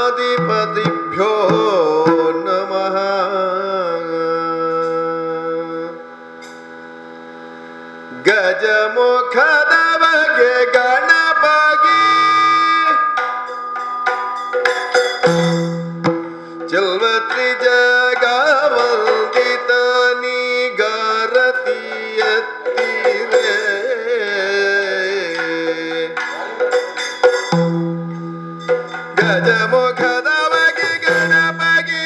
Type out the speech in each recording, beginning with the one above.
ಗುರುಗಣಾಧಿಪತಿಭ್ಯೋ ನಮಃ. ಗಜಮುಖದ ಬಗೆ ಗಣಪಗೆ ಚಲ್ವತ್ರಿ ಜಗವಂದಿತ ನಿಗಾರತಿ ಎತ್ತಿರೆ. ಗಜಮುಖದ ಬಗೆ ಗಣಪಗೆ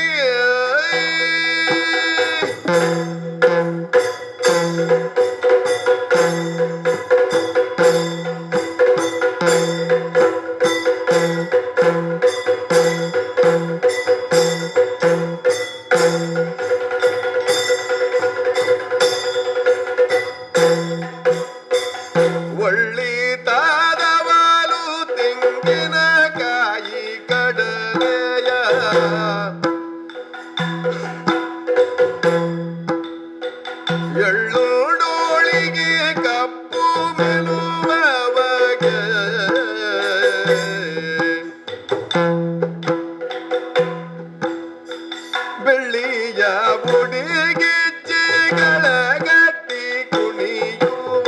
ಒಳ್ಳಿತಾದವಾಲು ತೆಂಗಿನಕಾಯಿ ಕಡಲೆಯ ಎಳ್ಳುಡೋಳಿಗೆ ಕಪ್ಪು ಮೆಲುವವಗೆ ಬೆಳ್ಳಿಯ ಬುಡಿಗೆಜ್ಜೆಗಳ ಗಟ್ಟಿ ಕುಣಿಯುವ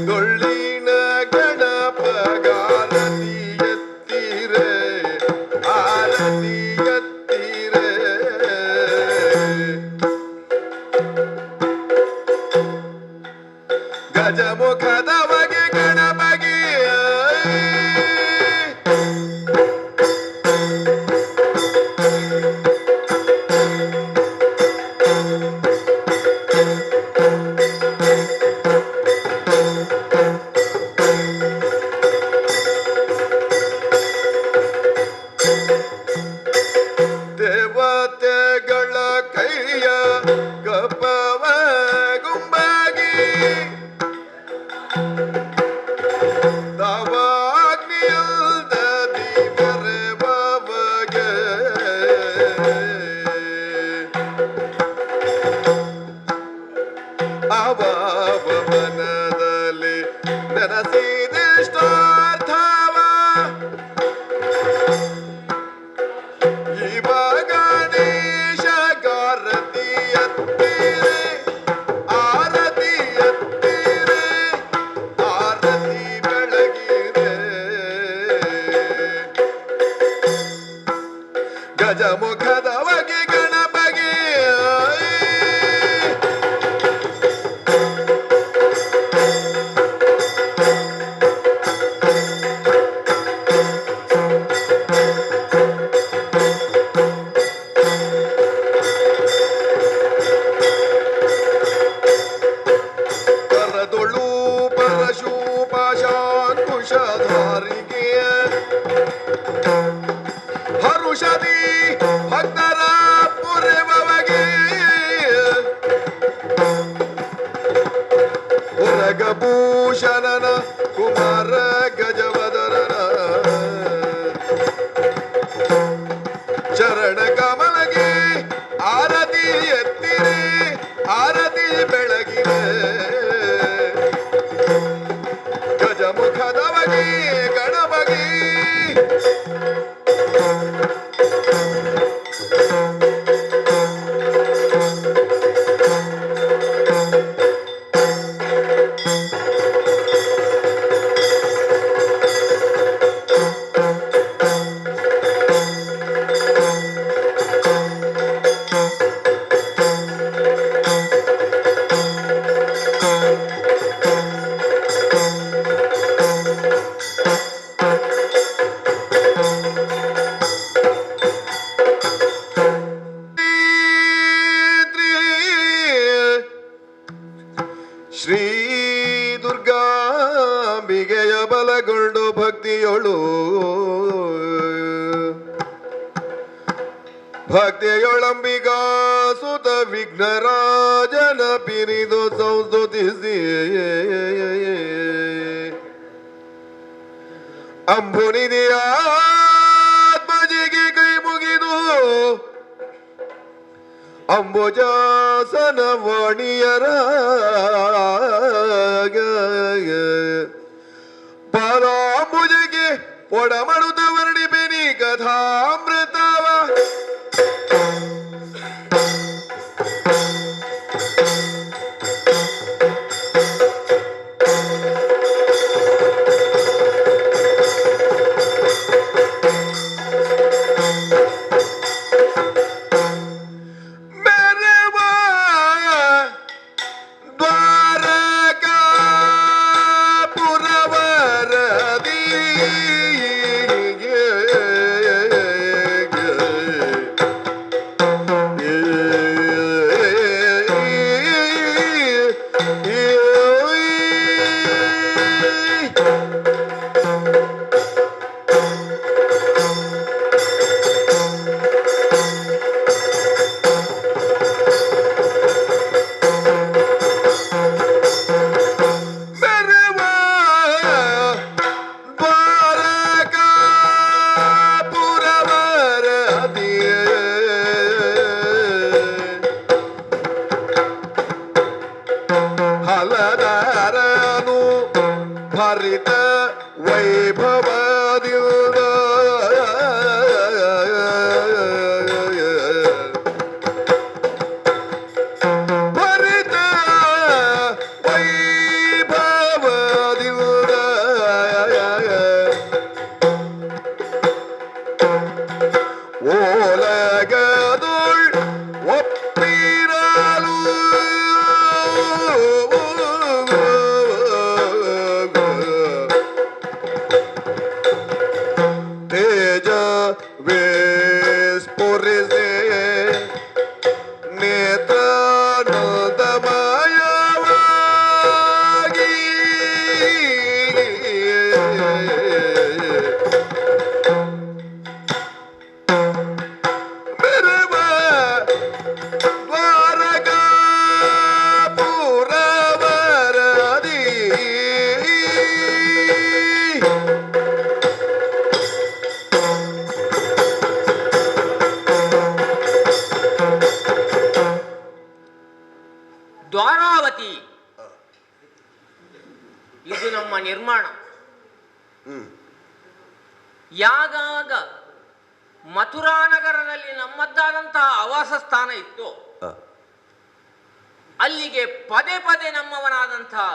ಡೊಳ್ಳಿನ ಗಣಪಗಾರತಿ ಎತ್ತಿರೆ ಆರತಿ ಎತ್ತಿರೆ. ಗಜಮುಖದ ಬಗೆ ಗಣಪಗೆ ದೇವತೆಗಳ ಕೈಯ ಕಪವ ಗುಂಬಾಗಿ ದವಾಗ್ನಿಯಲ್ದದಿ ಬರೆಬವಗೆ ಅವಾವ ಮನದಲ್ಲಿ ನೆನಸಿದಿಷ್ಟಾರ್ಥವ ಇವಾಗ ಗಣೇಶ ಗಾರತಿ ಎತ್ತಿರೆ ಆರತಿ ಎತ್ತಿರೆ ಆರತಿ ಬೆಳಗಿರೆ. ಗಜಮುಖದ ಬಗೆ ಗಣಪಗೆ ಪರದೊಳು ಪರಶುಪಾಶಾಂಕುಶಧಾರಿಗೆ ಹರುಷದಿ ಭಕ್ತರ ಪುರೆಬವಗೆ ಉರಗಭೂಷಣನ ಕುಮಾರ ಗಜವದರನ ಚರಣ ಕಮಲಗೆ ಆರತಿ ಎತ್ತಿರೆ ಆರತಿ ಬೆಳಗಿರೆ. ಗಜಮುಖದ ಬಗೆ ಗಣಪಗೆ ಶ್ರೀ ದುರ್ಗಾಂಬಿಗೆಯ ಬಲಗೊಂಡು ಭಕ್ತಿಯೊಳು ಭಕ್ತಿಯೊಳಂಬಿಗಾ ಸುತ ವಿಘ್ನರಾಜನ ಪಿರಿದು ಸಂಸ್ತುತಿಸಿ ಅಂಬುನಿಧಿಯ ಆತ್ಮಜಿಗೆ ಕೈ ಮುಗಿದು ಅಂಬುಜಾಸನ ವಾಣಿಯರ ಪಾದಾಂಬುಜಗೆ ಒಡಮಡುತ್ತ ವರ್ಣಿಪೆನಿ ಕಥಾಮೃತವ ಹಲದಾರನು ಭರಿತ ವೈಭವದಿಂದ ಭರಿತ ವೈಭವದಿಂದ ಓಲಗದೊಳ್ ಒಪ್ಪಿರಲು ತೇಜ ವೇಸ್ಪುರಿಸೆ ನೇತ್ರಾನಂದಮಯವಾಗಿ ಮೆರವ ದ್ವಾರಕಾ ಪುರವರದಿ ದ್ವಾರಾವತಿ ಇದು ನಮ್ಮ ನಿರ್ಮಾಣ. ಯಾಗಾಗ ಮಥುರಾ ನಗರದಲ್ಲಿ ನಮ್ಮದ್ದಾದಂತಹ ಆವಾಸ ಸ್ಥಾನ ಇತ್ತು, ಅಲ್ಲಿಗೆ ಪದೇ ಪದೇ ನಮ್ಮವನಾದಂತಹ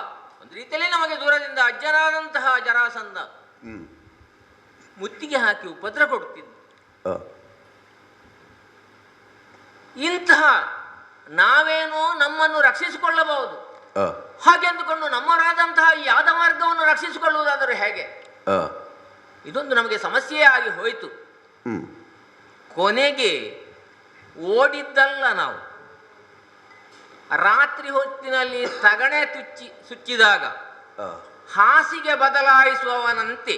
ಒಂದು ರೀತಿಯಲ್ಲಿ ನಮಗೆ ದೂರದಿಂದ ಅಜ್ಜನಾದಂತಹ ಜರಾಸಂಧ ಮುತ್ತಿಗೆ ಹಾಕಿ ಉಪದ್ರ ಕೊಡುತ್ತಿದ್ದ. ಇಂತಹ ನಾವೇನೋ ನಮ್ಮನ್ನು ರಕ್ಷಿಸಿಕೊಳ್ಳಬಹುದು ಹಾಗೆಂದುಕೊಂಡು ನಮ್ಮವರಾದಂತಹ ಈ ಯಾದ ಮಾರ್ಗವನ್ನು ರಕ್ಷಿಸಿಕೊಳ್ಳುವುದಾದರೂ ಹೇಗೆ? ಇದೊಂದು ನಮಗೆ ಸಮಸ್ಯೆ ಆಗಿ ಹೋಯಿತು. ಕೊನೆಗೆ ಓಡಿದ್ದಲ್ಲ ನಾವು, ರಾತ್ರಿ ಹೊತ್ತಿನಲ್ಲಿ ತಗಣೆ ಸುಚ್ಚಿದಾಗ ಹಾಸಿಗೆ ಬದಲಾಯಿಸುವವನಂತೆ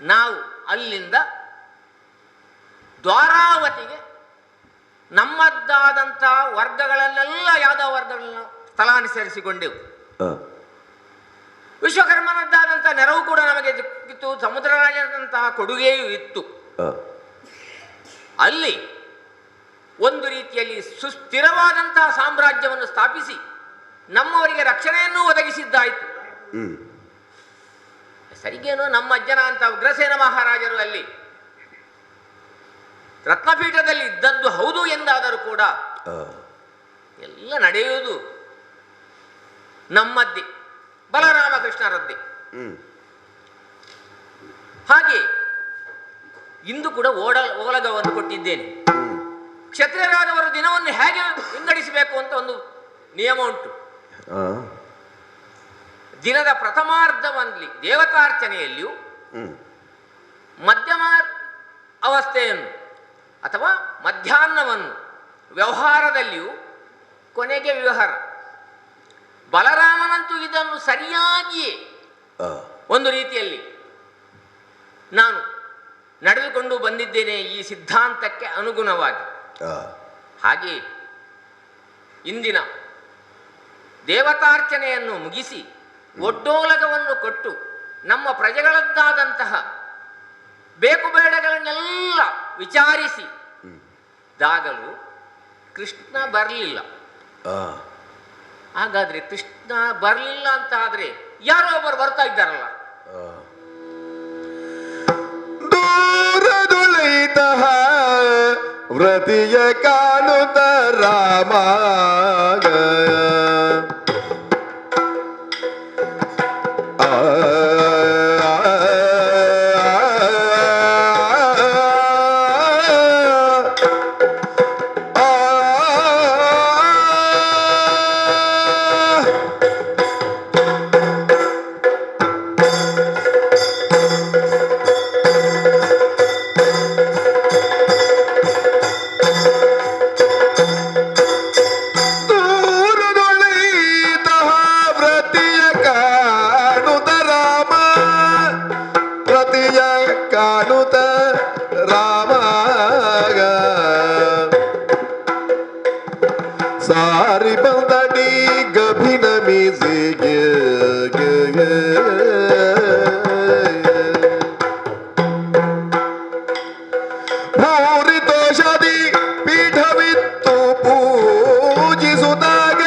ನಾವು ಅಲ್ಲಿಂದ ದ್ವಾರಾವತಿಗೆ ನಮ್ಮದ್ದಾದಂಥ ವರ್ಗಗಳನ್ನೆಲ್ಲ ಯಾದವ ವರ್ಗಗಳನ್ನ ಸ್ಥಳಾನುಸರಿಸಿಕೊಂಡೆವು. ವಿಶ್ವಕರ್ಮನದ್ದಾದಂಥ ನೆರವು ಕೂಡ ನಮಗೆ ಸಿಕ್ಕಿತ್ತು, ಸಮುದ್ರರಾಜದಂತಹ ಕೊಡುಗೆಯೂ ಇತ್ತು. ಅಲ್ಲಿ ಒಂದು ರೀತಿಯಲ್ಲಿ ಸುಸ್ಥಿರವಾದಂತಹ ಸಾಮ್ರಾಜ್ಯವನ್ನು ಸ್ಥಾಪಿಸಿ ನಮ್ಮವರಿಗೆ ರಕ್ಷಣೆಯನ್ನು ಒದಗಿಸಿದ್ದಾಯಿತು. ಸರಿಗೇನೋ ನಮ್ಮ ಅಜ್ಜನ ಅಂತ ಉಗ್ರಸೇನ ಮಹಾರಾಜರು ಅಲ್ಲಿ ರತ್ನಪೀಠದಲ್ಲಿ ಇದ್ದದ್ದು ಹೌದು ಎಂದಾದರೂ ಕೂಡ ಎಲ್ಲ ನಡೆಯುವುದು ನಮ್ಮದ್ದೇ, ಬಲರಾಮಕೃಷ್ಣರದ್ದೇ. ಹಾಗೆ ಇಂದು ಕೂಡ ಓಲಗವನ್ನು ಕೊಟ್ಟಿದ್ದೇನೆ. ಕ್ಷತ್ರಿಯರಾದವರು ದಿನವನ್ನು ಹೇಗೆ ವಿಂಗಡಿಸಬೇಕು ಅಂತ ಒಂದು ನಿಯಮ ಉಂಟು. ದಿನದ ಪ್ರಥಮಾರ್ಧದಲ್ಲಿ ದೇವತಾರ್ಚನೆಯಲ್ಲಿಯೂ, ಮಧ್ಯಮ ಅವಸ್ಥೆಯನ್ನು ಅಥವಾ ಮಧ್ಯಾಹ್ನವನ್ನು ವ್ಯವಹಾರದಲ್ಲಿಯೂ, ಕೊನೆಗೆ ವ್ಯವಹಾರ. ಬಲರಾಮನಂತೂ ಇದನ್ನು ಸರಿಯಾಗಿಯೇ ಒಂದು ರೀತಿಯಲ್ಲಿ ನಾನು ನಡೆದುಕೊಂಡು ಬಂದಿದ್ದೇನೆ ಈ ಸಿದ್ಧಾಂತಕ್ಕೆ ಅನುಗುಣವಾಗಿ. ಹಾಗೆ ಇಂದಿನ ದೇವತಾರ್ಚನೆಯನ್ನು ಮುಗಿಸಿ ಒಡ್ಡೋಲಗವನ್ನು ಕೊಟ್ಟು ನಮ್ಮ ಪ್ರಜೆಗಳದ್ದಾದಂತಹ ಬೇಕು ಬೇಡಗಳನ್ನೆಲ್ಲ ವಿಚಾರಿಸಿ ದಾಗಲು ಕೃಷ್ಣ ಬರಲಿಲ್ಲ. ಆ, ಹಾಗಾದ್ರೆ ಕೃಷ್ಣ ಬರಲಿಲ್ಲ ಅಂತ ಆದ್ರೆ ಯಾರೋ ಒಬ್ಬರು ಬರ್ತಾ ಇದ್ದಾರಲ್ಲ. ಆ. ದೂರದುಳಿತ ವ್ರತಿಯ ಕಾಣುತ್ತ ರಾಮ ಕಾಣುತ್ತ ರಾಮ ಸಾರಿ ಬಂದಡಿ ಗಭಿನಮಿಸಿಗೆ ಭೂರಿ ದೋಷದಿ ಪೀಠವಿತ್ತು ಪೂಜಿಸುತ್ತಾಗ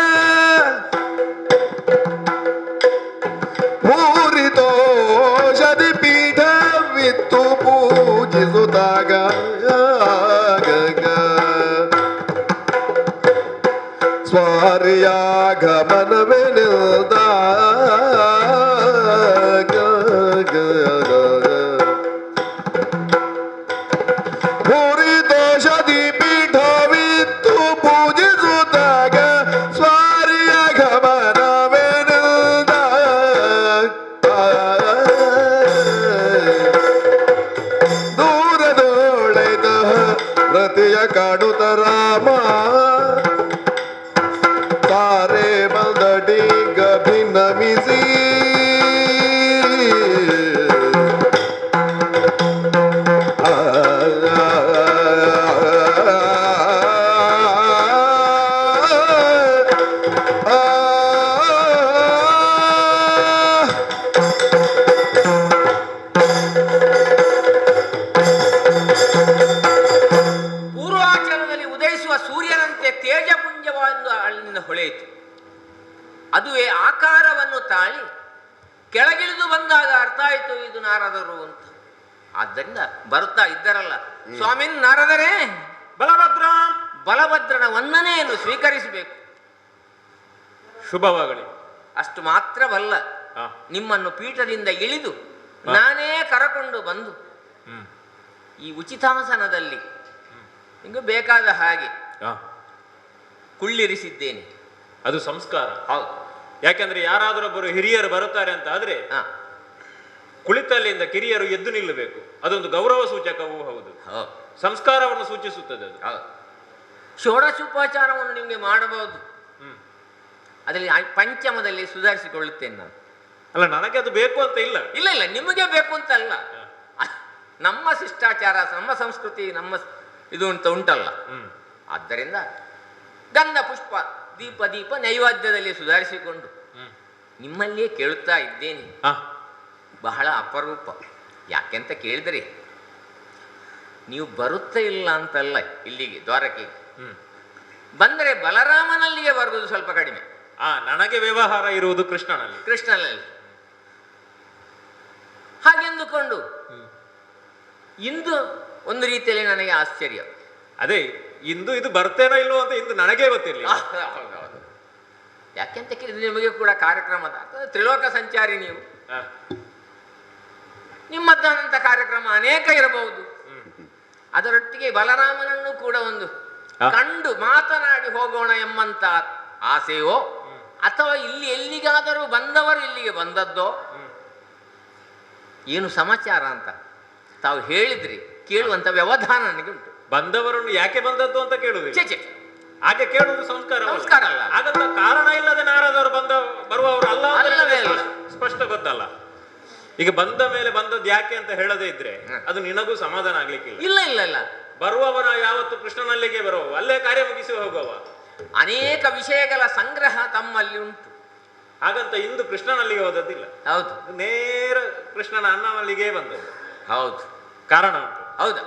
ಭೂರಿ ದೋಷದಿ ಪೀಠವಿತ್ತು ಪೂಜಿಸುತ್ತಾಗ ಸ್ವಾರಿಯಾಗಮನವೇ ನಿಲ್ದ ಭೂರಿ ದೋಷದಿ ಪೀಠವಿತ್ತು ಪೂಜಿಸುತ್ತಾಗ ಸ್ವಾರಿಯಾಗಮನವೇ ನಿಲ್ದ ದೂರದೊಳೆದ ವ್ರತಿಯ ಕಾಣುತ್ತ ರಾಮ ತಾರೆ ಬಂದಡಿ ಗಭಿನಮಿಸಿ ಪೂರ್ವಾಚಲದಲ್ಲಿ ಉದಯಿಸುವ ಸೂರ್ಯನಂತೆ ತೇಜಪುಂಜವೆಂದು ಅಲ್ಲಿಂದ ಹೊಳೆಯಿತು. ಅದುವೇ ಆಕಾರವನ್ನು ತಾಳಿ ಕೆಳಗಿಳಿದು ಬಂದಾಗ ಅರ್ಥ ಆಯಿತು ಇದು ನಾರದರು ಅಂತ. ಆದ್ದರಿಂದ ಬರುತ್ತಾ ಇದ್ದರಲ್ಲ, ಸ್ವಾಮಿನ್ ನಾರದರೇ, ಬಲಭದ್ರ ಬಲಭದ್ರನ ವಂದನೆಯನ್ನು ಸ್ವೀಕರಿಸಬೇಕು. ಶುಭವಾಗಲಿ. ಅಷ್ಟು ಮಾತ್ರವಲ್ಲ, ಆ, ನಿಮ್ಮನ್ನು ಪೀಠದಿಂದ ಇಳಿದು ನಾನೇ ಕರಕೊಂಡು ಬಂದು ಈ ಉಚಿತಾಸನದಲ್ಲಿ ನಿಮಗೆ ಬೇಕಾದ ಹಾಗೆ ಆ, ಕುಳ್ಳಿರಿಸಿದ್ದೇನೆ. ಅದು ಸಂಸ್ಕಾರ. ಹೌದು. ಯಾಕೆಂದ್ರೆ ಯಾರಾದರೊಬ್ಬರು ಹಿರಿಯರು ಬರುತ್ತಾರೆ ಅಂತ ಆದ್ರೆ ಹಾ, ಕುಳಿತಲ್ಲಿಂದ ಕಿರಿಯರು ಎದ್ದು ನಿಲ್ಲಬೇಕು. ಅದೊಂದು ಗೌರವ ಸೂಚಕವೂ ಹೌದು, ಹೌದು, ಸಂಸ್ಕಾರವನ್ನು ಸೂಚಿಸುತ್ತದೆ ಅದು. ಹೌದು. ಷೋಡಶೋಪಚಾರವನ್ನು ನಿಮಗೆ ಮಾಡಬಹುದು. ಅದರಲ್ಲಿ ಪಂಚಮದಲ್ಲಿ ಸುಧಾರಿಸಿಕೊಳ್ಳುತ್ತೇನೆ ನಾನು. ಅಲ್ಲ, ನನಗೆ ಅದು ಬೇಕು ಅಂತ ಇಲ್ಲ. ಇಲ್ಲ ಇಲ್ಲ, ನಿಮಗೆ ಬೇಕು ಅಂತ ಅಲ್ಲ. ನಮ್ಮ ಶಿಷ್ಟಾಚಾರ, ನಮ್ಮ ಸಂಸ್ಕೃತಿ, ನಮ್ಮ ಇದು ಅಂತ ಉಂಟಲ್ಲ. ಆದ್ದರಿಂದ ಗಂಧ ಪುಷ್ಪ ದೀಪ ನೈವೇದ್ಯದಲ್ಲಿ ಸುಧಾರಿಸಿಕೊಂಡು ನಿಮ್ಮಲ್ಲಿಯೇ ಕೇಳುತ್ತಾ ಇದ್ದೇನೆ. ಬಹಳ ಅಪರೂಪ. ಯಾಕೆಂತ ಕೇಳಿದರೆ, ನೀವು ಬರುತ್ತಾ ಇಲ್ಲ ಅಂತಲ್ಲ ಇಲ್ಲಿಗೆ ದ್ವಾರಕೆಗೆ. ಬಂದರೆ ಬಲರಾಮನಲ್ಲಿಗೆ ಬರುವುದು ಸ್ವಲ್ಪ ಕಡಿಮೆ. ನನಗೆ ವ್ಯವಹಾರ ಇರುವುದು ಕೃಷ್ಣನಲ್ಲಿ. ಹಾಗೆಂದುಕೊಂಡು ಇಂದು ಒಂದು ರೀತಿಯಲ್ಲಿ ನನಗೆ ಆಶ್ಚರ್ಯ. ಅದೇ, ಇಂದು ಇದು ಬರ್ತೇನೋ ಇಲ್ವೋ ಅಂತ ಇಂದು ನನಗೇ ಗೊತ್ತಿರಲಿಲ್ಲ. ಯಾಕೆಂತ ಕೇಳಿದ್ರೆ, ನಿಮಗೆ ಕೂಡ ಕಾರ್ಯಕ್ರಮದ ತ್ರಿಲೋಕ ಸಂಚಾರಿ ನೀವು. ನಿಮ್ಮದ್ದಾದಂಥ ಕಾರ್ಯಕ್ರಮ ಅನೇಕ ಇರಬಹುದು. ಅದರೊಟ್ಟಿಗೆ ಬಲರಾಮನನ್ನು ಕೂಡ ಒಂದು ಕಂಡು ಮಾತನಾಡಿ ಹೋಗೋಣ ಎಂಬಂತ ಆಸೆಯೋ, ಅಥವಾ ಇಲ್ಲಿ ಎಲ್ಲಿಗಾದರೂ ಬಂದವರು ಇಲ್ಲಿಗೆ ಬಂದದ್ದೋ, ಏನು ಸಮಾಚಾರ ಅಂತ ತಾವು ಹೇಳಿದ್ರಿ ಕೇಳುವಂತ ವ್ಯವಧಾನ ನನಗೆ ಉಂಟು. ಬಂದವರನ್ನು ಯಾಕೆ ಬಂದದ್ದು ಅಂತ ಕೇಳುವುದು, ಚೇಚೆ ಹಾಗೆ ಕೇಳುವುದು ಸಂಸ್ಕಾರ ಅಲ್ಲ. ಹಾಗಂತ ಕಾರಣ ಇಲ್ಲದೆ ನಾರದವರು ಬರುವವರು ಅಲ್ಲ, ಅಲ್ಲವೇ ಅಲ್ಲ. ಸ್ಪಷ್ಟ ಗೊತ್ತಲ್ಲ. ಈಗ ಬಂದ ಮೇಲೆ ಬಂದದ್ದು ಯಾಕೆ ಅಂತ ಹೇಳದೇ ಇದ್ರೆ ಅದು ನಿನಗೂ ಸಮಾಧಾನ ಆಗ್ಲಿಕ್ಕಿಲ್ಲ. ಇಲ್ಲ ಇಲ್ಲ ಇಲ್ಲ, ಬರುವವನ ಯಾವತ್ತು ಕೃಷ್ಣನಲ್ಲಿಗೆ ಬರುವವ, ಅಲ್ಲೇ ಕಾರ್ಯ ಮುಗಿಸಿ ಹೋಗುವವ. ಅನೇಕ ವಿಷಯಗಳ ಸಂಗ್ರಹ ತಮ್ಮಲ್ಲಿ ಉಂಟು. ಹಾಗಂತ ಇಂದು ಕೃಷ್ಣನಲ್ಲಿಗೆ ಹೋದದ್ದಿಲ್ಲ. ಹೌದು, ನೇರ ಕೃಷ್ಣನ ಅನ್ನಮಲ್ಲಿಗೆ ಬಂದದ್ದು. ಹೌದು, ಕಾರಣ ಉಂಟು. ಹೌದಾ?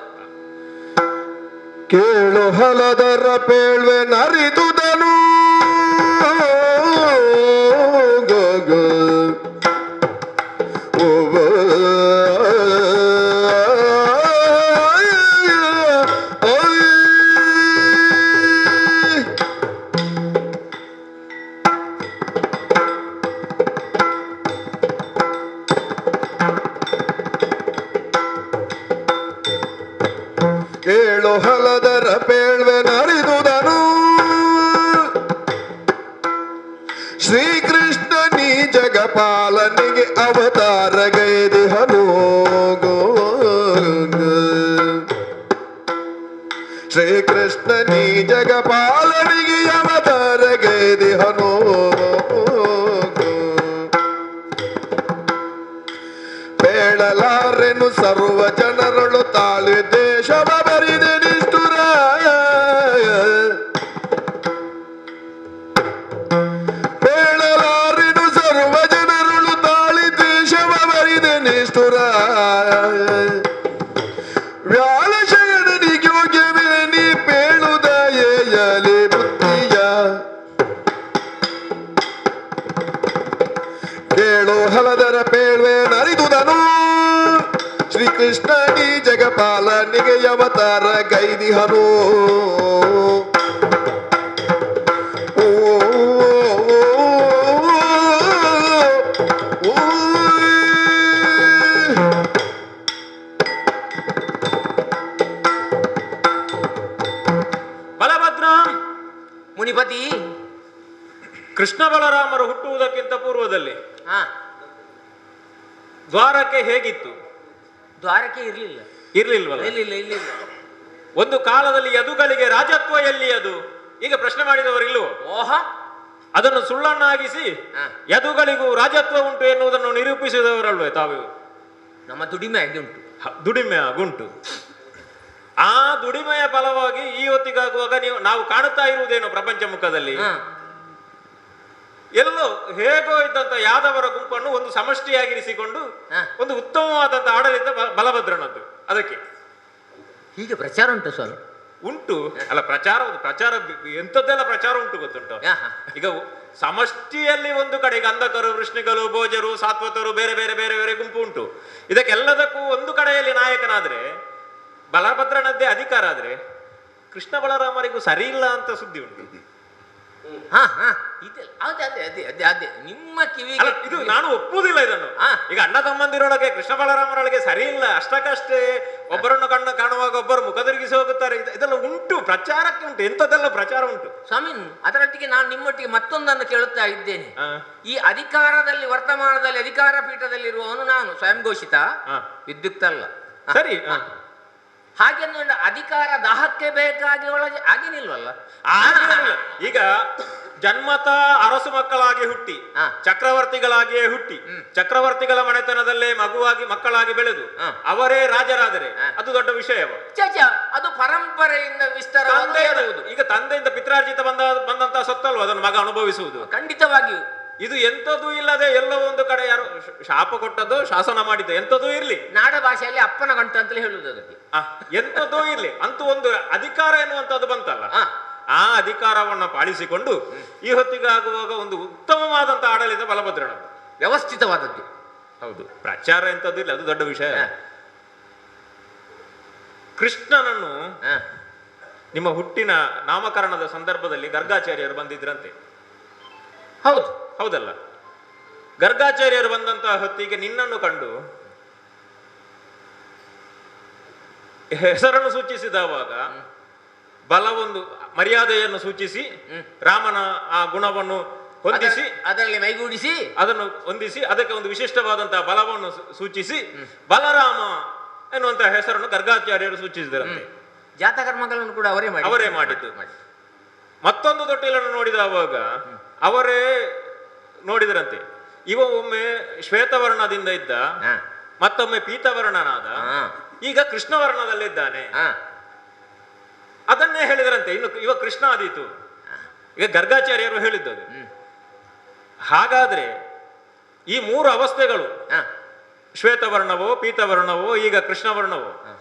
ಕೇಳು ಹಲದರ ಪೇಳ್ವೆ ನರಿದುದನು ಕೇಳು ಹಲದರ ಪೇಳ್ವೆ ನರಿದುದನು ಶ್ರೀಕೃಷ್ಣ ನೀ ಜಗಪಾಲನಿಗೆ ಅವತಾರ ಗೈದಿಹನು ಶ್ರೀಕೃಷ್ಣ ನೀ ಜಗಪಾಲನಿಗೆ ಅವತಾರ ಗೈದಿಹನು ಬೇಡಲಾರೆನು ಸರ್ವ ಜನರಳು ತಾಳಿ ದೇಶವ ಬರಿದೆ ನಿಷ್ಠುರ ಬೇಡಲಾರೆನು ಸರ್ವ ಜನರಳು ತಾಳಿ ದೇಶವ ಬರಿದೆ ನಿಷ್ಠುರ ವ್ಯಾಳಶಯನಿಗೆ ಯೋಗ್ಯವೇ ನೀ ಪೇಳುದಯಲಿ ಬುದ್ಧಿಯ ಕೇಳು ಹಲದರ ಪೇಳ್ವೆ ನರಿದುದನು ಶ್ರೀಕೃಷ್ಣ ನೀ ಜಗಪಾಲನಿಗೆ ಅವತಾರ ಗೈದಿಹನು ಬಲಭದ್ರ ಮುನಿಪತಿ. ಕೃಷ್ಣ ಬಲರಾಮರು ಹುಟ್ಟುವುದಕ್ಕಿಂತ ಪೂರ್ವದಲ್ಲಿ ಹಾ, ದ್ವಾರಕ್ಕೆ ಹೇಗಿತ್ತು? ದ್ವಾರಕೆ ಇರ್ಲಿಲ್ಲ. ಇರ್ಲಿಲ್ವಲ್ಲ? ಇಲ್ಲ. ಒಂದು ಕಾಲದಲ್ಲಿ ಯದುಗಳಿಗೆ ರಾಜತ್ವ ಎಲ್ಲಿ ಅದು? ಈಗ ಪ್ರಶ್ನೆ ಮಾಡಿದವರು ಇಲ್ಲವೋ? ಓಹ, ಅದನ್ನು ಸುಳ್ಳನ್ನಾಗಿಸಿ ಯದುಗಳಿಗೂ ರಾಜತ್ವ ಉಂಟು ಎನ್ನುವುದನ್ನು ನಿರೂಪಿಸಿದವರಲ್ವೇ ತಾವು? ನಮ್ಮ ದುಡಿಮೆ ಹಾಗೆ ಉಂಟು. ದುಡಿಮೆ ಆಗುಂಟು. ಆ ದುಡಿಮೆಯ ಫಲವಾಗಿ ಈ ಹೊತ್ತಿಗಾಗುವಾಗ ನಾವು ಕಾಣುತ್ತಾ ಇರುವುದೇನು ಪ್ರಪಂಚ ಮುಖದಲ್ಲಿ? ಎಲ್ಲೋ ಹೇಗೋ ಇದ್ದಂತ ಯಾದವರ ಗುಂಪನ್ನು ಒಂದು ಸಮಷ್ಟಿಯಾಗಿರಿಸಿಕೊಂಡು ಒಂದು ಉತ್ತಮವಾದಂತ ಆಡಳಿತ ಬಲಭದ್ರನದ್ದು. ಅದಕ್ಕೆ ಹೀಗೆ ಪ್ರಚಾರ ಉಂಟು ಸ್ವಾಮಿ? ಉಂಟು ಅಲ್ಲ, ಪ್ರಚಾರ ಎಂಥದ್ದೆಲ್ಲ ಪ್ರಚಾರ ಉಂಟು ಗೊತ್ತುಂಟು. ಈಗ ಸಮಷ್ಟಿಯಲ್ಲಿ ಒಂದು ಕಡೆ ಈಗ ಅಂಧಕರು, ವೃಷ್ಣಿಗಳು, ಭೋಜರು, ಸಾತ್ವತರು, ಬೇರೆ ಬೇರೆ ಬೇರೆ ಬೇರೆ ಗುಂಪು ಉಂಟು. ಇದಕ್ಕೆಲ್ಲದಕ್ಕೂ ಒಂದು ಕಡೆಯಲ್ಲಿ ನಾಯಕನಾದ್ರೆ ಬಲಭದ್ರನದ್ದೇ ಅಧಿಕಾರ ಆದ್ರೆ ಕೃಷ್ಣ ಬಲರಾಮರಿಗೂ ಸರಿ ಇಲ್ಲ ಅಂತ ಸುದ್ದಿ ಉಂಟು. ಅದೇ ನಿಮ್ಮ ಕಿವಿ ಇದು ನಾನು ಒಪ್ಪುವುದಿಲ್ಲ ಇದನ್ನು. ಈಗ ಅಣ್ಣ ತಮ್ಮಂದಿರೊಳಗೆ ಕೃಷ್ಣ ಬಲರಾಮರೊಳಗೆ ಸರಿ ಇಲ್ಲ, ಅಷ್ಟಕ್ಕಷ್ಟೇ ಒಬ್ಬರನ್ನು ಕಾಣುವಾಗ ಒಬ್ಬರು ಮುಖ ತಿರುಗಿಸಿ ಹೋಗುತ್ತಾರೆ. ಇದೆಲ್ಲ ಉಂಟು, ಪ್ರಚಾರಕ್ಕೆ ಉಂಟು, ಎಂಥದ್ದೆಲ್ಲ ಪ್ರಚಾರ ಉಂಟು ಸ್ವಾಮಿ. ಅದರೊಟ್ಟಿಗೆ ನಾನು ನಿಮ್ಮೊಟ್ಟಿಗೆ ಮತ್ತೊಂದನ್ನು ಕೇಳುತ್ತಾ ಇದ್ದೇನೆ. ಈ ಅಧಿಕಾರದಲ್ಲಿ ವರ್ತಮಾನದಲ್ಲಿ ಅಧಿಕಾರ ಪೀಠದಲ್ಲಿರುವವನು ನಾನು, ಸ್ವಯಂ ಘೋಷಿತ, ವಿದ್ಯುಕ್ತ ಅಲ್ಲ. ಸರಿ, ಹಾಗೆಂದು ಅಧಿಕಾರ ದಾಹಕ್ಕೆ ಬೇಕಾಗಿ ಒಳಗೆ ಆಗಿನಿಲ್ವಲ್ಲ. ಈಗ ಜನ್ಮತ ಅರಸು ಮಕ್ಕಳಾಗಿ ಹುಟ್ಟಿ ಚಕ್ರವರ್ತಿಗಳಾಗಿಯೇ ಹುಟ್ಟಿ ಚಕ್ರವರ್ತಿಗಳ ಮನೆತನದಲ್ಲೇ ಮಕ್ಕಳಾಗಿ ಬೆಳೆದು ಅವರೇ ರಾಜರಾದರೆ ಅದು ದೊಡ್ಡ ವಿಷಯವ? ಅದು ಪರಂಪರೆಯಿಂದ ವಿಸ್ತಾರ. ಈಗ ತಂದೆಯಿಂದ ಪಿತ್ರಾರ್ಜಿತ ಬಂದಂತಹ ಸೊತ್ತಲ್ವ ಅದನ್ನು ಮಗ ಅನುಭವಿಸುವುದು. ಖಂಡಿತವಾಗಿಯೂ ಇದು ಎಂಥದೂ ಇಲ್ಲದೆ ಎಲ್ಲೋ ಒಂದು ಕಡೆ ಯಾರು ಶಾಪ ಕೊಟ್ಟದ್ದು, ಶಾಸನ ಮಾಡಿದ್ದು, ಎಂಥದೂ ಇರ್ಲಿ, ನಾಡ ಭಾಷೆಯಲ್ಲಿ ಅಪ್ಪನ ಗಂಟು ಅಂತಲೇ ಹೇಳುವುದು ಅದಕ್ಕೆ. ಎಂಥದೂ ಇರ್ಲಿ, ಅಂತೂ ಒಂದು ಅಧಿಕಾರ ಎನ್ನುವಂಥದ್ದು ಬಂತಲ್ಲ, ಆ ಅಧಿಕಾರವನ್ನು ಪಾಲಿಸಿಕೊಂಡು ಈ ಹೊತ್ತಿಗಾಗುವಾಗ ಒಂದು ಉತ್ತಮವಾದಂತಹ ಆಡಳಿತ ಬಲಭದ್ರನದ್ದು, ವ್ಯವಸ್ಥಿತವಾದದ್ದು. ಹೌದು, ಪ್ರಚಾರ ಎಂಥದ್ದು ಇಲ್ಲ, ಅದು ದೊಡ್ಡ ವಿಷಯ. ಕೃಷ್ಣನನ್ನು ನಿಮ್ಮ ಹುಟ್ಟಿನ ನಾಮಕರಣದ ಸಂದರ್ಭದಲ್ಲಿ ಗರ್ಗಾಚಾರ್ಯರು ಬಂದಿದ್ರಂತೆ. ಹೌದು, ಹೌದಲ್ಲ? ಗರ್ಗಾಚಾರ್ಯರು ಬಂದಂತಹ ಹೊತ್ತಿಗೆ ನಿನ್ನನ್ನು ಕಂಡು ಹೆಸರನ್ನು ಸೂಚಿಸಿದವಾಗ ಬಲವೊಂದು ಮರ್ಯಾದೆಯನ್ನು ಸೂಚಿಸಿ ರಾಮನ ಆ ಗುಣವನ್ನು ಹೊಂದಿಸಿ ಅದರಲ್ಲಿ ಮೈಗೂಡಿಸಿ ಅದನ್ನು ಹೊಂದಿಸಿ ಅದಕ್ಕೆ ಒಂದು ವಿಶಿಷ್ಟವಾದಂತಹ ಬಲವನ್ನು ಸೂಚಿಸಿ ಬಲರಾಮ ಎನ್ನುವಂತಹ ಹೆಸರನ್ನು ಗರ್ಗಾಚಾರ್ಯರು ಸೂಚಿಸಿದರಂತೆ. ಜಾತಕರ್ಮಗಳನ್ನು ಕೂಡ ಅವರೇ ಮಾಡಿದ್ದು. ಮತ್ತೊಂದು ತೊಟ್ಟಿಲನ್ನು ನೋಡಿದವಾಗ ಅವರೇ ನೋಡಿದರಂತೆ. ಇವ ಒಮ್ಮೆ ಶ್ವೇತವರ್ಣದಿಂದ ಇದ್ದ, ಮತ್ತೊಮ್ಮೆ ಪೀತವರ್ಣನಾದ, ಈಗ ಕೃಷ್ಣವರ್ಣದಲ್ಲಿದ್ದಾನೆ. ಅದನ್ನೇ ಹೇಳಿದರಂತೆ. ಇನ್ನು ಇವ ಕೃಷ್ಣ ಆದೀತು. ಈಗ ಗರ್ಗಾಚಾರ್ಯರು ಹೇಳಿದ್ದದು. ಹಾಗಾದ್ರೆ ಈ ಮೂರು ಅವಸ್ಥೆಗಳು, ಶ್ವೇತವರ್ಣವೋ, ಪೀತವರ್ಣವೋ, ಈಗ ಕೃಷ್ಣವರ್ಣವೋ,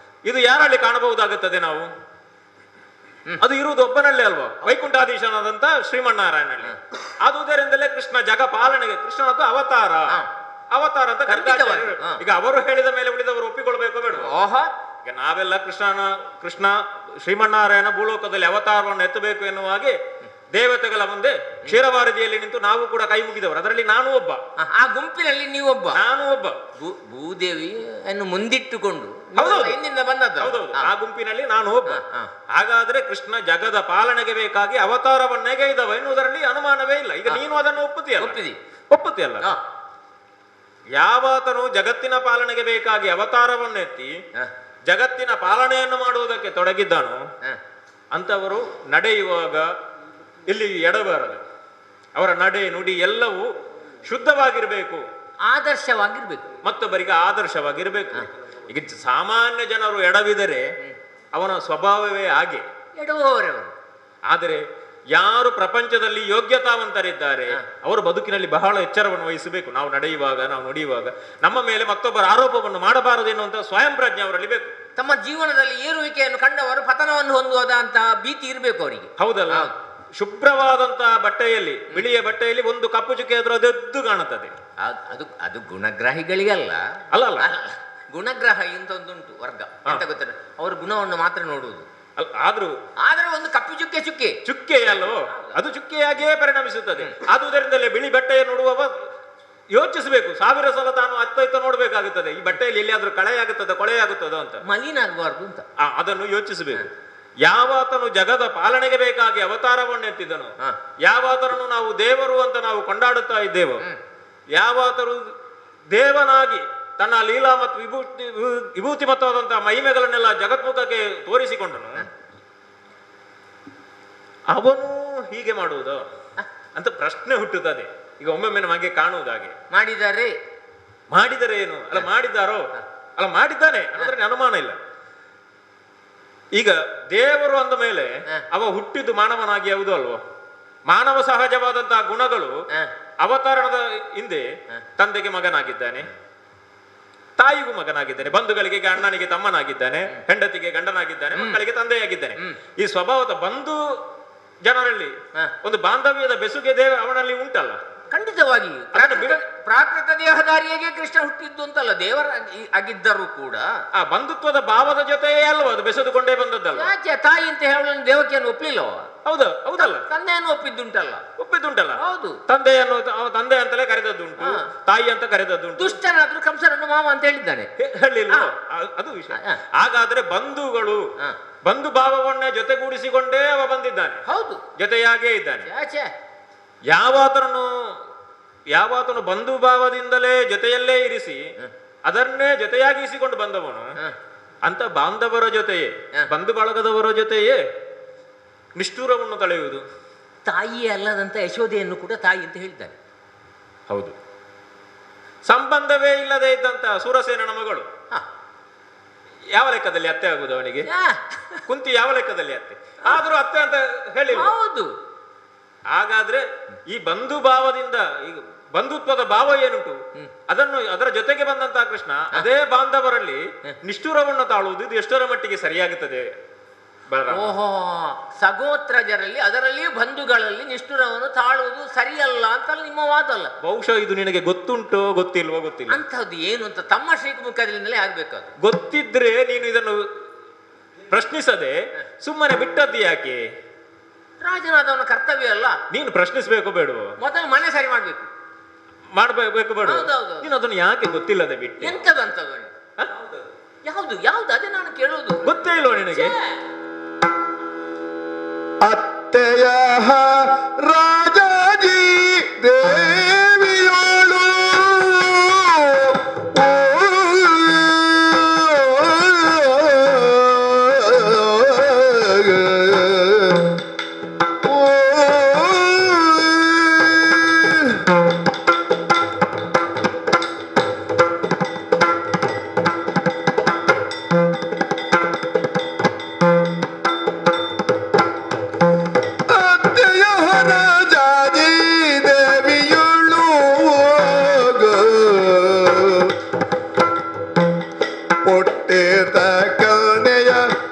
ಇದು ಯಾರಲ್ಲಿ ಕಾಣಬಹುದಾಗುತ್ತದೆ ನಾವು? ಅದು ಇರುವುದು ಒಬ್ಬನಲ್ಲೇ ಅಲ್ವಾ, ವೈಕುಂಠಾಧೀಶನಾದಂತ ಶ್ರೀಮನ್ನಾರಾಯಣನಲ್ಲಿ. ಆದುದರಿಂದಲೇ ಕೃಷ್ಣ ಜಗ ಪಾಲನೆಗೆ, ಕೃಷ್ಣನದ್ದು ಅವತಾರ ಅವತಾರ ಅಂತ ಕರೆದಿದ್ದಾರೆ. ಈಗ ಅವರು ಹೇಳಿದ ಮೇಲೆ ಉಳಿದವರು ಒಪ್ಪಿಕೊಳ್ಬೇಕೋ ಬೇಡ? ಈಗ ನಾವೆಲ್ಲ ಕೃಷ್ಣ ಶ್ರೀಮನ್ನಾರಾಯಣ ಭೂಲೋಕದಲ್ಲಿ ಅವತಾರವನ್ನು ಎತ್ತಬೇಕು ಎನ್ನುವ ಹಾಗೆ ದೇವತೆಗಳ ಮುಂದೆ ಕ್ಷೀರವಾರದಿಯಲ್ಲಿ ನಿಂತು ನಾವು ಕೂಡ ಕೈ ಮುಗಿದವರು. ಅದರಲ್ಲಿ ನಾನು ಒಬ್ಬ, ಆ ಗುಂಪಿನಲ್ಲಿ ನೀವೊಬ್ಬ, ನಾನು ಒಬ್ಬ. ಭೂದೇವಿಯನ್ನು ಮುಂದಿಟ್ಟುಕೊಂಡು ಹಿಂದಿಂದ ಬಂದದ್ದು. ಹೌದೌದು, ಆ ಗುಂಪಿನಲ್ಲಿ ನಾನು ಒಬ್ಬ. ಹಾಗಾದ್ರೆ ಕೃಷ್ಣ ಜಗದ ಪಾಲನೆಗೆ ಬೇಕಾಗಿ ಅವತಾರವನ್ನೇ ಇದ್ದವ ಎನ್ನುವುದರಲ್ಲಿ ಅನುಮಾನವೇ ಇಲ್ಲ. ಈಗ ನೀನು ಅದನ್ನು ಒಪ್ಪುತ್ತೀಯಲ್ಲ. ಯಾವಾತನು ಜಗತ್ತಿನ ಪಾಲನೆಗೆ ಬೇಕಾಗಿ ಅವತಾರವನ್ನೆತ್ತಿ ಜಗತ್ತಿನ ಪಾಲನೆಯನ್ನು ಮಾಡುವುದಕ್ಕೆ ತೊಡಗಿದ್ದಾನೋ ಅಂತವರು ನಡೆಯುವಾಗ ಇಲ್ಲಿ ಎಡಬಾರದು. ಅವರ ನಡೆ ನುಡಿ ಎಲ್ಲವೂ ಶುದ್ಧವಾಗಿರ್ಬೇಕು, ಆದರ್ಶವಾಗಿರ್ಬೇಕು, ಮತ್ತೊಬ್ಬರಿಗೆ ಆದರ್ಶವಾಗಿರ್ಬೇಕು. ಈಗ ಸಾಮಾನ್ಯ ಜನರು ಎಡವಿದರೆ ಅವನ ಸ್ವಭಾವವೇ ಹಾಗೆ, ಎಡವುವವರವರು. ಆದರೆ ಯಾರು ಪ್ರಪಂಚದಲ್ಲಿ ಯೋಗ್ಯತಾವಂತರಿದ್ದಾರೆ ಅವರು ಬದುಕಿನಲ್ಲಿ ಬಹಳ ಎಚ್ಚರವನ್ನು ವಹಿಸಬೇಕು. ನಾವು ನಡೆಯುವಾಗ, ನಾವು ನುಡಿಯುವಾಗ ನಮ್ಮ ಮೇಲೆ ಮತ್ತೊಬ್ಬರ ಆರೋಪವನ್ನು ಮಾಡಬಾರದು ಎನ್ನುವಂತ ಸ್ವಯಂ ಪ್ರಜ್ಞೆ ಅವರಲ್ಲಿ ಬೇಕು. ತಮ್ಮ ಜೀವನದಲ್ಲಿ ಏರುವಿಕೆಯನ್ನು ಕಂಡವರು ಪತನವನ್ನು ಹೊಂದುವುದಂತಹ ಭೀತಿ ಇರಬೇಕು ಅವರಿಗೆ. ಹೌದಲ್ಲ? ಶುಭ್ರವಾದಂತಹ ಬಟ್ಟೆಯಲ್ಲಿ, ಬಿಳಿಯ ಬಟ್ಟೆಯಲ್ಲಿ ಒಂದು ಕಪ್ಪು ಚುಕ್ಕೆ ಆದ್ರೂ ಅದೆದ್ದು ಕಾಣುತ್ತದೆ. ಅದು ಗುಣಗ್ರಾಹಿಗಳಿಗಲ್ಲ. ಅಲ್ಲ, ಗುಣಗ್ರಹ ಇಂತ ಒಂದುಂಟು ವರ್ಗ, ಎಂತ ಗೊತ್ತಿಲ್ಲ, ಅವ್ರ ಗುಣವನ್ನು ಮಾತ್ರ ನೋಡುವುದು. ಆದ್ರೆ ಒಂದು ಕಪ್ಪು ಚುಕ್ಕೆ ಅಲ್ಲೋ, ಅದು ಚುಕ್ಕೆಯಾಗಿಯೇ ಪರಿಣಮಿಸುತ್ತದೆ. ಆದುದರಿಂದಲೇ ಬಿಳಿ ಬಟ್ಟೆಯನ್ನು ನೋಡುವವ ಯೋಚಿಸಬೇಕು, 1000 ಸಲ ತಾನು ಅತ್ತ ನೋಡ್ಬೇಕಾಗುತ್ತದೆ. ಈ ಬಟ್ಟೆಯಲ್ಲಿ ಎಲ್ಲಿಯಾದ್ರೂ ಕೊಳೆಯಾಗುತ್ತದೋ ಅಂತ, ಮಲಿನ ಆಗಬಾರ್ದು ಅಂತ ಅದನ್ನು ಯೋಚಿಸಬೇಕು. ಯಾವಾತನು ಜಗದ ಪಾಲನೆಗೆ ಬೇಕಾಗಿ ಅವತಾರವನ್ನು ಎತ್ತಿದನು, ಯಾವಾತನನ್ನು ನಾವು ದೇವರು ಅಂತ ನಾವು ಕೊಂಡಾಡುತ್ತಾ ಇದ್ದೇವೋ, ಯಾವಾತರು ದೇವನಾಗಿ ತನ್ನ ಲೀಲಾ ಮತ್ತು ವಿಭೂತಿ ಮತ್ತವಾದಂತಹ ಮಹಿಮೆಗಳನ್ನೆಲ್ಲ ಜಗತ್ಮುಖಕ್ಕೆ ತೋರಿಸಿಕೊಂಡನು, ಅವನು ಹೀಗೆ ಮಾಡುವುದು ಅಂತ ಪ್ರಶ್ನೆ ಹುಟ್ಟುತ್ತದೆ. ಈಗ ಒಮ್ಮೊಮ್ಮೆ ನಮಗೆ ಕಾಣುವುದಾಗೆ, ಮಾಡಿದರೆ ಏನು, ಅಲ್ಲ ಮಾಡಿದ್ದಾರೋ, ಅಲ್ಲ ಮಾಡಿದ್ದಾನೆ ಅನ್ನೋದ್ರಲ್ಲಿ ಅನುಮಾನ ಇಲ್ಲ. ಈಗ ದೇವರು ಅಂದ ಮೇಲೆ ಅವ ಹುಟ್ಟಿದ್ದು ಮಾನವನಾಗಿ ಯಾವುದು ಅಲ್ವೋ? ಮಾನವ ಸಹಜವಾದಂತಹ ಗುಣಗಳು ಅವತಾರಣದ ಹಿಂದೆ ತಂದೆಗೆ ಮಗನಾಗಿದ್ದಾನೆ, ತಾಯಿಗೂ ಮಗನಾಗಿದ್ದಾನೆ, ಬಂಧುಗಳಿಗೆ ಅಣ್ಣನಿಗೆ ತಮ್ಮನಾಗಿದ್ದಾನೆ, ಹೆಂಡತಿಗೆ ಗಂಡನಾಗಿದ್ದಾನೆ, ಮಕ್ಕಳಿಗೆ ತಂದೆಯಾಗಿದ್ದಾನೆ. ಈ ಸ್ವಭಾವದ ಬಂಧು ಜನರಲ್ಲಿ ಒಂದು ಬಾಂಧವ್ಯದ ಬೆಸುಗೆ ಅವನಲ್ಲಿ ಉಂಟಲ್ಲ. ಖಂಡಿತವಾಗಿ ಪ್ರಾಕೃತ ದೇಹಧಾರಿಯಾಗೆ ಕೃಷ್ಣ ಹುಟ್ಟಿದ್ದು ಅಂತಲ್ಲ, ದೇವರ ಆಗಿದ್ದರೂ ಕೂಡ ಆ ಬಂಧುತ್ವದ ಭಾವದ ಜೊತೆಯೇ ಅಲ್ವ ಅದು ಬೆಸೆದುಕೊಂಡೇ ಬಂದದ್ದಲ್ಲ. ಯಾಕೆ ತಾಯಿ ಅಂತ ಹೇಳಲು ದೇವಕಿಯನ್ನು ಒಪ್ಲಿಲ್ಲವ? ಹೌದಲ್ಲ, ತಂದೆಯನ್ನು ಒಪ್ಪಿದ್ದುಂಟಲ್ಲ. ಹೌದು, ತಂದೆಯನ್ನು ತಂದೆ ಅಂತಲೇ ಕರೆದದ್ದುಂಟು, ತಾಯಿ ಅಂತ ಕರೆದದ್ದುಂಟು. ದುಷ್ಟನಾದ್ರೂ ಕಂಸರನ್ನು ಮಾವ ಅಂತ ಹೇಳಿದ್ದಾನೆ, ಹೇಳಿಲ್ಲ? ಅದು ವಿಷಯ. ಹಾಗಾದ್ರೆ ಬಂಧುಗಳು ಬಂಧು ಭಾವವನ್ನೇ ಜೊತೆಗೂಡಿಸಿಕೊಂಡೇ ಅವ ಬಂದಿದ್ದಾನೆ. ಹೌದು, ಜೊತೆಯಾಗೇ ಇದ್ದಾನೆ. ಯಾವಾತನು ಬಂಧು ಭಾವದಿಂದಲೇ ಜೊತೆಯಲ್ಲೇ ಇರಿಸಿ ಅದನ್ನೇ ಜೊತೆಯಾಗಿಸಿಕೊಂಡು ಬಂದವನು ಅಂತ ಬಾಂಧವರ ಜೊತೆಯೇ, ಬಂಧು ಬಳಗದವರ ಜೊತೆಯೇ ನಿಷ್ಠೂರವನ್ನು ತಳೆಯುವುದು. ತಾಯಿಯೇ ಅಲ್ಲದಂತ ಯಶೋದೆಯನ್ನು ಕೂಡ ತಾಯಿ ಅಂತ ಹೇಳಿದ್ದಾನೆ. ಹೌದು, ಸಂಬಂಧವೇ ಇಲ್ಲದೆ ಇದ್ದಂತ ಸೂರಸೇನನ ಮಗಳು ಯಾವ ಲೆಕ್ಕದಲ್ಲಿ ಅತ್ತೆ ಆಗುದು ಅವನಿಗೆ? ಕುಂತಿ ಯಾವ ಲೆಕ್ಕದಲ್ಲಿ ಅತ್ತೆ ಆದ್ರೂ ಅತ್ತೆ ಅಂತ ಹೇಳಿ. ಹೌದು, ಹಾಗಾದ್ರೆ ಈ ಬಂಧು ಭಾವದಿಂದ, ಈಗ ಬಂಧುತ್ವದ ಭಾವ ಏನುಂಟು ಅದರ ಜೊತೆಗೆ ಬಂದಂತಹ ಕೃಷ್ಣ ಅದೇ ಬಾಂಧವರಲ್ಲಿ ನಿಷ್ಠುರವನ್ನು ತಾಳುವುದು, ಇದು ಎಷ್ಟರ ಮಟ್ಟಿಗೆ ಸರಿಯಾಗುತ್ತದೆ? ಓಹೋ, ಸಗೋತ್ರಜರಲ್ಲಿ ಅದರಲ್ಲಿಯೂ ಬಂಧುಗಳಲ್ಲಿ ನಿಷ್ಠುರವನ್ನು ತಾಳುವುದು ಸರಿಯಲ್ಲ ಅಂತ ನಿಮ್ಮ ವಾದ ಅಲ್ಲ? ಬಹುಶಃ ಇದು ನಿನಗೆ ಗೊತ್ತುಂಟೋ ಗೊತ್ತಿಲ್ವೋ ಗೊತ್ತಿಲ್ಲ. ಅಂತಹದ್ದು ಏನು ಅಂತ ತಮ್ಮ ಶ್ರೀಮುಖದಿಂದಲೇ ಆಗ್ಬೇಕಾದ್ರು. ಗೊತ್ತಿದ್ರೆ ನೀನು ಇದನ್ನು ಪ್ರಶ್ನಿಸದೆ ಸುಮ್ಮನೆ ಬಿಟ್ಟದ್ದು ಯಾಕೆ? ರಾಜನಾದವನ ಕರ್ತವ್ಯ ಅಲ್ಲ ನೀನು ಪ್ರಶ್ನಿಸಬೇಕು ಬೇಡವೋ? ಮೊದಲು ಮನೆ ಸರಿ ಮಾಡ್ಬೇಕು ಬೇಡ. ನೀನು ಅದನ್ನು ಯಾಕೆ ಗೊತ್ತಿಲ್ಲದೆ ಬಿಟ್ಟು? ಎಂತದಂತದ್ದು ಯಾವುದು ಅದೇ ನಾನು ಕೇಳುವುದು. ಗೊತ್ತೇ ಇಲ್ವ ನಿನಗೆ? ಅತ್ತೆಯ ರಾಜಾಜಿ ದೇವಿಯೋಳು ರಾಜ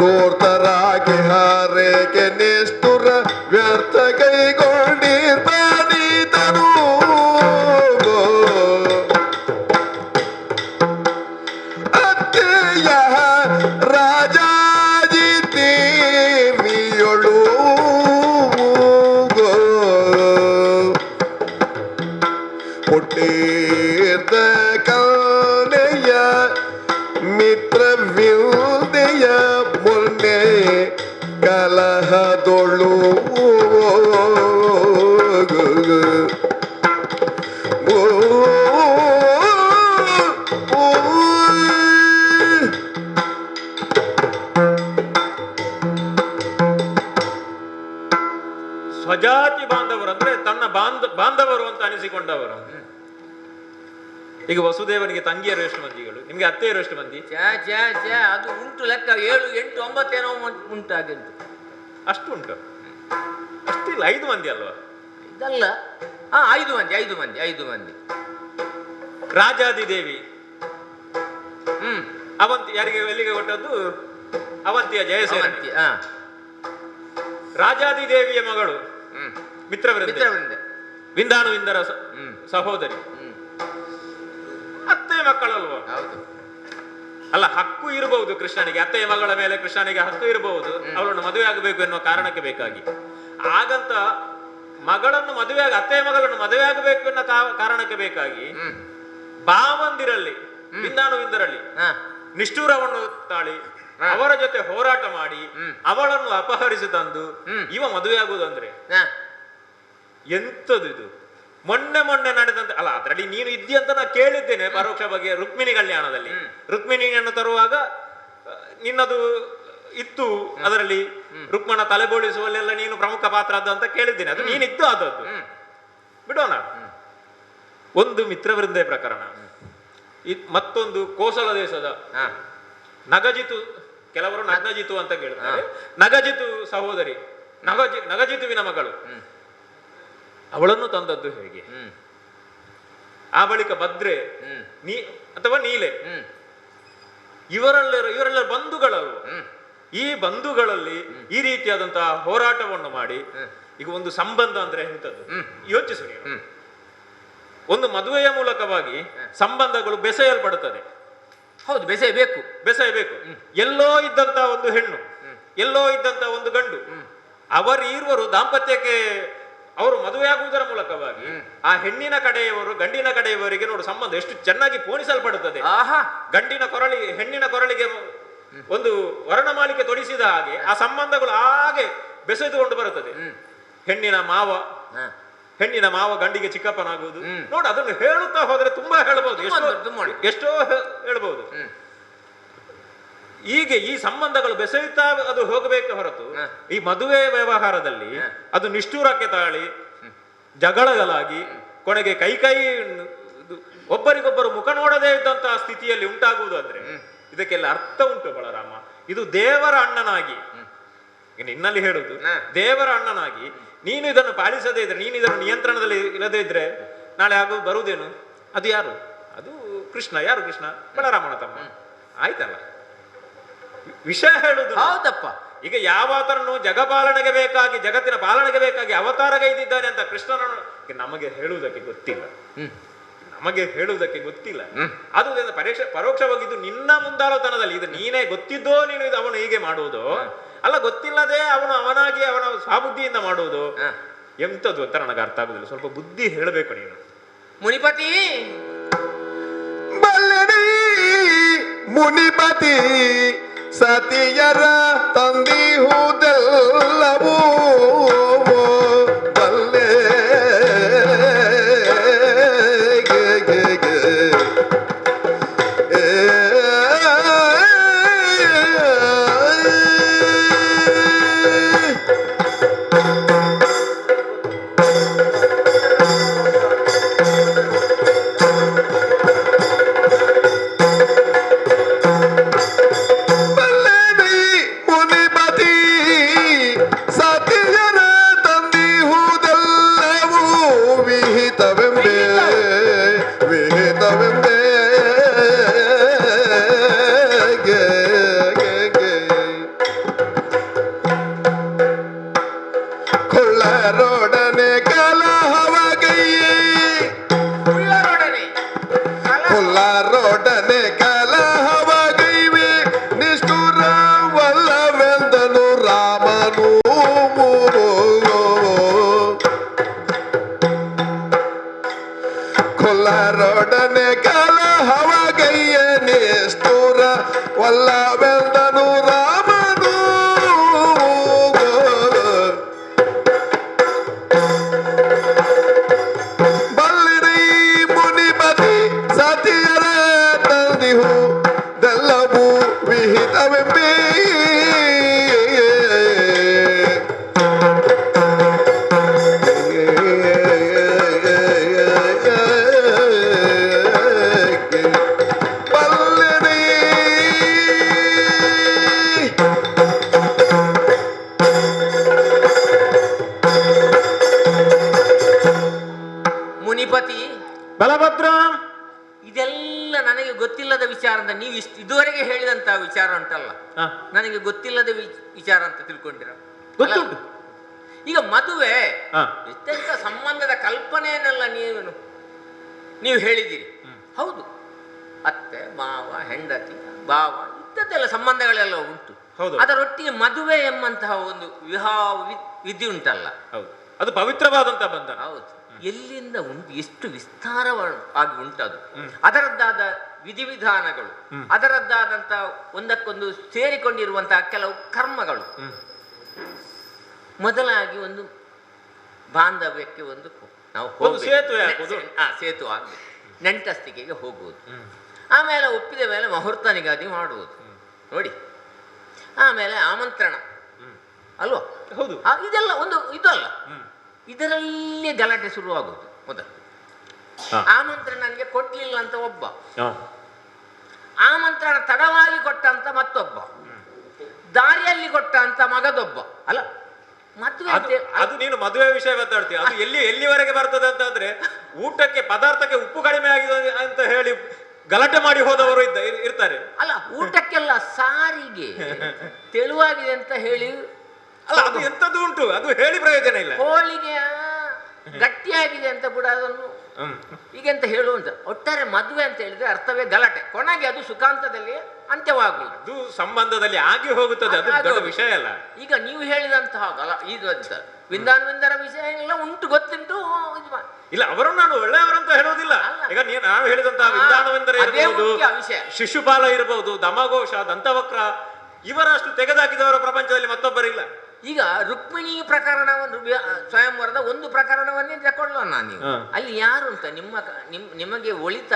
ಧೂರ್ತರಾಗಿ ಹಾರೇಕೆ ನಿಷ್ಠುರ ವ್ಯರ್ಥ ಕೈಗೊಂಡಿರ್ಬಾನಿತನು ಅತ್ತೆಯ ರಾಜಾಜಿ ದೇವಿಯೊಳು ಹುಟ್ಟಿರ್ದ ಕಲ್ನೆಯ ಮಿತ್ರವಿಲ್ದೆಯ ಮುನ್ನೆ ಕಲಹದೊಳು ಸ್ವಜಾತಿ ಬಾಂಧವರು ಅಂದ್ರೆ ತನ್ನ ಬಾಂಧವರು ಅಂತ ಅನಿಸಿಕೊಂಡವರು. ಈಗ ವಸುದೇವನಿಗೆ ತಂಗಿಯರು ಎಷ್ಟು ಮಂದಿಗಳು, ನಿಮ್ಗೆ ಅತ್ತೆಯರು ಎಷ್ಟು ಮಂದಿ? ಅದು ಉಂಟು ಲೆಕ್ಕ 7, 8, 9 ಏನೋ ಉಂಟಾಗಿಂಟು. ಅಷ್ಟು ಉಂಟು? ಅಷ್ಟಿಲ್ಲ, 5 ಮಂದಿ ಅಲ್ವಾ? ಇದಲ್ಲ, 5 ಮಂದಿ. ರಾಜಾದಿದೇವಿ ಅವಂತಿ ಯಾರಿಗೆ ಎಲ್ಲಿಗೆ ಕೊಟ್ಟದ್ದು? ಅವಂತಿಯ ಜಯಸೇನ. ರಾಜಾದಿದೇವಿಯ ಮಗಳು ಮಿತ್ರವೃಂದ, ವಿಂದಾಣುವಿಂದರ ಸಹೋದರಿ, ಅತ್ತೆಯ ಮಕ್ಕಳಲ್ವ? ಹೌದು. ಅಲ್ಲ, ಹಕ್ಕು ಇರಬಹುದು ಕೃಷ್ಣನಿಗೆ, ಅತ್ತೆಯ ಮಗಳ ಮೇಲೆ ಕೃಷ್ಣನಿಗೆ ಹಕ್ಕು ಇರಬಹುದು, ಅವಳನ್ನು ಮದುವೆ ಆಗಬೇಕು ಎನ್ನುವ ಕಾರಣಕ್ಕೆ ಬೇಕಾಗಿ. ಆಗಂತ ಮಗಳನ್ನು ಅತ್ತೆಯ ಮಗಳನ್ನು ಮದುವೆ ಆಗಬೇಕು ಎನ್ನುವ ಕಾರಣಕ್ಕೆ ಬೇಕಾಗಿ ಭಾವಂದಿರಲ್ಲಿ ವಿಂದಾಣುವಿಂದರಲ್ಲಿ ನಿಷ್ಠೂರವನ್ನು ತಾಳಿ ಅವರ ಜೊತೆ ಹೋರಾಟ ಮಾಡಿ ಅವಳನ್ನು ಅಪಹರಿಸಿ ತಂದು ಇವ ಮದುವೆ ಆಗುವುದಂದ್ರೆ ಎಂತದಿದು? ಮೊನ್ನೆ ನಡೆದಂತೆ ಅಲ್ಲ, ಅದರಲ್ಲಿ ನೀನು ಇದ್ದಿ ಅಂತ ನಾ ಕೇಳಿದ್ದೇನೆ ಪರೋಕ್ಷ ಬಗ್ಗೆ. ರುಕ್ಮಿಣಿ ಕಲ್ಯಾಣದಲ್ಲಿ ರುಕ್ಮಿಣಿಯನ್ನು ತರುವಾಗ ನಿನ್ನದು ಇತ್ತು, ಅದರಲ್ಲಿ ರುಕ್ಮಣ ತಲೆಬೋಳಿಸುವಲ್ಲೆಲ್ಲ ನೀನು ಪ್ರಮುಖ ಪಾತ್ರ ಅದ ಅಂತ ಕೇಳಿದ್ದೇನೆ. ಅದು ನೀನಿದ್ದು ಆದದ್ದು ಬಿಡೋಣ. ಒಂದು ಮಿತ್ರವೃಂದೇ ಪ್ರಕರಣ, ಮತ್ತೊಂದು ಕೋಸಲ ದೇಶದ ನಗಜಿತು, ಕೆಲವರು ನಗ್ನಜಿತು ಅಂತ ಕೇಳ್ತಾರೆ, ನಗಜಿತು ಸಹೋದರಿ, ನಗಜಿತುವಿನ ಮಗಳು, ಅವಳನ್ನು ತಂದದ್ದು ಹೇಗೆ? ಆ ಬಳಿಕ ಭದ್ರೆ ಅಥವಾ ನೀಲೆ, ಇವರೆಲ್ಲ ಬಂಧುಗಳಲ್ವ? ಈ ಬಂಧುಗಳಲ್ಲಿ ಈ ರೀತಿಯಾದಂತಹ ಹೋರಾಟವನ್ನು ಮಾಡಿ ಈಗ ಒಂದು ಸಂಬಂಧ ಅಂದ್ರೆ ಎಂಥದ್ದು ಯೋಚಿಸಿ. ಒಂದು ಮದುವೆಯ ಮೂಲಕವಾಗಿ ಸಂಬಂಧಗಳು ಬೆಸೆಯಲ್ಪಡುತ್ತದೆ. ಹೌದು, ಬೆಸೆಯಬೇಕು. ಎಲ್ಲೋ ಇದ್ದಂತ ಒಂದು ಹೆಣ್ಣು, ಎಲ್ಲೋ ಇದ್ದಂತ ಒಂದು ಗಂಡು, ಅವರೀರ್ವರು ದಾಂಪತ್ಯಕ್ಕೆ ಅವರು ಮದುವೆ ಆಗುವುದರ ಮೂಲಕವಾಗಿ ಆ ಹೆಣ್ಣಿನ ಕಡೆಯವರು ಗಂಡಿನ ಕಡೆಯವರಿಗೆ ನೋಡು ಸಂಬಂಧ ಎಷ್ಟು ಚೆನ್ನಾಗಿ ಪೋಣಿಸಲ್ಪಡುತ್ತದೆ. ಹೆಣ್ಣಿನ ಕೊರಳಿಗೆ ಒಂದು ವರ್ಣಮಾಲಿಕೆ ತೊಡಿಸಿದ ಹಾಗೆ ಆ ಸಂಬಂಧಗಳು ಹಾಗೆ ಬೆಸೆದುಕೊಂಡು ಬರುತ್ತದೆ. ಹೆಣ್ಣಿನ ಮಾವ ಗಂಡಿಗೆ ಚಿಕ್ಕಪ್ಪನಾಗುವುದು ನೋಡು. ಅದನ್ನು ಹೇಳುತ್ತಾ ಹೋದ್ರೆ ತುಂಬಾ ಹೇಳಬಹುದು, ಎಷ್ಟೋ ಹೇಳಬಹುದು. ಹೀಗೆ ಈ ಸಂಬಂಧಗಳು ಬೆಸೆಯುತ್ತಾ ಅದು ಹೋಗಬೇಕೆ ಹೊರತು ಈ ಮದುವೆ ವ್ಯವಹಾರದಲ್ಲಿ ಅದು ನಿಷ್ಠೂರಕ್ಕೆ ತಾಳಿ ಜಗಳಗಳಾಗಿ ಕೊನೆಗೆ ಕೈ ಒಬ್ಬರಿಗೊಬ್ಬರು ಮುಖ ನೋಡದೇ ಇದ್ದಂತಹ ಸ್ಥಿತಿಯಲ್ಲಿ ಉಂಟಾಗುವುದು ಅಂದ್ರೆ ಇದಕ್ಕೆಲ್ಲ ಅರ್ಥ ಉಂಟು ಬಲರಾಮ. ಇದು ದೇವರ ಅಣ್ಣನಾಗಿ, ನಿನ್ನಲ್ಲಿ ಹೇಳುದು ದೇವರ ಅಣ್ಣನಾಗಿ ನೀನು ಇದನ್ನು ಪಾಲಿಸದೇ ಇದ್ರೆ, ನೀನು ಇದನ್ನು ನಿಯಂತ್ರಣದಲ್ಲಿ ಇಲ್ಲದೇ ಇದ್ರೆ ನಾಳೆ ಆಗೋದು ಬರುವುದೇನು? ಅದು ಯಾರು? ಅದು ಕೃಷ್ಣ. ಯಾರು ಕೃಷ್ಣ? ಬಲರಾಮನ ತಮ್ಮ. ಆಯ್ತಲ್ಲ, ವಿಷಯ ಹೇಳುದು. ಹೌದಪ್ಪ. ಈಗ ಯಾವಾತರನ್ನು ಜಗಪಾಲನೆಗೆ ಬೇಕಾಗಿ, ಜಗತ್ತಿನ ಪಾಲನೆಗೆ ಬೇಕಾಗಿ ಅವತಾರಗೈದಿದ್ದಾನೆ ಅಂತ ಕೃಷ್ಣನನ್ನು ನಮಗೆ ಹೇಳುವುದಕ್ಕೆ ಗೊತ್ತಿಲ್ಲ. ಅದು ಪರೋಕ್ಷವಾಗಿ ಇದು ನಿನ್ನ ಮುಂದಾಲೋತನದಲ್ಲಿ, ಇದು ನೀನೇ ಗೊತ್ತಿದ್ದೋ ನೀನು ಇದು ಅವನು ಹೀಗೆ ಮಾಡುವುದು ಅಲ್ಲ, ಗೊತ್ತಿಲ್ಲದೆ ಅವನಾಗಿ ಅವನ ಸ್ವಾಬುದ್ಧಿಯಿಂದ ಮಾಡುವುದು ಎಂಥದ್ದು ಅಂತ ನನಗೆ ಅರ್ಥ ಆಗುದಿಲ್ಲ. ಸ್ವಲ್ಪ ಬುದ್ಧಿ ಹೇಳಬೇಕು ನೀನು. ಮುನಿಪತಿ ಸತಿಯರ ತಂದಿಹುದೆಲ್ಲವೂ ಬಲ್ಲೆ ಕೊಲ್ಲಾರೊಡನೆ ಕಲಹವಗೈವೆ ನಿಷ್ಠುರವಲ್ಲವೆಂದನು ರಾಮನು. ಕೊಲ್ಲಾರೊಡನೆ ಕಲಹವಗೈಯ ನಿಷ್ಠುರವಲ್ಲವೆಂದನು ರಾಮನು. ಬಲ್ಲಿರಿ ಮುನಿಪತಿ ಸತಿಯರ ತಂದಿಹು ದೆಲ್ಲವೂ ವಿಹಿತವೆಂಬೇ. ಮುನಿಪತಿ ಬಲಭದ್ರ, ಇದೆಲ್ಲ ನನಗೆ ಗೊತ್ತಿಲ್ಲದ ವಿಚಾರ ಅಂತ ನೀವು ಇದುವರೆಗೆ ಹೇಳಿದಂತ ವಿಚಾರ ಉಂಟಲ್ಲ, ನನಗೆ ಗೊತ್ತಿಲ್ಲದ ವಿಚಾರ ಅಂತ ತಿಳ್ಕೊಂಡಿರ. ಗೊತ್ತುಂಟು. ಈಗ ಮದುವೆ ಎಷ್ಟೆಂತ ಸಂಬಂಧದ ಕಲ್ಪನೆಯನ್ನೆಲ್ಲ ನೀವು ಹೇಳಿದ್ದೀರಿ. ಹೌದು, ಅತ್ತೆ ಮಾವ ಹೆಂಡತಿ ಭಾವ ಇಂಥದ್ದೆಲ್ಲ ಸಂಬಂಧಗಳೆಲ್ಲ ಉಂಟು. ಅದರೊಟ್ಟಿಗೆ ಮದುವೆ ಎಂಬಂತಹ ಒಂದು ವಿಧಿ ಉಂಟಲ್ಲ, ಅದು ಪವಿತ್ರವಾದಂತಹ ಬಂಧನ. ಹೌದು, ಎಲ್ಲಿಂದ ಉಂಟು, ಎಷ್ಟು ವಿಸ್ತಾರವಾಗಿ ಉಂಟದು. ಅದರದ್ದಾದ ವಿಧಿವಿಧಾನಗಳು, ಅದರದ್ದಾದಂತಹ ಒಂದಕ್ಕೊಂದು ಸೇರಿಕೊಂಡಿರುವಂತಹ ಕೆಲವು ಕರ್ಮಗಳು. ಮೊದಲಾಗಿ ಒಂದು ಬಾಂಧವ್ಯಕ್ಕೆ ನಾವು ಸೇತು ಆಗಬೇಕು, ನೆಂಟಸ್ತಿಕೆಗೆ ಹೋಗುವುದು, ಆಮೇಲೆ ಒಪ್ಪಿದ ಮೇಲೆ ಮುಹೂರ್ತ ನಿಗದಿ ಮಾಡುವುದು ನೋಡಿ, ಆಮೇಲೆ ಆಮಂತ್ರಣ ಅಲ್ವಾ. ಹೌದು, ಇದೆಲ್ಲ ಒಂದು ಇದಲ್ಲ, ಇದರಲ್ಲೇ ಗಲಾಟೆ ಶುರುವಾಗುವುದು. ಮೊದಲು ಆಮಂತ್ರಣ ನನಗೆ ಕೊಡ್ಲಿಲ್ಲ ಅಂತ ಒಬ್ಬ, ಆಮಂತ್ರಣ ತಡವಾಗಿ ಕೊಟ್ಟಂತ ಮತ್ತೊಬ್ಬ, ದಾರಿಯಲ್ಲಿ ಕೊಟ್ಟ ಅಂತ ಮಗದೊಬ್ಬ. ಅಲ್ಲ ಮದುವೆ ಅದು ನೀನು ಮದುವೆ ವಿಷಯ ಮಾತಾಡ್ತೀಯ, ಅದು ಎಲ್ಲಿವರೆಗೆ ಬರ್ತದೆ ಅಂತಂದ್ರೆ ಊಟಕ್ಕೆ ಪದಾರ್ಥಕ್ಕೆ ಉಪ್ಪು ಕಡಿಮೆ ಆಗಿದೆ ಅಂತ ಹೇಳಿ ಗಲಾಟೆ ಮಾಡಿ ಹೋದವರು ಇರ್ತಾರೆ. ಅಲ್ಲ ಊಟಕ್ಕೆಲ್ಲ ಸಾರಿಗೆ ತೆಳುವಾಗಿದೆ ಅಂತ ಹೇಳಿ, ಅಲ್ಲ ಅದು ಎಂತದ್ದು ಉಂಟು, ಅದು ಹೇಳಿ ಪ್ರಯೋಜನ ಇಲ್ಲ. ಹೋಳಿಗೆ ಗಟ್ಟಿಯಾಗಿದೆ ಅಂತ ಕೂಡ ಅದನ್ನು ಈಗೆಂತ ಹೇಳುವಂತ. ಒಟ್ಟಾರೆ ಮದುವೆ ಅಂತ ಹೇಳಿದ್ರೆ ಅರ್ಥವೇ ಗಲಾಟೆ, ಕೊನೆಗೆ ಅದು ಸುಖಾಂತದಲ್ಲಿ ಅಂತ್ಯವಾಗುವುದು. ಅದು ಸಂಬಂಧದಲ್ಲಿ ಆಗಿ ಹೋಗುತ್ತದೆ, ಅದು ದೊಡ್ಡ ವಿಷಯ ಅಲ್ಲ. ಈಗ ನೀವು ಹೇಳಿದಂತಹ ಇದು ವಿಂದಾನ್ವಿಂದರ ವಿಷಯ ಎಲ್ಲ ಉಂಟು, ಗೊತ್ತುಂಟು. ಇಲ್ಲ, ಅವರನ್ನು ನಾನು ಒಳ್ಳೆಯವರಂತ ಹೇಳೋದಿಲ್ಲ. ಈಗ ನಾವು ಹೇಳಿದಂತಹ ವಿಂದಾನವೆಂದರೆ ಶಿಶುಪಾಲ ಇರಬಹುದು, ದಮಘೋಷ, ದಂತವಕ್ರ, ಇವರಷ್ಟು ತೆಗೆದಾಕಿದವರ ಪ್ರಪಂಚದಲ್ಲಿ ಮತ್ತೊಬ್ಬರಿಲ್ಲ. ಈಗ ರುಕ್ಮಿಣಿ ಪ್ರಕರಣವನ್ನು, ಸ್ವಯಂವರದ ಒಂದು ಪ್ರಕರಣವನ್ನೇ ತಕೊಳ್ಳೋಣ ನೀವು. ಅಲ್ಲಿ ಯಾರು ಅಂತ ನಿಮಗೆ ಒಳಿತ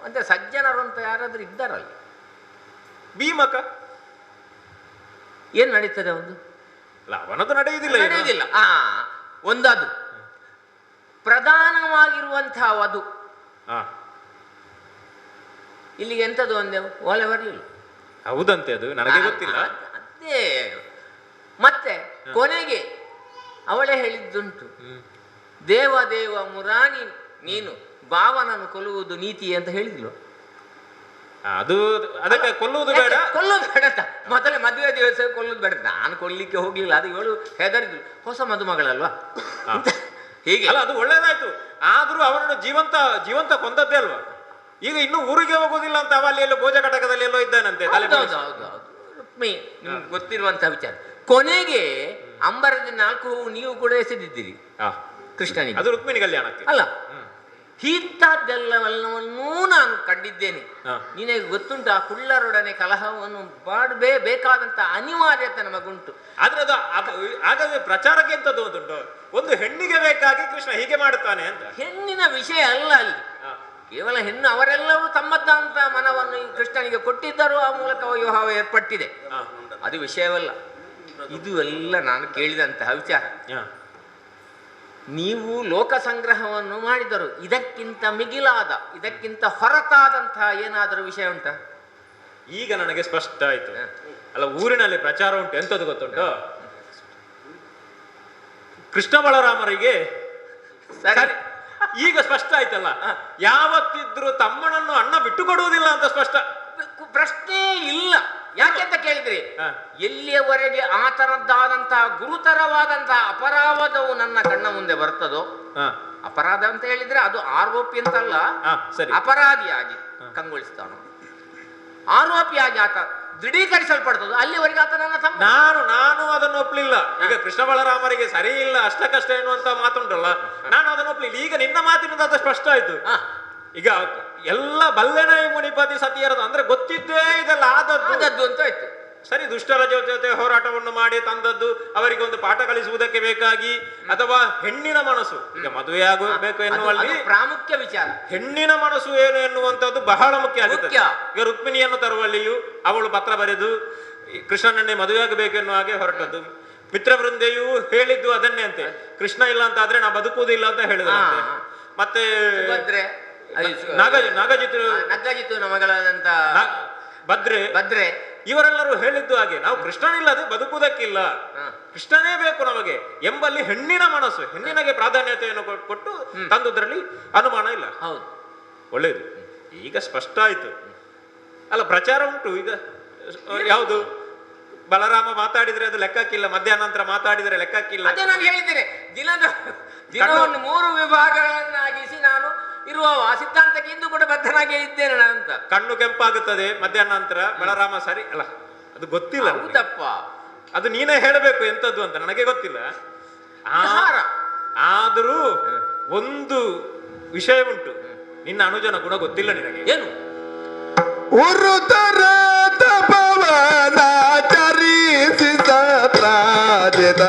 ಅಂದ್ರೆ ಸಜ್ಜನರು ಅಂತ ಯಾರಾದ್ರೂ ಇದ್ದಾರಲ್ಲ. ಭೀಮಕ ಏನ್ ನಡೀತದೆ ಒಂದು, ಅವನದು ನಡೆಯುವುದಿಲ್ಲ. ಒಂದದು ಪ್ರಧಾನವಾಗಿರುವಂತಹ ವಧು ಇಲ್ಲಿಗೆ ಎಂಥದ್ದು ಒಂದೇ ಓಲೆ ಬರಲಿಲ್ಲ. ಹೌದಂತೆ, ಅದು ನನಗೆ ಗೊತ್ತಿಲ್ಲ. ಅದೇ ಮತ್ತೆ ಕೊನೆಗೆ ಅವಳೇ ಹೇಳಿದ್ದುಂಟು, ದೇವ ದೇವ ಮುರಾನಿ ನೀನು ಭಾವನನ್ನು ಕೊಲ್ಲುವುದು ನೀತಿ ಅಂತ ಹೇಳಿದ್ಲು. ಅದು ಅದಕ್ಕೆ ಕೊಲ್ಲುವುದು ಬೇಡ, ಕೊಲ್ಲುವುದು ಬೇಡ ಅಂತ ಮೊದಲೇ ಮದುವೆ ದಿವಸ ಕೊಲ್ಲುವುದು ಬೇಡ. ನಾನು ಕೊಲ್ಲಿಕ್ಕೆ ಹೋಗ್ಲಿಲ್ಲ, ಅದು ಇವಳು ಹೆದರಿದ್ಲು, ಹೊಸ ಮದುಮಗಳಲ್ವಾ ಹೀಗೆ. ಅಲ್ಲ, ಅದು ಒಳ್ಳೇದಾಯ್ತು. ಆದ್ರೂ ಅವರನ್ನು ಜೀವಂತ ಕೊಂದದ್ದೇ ಅಲ್ವಾ. ಈಗ ಇನ್ನು ಊರಿಗೆ ಹೋಗೋದಿಲ್ಲ ಅಂತ ಅವ ಅಲ್ಲಿ ಎಲ್ಲೋ ಭೋಜ ಕಟಕದಲ್ಲಿ ಎಲ್ಲೋ ಇದ್ದಾನಂತೆ. ರುಕ್ಮಿ ನಿಮ್ಗೆ ಗೊತ್ತಿರುವಂತಹ ವಿಚಾರ. ಕೊನೆಗೆ ಅಂಬರದ 4 ಹೂವು ನೀವು ಕೂಡ ಎಸೆದಿದ್ದೀರಿ ಕೃಷ್ಣನಿಗೆ, ಅದು ರುಕ್ಮಿಣಿ ಕಲ್ಯಾಣಕ್ಕೆ ಅಲ್ಲ. ಇಂಥದ್ದೆಲ್ಲವನ್ನೂ ನಾನು ಕಂಡಿದ್ದೇನೆ. ನಿನಗೆ ಗೊತ್ತುಂಟು, ಆ ಕುಳ್ಳರೊಡನೆ ಕಲಹವನ್ನು ಬೇಕಾದಂತ ಅನಿವಾರ್ಯತೆ ನಮಗುಂಟು. ಆದ್ರೆ ಹಾಗಾದ್ರೆ ಪ್ರಚಾರಕ್ಕೆ ಎಂತದ್ದು ಉಂಟು, ಒಂದು ಹೆಣ್ಣಿಗೆ ಬೇಕಾಗಿ ಕೃಷ್ಣ ಹೀಗೆ ಮಾಡುತ್ತಾನೆ ಅಂತ. ಹೆಣ್ಣಿನ ವಿಷಯ ಅಲ್ಲ ಅಲ್ಲಿ, ಕೇವಲ ಹೆಣ್ಣು. ಅವರೆಲ್ಲರೂ ತಮ್ಮದ್ದಂತ ಮನವನ್ನು ಕೃಷ್ಣನಿಗೆ ಕೊಟ್ಟಿದ್ದರು, ಆ ಮೂಲಕ ವಿವಾಹ ಏರ್ಪಟ್ಟಿದೆ, ಅದು ವಿಷಯವಲ್ಲ. ಇದು ಎಲ್ಲ ನಾನು ಕೇಳಿದಂತಹ ವಿಚಾರ. ನೀವು ಲೋಕ ಸಂಗ್ರಹವನ್ನು ಮಾಡಿದರು, ಇದಕ್ಕಿಂತ ಮಿಗಿಲಾದ, ಇದಕ್ಕಿಂತ ಹೊರತಾದಂತಹ ಏನಾದರೂ ವಿಷಯ ಉಂಟಾ? ಈಗ ನನಗೆ ಸ್ಪಷ್ಟ ಆಯ್ತು. ಅಲ್ಲ, ಊರಿನಲ್ಲಿ ಪ್ರಚಾರ ಉಂಟು, ಎಂತದ್ದು ಗೊತ್ತುಂಟು, ಕೃಷ್ಣ ಬಲರಾಮರಿಗೆ ಸರಿ ಈಗ ಸ್ಪಷ್ಟ ಆಯ್ತಲ್ಲ, ಯಾವತ್ತಿದ್ರು ತಮ್ಮನನ್ನು ಅಣ್ಣ ಬಿಟ್ಟು ಕೊಡುವುದಿಲ್ಲ ಅಂತ ಸ್ಪಷ್ಟ. ಪ್ರಶ್ನೆ ಇಲ್ಲ. ಯಾಕೆಂತ ಕೇಳಿದ್ರಿ, ಎಲ್ಲಿಯವರೆಗೆ ಆತನದ್ದಾದಂತಹ ಗುರುತರವಾದಂತಹ ಅಪರಾಧವು ನನ್ನ ಕಣ್ಣ ಮುಂದೆ ಬರ್ತದೋ, ಅಪರಾಧ ಅಂತ ಹೇಳಿದ್ರೆ ಅದು ಆರೋಪಿ ಅಂತಲ್ಲ, ಸರಿ, ಅಪರಾಧಿಯಾಗಿ ಕಂಗೊಳಿಸ್ತಾನು. ಆರೋಪಿಯಾಗಿ ಆತ ದೃಢೀಕರಿಸಲ್ಪಡ್ತದೆ, ಅಲ್ಲಿವರೆಗೆ ಆತ ನನ್ನ ತಮ್ಮ. ನಾನು ಅದನ್ನು ಒಪ್ಲಿಲ್ಲ. ಈಗ ಕೃಷ್ಣ ಬಲರಾಮರಿಗೆ ಸರಿ ಇಲ್ಲ ಅಷ್ಟಕ್ಕಷ್ಟ ಎನ್ನುವಂತ ಮಾತುಂಟಲ್ಲ, ನಾನು ಅದನ್ನು ಒಪ್ಲಿಲ್ಲ. ಈಗ ನಿನ್ನ ಮಾತಿನಿಂದ ಅದು ಸ್ಪಷ್ಟ ಆಯ್ತು. ಈಗ ಎಲ್ಲ ಬಲ್ಲೆನೈ ಮುನಿಪತಿ ಸತಿಯರದು ಅಂದ್ರೆ ಗೊತ್ತಿದ್ದೇ ಇದೆಲ್ಲ ಆದದ್ದು ಅಂತ ಆಯ್ತು. ಸರಿ, ದುಷ್ಟರ ಜೊತೆ ಹೋರಾಟವನ್ನು ಮಾಡಿ ತಂದದ್ದು ಅವರಿಗೆ ಒಂದು ಪಾಠ ಕಲಿಸುವುದಕ್ಕೆ ಬೇಕಾಗಿ, ಅಥವಾ ಹೆಣ್ಣಿನ ಮನಸ್ಸು ಈಗ ಮದುವೆ ಆಗಬೇಕು ಎನ್ನುವಲ್ಲಿ ಪ್ರಾಮುಖ್ಯ ವಿಚಾರ, ಹೆಣ್ಣಿನ ಮನಸ್ಸು ಏನು ಎನ್ನುವಂಥದ್ದು ಬಹಳ ಮುಖ್ಯ ಆಗುತ್ತೆ. ಈಗ ರುಕ್ಮಿಣಿಯನ್ನು ತರುವಲ್ಲಿಯೂ ಅವಳು ಪತ್ರ ಬರೆದು ಕೃಷ್ಣನನ್ನೇ ಮದುವೆ ಆಗಬೇಕು ಎನ್ನುವ ಹಾಗೆ ಹೊರಟದ್ದು. ಮಿತ್ರವೃಂದೆಯೂ ಹೇಳಿದ್ದು ಅದನ್ನೇ ಅಂತೆ, ಕೃಷ್ಣ ಇಲ್ಲ ಅಂತ ಆದ್ರೆ ನಾ ಬದುಕುವುದಿಲ್ಲ ಅಂತ ಹೇಳಿದಂತೆ. ಮತ್ತೆ ನಗಜಿತು ಮಗಳಾದಂತ ಭದ್ರೆ ಇವರೆಲ್ಲರೂ ಹೇಳಿದ್ದು ಹಾಗೆ, ನಾವು ಕೃಷ್ಣನಿಲ್ಲದೆ ಬದುಕುವುದಕ್ಕಿಲ್ಲ, ಕೃಷ್ಣನೇ ಬೇಕು ನಮಗೆ ಎಂಬಲ್ಲಿ ಹೆಣ್ಣಿನ ಮನಸ್ಸು, ಹೆಣ್ಣಿನಗೆ ಪ್ರಾಧಾನ್ಯತೆಯನ್ನು ಕೊಟ್ಟು ತಂದುದ್ರಲ್ಲಿ ಅನುಮಾನ ಇಲ್ಲ. ಹೌದು, ಒಳ್ಳೇದು. ಈಗ ಸ್ಪಷ್ಟ ಆಯ್ತು ಅಲ್ಲ, ಪ್ರಚಾರ ಉಂಟು ಈಗ. ಯಾವುದು ಬಲರಾಮ ಮಾತಾಡಿದ್ರೆ ಅದು ಲೆಕ್ಕಕ್ಕಿಲ್ಲ, ಮಧ್ಯಾಹ್ನ ನಂತರ ಮಾತಾಡಿದ್ರೆ ಲೆಕ್ಕಕ್ಕಿಲ್ಲ. ಅದೇ ನಾನು ಹೇಳಿದ್ದೇನೆ, ದಿನವನ್ನು 3 ವಿಭಾಗಗಳನ್ನಾಗಿಸಿ ನಾನು ಇರುವ ಸಿದ್ಧಾಂತಕ್ಕೆ ಇಂದು ಕೂಡ ಬದ್ಧನಾಗಿ ಇದ್ದೇನೆ ಅಂತ. ಕಣ್ಣು ಕೆಂಪಾಗುತ್ತದೆ ಮಧ್ಯಾಹ್ನ ನಂತರ, ಬಲರಾಮ ಸರಿ ಅಲ್ಲ, ಅದು ಗೊತ್ತಿಲ್ಲ. ಹೌದಪ್ಪ, ಅದು ನೀನೇ ಹೇಳಬೇಕು ಎಂತದ್ದು ಅಂತ, ನನಗೆ ಗೊತ್ತಿಲ್ಲ. ಆದರೂ ಒಂದು ವಿಷಯ ಉಂಟು, ನಿನ್ನ ಅನುಜನ ಗುಣ ಗೊತ್ತಿಲ್ಲ ನಿನಗೆ. ಏನು? ಉರುತರ ತಪವನ ಚರಿಸಿ ಸತ್ರಾಜಿತ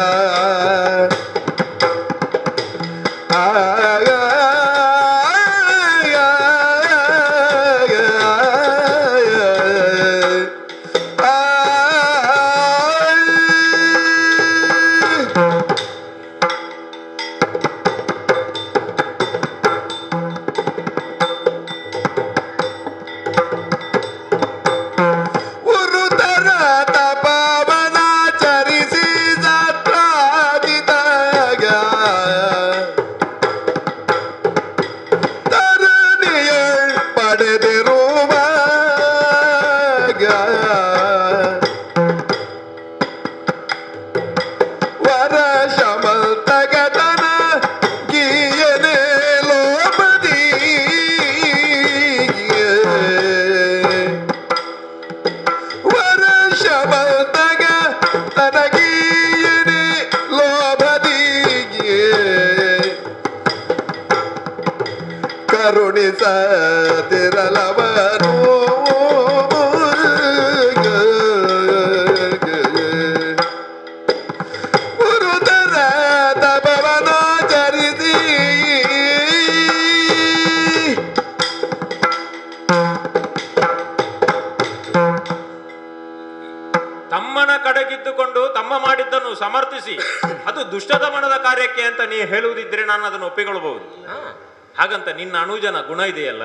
ಕರುಣಿಸದಿರಲವನು ಗುರುತರ ತಪವನಾಚರಿಸಿ ತಮ್ಮನ ಕಡೆಗಿದ್ದುಕೊಂಡು ತಮ್ಮ ಮಾಡಿದ್ದನ್ನು ಸಮರ್ಥಿಸಿ ಅದು ದುಷ್ಟದಮನದ ಕಾರ್ಯಕ್ಕೆ ಅಂತ ನೀ ಹೇಳುವುದಿದ್ರೆ ನಾನು ಅದನ್ನು ಒಪ್ಪಿಕೊಳ್ಳಬಹುದು. ಹಾಗಂತ ನಿನ್ನ ಅನುಜನ ಗುಣ ಇದೆಯಲ್ಲ,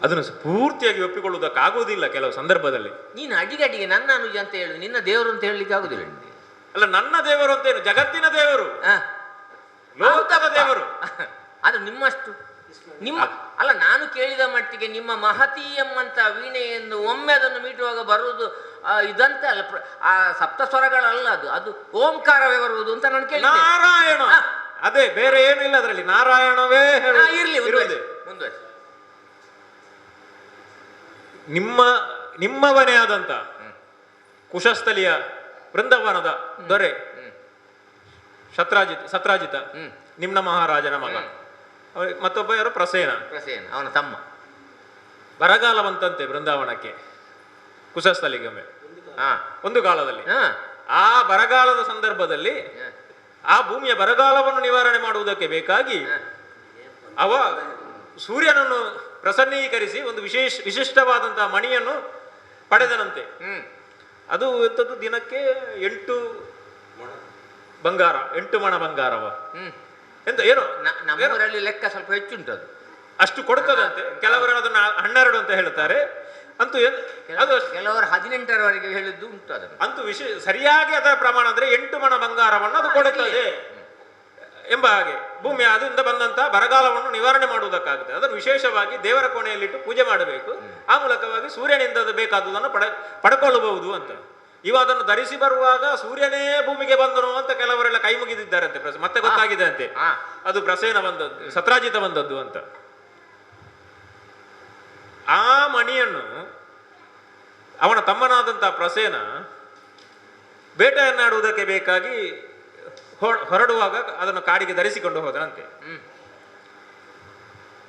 ಅದನ್ನು ಪೂರ್ತಿಯಾಗಿ ಒಪ್ಪಿಕೊಳ್ಳುವುದಕ್ಕಾಗುವುದಿಲ್ಲ ಕೆಲವು ಸಂದರ್ಭದಲ್ಲಿ. ನೀನು ಅಡಿಗಡಿಗೆ ನನ್ನ ಅನುಜ ಅಂತ ಹೇಳು, ನಿನ್ನ ದೇವರು ಅಂತ ಹೇಳಲಿಕ್ಕೆ ಆಗುದಿಲ್ಲ ನಿಮಗೆ. ಅಲ್ಲ, ನನ್ನ ದೇವರು ಅಂತ ಏನು, ಜಗತ್ತಿನ ದೇವರು, ಲೋಕದ ದೇವರು. ಅದು ನಿಮ್ಮಷ್ಟು ನಿಮ್ಮ ಅಲ್ಲ, ನಾನು ಕೇಳಿದ ಮಟ್ಟಿಗೆ ನಿಮ್ಮ ಮಹತಿ ಎಂಬಂತ ವೀಣೆಯನ್ನು ಒಮ್ಮೆ ಅದನ್ನು ಮೀಟುವಾಗ ಬರುವುದು ಇದಂತೆ ಅಲ್ಲ, ಆ ಸಪ್ತ ಸ್ವರಗಳಲ್ಲ, ಅದು ಓಂಕಾರವೇ ಬರುವುದು ಅಂತ ನಾನು ಕೇಳಿ. ನಾರಾಯಣ, ಅದೇ, ಬೇರೆ ಏನು ಇಲ್ಲ ಅದರಲ್ಲಿ, ನಾರಾಯಣವೇ ಇರಲಿ. ಮುಂದುವರಿಸಿ. ನಿಮ್ಮವನೇ ಆದಂತ ಕುಶಸ್ಥಲಿಯ ಬೃಂದಾವನದ ದೊರೆ ಸತ್ರಾಜಿತ ನಿಮ್ನ ಮಹಾರಾಜನ ಮಗ. ಮತ್ತೊಬ್ಬ ಯಾರು? ಪ್ರಸೇನ, ಅವನ ತಮ್ಮ. ಬರಗಾಲ ಬಂತಂತೆ ಬೃಂದಾವನಕ್ಕೆ ಕುಶಸ್ಥಲಿಗೊಮ್ಮೆ ಒಂದು ಕಾಲದಲ್ಲಿ. ಆ ಬರಗಾಲದ ಸಂದರ್ಭದಲ್ಲಿ ಆ ಭೂಮಿಯ ಬರಗಾಲವನ್ನು ನಿವಾರಣೆ ಮಾಡುವುದಕ್ಕೆ ಬೇಕಾಗಿ ಅವ ಸೂರ್ಯನನ್ನು ಪ್ರಸನ್ನೀಕರಿಸಿ ಒಂದು ವಿಶಿಷ್ಟವಾದಂತಹ ಮಣಿಯನ್ನು ಪಡೆದನಂತೆ. ಅದು ಎಂಥದ್ದು, ದಿನಕ್ಕೆ 8 ಬಂಗಾರ, 8 ಮಣ ಬಂಗಾರವ ಎಂತ ಏನೋ ನಮ್ಮೂರಲ್ಲಿ ಲೆಕ್ಕ ಸ್ವಲ್ಪ ಹೆಚ್ಚುಂಟು, ಅದು ಅಷ್ಟು ಕೊಡ್ತದಂತೆ. ಕೆಲವರು ಅದನ್ನ 12 ಅಂತ ಹೇಳ್ತಾರೆ. ಅಂತೂ ಅದು ಕೆಲವರು 18ರವರೆಗೆ ಹೇಳಿದ್ದು ಉಂಟು. ಅದನ್ನು ಅಂತೂ ಸರಿಯಾಗಿ ಅದರ ಪ್ರಮಾಣ ಅಂದ್ರೆ 8 ಮಣ ಬಂಗಾರವನ್ನು ಅದು ಕೊಡುತ್ತದೆ ಎಂಬ ಹಾಗೆ ಭೂಮಿ ಅದರಿಂದ ಬಂದಂತ ಬರಗಾಲವನ್ನು ನಿವಾರಣೆ ಮಾಡುವುದಕ್ಕಾಗುತ್ತೆ. ಅದನ್ನು ವಿಶೇಷವಾಗಿ ದೇವರ ಕೋಣೆಯಲ್ಲಿಟ್ಟು ಪೂಜೆ ಮಾಡಬೇಕು. ಆ ಮೂಲಕವಾಗಿ ಸೂರ್ಯನಿಂದ ಬೇಕಾದುದನ್ನು ಪಡ್ಕೊಳ್ಳಬಹುದು ಅಂತ. ಇವ ಅದನ್ನು ಧರಿಸಿ ಬರುವಾಗ ಸೂರ್ಯನೇ ಭೂಮಿಗೆ ಬಂದನು ಅಂತ ಕೆಲವರೆಲ್ಲ ಕೈ ಮುಗಿದಿದ್ದಾರಂತೆ. ಮತ್ತೆ ಗೊತ್ತಾಗಿದೆ ಅಂತೆ ಅದು ಪ್ರಸೇನ ಬಂದದ್ದು, ಸತ್ರಾಜಿತ ಬಂದದ್ದು ಅಂತ. ಆ ಮಣಿಯನ್ನು ಅವನ ತಮ್ಮನಾದಂತಹ ಪ್ರಸೇನ ಬೇಟೆಯನ್ನಾಡುವುದಕ್ಕೆ ಬೇಕಾಗಿ ಹೊರಡುವಾಗ ಅದನ್ನು ಕಾಡಿಗೆ ಧರಿಸಿಕೊಂಡು ಹೋದನಂತೆ.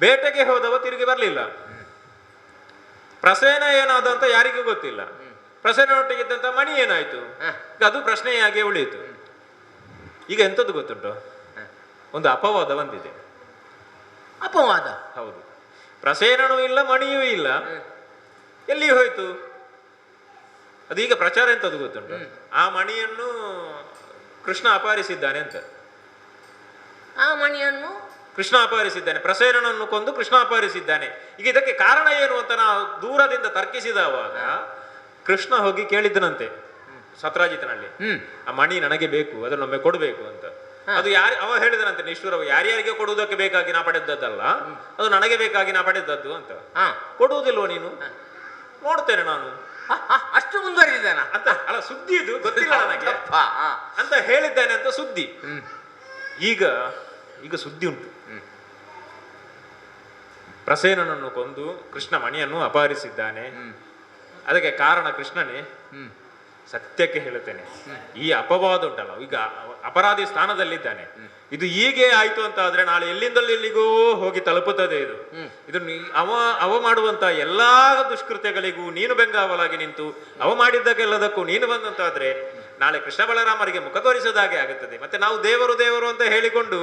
ಬೇಟೆಗೆ ಹೋದವ ತಿರುಗಿ ಬರಲಿಲ್ಲ. ಪ್ರಸೇನ ಏನಾದ ಅಂತ ಯಾರಿಗೂ ಗೊತ್ತಿಲ್ಲ. ಪ್ರಸೇನೊಟ್ಟಿಗಿದ್ದಂತ ಮಣಿ ಏನಾಯ್ತು, ಅದು ಪ್ರಶ್ನೆಯಾಗಿ ಉಳಿಯಿತು. ಈಗ ಎಂಥದ್ದು ಗೊತ್ತುಂಟು, ಒಂದು ಅಪವಾದ ಬಂದಿದೆ. ಅಪವಾದ? ಹೌದು. ಪ್ರಸೇನನೂ ಇಲ್ಲ, ಮಣಿಯೂ ಇಲ್ಲ, ಎಲ್ಲಿ ಹೋಯ್ತು? ಅದೀಗ ಪ್ರಚಾರ ಎಂತದ್ದು ಗೊತ್ತುಂಟು, ಆ ಮಣಿಯನ್ನು ಕೃಷ್ಣ ಅಪಹರಿಸಿದ್ದಾನೆ ಅಂತ. ಆ ಮಣಿಯನ್ನು ಕೃಷ್ಣ ಅಪಹರಿಸಿದ್ದಾನೆ, ಪ್ರಸೇನನನ್ನು ಕೊಂದು ಕೃಷ್ಣ ಅಪಹರಿಸಿದ್ದಾನೆ. ಈಗ ಇದಕ್ಕೆ ಕಾರಣ ಏನು ಅಂತ ನಾವು ದೂರದಿಂದ ತರ್ಕಿಸಿದವಾಗ ಕೃಷ್ಣ ಹೋಗಿ ಕೇಳಿದ್ದನಂತೆ ಸತ್ರಾಜಿತನಲ್ಲಿ, ಆ ಮಣಿ ನನಗೆ ಬೇಕು, ಅದನ್ನೊಮ್ಮೆ ಕೊಡಬೇಕು ಅಂತ. ಅದು ಅವ ಹೇಳಿದನಂತೆ ನಿಷ್ಠುರ, ಯಾರ್ಯಾರಿಗೆ ಕೊಡುವುದಕ್ಕೆ ಬೇಕಾಗಿ ನಾ ಪಡೆದದ್ದಲ್ಲ, ಅದು ನನಗೆ ಬೇಕಾಗಿ ನಾ ಪಡೆದದ್ದು ಅಂತ. ಕೊಡುವುದಿಲ್ವ ನೀನು? ನೋಡ್ತೇನೆ ನಾನು. ಅಷ್ಟು ಮುಂದುವರಿದಾನ ಅಂತ ಅಲ್ಲ, ಸುದ್ದಿ ಇದು ಗೊತ್ತಿಲ್ಲ ನನಗೆ ಅಂತ ಹೇಳಿದ್ದಾನೆ ಅಂತ ಸುದ್ದಿ. ಈಗ ಸುದ್ದಿ ಉಂಟು, ಪ್ರಸೇನನನ್ನು ಕೊಂದು ಕೃಷ್ಣ ಮಣಿಯನ್ನು ಅಪಹರಿಸಿದ್ದಾನೆ. ಅದಕ್ಕೆ ಕಾರಣ ಕೃಷ್ಣನೇ. ಸತ್ಯಕ್ಕೆ ಹೇಳುತ್ತೇನೆ, ಈ ಅಪವಾದ ಉಂಟಲ್ಲ, ಈಗ ಅಪರಾಧಿ ಸ್ಥಾನದಲ್ಲಿದ್ದಾನೆ. ಇದು ಹೀಗೆ ಆಯ್ತು ಅಂತ ಆದ್ರೆ ನಾಳೆ ಎಲ್ಲಿಂದಲ್ಲಿಗೂ ಹೋಗಿ ತಲುಪುತ್ತದೆ. ಇದು ಅವ ಮಾಡುವಂತ ಎಲ್ಲಾ ದುಷ್ಕೃತ್ಯಗಳಿಗೂ ನೀನು ಬೆಂಗಾವಲಾಗಿ ನಿಂತು ಅವ ಮಾಡಿದ್ದಕ್ಕೆಲ್ಲದಕ್ಕೂ ನೀನು ಬಂದಂತಾದ್ರೆ ನಾಳೆ ಕೃಷ್ಣ ಬಲರಾಮರಿಗೆ ಮುಖ ತೋರಿಸೋದಾಗೆ ಆಗುತ್ತದೆ. ಮತ್ತೆ ನಾವು ದೇವರು ದೇವರು ಅಂತ ಹೇಳಿಕೊಂಡು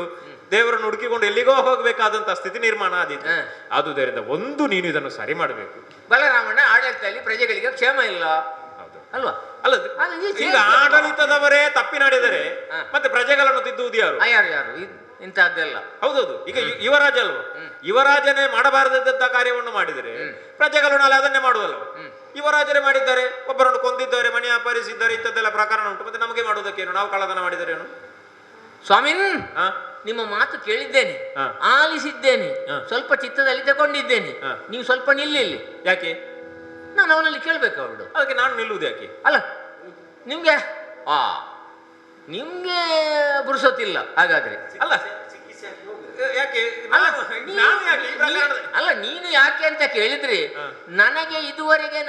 ದೇವರನ್ನು ಹುಡುಕಿಕೊಂಡು ಎಲ್ಲಿಗೋ ಹೋಗ್ಬೇಕಾದಂತ ಸ್ಥಿತಿ ನಿರ್ಮಾಣ ಆದಿತ್ತು. ಆದುದರಿಂದ ಒಂದು ನೀನು ಇದನ್ನು ಸರಿ ಮಾಡಬೇಕು. ಬಲರಾಮನ ಆಡಳಿತದಲ್ಲಿ ಪ್ರಜೆಗಳಿಗೆ ಕ್ಷೇಮ ಇಲ್ಲ ಅಲ್ವಾ? ಅಲ್ಲ, ಈಗ ಆಡಳಿತದವರೇ ತಪ್ಪಿ ನಡೆದರೆ ಮತ್ತೆ ಪ್ರಜೆಗಳನ್ನು ತಿದ್ದುವುದು ಯಾರು? ಯಾರು ಇಂತಹದ್ದೆಲ್ಲ? ಹೌದೌದು. ಈಗ ಯುವರಾಜ ಅಲ್ವ, ಯುವರಾಜನೇ ಮಾಡಬಾರದಂತ ಕಾರ್ಯವನ್ನು ಮಾಡಿದರೆ ಪ್ರಜೆಗಳು ನಾಳೆ ಅದನ್ನೇ ಮಾಡುವಲ್ವ. ಯುವರಾಜರೇ ಮಾಡಿದ್ದಾರೆ, ಒಬ್ಬರನ್ನು ಕೊಂದಿದ್ದಾರೆ, ಮಣಿ ಅಪಹರಿಸಿದ್ದಾರೆ, ಇಂಥದ್ದೆಲ್ಲ ಪ್ರಕರಣ ಉಂಟು. ಮತ್ತೆ ನಮಗೆ ಮಾಡುವುದಕ್ಕೇನು? ನಾವು ಕಳ್ಳತನ ಮಾಡಿದರೇನು? ಸ್ವಾಮಿನ್, ನಿಮ್ಮ ಮಾತು ಕೇಳಿದ್ದೇನೆ, ಆಲಿಸಿದ್ದೇನೆ, ಸ್ವಲ್ಪ ಚಿತ್ತದಲ್ಲಿ ತಗೊಂಡಿದ್ದೇನೆ. ನೀವು ಸ್ವಲ್ಪ ನಿಲ್ಲಿ. ಯಾಕೆ? ನಾನು ಅವನಲ್ಲಿ ಕೇಳ್ಬೇಕು ಅವಳು. ಅದಕ್ಕೆ ನಾನು ನಿಲ್ಲುವುದು ಯಾಕೆ? ಅಲ್ಲ, ನಿಮ್ಗೆ ಬುರ್ಸೊತ್ತಿಲ್ಲ ಹಾಗಾದ್ರೆ. ಅಲ್ಲ ಯಾಕೆ? ಅಲ್ಲ, ನೀನು ಯಾಕೆ ಅಂತ ಕೇಳಿದ್ರಿ, ನನಗೆ ಇದುವರೆಗೆ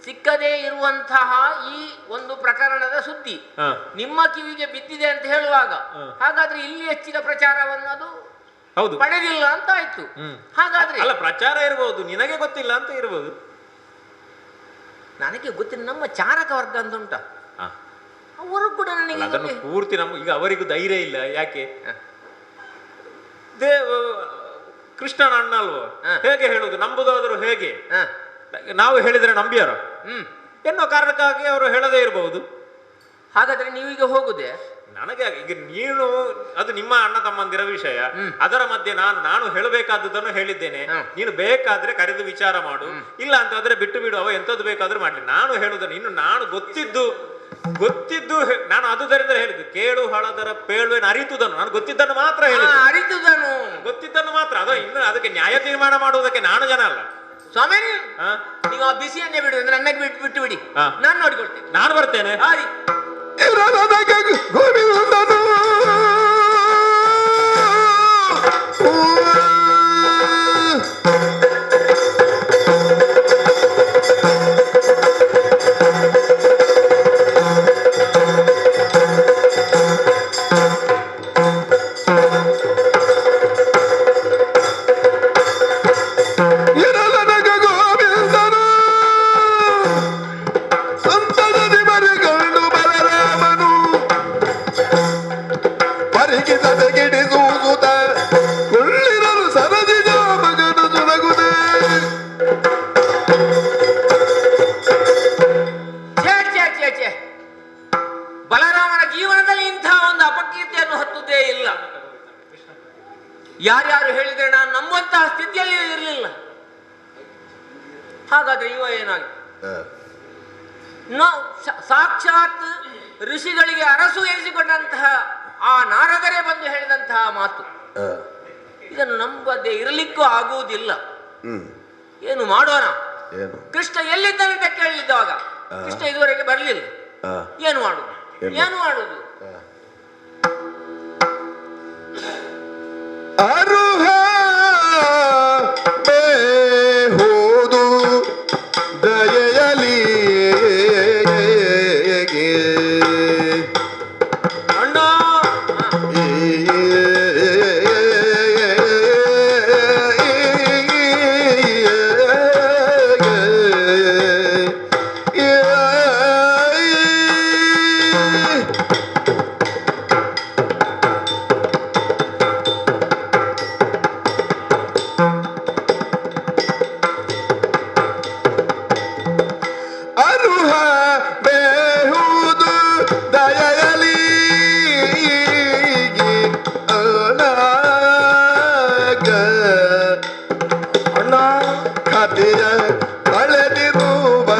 ಸಿಕ್ಕದೇ ಇರುವಂತಹ ಈ ಒಂದು ಪ್ರಕರಣದ ಸುದ್ದಿ ನಿಮ್ಮ ಕಿವಿಗೆ ಬಿದ್ದಿದೆ ಅಂತ ಹೇಳುವಾಗ, ಹಾಗಾದ್ರೆ ಇಲ್ಲಿ ಹೆಚ್ಚಿನ ಪ್ರಚಾರವನ್ನು ಅದು ಹೌದು ಪಡೆದಿಲ್ಲ ಅಂತ ಆಯ್ತು. ಹಾಗಾದ್ರೆ ಅಲ್ಲ, ಪ್ರಚಾರ ಇರಬಹುದು, ನಿನಗೆ ಗೊತ್ತಿಲ್ಲ ಅಂತ ಇರಬಹುದು. ನನಗೆ ಗೊತ್ತಿಲ್ಲ. ನಮ್ಮ ಚಾರಕ ವರ್ಗ ಅಂತ ಉಂಟ, ಅವರು ಕೂಡ ನನಗೆ ಅದನ್ನು ಪೂರ್ತಿ ಈಗ ಅವರಿಗೂ ಧೈರ್ಯ ಇಲ್ಲ. ಯಾಕೆ? ಕೃಷ್ಣನ ಅಣ್ಣ ಅಲ್ವೋ, ಹೇಗೆ ಹೇಳುದು? ನಂಬುದಾದರೂ ಹೇಗೆ? ನಾವು ಹೇಳಿದ್ರೆ ನಂಬಿಯಾರ ಎನ್ನೋ ಕಾರಣಕ್ಕಾಗಿ ಅವರು ಹೇಳದೇ ಇರಬಹುದು. ಹಾಗಾದ್ರೆ ನೀವೀಗ ಹೋಗುದೇ? ನನಗೆ ಈಗ ನೀನು ಅದು ನಿಮ್ಮ ಅಣ್ಣ ತಮ್ಮಂದಿರ ವಿಷಯ, ಅದರ ಮಧ್ಯೆ ನಾನು ಹೇಳಬೇಕಾದದ್ದನ್ನು ಹೇಳಿದ್ದೇನೆ. ನೀನು ಬೇಕಾದ್ರೆ ಕರೆದು ವಿಚಾರ ಮಾಡು, ಇಲ್ಲ ಅಂತಾದ್ರೆ ಬಿಟ್ಟು ಬಿಡು, ಅವ ಎಂತದ್ದು ಬೇಕಾದ್ರೂ ಮಾಡ್ಲಿ. ನಾನು ಹೇಳುದನ್ನು ಇನ್ನು ನಾನು ಗೊತ್ತಿದ್ದು ನಾನು ಅದುದರಿಂದ ಹೇಳಿದ್ದು, ಕೇಳು ಹಳದರ ಪೇಳುವೆನ ಅರಿತುದನ್ನು, ನಾನು ಗೊತ್ತಿದ್ದನ್ನು ಮಾತ್ರ ಹೇಳಿದ್ದು, ಗೊತ್ತಿದ್ದನ್ನು ಮಾತ್ರ. ಅದು ಇನ್ನು ಅದಕ್ಕೆ ನ್ಯಾಯ ತೀರ್ಮಾನ ಮಾಡುವುದಕ್ಕೆ ನಾನು ಜನ ಅಲ್ಲ. ಸ್ವಾಮಿ, ನೀವು ಆ ಬಿಸಿಯನ್ನೇ ಬಿಡು ಅಂದ್ರೆ ನನಗೆ ಬಿಟ್ಟು ಬಿಡಿ, ನಾನು ನೋಡಿಕೊಳ್ತೇನೆ. ನಾನು ಬರ್ತೇನೆ. ಬಲರಾಮನ ಜೀವನದಲ್ಲಿ ಇಂತಹ ಒಂದು ಅಪಕೀರ್ತಿಯನ್ನು ಹತ್ತುದೇ ಇಲ್ಲ. ಯಾರ್ಯಾರು ಹೇಳಿದ್ರೆ ನಾನು ನಂಬುವಂತಹ ಸ್ಥಿತಿಯಲ್ಲಿ ಇರಲಿಲ್ಲ. ಹಾಗಾದ್ರೆ ಇವ ಏನಾಗಿ ಸಾಕ್ಷಾತ್ ಋಷಿಗಳಿಗೆ ಅರಸು ಎನಿಸಿಕೊಂಡಂತಹ ಆ ನಾರದರೇ ಬಂದು ಹೇಳಿದಂತಹ ಮಾತು, ಇದನ್ನು ನಂಬದೇ ಇರಲಿಕ್ಕೂ ಆಗುವುದಿಲ್ಲ. ಏನು ಮಾಡೋಣ? ಕೃಷ್ಣ ಎಲ್ಲಿದ್ದಾನೆ ಅಂತ ಕೇಳಲಿದ್ದವಾಗ ಕೃಷ್ಣ ಇದುವರೆಗೆ ಬರ್ಲಿಲ್ಲ. ಏನು ಮಾಡುದು, ಏನು ಮಾಡುದು? ಅರುಹ ಬೇಹುದು ದಯೆಯಲಿ ಅಣ್ಣ ಅರುಹ ಬೇಹುದು ದಯೆಯಲಿ ಅಣ್ಣ ಕಥೆಯ ಕಳೆದಿರುವ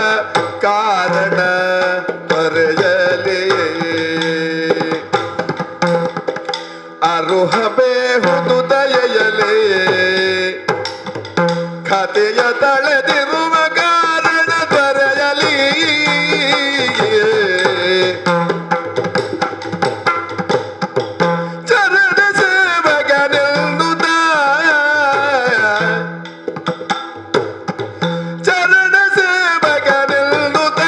ಕಾರಣ ಬರೆಯಲಿ ಅರುಹ ಬೇಹುದು ದಯೆಯಲಿ ಕಥೆಯ ತಳೆದಿರುವ ಕಾರಣ ಬರೆಯಲಿ ಚರಣ ಸೇವಕನೆಂದುದ ಚರಣ ಸೇವಕನೆಂದುದ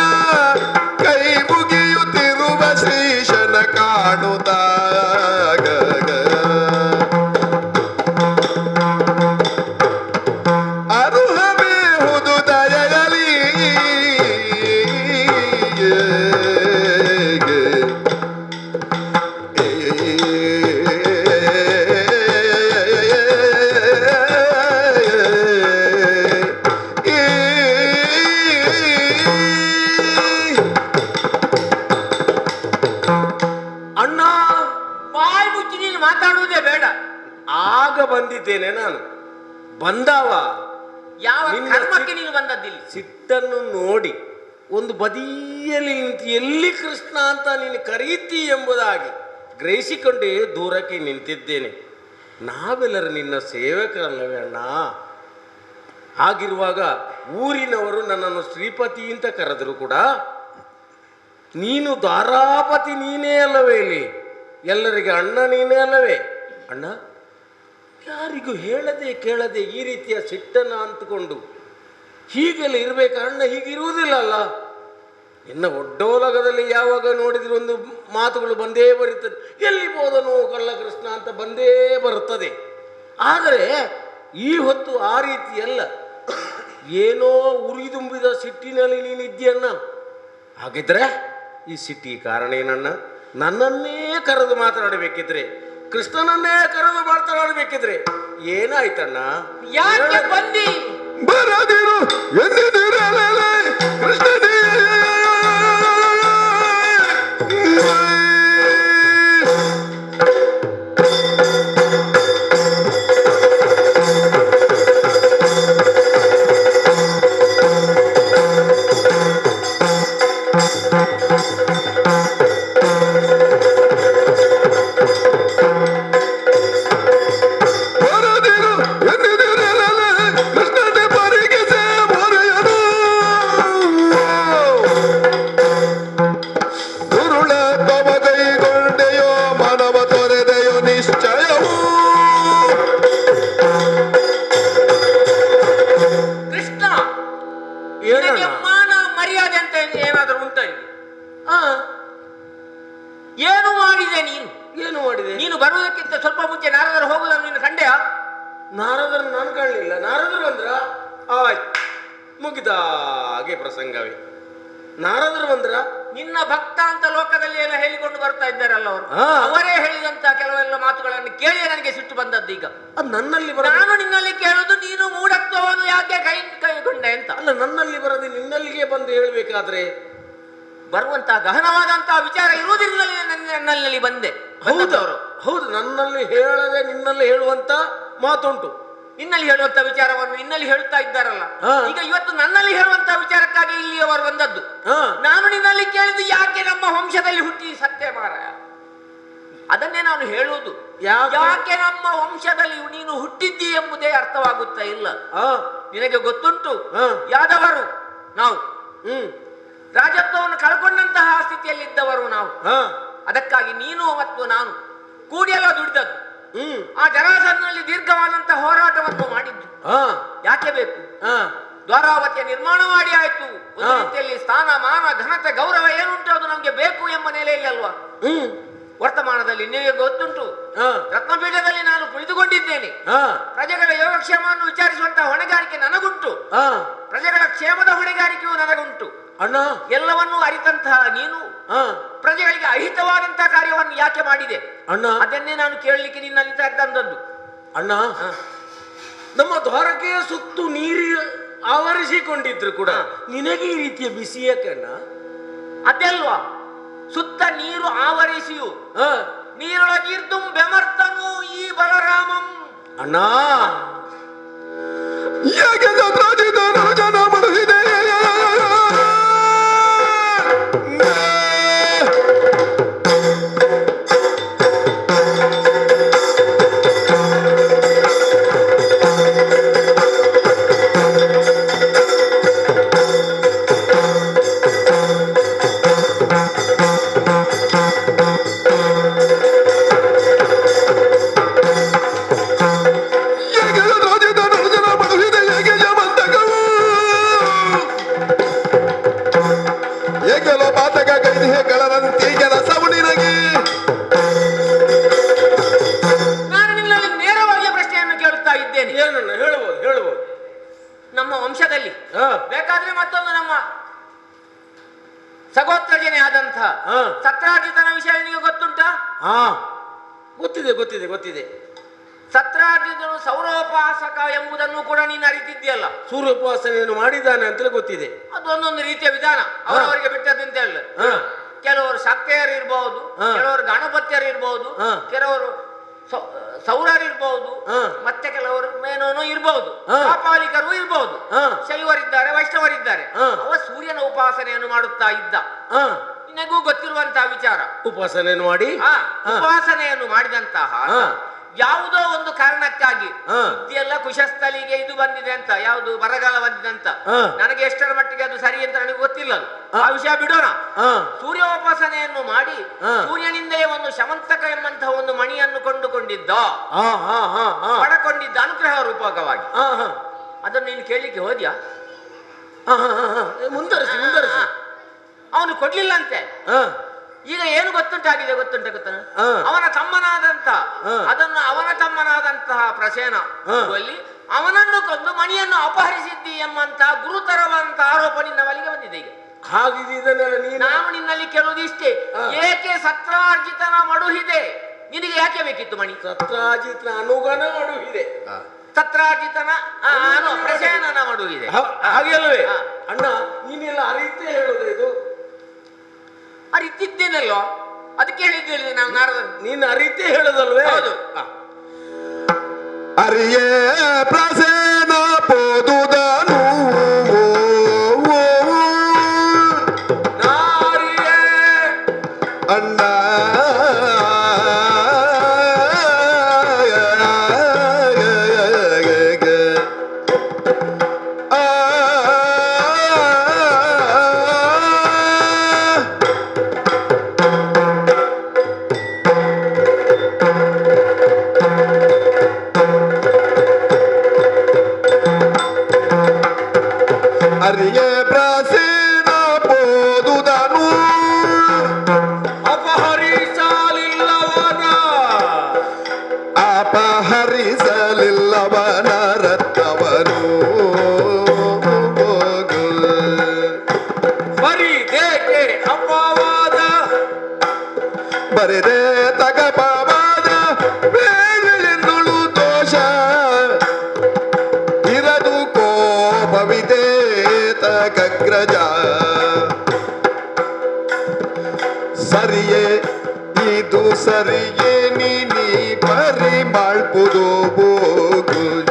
ಕೈ ಮುಗಿಯುತ್ತಿರುವ ಶ್ರೀಶನ ಕಾಣುತ್ತ ಅರುಹವೇ ಹುದು ದಯೆಯಲಿ ಅಣ್ಣ ಬಾಯಿ ಮುಚ್ಚಿ ನೀನು ಮಾತಾಡುವುದೇ ಬೇಡ. ಆಗ ಬಂದಿದ್ದೇನೆ ನಾನು. ಬಂದವ ಯಾವ ನಿನ್ನ ಕರ್ಮಕ್ಕೆ ನೀನು ಬಂದದ್ದಿಲ್ಲಿ? ಸಿಟ್ಟನ್ನು ನೋಡಿ ಒಂದು ಬದಿಯಲ್ಲಿ ನಿಂತು ಎಲ್ಲಿ ಕೃಷ್ಣ ಅಂತ ನೀನು ಕರೀತಿ ಎಂಬುದಾಗಿ ಗ್ರಹಿಸಿಕೊಂಡೇ ದೂರಕ್ಕೆ ನಿಂತಿದ್ದೇನೆ. ನಾವೆಲ್ಲರೂ ನಿನ್ನ ಸೇವಕರಲ್ಲವೇ ಅಣ್ಣ? ಹಾಗಿರುವಾಗ ಊರಿನವರು ನನ್ನನ್ನು ಶ್ರೀಪತಿ ಅಂತ ಕರೆದರೂ ಕೂಡ ನೀನು ದಾರಾಪತಿ ನೀನೇ ಅಲ್ಲವೇ? ಇಲ್ಲಿ ಎಲ್ಲರಿಗೆ ಅಣ್ಣ ನೀನೇ ಅಲ್ಲವೇ? ಅಣ್ಣ ಯಾರಿಗೂ ಹೇಳದೆ ಕೇಳದೆ ಈ ರೀತಿಯ ಸಿಟ್ಟನ್ನು ಅಂತಕೊಂಡು ಹೀಗೆಲ್ಲ ಇರಬೇಕು. ಅಣ್ಣ ಹೀಗಿರುವುದಿಲ್ಲ ಅಲ್ಲ. ಇನ್ನು ಒಡ್ಡೋಲಗದಲ್ಲಿ ಯಾವಾಗ ನೋಡಿದ್ರು ಒಂದು ಮಾತುಗಳು ಬಂದೇ ಬರುತ್ತದೆ. ಎಲ್ಲಿ ಬೋದನು ಕಳ್ಳ ಕೃಷ್ಣ ಅಂತ ಬಂದೇ ಬರುತ್ತದೆ. ಆದರೆ ಈ ಹೊತ್ತು ಆ ರೀತಿಯಲ್ಲ. ಏನೋ ಉರಿದುಂಬಿದ ಸಿಟ್ಟಿನಲ್ಲಿ ನೀನಿದ್ದೀಯಣ್ಣ. ಹಾಗಿದ್ರೆ ಈ ಸಿಟ್ಟಿ ಕಾರಣ ಏನಣ್ಣ? ನನ್ನನ್ನೇ ಕರೆದು ಮಾತನಾಡಬೇಕಿದ್ರೆ, ಕೃಷ್ಣನನ್ನೇ ಕರೆದು ಮಾತನಾಡಬೇಕಿದ್ರೆ ಏನಾಯ್ತಣ್ಣ? ಯಾಕೆ ಬಂದಿ? ಬರದಿರು ಎಂದಿರಲೇ ಕೃಷ್ಣನೇ ನಾರದರನ್ನು ನಾನು ಕಾಣಲಿಲ್ಲ. ನಾರದರು ಬಂದ್ರ ಆಯ್ತು, ಮುಗಿದ ಹಾಗೆ ಪ್ರಸಂಗವೇ. ನಾರದರು ಬಂದ್ರ ನಿನ್ನ ಭಕ್ತ ಅಂತ ಲೋಕದಲ್ಲಿ ಎಲ್ಲ ಹೇಳಿಕೊಂಡು ಬರ್ತಾ ಇದ್ದಾರಲ್ಲ ಅವರು, ಅವರೇ ಹೇಳಿದಂತ ಕೆಲವೆಲ್ಲ ಮಾತುಗಳನ್ನು ಕೇಳಿ ನನಗೆ ಸಿಟ್ಟು ಬಂದದ್ದು. ಈಗ ಅದು ನನ್ನಲ್ಲಿ ನಾನು ನಿನ್ನಲ್ಲಿ ಕೇಳುದು, ನೀನು ಮೂಢತ್ವವನ್ನು ಯಾಕೆ ಕೈಗೊಂಡೆ ಅಂತ. ಅಲ್ಲ, ನನ್ನಲ್ಲಿ ಬರದೆ ನಿನ್ನಲ್ಲಿಗೆ ಬಂದು ಹೇಳಬೇಕಾದ್ರೆ ಬರುವಂತ ಗಹನವಾದಂತಹ ವಿಚಾರ ಇರುವುದಿಲ್ಲದೆ ನನ್ನಲ್ಲಿ ಬಂದೆ. ಹೌದವರು ಹೌದು, ನನ್ನಲ್ಲಿ ಹೇಳದೆ ನಿನ್ನಲ್ಲಿ ಹೇಳುವಂತ ಮಾತುಂಟು. ನಿನ್ನಲ್ಲಿ ಹೇಳುವಂತ ವಿಚಾರವನ್ನು ನಿನ್ನಲ್ಲಿ ಹೇಳುತ್ತಾ ಇದ್ದಾರಲ್ಲ, ಈಗ ಇವತ್ತು ನನ್ನಲ್ಲಿ ಹೇಳುವಂತ ವಿಚಾರಕ್ಕಾಗಿ ಇಲ್ಲಿ ಅವರು ಬಂದದ್ದು. ನಾನು ನಿನ್ನಲ್ಲಿ ಕೇಳಿದ್ದು ಯಾಕೆ ನಮ್ಮ ವಂಶದಲ್ಲಿ ಹುಟ್ಟಿ ಸತ್ಯ ಮಾರಾಯ, ಅದನ್ನೇ ನಾನು ಹೇಳುವುದು. ಯಾಕೆ ನಮ್ಮ ವಂಶದಲ್ಲಿ ನೀನು ಹುಟ್ಟಿದ್ದಿ ಎಂಬುದೇ ಅರ್ಥವಾಗುತ್ತಾ ಇಲ್ಲ. ನಿನಗೆ ಗೊತ್ತುಂಟು, ಯಾದವರು ನಾವು ರಾಜತ್ವವನ್ನು ಕಳ್ಕೊಂಡಂತಹ ಸ್ಥಿತಿಯಲ್ಲಿದ್ದವರು ನಾವು. ಅದಕ್ಕಾಗಿ ನೀನು ಮತ್ತು ನಾನು ಕೂಡಿಯೆಲ್ಲ ದುಡಿದದ್ದು. ಆ ಜರಾಸಂಧನಲ್ಲಿ ದೀರ್ಘವಾದಂತಹ ಹೋರಾಟವನ್ನು ಮಾಡಿದ್ದು ಯಾಕೆ ಬೇಕು? ದ್ವಾರಾವತಿಯ ನಿರ್ಮಾಣ ಮಾಡಿ ಆಯ್ತು. ಒಂದು ರೀತಿಯಲ್ಲಿ ಸ್ಥಾನ ಮಾನ ಘನತೆ ಗೌರವ ಏನುಂಟು ಅದು ನಮ್ಗೆ ಬೇಕು ಎಂಬ ನೆಲೆಯಲ್ಲಿ ಅಲ್ವಾ. ವರ್ತಮಾನದಲ್ಲಿ ನಿಮಗೆ ಗೊತ್ತುಂಟು, ರತ್ನಪೀಠದಲ್ಲಿ ನಾನು ಕುಳಿತುಕೊಂಡಿದ್ದೇನೆ. ಪ್ರಜೆಗಳ ಯೋಗಕ್ಷೇಮವನ್ನು ವಿಚಾರಿಸುವಂತಹ ಹೊಣೆಗಾರಿಕೆ ನನಗುಂಟು. ಪ್ರಜೆಗಳ ಕ್ಷೇಮದ ಹೊಣೆಗಾರಿಕೆಯೂ ನನಗುಂಟು. ಅಣ್ಣ, ಎಲ್ಲವನ್ನೂ ಅರಿತಂತಹ ನೀನು ಪ್ರಜೆಗಳಿಗೆ ಅಹಿತವಾದಂತಹ ಕಾರ್ಯವನ್ನು ಯಾಕೆ ಮಾಡಿದೆ ಅಣ್ಣ? ಅದನ್ನೇ ನಾನು ಕೇಳಲಿಕ್ಕೆ ನಿನ್ನಲ್ಲಿ ತಂದದ್ದು. ಅಣ್ಣ, ನಮ್ಮ ದ್ವಾರಕೆಯ ಸುತ್ತು ನೀರು ಆವರಿಸಿಕೊಂಡಿದ್ರು ಕೂಡ ನಿನಗೆ ಈ ರೀತಿಯ ಬಿಸಿ ಯಾಕಣ್ಣ? ಅದಲ್ವಾ, ಸುತ್ತ ನೀರು ಆವರಿಸಿಯು ನೀರೊಳಗಿರ್ದು ಬೆಮರ್ತನು ಈ ಬಲರಾಮಂ. ಅಣ್ಣ, ಯಾಕೆ ಜನ ಮನಸ್ಸಿದೆ ಬೇಕಾದ್ರೆ ಮತ್ತೊಂದು ನಮ್ಮ ಸಗೋತ್ರಜನೆ ಆದಂತಹ ಸತ್ರಾರ್ಜಿತನ ವಿಷಯ ನಿಮಗೆ ಗೊತ್ತುಂಟಾ? ಗೊತ್ತಿದೆ ಗೊತ್ತಿದೆ ಗೊತ್ತಿದೆ. ಸತ್ರಾರ್ಜಿತನು ಸೌರೋಪಾಸಕ ಎಂಬುದನ್ನು ಕೂಡ ನೀನು ಅರಿತಿದ್ಯಲ್ಲ. ಸೂರ್ಯೋಪಾಸನೆಯನ್ನು ಮಾಡಿದ್ದಾನೆ ಅಂತಲೇ ಗೊತ್ತಿದೆ. ಅದು ಒಂದೊಂದು ರೀತಿಯ ವಿಧಾನ, ಅವರವರಿಗೆ ಬಿಟ್ಟದಂತ ಹೇಳ. ಕೆಲವರು ಶಾಕ್ತೆಯರು ಇರಬಹುದು, ಕೆಲವರು ಗಣಪತ್ಯರು ಇರಬಹುದು, ಕೆಲವರು ಸೌರರಿರ್ಬಹುದು, ಮತ್ತೆ ಕೆಲವರು ಮೇನೋನು ಇರಬಹುದು, ಕಾಪಾಲಿಕರು ಇರಬಹುದು, ಶೈವರಿದ್ದಾರೆ, ವೈಷ್ಣವರಿದ್ದಾರೆ. ಅವ ಸೂರ್ಯನ ಉಪಾಸನೆಯನ್ನು ಮಾಡುತ್ತಾ ಇದ್ದ. ನಿನಗೂ ಗೊತ್ತಿರುವಂತಹ ವಿಚಾರ. ಉಪಾಸನೆಯನ್ನು ಮಾಡಿ ಉಪಾಸನೆಯನ್ನು ಮಾಡಿದಂತಹ ಯಾವುದೋ ಒಂದು ಕಾರಣಕ್ಕಾಗಿ ಇದೆಲ್ಲ ಕುಶಸ್ಥಲಿಗೆ ಇದು ಬಂದಿದೆ ಅಂತ, ಯಾವುದು ಬರಗಾಲ ಬಂದಿದೆ ಅಂತ, ನನಗೆ ಎಷ್ಟರ ಮಟ್ಟಿಗೆ ಅದು ಸರಿ ಅಂತ ನನಗೆ ಗೊತ್ತಿಲ್ಲ. ಅದು ಆ ವಿಷಯ ಬಿಡೋಣ. ಸೂರ್ಯೋಪಾಸನೆಯನ್ನು ಮಾಡಿ ಸೂರ್ಯನಿಂದಲೇ ಒಂದು ಶಮಂತಕ ಎಂಬಂತಹ ಒಂದು ಮಣಿಯನ್ನು ಕೊಂಡುಕೊಂಡಿದ್ದ, ಪಡಕೊಂಡಿದ್ದ ಅನುಗ್ರಹ ರೂಪಕವಾಗಿ. ಅದನ್ನು ನೀನು ಕೇಳಲಿಕ್ಕೆ ಹೋದ್ಯಾ? ಮುಂದರಿಸಿ ಮುಂದರಿಸಿ. ಅವನು ಕೊಡ್ಲಿಲ್ಲಂತೆ. ಈಗ ಏನು ಗೊತ್ತುಂಟಾಗಿದೆ ಗೊತ್ತುಂಟ ಅವನ ತಮ್ಮನಾದಂತ ಅದನ್ನು ಅವನ ತಮ್ಮನಾದಂತಹ ಪ್ರಸೇನ ಅವನನ್ನು ಕೊಂದು ಮಣಿಯನ್ನು ಅಪಹರಿಸಿದ್ದಿ ಎಂಬಂತಹ ಗುರುತರವಾದಂತ ಆರೋಪ ನಿನ್ನ ಬಳಿಗೆ ಬಂದಿದೆ. ಈಗ ನಾನು ನಿನ್ನಲ್ಲಿ ಕೇಳುವುದಿಷ್ಟೇ, ಏಕೆ ಸತ್ರಾರ್ಜಿತನ ಮಡುಹಿದೆ? ನಿನಗೆ ಯಾಕೆ ಬೇಕಿತ್ತು ಮಣಿ? ಸತ್ರಾರ್ಜಿತನ ಅನುಗಣ ಮಡುಹಿದೆ, ಸತ್ರಾರ್ಜಿತನ ಪ್ರಸೇನನ ಮಡುಹಿದೆ. ಹಾಗೆ ಅಲ್ವೇ ಅಣ್ಣ? ನೀನೆಲ್ಲ ಅರಿತೇ ಹೇಳೋದು ಇದು? ಅರಿತಿದ್ದೇನಲ್ಲೋ, ಅದಕ್ಕೆ ಹೇಳಿದ್ದೇನೆ ನಾವು ನಾರದ. ನೀನು ಅರಿತೇ ಹೇಳೋದಲ್ವೇ? ಹೌದು. ಅರಿಯೇ ಪ್ರಸೇನ ಪೋದುದನು ನಾರಿಯೇ ಅಣ್ಣ ಅರಿಯೇ ಪ್ರಾಸೀನ ಪೋದುದನು ಅಪಹರಿಸಲಿಲ್ಲವನ ರತ್ನವನು ಬರಿದೇಕೆ ಅಪವಾದ ಬರೆದೇ ತಗಪವಾದ ಬೇಳೆಂದುಳು ದೋಷ ಇರದು ಕೋಪವಿದೆ ತಗ್ರಜ ಸರಿಯೇ ಇದು ಸರಿಯೇ ನೀ ಪರಿಮಾಳ್ಪುದು ಬೋಗುಜ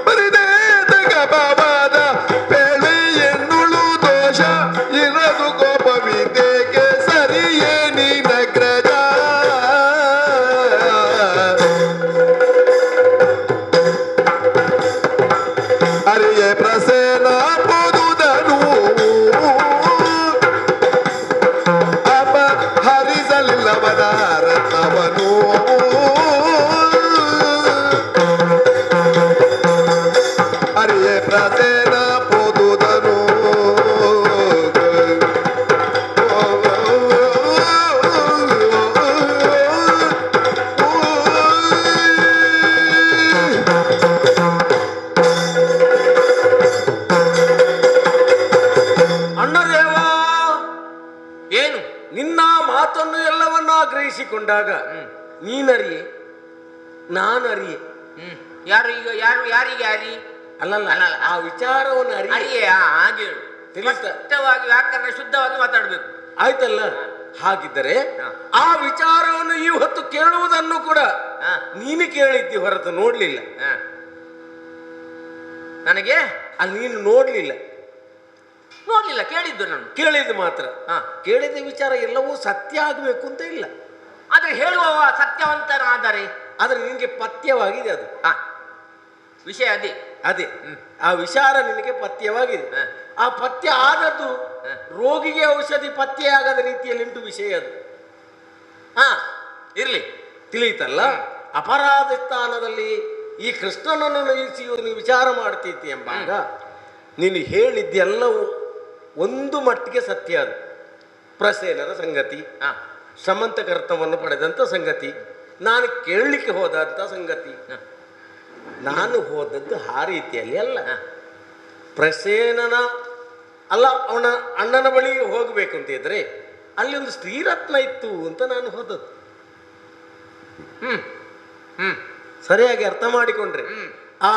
ಬರಿದೇ ತಗಪವಾದ ಬೇಳೆ ಎನ್ನುಳು ದೋಷ ಇರದು ಕೋಪವಿದೇಕೆ ಸರಿಯೇ ನೀ ನಗ್ರಜ ಅರಿಯೇ ಪ್ರಸೇನ ಪೋದುದ ಅಳವಡಿಸಿಕೊಂಡಾಗ ನೀನರಿಯೆ ನಾನರಿಯೆ. ಯಾರು ಈಗ ಯಾರಿಗೆ ಅರಿ ಅಲ್ಲಲ್ಲ ಆ ವಿಚಾರವನ್ನು ಅರಿಯೇ ಹಾಗೆ ಹೇಳು. ಸ್ಪಷ್ಟವಾಗಿ ವ್ಯಾಕರಣ ಶುದ್ಧವಾಗಿ ಮಾತಾಡ್ಬೇಕು. ಆಯ್ತಲ್ಲ. ಹಾಗಿದ್ದರೆ ಆ ವಿಚಾರವನ್ನು ಈ ಹೊತ್ತು ಕೇಳುವುದನ್ನು ಕೂಡ ನೀನು ಕೇಳಿದ್ದಿ ಹೊರತು ನೋಡ್ಲಿಲ್ಲ. ನನಗೆ ಅಲ್ಲಿ ನೀನು ನೋಡ್ಲಿಲ್ಲ, ಕೇಳಿದ್ದು ನಾನು. ಕೇಳಿದ್ದು ಮಾತ್ರ. ಕೇಳಿದ ವಿಚಾರ ಎಲ್ಲವೂ ಸತ್ಯ ಆಗಬೇಕು ಅಂತ ಇಲ್ಲ, ಆದ್ರೆ ಹೇಳುವವ ಸತ್ಯವಂತನಾದರೆ ಆದ್ರೆ ನಿನಗೆ ಪಥ್ಯವಾಗಿದೆ ಅದು. ವಿಷಯ ಅದೇ ಆ ವಿಚಾರ ನಿನಗೆ ಪಥ್ಯವಾಗಿದೆ. ಆ ಪಥ್ಯ ಆದದ್ದು ರೋಗಿಗೆ ಔಷಧಿ ಪಥ್ಯ ಆಗದ ರೀತಿಯಲ್ಲಿ ಉಂಟು ವಿಷಯ ಅದು. ಇರ್ಲಿ, ತಿಳಿಯಿತಲ್ಲ. ಅಪರಾಧ ಸ್ಥಾನದಲ್ಲಿ ಈ ಕೃಷ್ಣನನ್ನು ನಿಲ್ಲಿಸಿ ನೀವು ವಿಚಾರ ಮಾಡ್ತೀತಿ ಎಂಬಾಗ ನೀನು ಹೇಳಿದ್ದೆಲ್ಲವೂ ಒಂದು ಮಟ್ಟಿಗೆ ಸತ್ಯ. ಅದು ಪ್ರಸೇನದ ಸಂಗತಿ, ಸಮಂತಕರ್ತವನ್ನು ಪಡೆದಂಥ ಸಂಗತಿ, ನಾನು ಕೇಳಲಿಕ್ಕೆ ಹೋದಂಥ ಸಂಗತಿ. ನಾನು ಹೋದದ್ದು ಆ ರೀತಿಯಲ್ಲಿ ಅಲ್ಲ. ಪ್ರಸೇನನ ಅಲ್ಲ, ಅವನ ಅಣ್ಣನ ಬಳಿ ಹೋಗಬೇಕು ಅಂತ ಇದ್ರೆ ಅಲ್ಲಿ ಒಂದು ಸ್ತ್ರೀರತ್ನ ಇತ್ತು ಅಂತ ನಾನು ಹೋದದ್ದು. ಸರಿಯಾಗಿ ಅರ್ಥ ಮಾಡಿಕೊಂಡ್ರೆ ಆ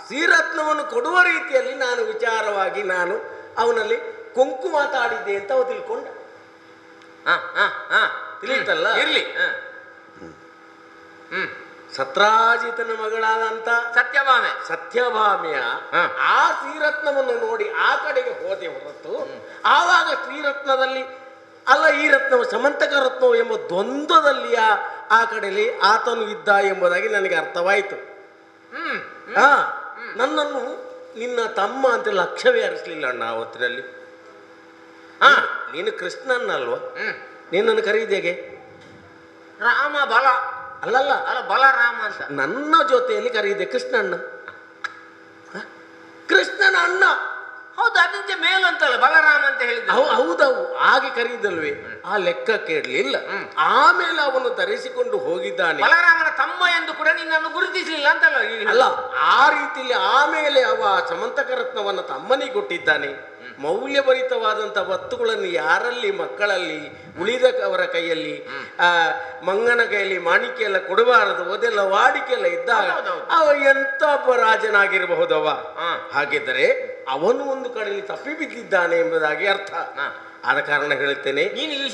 ಶ್ರೀರತ್ನವನ್ನು ಕೊಡುವ ರೀತಿಯಲ್ಲಿ ನಾನು ವಿಚಾರವಾಗಿ ನಾನು ಅವನಲ್ಲಿ ಕೊಂಕು ಮಾತಾಡಿದ್ದೆ ಅಂತ ಅವ ತಿಳ್ಕೊಂಡ. ತಿಳಿಯುತ್ತಲ್ಲ. ಇರ್ಲಿ. ಸತ್ರಾಜಿತನ ಮಗಳಾದಂತ ಸತ್ಯಭಾಮೆಯ ಆ ಶ್ರೀರತ್ನವನ್ನು ನೋಡಿ ಆ ಕಡೆಗೆ ಹೋದೆ ಹೊರತು ಆವಾಗ ಶ್ರೀರತ್ನದಲ್ಲಿ ಅಲ್ಲ ಈ ರತ್ನವು ಸಮಂತಕ ರತ್ನವು ಎಂಬ ದ್ವಂದ್ವದಲ್ಲಿ ಆ ಕಡೆಯಲ್ಲಿ ಆತನು ಇದ್ದ ಎಂಬುದಾಗಿ ನನಗೆ ಅರ್ಥವಾಯಿತು. ನನ್ನನ್ನು ನಿನ್ನ ತಮ್ಮ ಅಂತ ಲಕ್ಷ್ಯವೇ ಹರಿಸಲಿಲ್ಲ ಅಣ್ಣ ಅವತ್ತಿನಲ್ಲಿ. ನೀನು ಕೃಷ್ಣನ್ನಲ್ವ, ನಿನ್ನನ್ನು ಕರೀದೇಗೆ ರಾಮ ಬಲ ಅಲ್ಲಲ್ಲ ಬಲರಾಮ ಅಂತ ನನ್ನ ಜೊತೆಯಲ್ಲಿ ಕರೀದೆ ಕೃಷ್ಣಣ್ಣ, ಕೃಷ್ಣನ ಅಣ್ಣ. ಹೌದು, ಅದಂತೆ ಮೇಲು ಅಂತಲ್ಲ ಬಲರಾಮ ಅಂತ ಹೇಳಿದ. ಹೌದವು ಹಾಗೆ ಕರೀದಲ್ವೇ, ಆ ಲೆಕ್ಕ ಕೇಳಲಿಲ್ಲ. ಆಮೇಲೆ ಅವನು ಧರಿಸಿಕೊಂಡು ಹೋಗಿದ್ದಾನೆ. ಬಲರಾಮನ ತಮ್ಮ ಎಂದು ಕೂಡ ನಿನ್ನನ್ನು ಗುರುತಿಸಲಿಲ್ಲ ಅಂತಲ್ಲ. ಅಲ್ಲ, ಆ ರೀತಿಯಲ್ಲಿ ಆಮೇಲೆ ಅವ ಸಮಂತಕ ರತ್ನವನ್ನು ತಮ್ಮನಿಗೆ ಕೊಟ್ಟಿದ್ದಾನೆ. ಮೌಲ್ಯಭರಿತವಾದಂಥ ವಸ್ತುಗಳನ್ನು ಯಾರಲ್ಲಿ ಮಕ್ಕಳಲ್ಲಿ ಉಳಿದವರ ಕೈಯಲ್ಲಿ ಮಂಗನ ಕೈಯಲ್ಲಿ ಮಾಣಿಕ್ಯ ಎಲ್ಲ ಕೊಡಬಾರದು, ಅದೆಲ್ಲ ವಾಡಿಕೆಲ್ಲ ಇದ್ದಾಗ ಅವ ಎಂತ ರಾಜನಾಗಿರಬಹುದವ. ಹಾಗಿದ್ದರೆ ಅವನು ಒಂದು ಕಡೆಯಲ್ಲಿ ತಪ್ಪಿ ಬಿದ್ದಿದ್ದಾನೆ ಎಂಬುದಾಗಿ ಅರ್ಥ. ಆದ ಕಾರಣ ಹೇಳ್ತೇನೆ,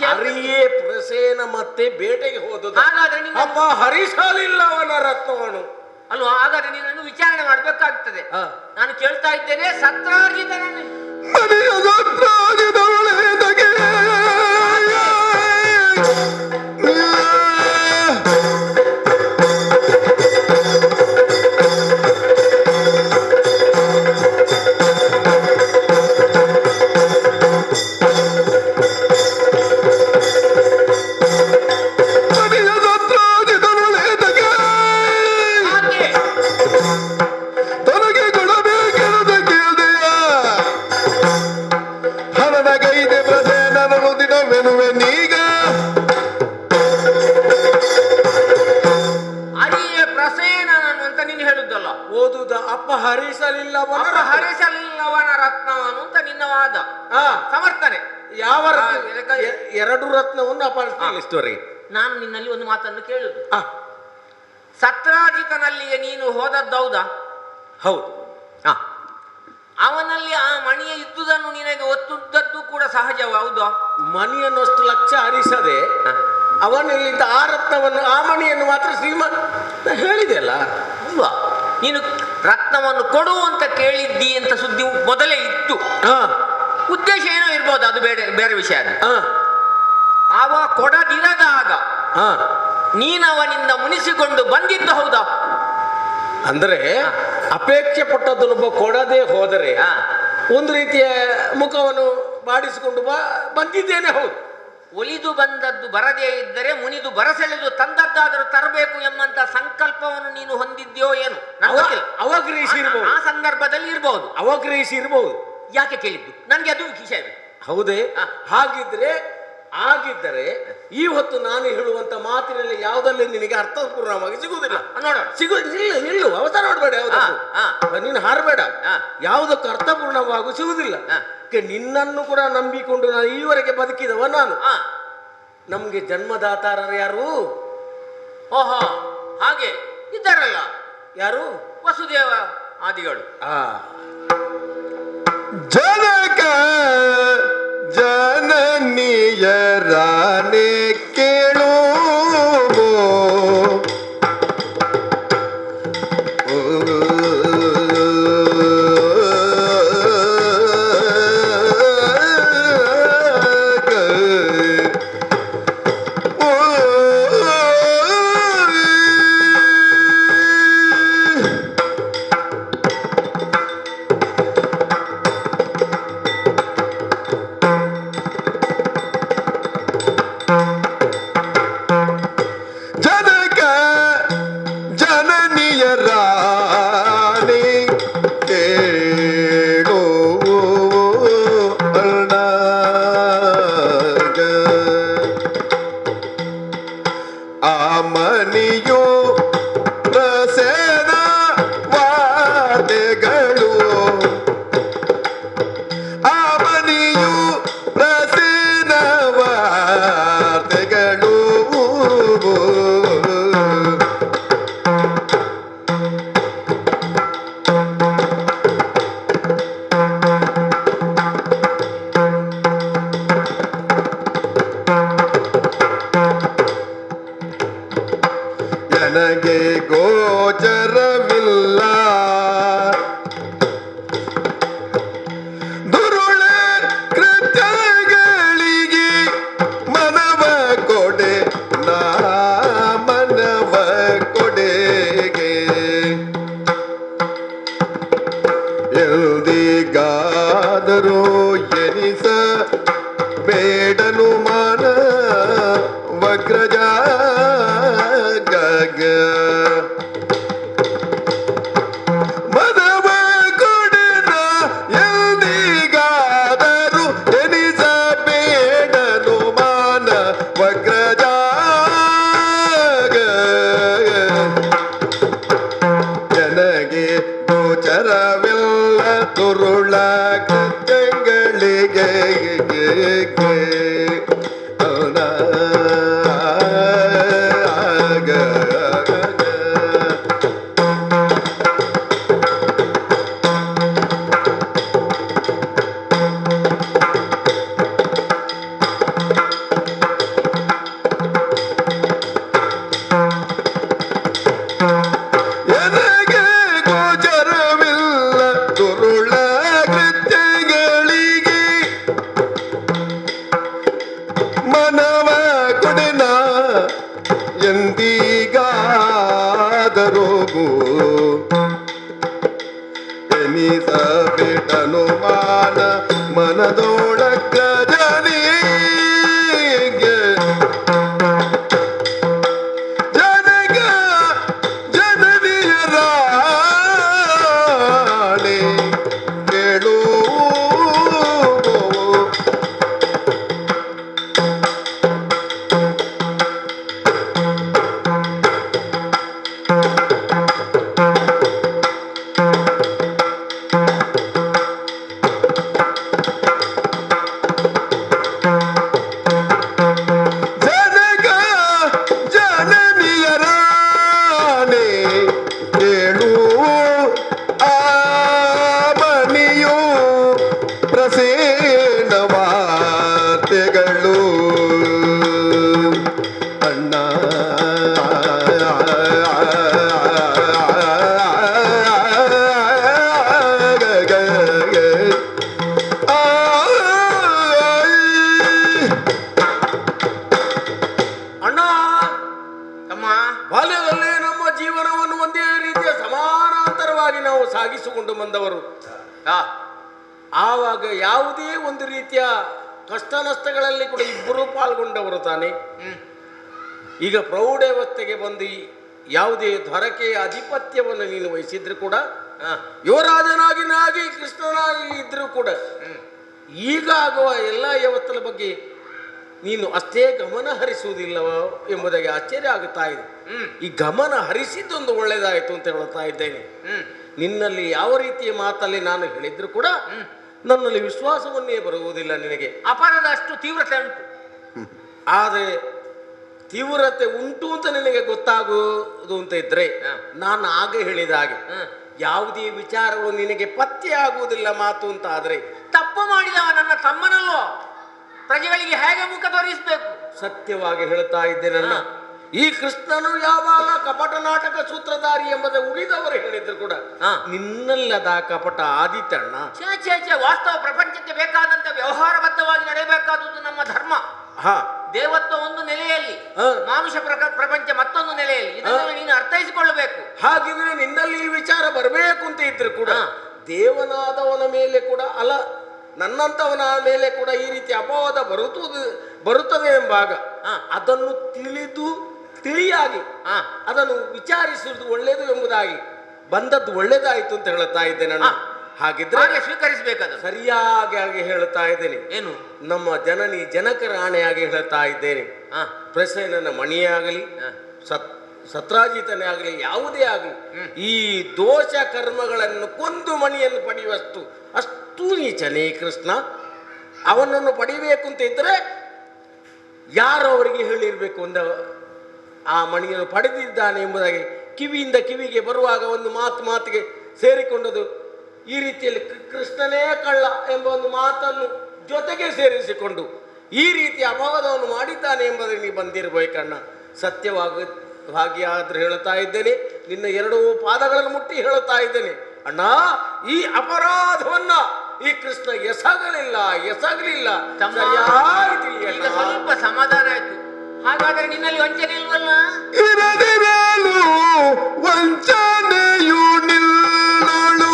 ಹರಿಯೇ ಪ್ರಸೇನ ಮತ್ತೆ ಬೇಟೆಗೆ ಹೋದದು. ಅಪ್ಪ ಹರಿಸಲಿಲ್ಲ ಅವನ ರತ್ನವನು ಅಲ್ವಾ? ಹಾಗಾದ್ರೆ ನೀನನ್ನು ವಿಚಾರಣೆ ಮಾಡಬೇಕಾಗ್ತದೆ. ನಾನು ಕೇಳ್ತಾ ಇದ್ದೇನೆ, ಸತ್ರಾರ್ಜಿತನನ್ನು ಹರಿಸಲಿಲ್ಲವನ ರತ್ನವನು ಅಂತ ನಿನ್ನ ವಾದ. ಸಮರ್ಥನೆ. ಯಾವ ಎರಡು ರತ್ನವನ್ನು ಅಪಹರಿಸಲಿಲ್ಲ. ನಾನು ನಿನ್ನಲ್ಲಿ ಒಂದು ಮಾತನ್ನು ಕೇಳುದು, ಸತ್ರಾಜಿತನಲ್ಲಿಯೇ ನೀನು ಹೋದದ್ದೌದಾ? ಹೌದು. ಅವನಲ್ಲಿ ಆ ಮಣಿಯ ಇದ್ದುದನ್ನು ನಿನಗೆ ಒತ್ತುದದ್ದು ಕೂಡ ಸಹಜವ, ಹೌದಾ? ಮಣಿಯನ್ನಷ್ಟು ಲಕ್ಷ ಹರಿಸದೆ ಅವನಲ್ಲಿದ್ದ ಆ ರತ್ನವನ್ನು ಆ ಮಣಿಯನ್ನು ಮಾತ್ರ ಹೇಳಿದೆ ಅಲ್ಲ ಅಲ್ವಾ? ನೀನು ರತ್ನವನ್ನು ಕೊಡು ಅಂತ ಕೇಳಿದ್ದಿ ಅಂತ ಸುದ್ದಿ ಮೊದಲೇ ಇತ್ತು. ಉದ್ದೇಶ ಏನೋ ಇರ್ಬೋದು, ಅದು ಬೇರೆ ವಿಷಯ. ಅದು ಅವ ಕೊಡದಿರದಾಗ ನೀನವನಿಂದ ಮುನಿಸಿಕೊಂಡು ಬಂದಿದ್ದು ಹೌದಾ? ಅಂದ್ರೆ ಅಪೇಕ್ಷೆ ಪಟ್ಟದನ್ನೊಬ್ಬ ಕೊಡದೆ ಹೋದರೆ ಒಂದು ರೀತಿಯ ಮುಖವನ್ನು ಬಾಡಿಸಿಕೊಂಡು ಬಂದಿದ್ದೇನೆ. ಹೌದು. ಒಲಿದು ಬಂದದ್ದು ಬರದೇ ಇದ್ದರೆ ಮುನಿದು ಬರಸೆಳೆದು ತಂದದ್ದಾದರೂ ತರಬೇಕು ಎಂಬಂತ ಸಂಕಲ್ಪವನ್ನು ನೀನು ಹೊಂದಿದ್ಯೋ ಏನು? ಅವಗ್ರಹಿಸಿರ್ಬಹುದು. ಆ ಸಂದರ್ಭದಲ್ಲಿ ಇರಬಹುದು, ಅವಗ್ರಹಿಸಿರ್ಬಹುದು. ಯಾಕೆ ಕೇಳಿದ್ದು? ನನಗೆ ಅದು ವಿಷಯವೇ. ಹೌದೇ? ಆಗಿದ್ದರೆ ಈ ಹೊತ್ತು ನಾನು ಹೇಳುವಂತ ಮಾತಿನಲ್ಲಿ ಯಾವುದಲ್ಲಿ ನಿನಗೆ ಅರ್ಥಪೂರ್ಣವಾಗಿ ಸಿಗುವುದಿಲ್ಲ. ನಿಲ್ಲು, ಅವತಾರ ಮಾಡಬೇಡ, ನೀನು ಹಾರಬೇಡ. ಯಾವುದಕ್ಕೂ ಅರ್ಥಪೂರ್ಣವಾಗಿ ಸಿಗುವುದಿಲ್ಲ. ನಿನ್ನನ್ನು ಕೂಡ ನಂಬಿಕೊಂಡು ನಾನು ಈವರೆಗೆ ಬದುಕಿದವ ನಾನು. ನಮ್ಗೆ ಜನ್ಮದಾತಾರರು ಯಾರು? ಓಹೋ, ಹಾಗೆ ಇದ್ದಾರಲ್ಲ, ಯಾರು? ವಸುದೇವ ಆದಿಗಳು. ಜನಕ ಜನನಿಯರಾನೆ ಕೇಳು ನನಗೆ ಗೋಚರವಿಲ್ಲ ದುರುಳ ಕೃತ್ಯಗಳಿಗೆ ಮನವ ಕೊಡೆ ನಾ ಮನವ ಕೊಡೆಗೆ ಎಲ್ದಿಗಾದರೂ ಎನಿಸ ಬೇಡನು ಮನ ವಕ್ರಜ ಮನವ ಕೊಡೆನ ಎಲ್ದಿಗಾದರೂ ಎನಿಸಬೇಡನು ಮಾನ ವಕ್ರಜ ನನಗೆ ಗೋಚರವಿಲ್ಲ ತುರುಳ ಕೃತ್ಯಗಳಿಗೆ ಮನವ ಕೊಡೆನ ಎಂದಿಗಾದರೂ ಎನಿಸಬೇಡನು ಮಾನ ಮನದೊಳಗ ಜನಿಗೆ ಜನಗ ಜನನಿಯರಾಣೆ ಕೇಳು ಪ್ರಸೇನವಾರ್ತೆಗಳು ಅಣ್ಣ ಅಣ್ಣ, ತಮ್ಮ, ಬಾಲ್ಯದಲ್ಲೇ ನಮ್ಮ ಜೀವನವನ್ನು ಒಂದೇ ರೀತಿಯ ಸಮಾನಾಂತರವಾಗಿ ನಾವು ಸಾಗಿಸಿಕೊಂಡು ಬಂದವರು. ಆವಾಗ ಯಾವುದೇ ಒಂದು ರೀತಿಯ ಕಷ್ಟ ನಷ್ಟಗಳಲ್ಲಿ ಕೂಡ ಇಬ್ಬರು ಪಾಲ್ಗೊಂಡವರು ತಾನೆ. ಈಗ ಪ್ರೌಢಾವಸ್ಥೆಗೆ ಬಂದು ಯಾವುದೇ ಧರಕೆಯ ಅಧಿಪತ್ಯವನ್ನು ನೀನು ವಹಿಸಿದ್ರು ಕೂಡ, ಯುವರಾಜನಾಗಿ ಕೃಷ್ಣನಾಗಿ ಇದ್ರೂ ಕೂಡ, ಈಗ ಆಗುವ ಎಲ್ಲ ಯಾವತ್ತಲ ಬಗ್ಗೆ ನೀನು ಅಷ್ಟೇ ಗಮನ ಹರಿಸುವುದಿಲ್ಲವ ಎಂಬುದಾಗಿ ಆಶ್ಚರ್ಯ ಆಗುತ್ತಾ ಇದೆ. ಈ ಗಮನ ಹರಿಸಿದ್ದೊಂದು ಒಳ್ಳೆಯದಾಯಿತು ಅಂತ ಹೇಳ್ತಾ ಇದ್ದೇನೆ. ನಿನ್ನಲ್ಲಿ ಯಾವ ರೀತಿಯ ಮಾತಲ್ಲಿ ನಾನು ಹೇಳಿದ್ರು ಕೂಡ ನನ್ನಲ್ಲಿ ವಿಶ್ವಾಸವನ್ನೇ ಬರುವುದಿಲ್ಲ ನಿನಗೆ. ಅಪಾರದ ಅಷ್ಟು ತೀವ್ರತೆ ಉಂಟು. ಆದರೆ ತೀವ್ರತೆ ಉಂಟು ಅಂತ ನಿನಗೆ ಗೊತ್ತಾಗುವುದು ಅಂತ ಇದ್ರೆ ನಾನು ಆಗ ಹೇಳಿದ ಹಾಗೆ ಯಾವುದೇ ವಿಚಾರಗಳು ನಿನಗೆ ಪತ್ತೆ ಆಗುವುದಿಲ್ಲ ಮಾತು ಅಂತ ಆದ್ರೆ ತಪ್ಪು ಮಾಡಿದವ ನನ್ನ ತಮ್ಮನಲ್ಲೋ, ಪ್ರಜೆಗಳಿಗೆ ಹೇಗೆ ಮುಖ ತೋರಿಸಬೇಕು? ಸತ್ಯವಾಗಿ ಹೇಳ್ತಾ ಇದ್ದೆ ನನ್ನ ಈ ಕೃಷ್ಣನು ಯಾವಾಗ ಕಪಟ ನಾಟಕ ಸೂತ್ರಧಾರಿ ಎಂಬುದೇ ಉಳಿದವರು ಹೇಳಿದ್ರು ಕೂಡ ನಿನ್ನಲ್ಲದ ಕಪಟ ಆದಿತಣ್ಣ. ವಾಸ್ತವ ಪ್ರಪಂಚಕ್ಕೆ ಬೇಕಾದಂತ ವ್ಯವಹಾರಬದ್ಧವಾಗಿ ನಡೆಯಬೇಕಾದುದು ನಮ್ಮ ಧರ್ಮ. ದೇವತ್ವ ಒಂದು ನೆಲೆಯಲ್ಲಿ, ಮಾನುಷ ಪ್ರಪಂಚ ಮತ್ತೊಂದು ನೆಲೆಯಲ್ಲಿ. ಇದನ್ನು ನೀನು ಅರ್ಥೈಸಿಕೊಳ್ಳಬೇಕು. ಹಾಗಿದ್ರೆ ನಿನ್ನಲ್ಲಿ ಈ ವಿಚಾರ ಬರಬೇಕು ಅಂತ ಇದ್ರು ಕೂಡ ದೇವನಾದವನ ಮೇಲೆ ಕೂಡ ಅಲ್ಲ, ನನ್ನಂತವನ ಮೇಲೆ ಕೂಡ ಈ ರೀತಿ ಅಪವಾದ ಬರುತ್ತದೆ ಎಂಬಾಗ ಅದನ್ನು ತಿಳಿಯಾಗಿ ಅದನ್ನು ವಿಚಾರಿಸುವುದು ಒಳ್ಳೆಯದು ಎಂಬುದಾಗಿ ಬಂದದ್ದು ಒಳ್ಳೇದಾಯಿತು ಅಂತ ಹೇಳ್ತಾ ಇದ್ದೇನೆ ನಾನು. ಹಾಗಿದ್ರೆ ಸ್ವೀಕರಿಸಬೇಕಾದ ಸರಿಯಾಗಿ ಆಗಿ ಹೇಳ್ತಾ ಇದ್ದೇನೆ. ಏನು? ನಮ್ಮ ಜನನಿ ಜನಕರ ಆಣೆಯಾಗಿ ಹೇಳ್ತಾ ಇದ್ದೇನೆ. ಪ್ರಸೇನನ ಮಣಿಯೇ ಆಗಲಿ, ಸತ್ರಾಜಿತನೇ ಆಗಲಿ, ಯಾವುದೇ ಆಗಲಿ ಈ ದೋಷ ಕರ್ಮಗಳನ್ನು ಕೊಂದು ಮಣಿಯನ್ನು ಪಡೆಯುವಷ್ಟು ಅಷ್ಟು ನೀಚನೇ ಕೃಷ್ಣ. ಅವನನ್ನು ಪಡಿಬೇಕು ಅಂತ ಇದ್ರೆ ಯಾರು ಅವರಿಗೆ ಹೇಳಿರ್ಬೇಕು ಒಂದ ಆ ಮಣಿಯನ್ನು ಪಡೆದಿದ್ದಾನೆ ಎಂಬುದಾಗಿ ಕಿವಿಯಿಂದ ಕಿವಿಗೆ ಬರುವಾಗ ಒಂದು ಮಾತಿಗೆ ಸೇರಿಕೊಂಡದು ಈ ರೀತಿಯಲ್ಲಿ ಕೃಷ್ಣನೇ ಕಳ್ಳ ಎಂಬ ಒಂದು ಮಾತನ್ನು ಜೊತೆಗೆ ಸೇರಿಸಿಕೊಂಡು ಈ ರೀತಿ ಅಪವಾದವನ್ನು ಮಾಡಿದ್ದಾನೆ ಎಂಬುದಕ್ಕೆ ನೀ ಬಂದಿರಬೇಕಣ್ಣ. ಸತ್ಯವಾಗಿ ಆದ್ರೆ ಹೇಳ್ತಾ ಇದ್ದೇನೆ, ನಿನ್ನ ಎರಡೂ ಪಾದಗಳನ್ನು ಮುಟ್ಟಿ ಹೇಳ್ತಾ ಇದ್ದೇನೆ ಅಣ್ಣ, ಈ ಅಪರಾಧವನ್ನ ಈ ಕೃಷ್ಣ ಎಸಗಲಿಲ್ಲ. ಸ್ವಲ್ಪ ಸಮಾಧಾನ ಆಯ್ತು. ಹಾಗಾದ್ರೆ ನಿನ್ನಲ್ಲಿ ವಂಚನೆ ಇಲ್ವಲ್ಲ? ಇರದಿರಲು ವಂಚನೆಯು ನಿಲ್ಲಳು.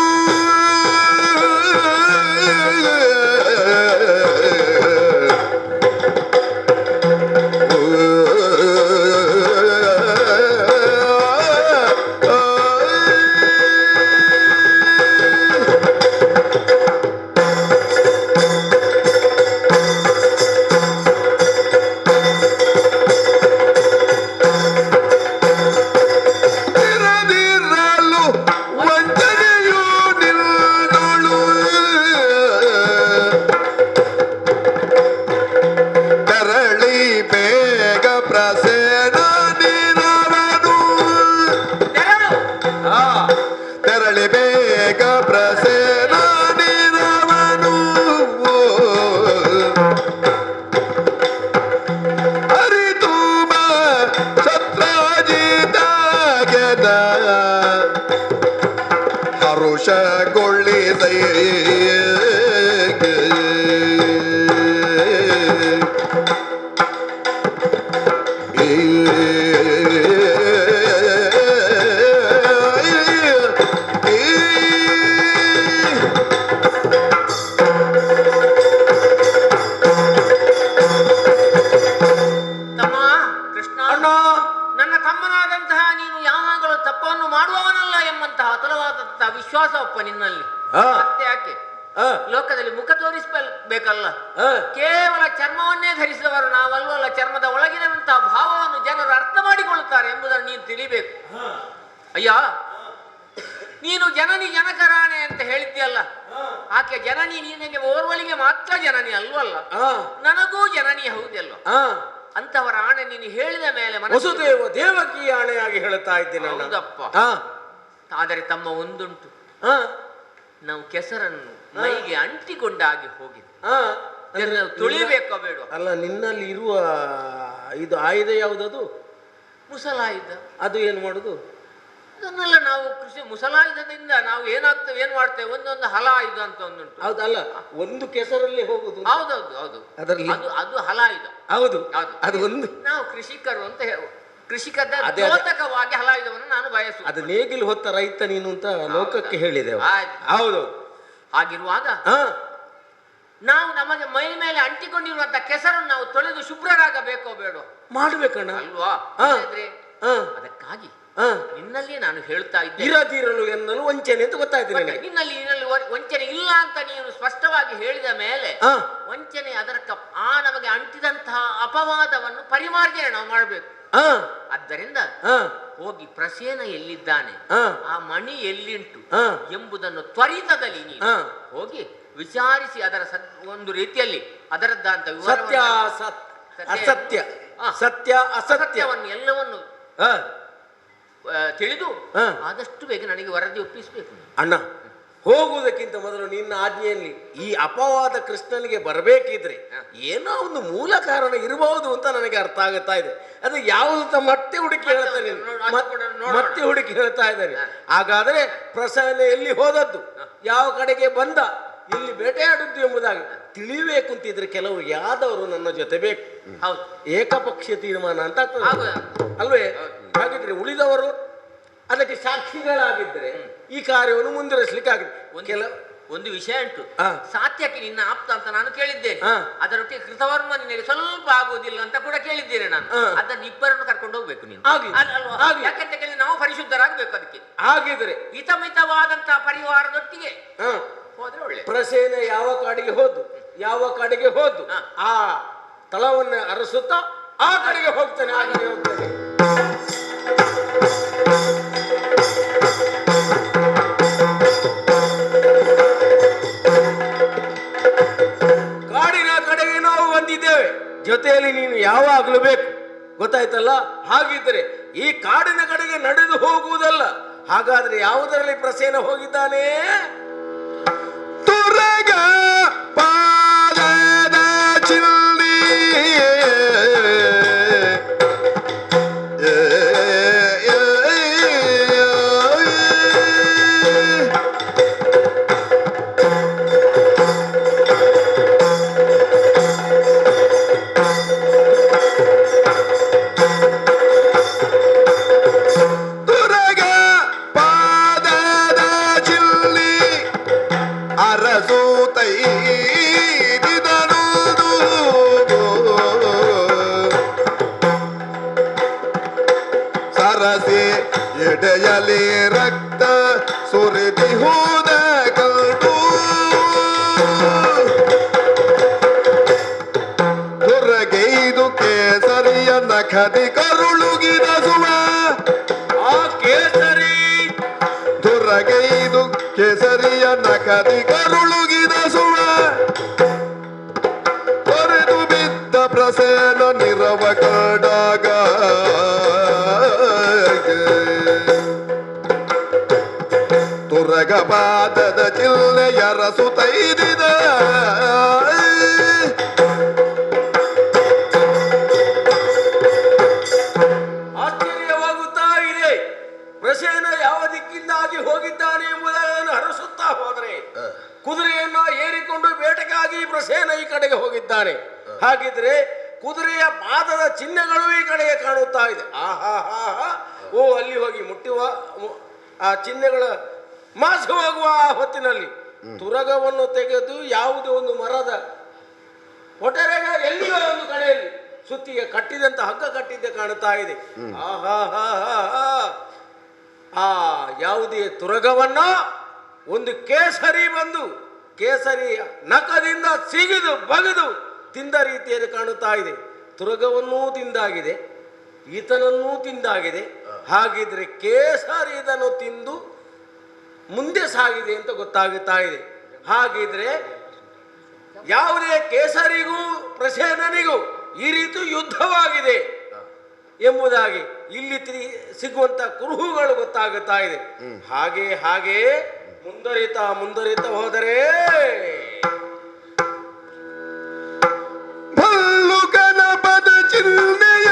ಲೋಕದಲ್ಲಿ ಮುಖ ತೋರಿಸಬೇಕಲ್ಲ, ಕೇವಲ ಚರ್ಮವನ್ನೇ ಧರಿಸಿದವರು ನಾವಲ್ವಲ್ಲ. ಚರ್ಮದ ಒಳಗಿನಂತಹ ಭಾವವನ್ನು ಜನರು ಅರ್ಥ ಮಾಡಿಕೊಳ್ಳುತ್ತಾರೆ ಎಂಬುದನ್ನು ನೀನು ತಿಳಿಬೇಕು. ಅಯ್ಯ, ನೀನು ಜನನಿ ಜನಕರಾಣೆ ಅಂತ ಹೇಳಿದ್ಯಲ್ಲ, ಆಕೆ ಜನನಿ ನಿನಗೆ ಓರ್ವಳಿಗೆ ಮಾತ್ರ ಜನನಿ ಅಲ್ವಲ್ಲ, ನನಗೂ ಜನನಿ ಹೌದಲ್ಲ. ಅಂತವರ ಆಣೆ ನೀನು ಹೇಳಿದ ಮೇಲೆ ವಸುದೇವ ದೇವಕಿ ಆಣೆಯಾಗಿ ಹೇಳುತ್ತಾ ಇದ್ದೇನೆ. ಹೌದಪ್ಪ. ಆದರೆ ತಮ್ಮ ಒಂದುಂಟು, ನಾವು ಕೆಸರನ್ನು ಮೈಗೆ ಅಂಟಿಕೊಂಡಾಗಿ ಹೋಗಿದೆ, ತುಳಿಬೇಕೋ ಬೇಡ? ಅಲ್ಲ, ನಿನ್ನಲ್ಲಿ ಇರುವ ಇದು ಆಯುಧ ಯಾವುದದು? ಮುಸಲಾಯುಧ. ಅದು ಏನು ಮಾಡುದು? ಅದನ್ನೆಲ್ಲ ನಾವು ಮುಸಲಾಯುಧದಿಂದ ನಾವು ಏನ್ ಮಾಡ್ತೇವೆ, ಒಂದೊಂದು ಹಲಾಯುಧ ಅಂತ ಒಂದುಂಟು. ಹೌದಲ್ಲ, ಒಂದು ಕೆಸರಲ್ಲಿ ಹೋಗುದು. ಹೌದೌದು, ಅದರಲ್ಲಿ ಅದು ಹಲಾಯುಧ. ಹೌದು, ಅದು ಒಂದು. ನಾವು ಕೃಷಿಕರು ಅಂತ ಕೃಷಿಕದ ದ್ಯೋತಕವಾಗಿ ಹಲಾಯುಧವನ್ನು ನಾನು ಬಯಸು. ಅದು ನೇಗಿಲು ಹೊತ್ತ ರೈತ ನೀನು ಅಂತ ಲೋಕಕ್ಕೆ ಹೇಳಿದೆ. ಹೌದು. ಹಾಗಿರುವಾಗ ನಾವು ನಮಗೆ ಮೈ ಮೇಲೆ ಅಂಟಿಕೊಂಡಿರುವಂತ ಕೆಸರನ್ನು ನಾವು ತೊಳೆದು ಶುಭ್ರರಾಗಬೇಕೋ ಬೇಡ? ಮಾಡ್ಬೇಕಣ್ಣ ಅಲ್ವಾ? ಅದಕ್ಕಾಗಿ ನಿನ್ನಲ್ಲಿ ನಾನು ಹೇಳ್ತಾ ಇದ್ದೆ, ಇರದಿರಲು ಎನ್ನಲು ವಂಚನೆ ಅಂತ ಗೊತ್ತಾಯ್ತು. ನಿನ್ನಲ್ಲಿ ವಂಚನೆ ಇಲ್ಲ ಅಂತ ನೀನು ಸ್ಪಷ್ಟವಾಗಿ ಹೇಳಿದ ಮೇಲೆ ವಂಚನೆ ಅದರ ನಮಗೆ ಅಂಟಿದಂತಹ ಅಪವಾದವನ್ನು ಪರಿಮಾರ್ಜನೆ ನಾವು ಮಾಡಬೇಕು. ಆದ್ದರಿಂದ ಹೋಗಿ ಪ್ರಸೇನ ಎಲ್ಲಿದ್ದಾನೆ, ಆ ಮಣಿ ಎಲ್ಲಿಂಟು ಎಂಬುದನ್ನು ತ್ವರಿತದಲ್ಲಿ ನೀನು ಹೋಗಿ ವಿಚಾರಿಸಿ ಅದರ ಒಂದು ರೀತಿಯಲ್ಲಿ ಅದರದ್ದಂತ ಅಸತ್ಯ, ಸತ್ಯ ಅಸತ್ಯವನ್ನು ಎಲ್ಲವನ್ನು ಹ ತಿಳಿದು ಹ. ಆದಷ್ಟು ಬೇಗ ನನಗೆ ವರದಿ ಒಪ್ಪಿಸಬೇಕು. ಅಣ್ಣ, ಹೋಗುವುದಕ್ಕಿಂತ ಮೊದಲು ನಿನ್ನ ಆಜ್ಞೆಯಲ್ಲಿ ಈ ಅಪವಾದ ಕೃಷ್ಣನಿಗೆ ಬರಬೇಕಿದ್ರೆ ಏನೋ ಒಂದು ಮೂಲ ಕಾರಣ ಇರಬಹುದು ಅಂತ ನನಗೆ ಅರ್ಥ ಆಗುತ್ತಾ ಇದೆ. ಅದು ಯಾವುದು ಅಂತ ಮತ್ತೆ ಹುಡುಕಿ ಹೇಳ್ತಾ ಇದ್ದೇನೆ, ಮತ್ತೆ ಹುಡುಕಿ ಹೇಳ್ತಾ ಇದ್ದೇನೆ. ಹಾಗಾದ್ರೆ ಪ್ರಸನ್ನ ಎಲ್ಲಿ ಹೋದದ್ದು, ಯಾವ ಕಡೆಗೆ ಬಂದ, ಇಲ್ಲಿ ಬೇಟೆಯಾಡುದು ಎಂಬುದಾಗಿ ತಿಳಿಬೇಕು ಅಂತಿದ್ರೆ ಕೆಲವರು ಯಾದವರು ನನ್ನ ಜೊತೆ ಬೇಕು. ಹೌದು, ಏಕಪಕ್ಷೀಯ ತೀರ್ಮಾನ ಅಂತ ಆಗ್ತದೆ ಅಲ್ವೇ? ಹಾಗಿದ್ರೆ ಉಳಿದವರು ಅದಕ್ಕೆ ಸಾಕ್ಷಿಗಳಾಗಿದ್ದರೆ ಈ ಕಾರ್ಯವನ್ನು ಮುಂದುವರಿಸಲಿಕ್ಕೆ ಆಗಿದೆ. ಒಂದು ವಿಷಯ ಉಂಟು, ಸಾತ್ಯಕ್ಕೆ ನಿನ್ನ ಆಪ್ತ ಅಂತ ನಾನು ಕೇಳಿದ್ದೇನೆ. ಅದರೊಟ್ಟಿಗೆ ಕೃತವರ್ಮ ನಿನಗೆ ಸ್ವಲ್ಪ ಆಗುವುದಿಲ್ಲ ಅಂತ ಕೂಡ ಕೇಳಿದ್ದೇನೆ ನಾನು. ಅದನ್ನ ಇಬ್ಬರನ್ನು ಕರ್ಕೊಂಡು ಹೋಗ್ಬೇಕು ನೀನು, ಯಾಕಂತ ಕೇಳಿದ್ರೆ ನಾವು ಪರಿಶುದ್ಧರಾಗಬೇಕು. ಅದಕ್ಕೆ ಆಗಿದ್ರೆ ಹಿತಮಿತವಾದಂತಹ ಪರಿವಾರದೊಟ್ಟಿಗೆ ಹೋದ್ರೆ ಒಳ್ಳೆ. ಪ್ರಸೇನ ಯಾವ ಕಡೆಗೆ ಹೋದ್ದು ಆ ತಳವನ್ನು ಅರಸುತ್ತಾ ಆ ಕಡೆಗೆ ಹೋಗ್ತಾನೆ, ಆ ಕಡೆ ಹೋಗ್ತಾನೆ. ಕಾಡಿನ ಕಡೆಗೆ ನಾವು ಬಂದಿದ್ದೇವೆ, ಜೊತೆಯಲ್ಲಿ ನೀನು ಯಾವಾಗಲೂ ಬೇಕು, ಗೊತ್ತಾಯ್ತಲ್ಲ? ಹಾಗಿದ್ರೆ ಈ ಕಾಡಿನ ಕಡೆಗೆ ನಡೆದು ಹೋಗುವುದಲ್ಲ. ಹಾಗಾದ್ರೆ ಯಾವುದರಲ್ಲಿ ಪ್ರಸೇನ ಹೋಗಿದ್ದಾನೆ? ತುರಗ ಪಾದದ ಚಿಲ್ಲಿ ತುರಗ ಪಾದದ ಚಿಲ್ಲಿ ಅರಸೂತೈ ಸರಸಿ ಎಡೆಯಲಿ ರಕ್ತ ಸುರಿದಿಹುದ ಕಂಡು ದುರ್ಗೈದು ಕೇಸರಿಯ ನಖದಿ ಕರುಳುಗಿದ ಸುವ ಆ ಕೇಸರಿ ದುರ್ಗೈದು ಕೇಸರಿಯ ನಖದಿ ಕರುಳುಗಿದ ಸುವ ತೊರೆದು ಬಿದ್ದ ಪ್ರಸೇನ ನಿರವ ಕಂಡಾಗ ತುರಗಪಾದದ ಚಿಲ್ಲೆಯರ ಸುತೈದಿದ ಆಶ್ಚರ್ಯವಾಗುತ್ತಾ ಇದೆ. ಪ್ರಸೇನ ಯಾವ ದಿಕ್ಕಿಂದಾಗಿ ಹೋಗಿದ್ದಾನೆ ಎಂಬುದನ್ನು ಹರಸುತ್ತಾ ಹೋದರೆ ಕುದುರೆಯನ್ನ ಏರಿಕೊಂಡು ಬೇಟೆಗಾಗಿ ಪ್ರಸೇನ ಈ ಕಡೆಗೆ ಹೋಗಿದ್ದಾನೆ. ಹಾಗಿದ್ರೆ ಕುದುರೆಯ ಪಾದದ ಚಿಹ್ನೆಗಳು ಈ ಕಡೆಗೆ ಕಾಣುತ್ತಾ ಇದೆ. ಆಹಾ, ಓ ಅಲ್ಲಿ ಹೋಗಿ ಮುಟ್ಟುವ ಆ ಚಿಹ್ನೆಗಳ ಮಾಸಿ ಹೋಗುವ ಆ ಹೊತ್ತಿನಲ್ಲಿ ತುರಗವನ್ನು ತೆಗೆದು ಯಾವುದೋ ಒಂದು ಮರದ ಒಟರೆಗ ಎಲ್ಲಿಯೋ ಒಂದು ಕಡೆಯಲ್ಲಿ ಸುತ್ತಿಗೆ ಕಟ್ಟಿದಂತ ಹಗ್ಗ ಕಟ್ಟಿದ್ದೆ ಕಾಣುತ್ತಾ ಇದೆ. ಆ ಯಾವುದೇ ತುರಗವನ್ನ ಒಂದು ಕೇಸರಿ ಬಂದು ಕೇಸರಿಯ ನಖದಿಂದ ಸಿಗಿದು ಬಗೆದು ತಿಂದ ರೀತಿಯಲ್ಲಿ ಕಾಣುತ್ತಾ ಇದೆ. ತುರಗವನ್ನೂ ತಿಂದಾಗಿದೆ, ಈತನನ್ನೂ ತಿಂದಾಗಿದೆ. ಹಾಗಿದ್ರೆ ಕೇಸರಿ ಇದನ್ನು ತಿಂದು ಮುಂದೆ ಸಾಗಿದೆ ಅಂತ ಗೊತ್ತಾಗುತ್ತಾ ಇದೆ. ಹಾಗಿದ್ರೆ ಯಾವುದೇ ಕೇಸರಿಗೂ ಪ್ರಸೇನನಿಗೂ ಈ ರೀತಿ ಯುದ್ಧವಾಗಿದೆ ಎಂಬುದಾಗಿ ಇಲ್ಲಿ ಸಿಗುವಂತ ಕುರುಹುಗಳು ಗೊತ್ತಾಗುತ್ತಾ ಇದೆ. ಹಾಗೆ ಮುಂದುವರಿತಾ ಹೋದರೆ ಭಲ್ಲುಕನಪದ ಚಿಹ್ನೆಯ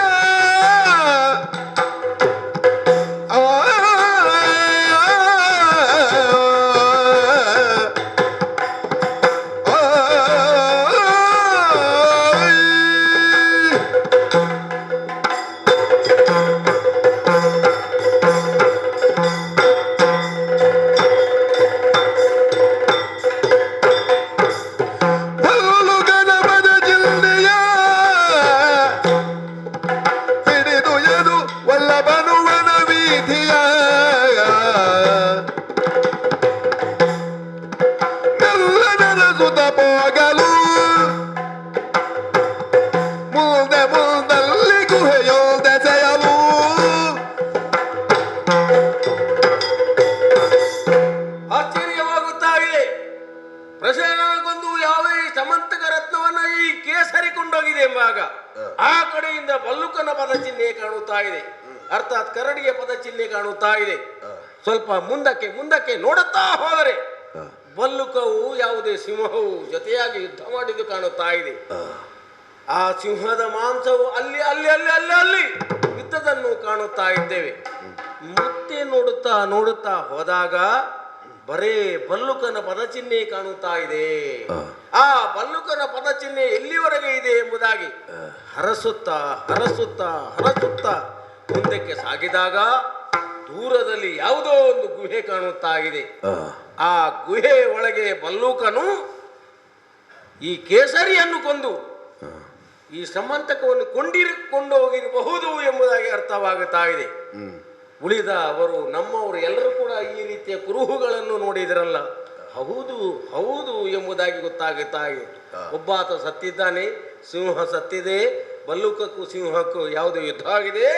ಆ ಕಡೆಯಿಂದ ಬಲ್ಲುಕನ ಪದ ಚಿಹ್ನೆ ಕಾಣುತ್ತಾ ಇದೆ, ಅರ್ಥಾತ್ ಕರಡಿಯ ಪದ ಚಿಹ್ನೆ ಕಾಣುತ್ತಾ ಇದೆ. ಸ್ವಲ್ಪ ಮುಂದಕ್ಕೆ ಮುಂದಕ್ಕೆ ನೋಡುತ್ತಾ ಹೋದರೆ ಬಲ್ಲುಕವು ಯಾವುದೇ ಸಿಂಹವು ಜೊತೆಯಾಗಿ ಯುದ್ಧ ಮಾಡಿದ್ದು ಕಾಣುತ್ತಾ ಇದೆ. ಆ ಸಿಂಹದ ಮಾಂಸವು ಅಲ್ಲಿ ಅಲ್ಲಿ ಅಲ್ಲಿ ಅಲ್ಲಿ ಅಲ್ಲಿ ಯುದ್ಧದನ್ನು ಕಾಣುತ್ತಾ ಇದ್ದೇವೆ. ಮತ್ತೆ ನೋಡುತ್ತಾ ನೋಡುತ್ತಾ ಹೋದಾಗ ಬರೇ ಬಲ್ಲುಕನ ಪದಚಿಹ್ನೆ ಕಾಣುತ್ತಾ ಇದೆ. ಆ ಬಲ್ಲುಕನ ಪದಚಿಹ್ನೆ ಎಲ್ಲಿವರೆಗೆ ಇದೆ ಎಂಬುದಾಗಿ ಹರಸುತ್ತಾ ಹರಸುತ್ತಾ ಹರಸುತ್ತಾ ಮುಂದಕ್ಕೆ ಸಾಗಿದಾಗ ದೂರದಲ್ಲಿ ಯಾವುದೋ ಒಂದು ಗುಹೆ ಕಾಣುತ್ತಾ ಇದೆ. ಆ ಗುಹೆ ಒಳಗೆ ಬಲ್ಲೂಕನು ಈ ಕೇಸರಿಯನ್ನು ಕೊಂದು ಈ ಸಮಂತಕವನ್ನು ಕೊಂಡು ಹೋಗಿರಬಹುದು ಎಂಬುದಾಗಿ ಅರ್ಥವಾಗುತ್ತಾ ಇದೆ. ಉಳಿದ ಅವರು ನಮ್ಮವರು ಎಲ್ಲರೂ ಕೂಡ ಈ ರೀತಿಯ ಕುರುಹುಗಳನ್ನು ನೋಡಿದರಲ್ಲ, ಹೌದು ಹೌದು ಎಂಬುದಾಗಿ ಗೊತ್ತಾಗುತ್ತಾ ಇದೆ. ಒಬ್ಬಾತ ಸತ್ತಿದ್ದಾನೆ, ಸಿಂಹ ಸತ್ತಿದೆ, ಬಲ್ಲೂಕಕ್ಕೂ ಸಿಂಹಕ್ಕೂ ಯಾವುದೋ ಯುದ್ಧ ಆಗಿದೆ.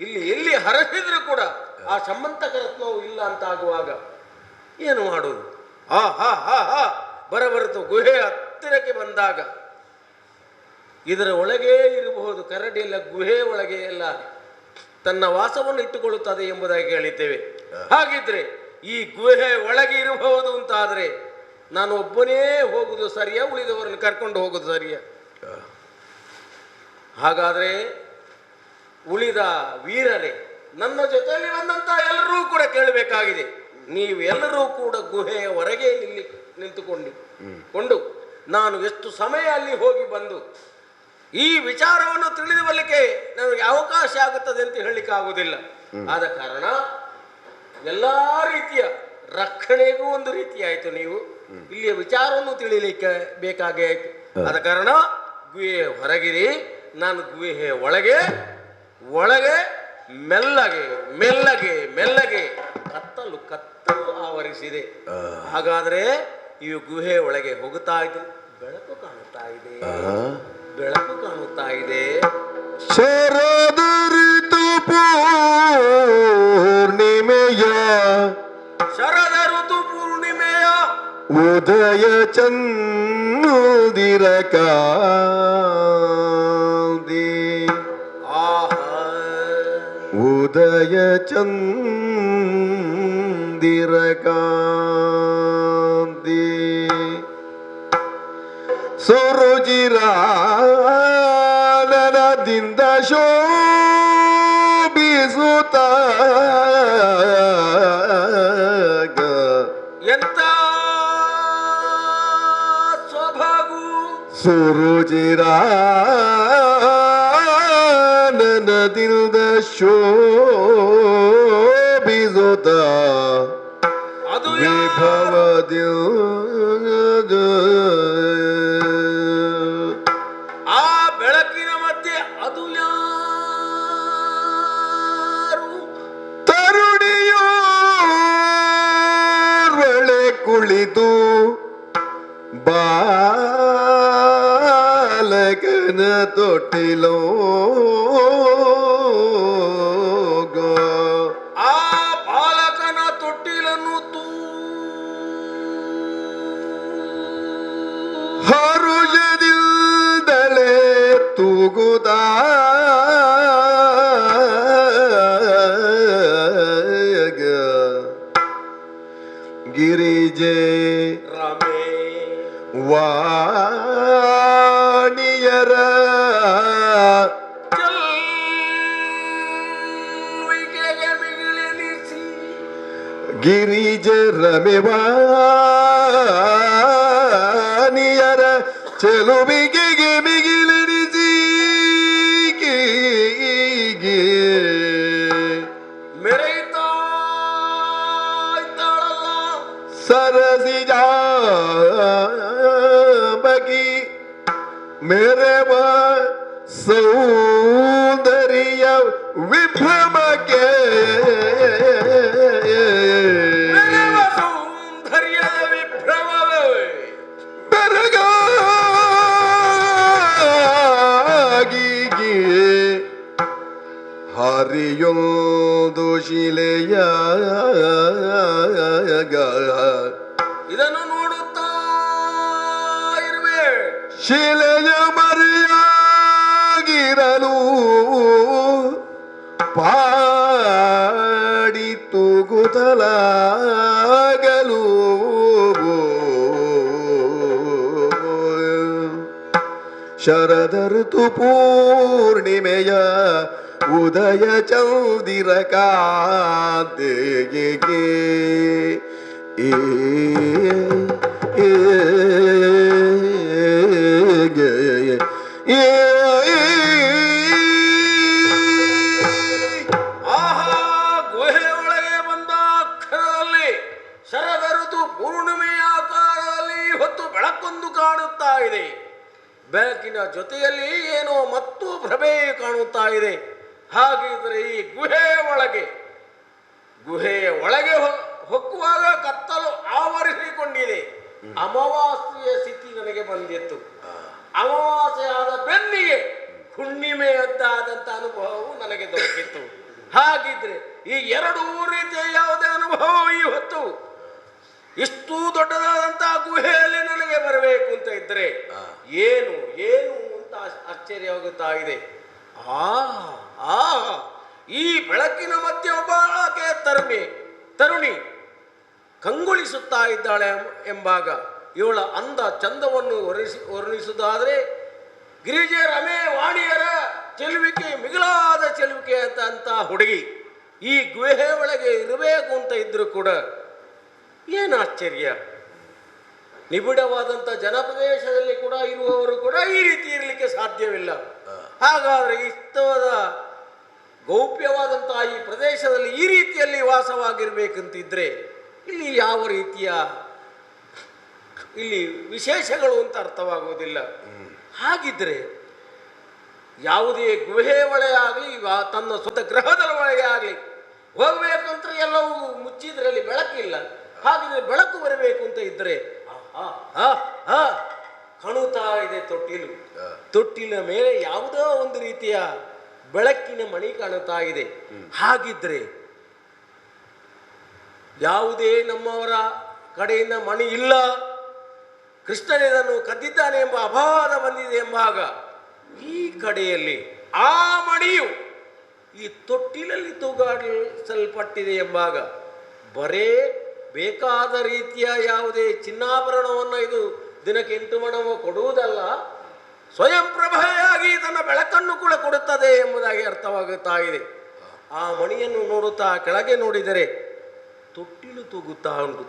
ಇಲ್ಲಿ ಎಲ್ಲಿ ಹರಸಿದ್ರು ಕೂಡ ಆ ಸಮಂತಕ ರತ್ನವು ಇಲ್ಲ ಅಂತ ಆಗುವಾಗ ಏನು ಮಾಡೋದು? ಹಾ ಹಾ ಹಾ ಹಾ ಬರಬರುತ್ತು ಗುಹೆ ಹತ್ತಿರಕ್ಕೆ ಬಂದಾಗ ಇದರ ಒಳಗೆ ಇರಬಹುದು, ಕರಡಿ ಎಲ್ಲ ಗುಹೆ ಒಳಗೆ ಎಲ್ಲ ತನ್ನ ವಾಸವನ್ನು ಇಟ್ಟುಕೊಳ್ಳುತ್ತದೆ ಎಂಬುದಾಗಿ ಹೇಳಿದ್ದೇವೆ. ಹಾಗಿದ್ರೆ ಈ ಗುಹೆ ಒಳಗೆ ಇರಬಹುದು ಅಂತಾದರೆ ನಾನು ಒಬ್ಬನೇ ಹೋಗುದು ಸರಿಯಾ, ಉಳಿದವರನ್ನು ಕರ್ಕೊಂಡು ಹೋಗುದು ಸರಿಯಾ? ಹಾಗಾದ್ರೆ ಉಳಿದ ವೀರರೇ, ನನ್ನ ಜೊತೆಯಲ್ಲಿ ಬಂದಂತ ಎಲ್ಲರೂ ಕೂಡ ಕೇಳಬೇಕಾಗಿದೆ. ನೀವು ಎಲ್ಲರೂ ಕೂಡ ಗುಹೆಯ ಹೊರಗೆ ನಿಂತುಕೊಂಡು ನಾನು ಎಷ್ಟು ಸಮಯ ಅಲ್ಲಿ ಹೋಗಿ ಬಂದು ಈ ವಿಚಾರವನ್ನು ತಿಳಿದುಕೊಳ್ಳಲಿಕ್ಕೆ ನನಗೆ ಅವಕಾಶ ಆಗುತ್ತದೆ ಅಂತ ಹೇಳಲಿಕ್ಕೆ ಆಗುವುದಿಲ್ಲ. ಆದ ಕಾರಣ ಎಲ್ಲಾ ರೀತಿಯ ರಕ್ಷಣೆಗೂ ಒಂದು ರೀತಿ ಆಯಿತು, ನೀವು ಇಲ್ಲಿಯ ವಿಚಾರವನ್ನು ತಿಳಿಲಿಕ್ಕೆ ಬೇಕಾಗಿ ಆಯಿತು. ಆದ ಕಾರಣ ಗುಹೆ ಹೊರಗಿರಿ, ನಾನು ಗುಹೆ ಒಳಗೆ ಮೆಲ್ಲಗೆ ಮೆಲ್ಲಗೆ ಮೆಲ್ಲಗೆ ಕತ್ತಲು ಆವರಿಸಿದೆ. ಹಾಗಾದ್ರೆ ಈ ಗುಹೆ ಒಳಗೆ ಹೋಗುತ್ತಾ ಇದೆ, ಬೆಳಕು ಕಾಣುತ್ತಾ ಇದೆ, ಬೆಳಕು ಕಾಣುತ್ತಾ ಇದೆ. ಶರದ ಋತು ಪೂರ್ಣಿಮೆಯ ಶರದ ಋತು ಪೂರ್ಣಿಮೆಯ ಉದಯ ಚಂದಿರ ಕಾಂತಿ, ಉದಯ ಚಂದಿರ ಕಾಂತಿ ಸುರುಚಿರಾನನದಿಂದ ಶೋಭಿಸುತ್ತ ಎಂತ ಸ್ವಭಾಗು ಸುರುಚಿರಾನನದಿಂದ ಶೋಭಿಸುತ್ತ ಅದು ವಿಭವದಿಂದ ಆ ಬೆಳಕಿನ ಮಧ್ಯೆ ಅದು ಯಾರು? ತರುಣಿಯೋರ್ವಳೆ ಕುಳಿತು ಬಾಲಕನ ತೊಟ್ಟಿಲೋ ಆ ಬಾಲಕನ ತೊಟ್ಟಿಲನ್ನು ಹರುಷದಿಲ್ದಳೆ ತೂಗುತ್ತ ಗಿರಿಜೆ ರಮೇ ವಾಣಿಯರ ಚೆಲ್ವಿಗೆಗೆ ಮಿಗಿಲೆನಿಸಿ ಗಿರಿಜ ರಮೆವಾನಿಯರ ಚೆಲುವಿಗೆ ಮಿಗಿಲೆನಿಸಿ ಮೆರೆಯುತ್ತಾ ಇದ್ದಾಳಲ್ಲ ಸರಸಿಜ ಬಗಿ ಮೆರವ ಸೌಂದರ್ಯ ವಿಭ್ರಮಕ್ಕೆ ಮೆರೆವ ಸೌಂದರ್ಯದ ವಿಭ್ರಮವೇ ಬೆರಗಾಗಿ ಹರಿಯೊಂದು ಶಿಲೆಯ ಇದನ್ನು ನೋಡುತ್ತಾ ಇರುವೆ. ಶಿಲೆಯ ಮರೆಯ ಮಲಗಿರಲು ಪಾಡಿ ತೂಗುತ್ತಲಾಗಲು ಶರದ ಋತು ಪೂರ್ಣಿಮೆಯ ಉದಯ ಚೌದಿರ ಕಾಂತೆಗೆ ಆಹಾ, ಗುಹೆ ಒಳಗೆ ಬಂದ ಅಕ್ಷರದಲ್ಲಿ ಶರದ ಋತು ಪೂರ್ಣಿಮೆಯ ಆಕಾರದಲ್ಲಿ ಹೊತ್ತು ಬೆಳಕೊಂದು ಕಾಣುತ್ತಾ ಇದೆ. ಬೆಳಕಿನ ಜೊತೆಯಲ್ಲಿ ಏನೋ ಮತ್ತು ಪ್ರಭೆ ಕಾಣುತ್ತಾ ಇದೆ. ಹಾಗಿದ್ರೆ ಈ ಗುಹೆಯ ಒಳಗೆ ಹೊಕ್ಕುವಾಗ ಕತ್ತಲು ಆವರಿಸಿಕೊಂಡಿದೆ. ಅಮಾವಾಸ್ಯೆಯ ಸ್ಥಿತಿ ನನಗೆ ಬಂದಿತ್ತು. ಅಮಾವಾಸ್ಯೆ ಆದ ಬೆನ್ನಿಗೆ ಹುಣ್ಣಿಮೆಯದ್ದಾದಂಥ ಅನುಭವವು ನನಗೆ ದೊರಕಿತ್ತು. ಹಾಗಿದ್ರೆ ಈ ಎರಡೂ ರೀತಿಯ ಯಾವುದೇ ಅನುಭವ ಈ ಹೊತ್ತು ಇಷ್ಟು ದೊಡ್ಡದಾದಂತಹ ಗುಹೆಯಲ್ಲಿ ನನಗೆ ಬರಬೇಕು ಅಂತ ಇದ್ರೆ ಏನು ಏನು ಅಂತ ಆಶ್ಚರ್ಯವಾಗುತ್ತಾ ಇದೆ. ಈ ಬೆಳಕಿನ ಮಧ್ಯೆ ಒಬ್ಬ ತರುಣಿ ಕಂಗೊಳಿಸುತ್ತಾ ಇದ್ದಾಳೆ ಎಂಬಾಗ ಇವಳ ಅಂದ ಚಂದವನ್ನು ವರ್ಣಿಸುವುದಾದರೆ ಗಿರಿಜೆ ರಮೆ ವಾಣಿಯರ ಚೆಲುವಿಕೆ ಮಿಗಿಲಾದ ಚೆಲುವಿಕೆ ಅಂತ ಹುಡುಗಿ ಈ ಗುಹೆ ಒಳಗೆ ಇರಬೇಕು ಅಂತ ಇದ್ರು ಕೂಡ ಏನು ಆಶ್ಚರ್ಯ. ನಿಬಿಡವಾದಂಥ ಜನಪ್ರದೇಶದಲ್ಲಿ ಕೂಡ ಇರುವವರು ಕೂಡ ಈ ರೀತಿ ಇರಲಿಕ್ಕೆ ಸಾಧ್ಯವಿಲ್ಲ. ಹಾಗಾದರೆ ಇಷ್ಟವಾದ ಗೌಪ್ಯವಾದಂತಹ ಈ ಪ್ರದೇಶದಲ್ಲಿ ಈ ರೀತಿಯಲ್ಲಿ ವಾಸವಾಗಿರ್ಬೇಕಂತಿದ್ರೆ ಇಲ್ಲಿ ಯಾವ ರೀತಿಯ ಇಲ್ಲಿ ವಿಶೇಷಗಳು ಅಂತ ಅರ್ಥವಾಗುವುದಿಲ್ಲ. ಹಾಗಿದ್ರೆ ಯಾವುದೇ ಗುಹೆ ಒಳಗೆ ಆಗಲಿ ತನ್ನ ಸ್ವಂತ ಗ್ರಹದ ಒಳಗೆ ಆಗಲಿ ಹೋಗ್ಬೇಕಂತ ಎಲ್ಲವೂ ಮುಚ್ಚಿದ್ರಲ್ಲಿ ಬೆಳಕಿಲ್ಲ. ಹಾಗಿದ್ರೆ ಬೆಳಕು ಬರಬೇಕು ಅಂತ ಇದ್ರೆ ಕಾಣುತ್ತಾ ಇದೆ ತೊಟ್ಟಿಲ ಮೇಲೆ ಯಾವುದೋ ಒಂದು ರೀತಿಯ ಬೆಳಕಿನ ಮಣಿ ಕಾಣುತ್ತಾ ಇದೆ. ಹಾಗಿದ್ರೆ ಯಾವುದೇ ನಮ್ಮವರ ಕಡೆಯಿಂದ ಮಣಿ ಇಲ್ಲ, ಕೃಷ್ಣನಿದನ್ನು ಕದ್ದಿದ್ದಾನೆ ಎಂಬ ಅಪವಾದ ಬಂದಿದೆ ಎಂಬಾಗ ಈ ಕಡೆಯಲ್ಲಿ ಆ ಮಣಿಯು ಈ ತೊಟ್ಟಿಲಲ್ಲಿ ತೂಗಾಡಿಸಲ್ಪಟ್ಟಿದೆ ಎಂಬಾಗ ಬರೇ ಬೇಕಾದ ರೀತಿಯ ಯಾವುದೇ ಚಿನ್ನಾಭರಣವನ್ನು ಇದು ದಿನಕ್ಕೆ 8 ಮಣವು ಕೊಡುವುದಲ್ಲ, ಸ್ವಯಂ ಪ್ರಭೆಯಾಗಿ ತನ್ನ ಬೆಳಕನ್ನು ಕೂಡ ಕೊಡುತ್ತದೆ ಎಂಬುದಾಗಿ ಅರ್ಥವಾಗುತ್ತಾ ಇದೆ. ಆ ಮಣಿಯನ್ನು ನೋಡುತ್ತಾ ಕೆಳಗೆ ನೋಡಿದರೆ ತೊಟ್ಟಿಲು ತೂಗುತ್ತಾ ಉಂಟು.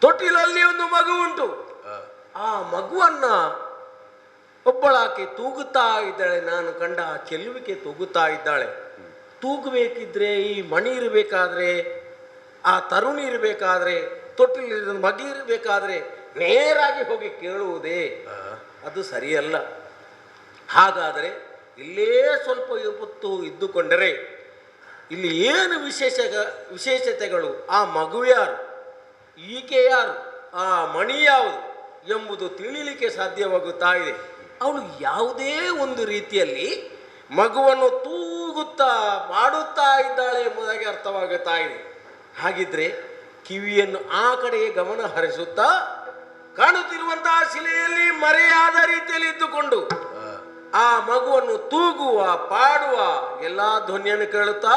ತೊಟ್ಟಿಲಲ್ಲಿ ಒಂದು ಮಗು ಉಂಟು. ಆ ಮಗುವನ್ನ ಒಬ್ಬಳಾಕೆ ತೂಗುತ್ತಾ ಇದ್ದಾಳೆ. ನಾನು ಕಂಡ ಆ ಚೆಲುವಿಕೆ ತೂಗುತ್ತಾ ಇದ್ದಾಳೆ. ತೂಗಬೇಕಿದ್ರೆ ಈ ಮಣಿ ಇರಬೇಕಾದ್ರೆ, ಆ ತರುಣಿ ಇರಬೇಕಾದ್ರೆ, ತೊಟ್ಟಿಲಿನ ಮಗಿ ಇರಬೇಕಾದ್ರೆ ನೇರಾಗಿ ಹೋಗಿ ಕೇಳುವುದೇ ಅದು ಸರಿಯಲ್ಲ. ಹಾಗಾದರೆ ಇಲ್ಲೇ ಸ್ವಲ್ಪ ಹೊತ್ತು ಇದ್ದುಕೊಂಡರೆ ಇಲ್ಲಿ ಏನು ವಿಶೇಷತೆಗಳು, ಆ ಮಗು ಯಾರು, ಈಕೆ ಯಾರು, ಆ ಮಣಿ ಯಾವುದು ಎಂಬುದು ತಿಳಿಲಿಕ್ಕೆ ಸಾಧ್ಯವಾಗುತ್ತಾ ಇದೆ. ಅವಳು ಯಾವುದೇ ಒಂದು ರೀತಿಯಲ್ಲಿ ಮಗುವನ್ನು ತೂಗುತ್ತಾ ಮಾಡುತ್ತಾ ಇದ್ದಾಳೆ ಎಂಬುದಾಗಿ ಅರ್ಥವಾಗುತ್ತಾ ಇದೆ. ಹಾಗಿದ್ರೆ ಕಿವಿಯನ್ನು ಆ ಕಡೆಗೆ ಗಮನ ಹರಿಸುತ್ತಾ ಕಾಣುತ್ತಿರುವಂತಹ ಶಿಲೆಯಲ್ಲಿ ಮರೆಯಾದ ರೀತಿಯಲ್ಲಿ ಇದ್ದುಕೊಂಡು ಆ ಮಗುವನ್ನು ತೂಗುವ ಪಾಡುವ ಎಲ್ಲಾ ಧ್ವನಿಯನ್ನು ಕೇಳುತ್ತಾ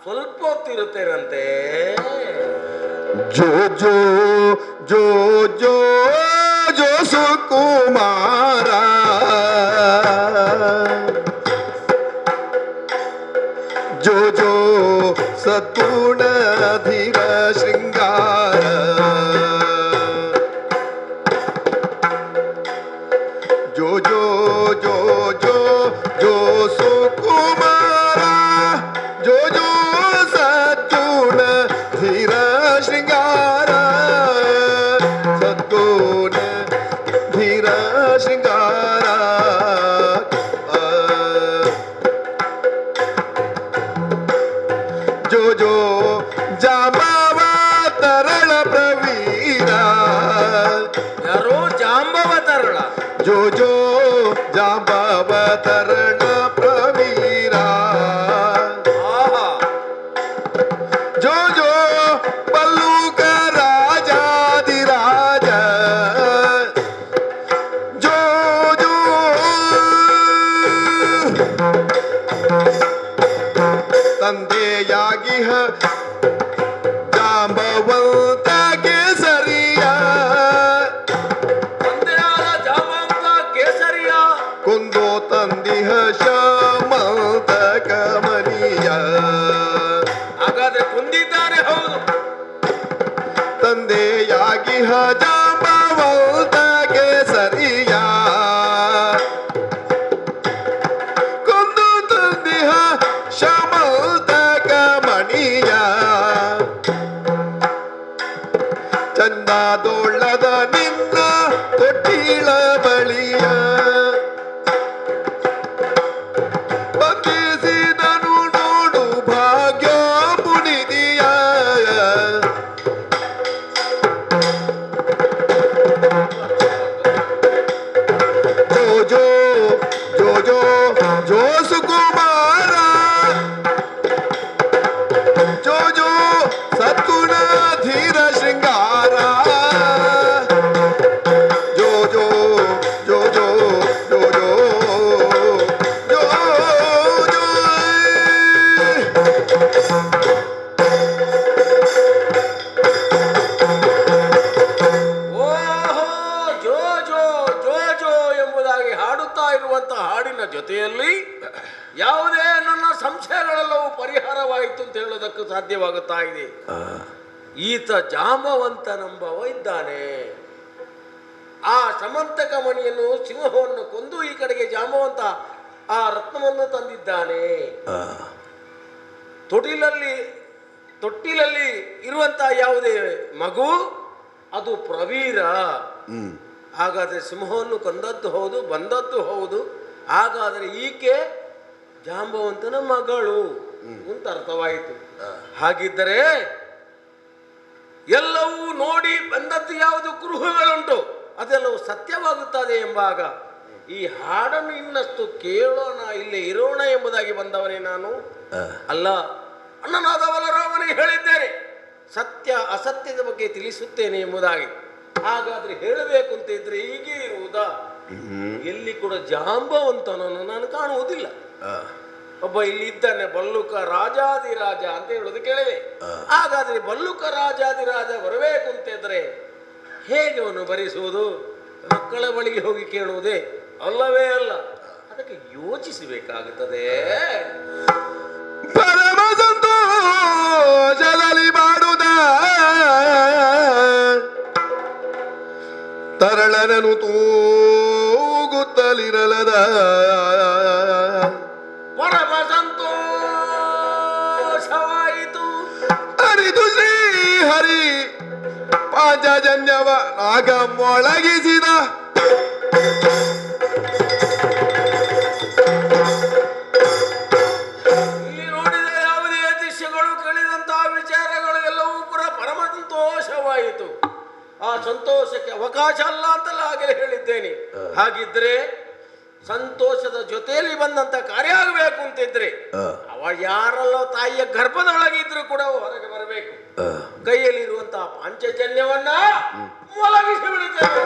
ಸ್ವಲ್ಪ ಹೊತ್ತಿರುತ್ತೇನಂತೆ. ಜೋ ಜೋ ಜೋ ಜೋ ಜೋ ಸುಕುಮಾರ ಜೋ ಜೋ ಸದ್ಗುಣ ಧೀರ ಶೃಂಗಾರ ಜೋ ಜೋ ಜೋ ಜೋ ಜೋ ಸುಕುಮಾರ ಜೋ ಜೋ ಸದ್ಗುಣ ಧೀರ ಶೃಂಗಾರ ಸದ್ಗುಣ ಧೀರ ಶೃಂಗಾರ ಜೋ ಜೋ ಜಾಂಬವ ತರಳ ಪ್ರವೀರ ಯಾರೋ ಜಾಂಬವ ತರಳ ಜೋ ಜೋ ಜಾಂಬವ ತರಳ ಪ್ರವೀರ ಜೋ ಜೋ ಪಲ್ಲುಕ ರಾಜಾದಿರಾಜ ಜೋ ಜೋ ತಂದಿಹ ಜಾಂಬವಂತಗೆ ಸರಿಯ ಕೊಂದು ತಂದಿಹ ಶಮಂತಕ ಮಣಿಯ ಚಂದದೊಳ್ಳದ ನಿನ್ನ ತೊಟ್ಟಿಳ ಬಳಿಯ ಬಂಧಿಸಿದನು ನೋಡು ಭಾಗ್ಯ ಮುನಿದಿಯ ಜೋ ಜೋ ಜೋ ಜೋ ಸುಕುಮಾರ ಜೋ ಜೋ ಸದ್ಗುಣ ಧೀರ ಶೃಂಗಾರ ಜೋ ಜೋ ಜೋ ಜೋ ಜೋ ಜೋ ಜೋ ಜೋ ಓಹೋ ಜೋ ಜೋ ಜೋ ಜೋ ಎಂಬುದಾಗಿ ಹಾಡುತ್ತಾ ಇರುವಂತಹ ಹಾಡಿನ ಜೊತೆಯಲ್ಲಿ ಯಾವುದೇ ನನ್ನ ಸಂಶಯಗಳೆಲ್ಲವೂ ಪರಿಹಾರವಾಯಿತು ಅಂತ ಹೇಳೋದಕ್ಕೂ ಸಾಧ್ಯವಾಗುತ್ತಾ ಇದೆ. ಈತ ಜಾಂಬವಂತನೆಂಬವ ಇದ್ದಾನೆ. ಆ ಸಮಂತಕ ಮಣಿಯನ್ನು ಸಿಂಹವನ್ನು ಕೊಂದು ಈ ಕಡೆಗೆ ಜಾಂಬವಂತ ಆ ರತ್ನವನ್ನು ತಂದಿದ್ದಾನೆ. ತೊಟ್ಟಿಲಲ್ಲಿ ಇರುವಂತಹ ಯಾವುದೇ ಮಗು ಅದು ಪ್ರವೀರ. ಹಾಗಾದ್ರೆ ಸಿಂಹವನ್ನು ಕೊಂದದ್ದು ಹೌದು, ಬಂದದ್ದು ಹೌದು. ಹಾಗಾದರೆ ಈಕೆ ಜಾಂಬವಂತನ ಮಗಳು ಅಂತ ಅರ್ಥವಾಯಿತು. ಹಾಗಿದ್ದರೆ ಎಲ್ಲವೂ ನೋಡಿ ಬಂದದ್ದು ಯಾವುದು ಕುರುಹುಗಳುಂಟು ಅದೆಲ್ಲವೂ ಸತ್ಯವಾಗುತ್ತದೆ ಎಂಬಾಗ ಈ ಹಾಡನ್ನು ಇನ್ನಷ್ಟು ಕೇಳೋಣ, ಇಲ್ಲೇ ಇರೋಣ ಎಂಬುದಾಗಿ ಬಂದವನೇ ನಾನು. ಅಲ್ಲ, ಅಣ್ಣನಾದ ಬಲರಾಮನಿಗೆ ಹೇಳಿದ್ದೇನೆ, ಸತ್ಯ ಅಸತ್ಯದ ಬಗ್ಗೆ ತಿಳಿಸುತ್ತೇನೆ ಎಂಬುದಾಗಿ. ಹಾಗಾದ್ರೆ ಹೇಳಬೇಕು ಅಂತ ಇದ್ರೆ ಹೀಗೆ ಇರುವುದಾ? ಎಲ್ಲಿ ಕೂಡ ಜಾಂಬವಂತನನ್ನು ನಾನು ಕಾಣುವುದಿಲ್ಲ. ಒಬ್ಬ ಇಲ್ಲಿ ಇದ್ದಾನೆ, ಬಲ್ಲುಕ ರಾಜಾದಿರಾಜ ಅಂತ ಹೇಳೋದು ಕೇಳಿದೆ. ಹಾಗಾದ್ರೆ ಬಲ್ಲುಕ ರಾಜಾದಿರಾಜ ಬರಬೇಕು ಅಂತಿದ್ರೆ ಹೇಗೆ ಅವನು ಭರಿಸುವುದು? ಮಕ್ಕಳ ಬಳಿಗೆ ಹೋಗಿ ಕೇಳುವುದೇ ಅಲ್ಲವೇ ಅಲ್ಲ. ಅದಕ್ಕೆ ಯೋಚಿಸಬೇಕಾಗುತ್ತದೆ. ಪರಮ ಸಂತೋಷದಲ್ಲಿ ಮಾಡುದ ತರಳನನು ತೂಗುತ್ತಲಿರಲದ ಪರಮ ಸಂತೋಷವಾಯಿತು. ಅರಿದು ಶ್ರೀ ಹರಿ ಪಾಂಚಜನ್ಯವ ನಾಗ ಮೊಳಗಿಸಿದ ಇಲ್ಲಿ ನೋಡಿದ ಯಾವುದೇ ದೃಶ್ಯಗಳು ಕೇಳಿದಂತಹ ವಿಚಾರಗಳು ಎಲ್ಲವೂ ಪುರ ಪರಮ ಸಂತೋಷವಾಯಿತು. ಆ ಸಂತೋಷಕ್ಕೆ ಅವಕಾಶ ಅಲ್ಲ ಅಂತಲ್ಲ ಆಗಲೇ ಹೇಳಿದ್ದೇನೆ. ಹಾಗಿದ್ರೆ ಸಂತೋಷದ ಜೊತೆಯಲ್ಲಿ ಬಂದಂತ ಕಾರ್ಯ ಆಗಬೇಕು ಅಂತಿದ್ರೆ ಅವ ಯಾರಲ್ಲೋ ತಾಯಿಯ ಗರ್ಭದೊಳಗಿದ್ರು ಕೂಡ ಹೊರಗೆ ಬರಬೇಕು. ಕೈಯಲ್ಲಿರುವಂತಹ ಪಾಂಚಜನ್ಯವನ್ನ ಮೊಳಗಿಸಿ ಬಿಡುತ್ತೇವೆ.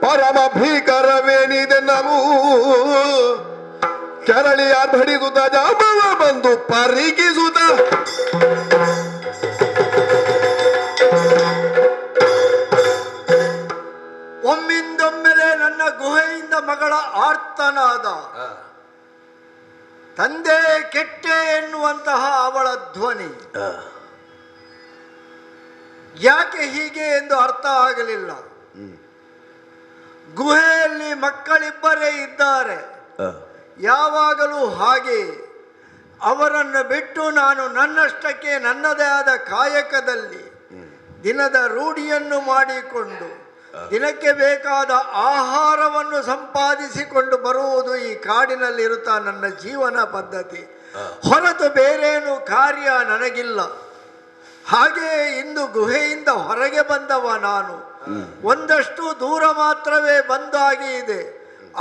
ಪರಮ ಭೀಕರವೇನಿದೆ ನಮೂ ಕೆರಳಿಯ ಬಡಿಗುತ್ತ ಜಾಂಬವ ಬಂದು ಪರಿಗಿಸುತ್ತ ಒಮ್ಮಿಂದೊಮ್ಮೆಲೆ ನನ್ನ ಗುಹೆಯಿಂದ ಮಗಳ ಆರ್ತನಾದ, ತಂದೆ ಕೆಟ್ಟೆ ಎನ್ನುವಂತಹ ಅವಳ ಧ್ವನಿ. ಯಾಕೆ ಹೀಗೆ ಎಂದು ಅರ್ಥ ಆಗಲಿಲ್ಲ. ಗುಹೆಯಲ್ಲಿ ಮಕ್ಕಳಿಬ್ಬರೇ ಇದ್ದಾರೆ, ಯಾವಾಗಲೂ ಹಾಗೆ. ಅವರನ್ನು ಬಿಟ್ಟು ನಾನು ನನ್ನಷ್ಟಕ್ಕೆ ನನ್ನದೇ ಆದ ಕಾಯಕದಲ್ಲಿ ದಿನದ ರೂಢಿಯನ್ನು ಮಾಡಿಕೊಂಡು ದಿನಕ್ಕೆ ಬೇಕಾದ ಆಹಾರವನ್ನು ಸಂಪಾದಿಸಿಕೊಂಡು ಬರುವುದು ಈ ಕಾಡಿನಲ್ಲಿರುತ್ತಾ ನನ್ನ ಜೀವನ ಪದ್ಧತಿ. ಹೊರತು ಬೇರೇನು ಕಾರ್ಯ ನನಗಿಲ್ಲ. ಹಾಗೆ ಇಂದು ಗುಹೆಯಿಂದ ಹೊರಗೆ ಬಂದವ ನಾನು. ಒಂದಷ್ಟು ದೂರ ಮಾತ್ರವೇ ಬಂದಾಗಿ ಇದೆ.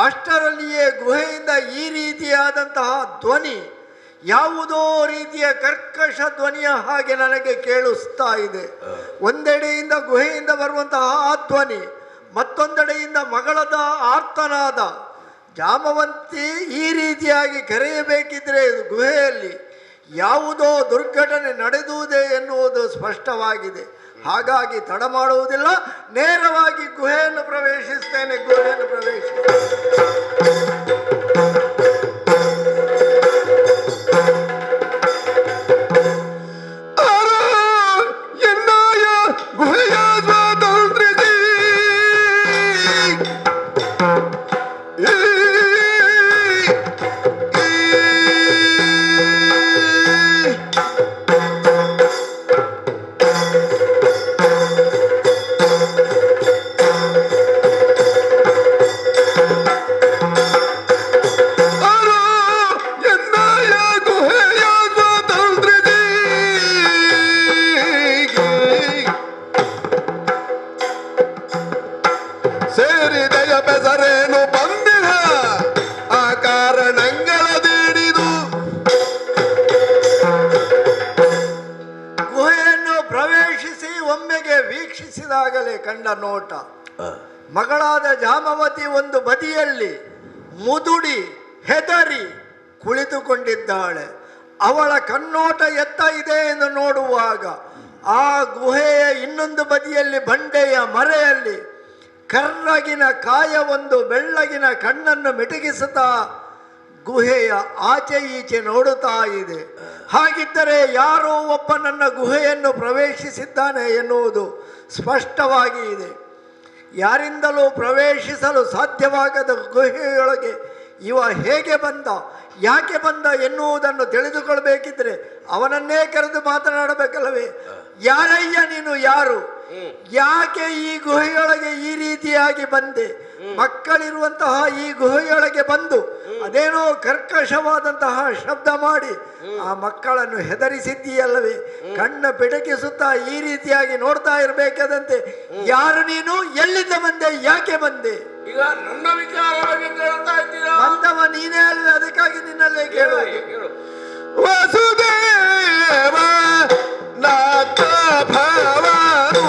ಅಷ್ಟರಲ್ಲಿಯೇ ಗುಹೆಯಿಂದ ಈ ರೀತಿಯಾದಂತಹ ಧ್ವನಿ, ಯಾವುದೋ ರೀತಿಯ ಕರ್ಕಶ ಧ್ವನಿಯ ಹಾಗೆ ನನಗೆ ಕೇಳಿಸ್ತಾ ಇದೆ. ಒಂದೆಡೆಯಿಂದ ಗುಹೆಯಿಂದ ಬರುವಂತಹ ಆ ಧ್ವನಿ, ಮತ್ತೊಂದೆಡೆಯಿಂದ ಮಗಳದ ಆರ್ತನಾದ. ಜಾಂಬವಂತಿ ಈ ರೀತಿಯಾಗಿ ಕರೆಯಬೇಕಿದ್ರೆ ಗುಹೆಯಲ್ಲಿ ಯಾವುದೋ ದುರ್ಘಟನೆ ನಡೆದುವುದೇ ಎನ್ನುವುದು ಸ್ಪಷ್ಟವಾಗಿದೆ. ಹಾಗಾಗಿ ತಡ ಮಾಡುವುದಿಲ್ಲ, ನೇರವಾಗಿ ಗುಹೆಯನ್ನು ಪ್ರವೇಶಿಸ್ತೇನೆ. ಗುಹೆಯನ್ನು ಪ್ರವೇಶಿಸ್ತೇನೆ. ಗುಹೆಯ ಸ್ವಾತಂತ್ರ್ಯದಿ ವೀಕ್ಷಿಸಿದಾಗಲೇ ಕಂಡ ನೋಟ, ಮಗಳಾದ ಜಾಮವತಿ ಒಂದು ಬದಿಯಲ್ಲಿ ಮುದುಡಿ ಹೆದರಿ ಕುಳಿತುಕೊಂಡಿದ್ದಾಳೆ. ಅವಳ ಕಣ್ಣೋಟ ಎತ್ತ ಇದೆ ಎಂದು ನೋಡುವಾಗ ಆ ಗುಹೆಯ ಇನ್ನೊಂದು ಬದಿಯಲ್ಲಿ ಬಂಡೆಯ ಮರೆಯಲ್ಲಿ ಕರ್ರಗಿನ ಕಾಯ ಒಂದು ಬೆಳ್ಳಗಿನ ಕಣ್ಣನ್ನು ಮಿಟುಕಿಸುತ್ತಾ ಗುಹೆಯ ಆಚೆ ಈಚೆ ನೋಡುತ್ತಾ ಇದೆ. ಹಾಗಿದ್ದರೆ ಯಾರೋ ಒಬ್ಬ ನನ್ನ ಗುಹೆಯನ್ನು ಪ್ರವೇಶಿಸಿದ್ದಾನೆ ಎನ್ನುವುದು ಸ್ಪಷ್ಟವಾಗಿ ಇದೆ. ಯಾರಿಂದಲೂ ಪ್ರವೇಶಿಸಲು ಸಾಧ್ಯವಾಗದ ಗುಹೆಯೊಳಗೆ ಇವ ಹೇಗೆ ಬಂದ, ಯಾಕೆ ಬಂದ ಎನ್ನುವುದನ್ನು ತಿಳಿದುಕೊಳ್ಬೇಕಿದ್ರೆ ಅವನನ್ನೇ ಕರೆದು ಮಾತನಾಡಬೇಕಲ್ಲವೇ? ಯಾರಯ್ಯ ನೀನು, ಯಾರು, ಯಾಕೆ ಈ ಗುಹೆಯೊಳಗೆ ಈ ರೀತಿಯಾಗಿ ಬಂದೆ? ಮಕ್ಕಳಿರುವಂತಹ ಈ ಗುಹೆಯೊಳಗೆ ಬಂದು ಅದೇನೋ ಕರ್ಕಶವಾದಂತಹ ಶಬ್ದ ಮಾಡಿ ಆ ಮಕ್ಕಳನ್ನು ಹೆದರಿಸಿದ್ದೀಯಲ್ಲವೇ? ಕಣ್ಣು ಪಿಟಕಿಸುತ್ತಾ ಈ ರೀತಿಯಾಗಿ ನೋಡ್ತಾ ಇರಬೇಕಾದಂತೆ ಯಾರು ನೀನು, ಎಲ್ಲಿಂದ ಬಂದೆ, ಯಾಕೆ ಬಂದೆ? ಈಗ ನನ್ನ ವಿಚಾರವಾಗಿ ಕೇಳ್ತಾ ಇದ್ದೀರಾ? ಬಂದವ ನೀನೇ ಅಲ್ವೇ, ಅದಕ್ಕಾಗಿ ನಿನ್ನಲ್ಲೇ ಕೇಳು. ವಸುದೇವ ನಾಥ ಭವನು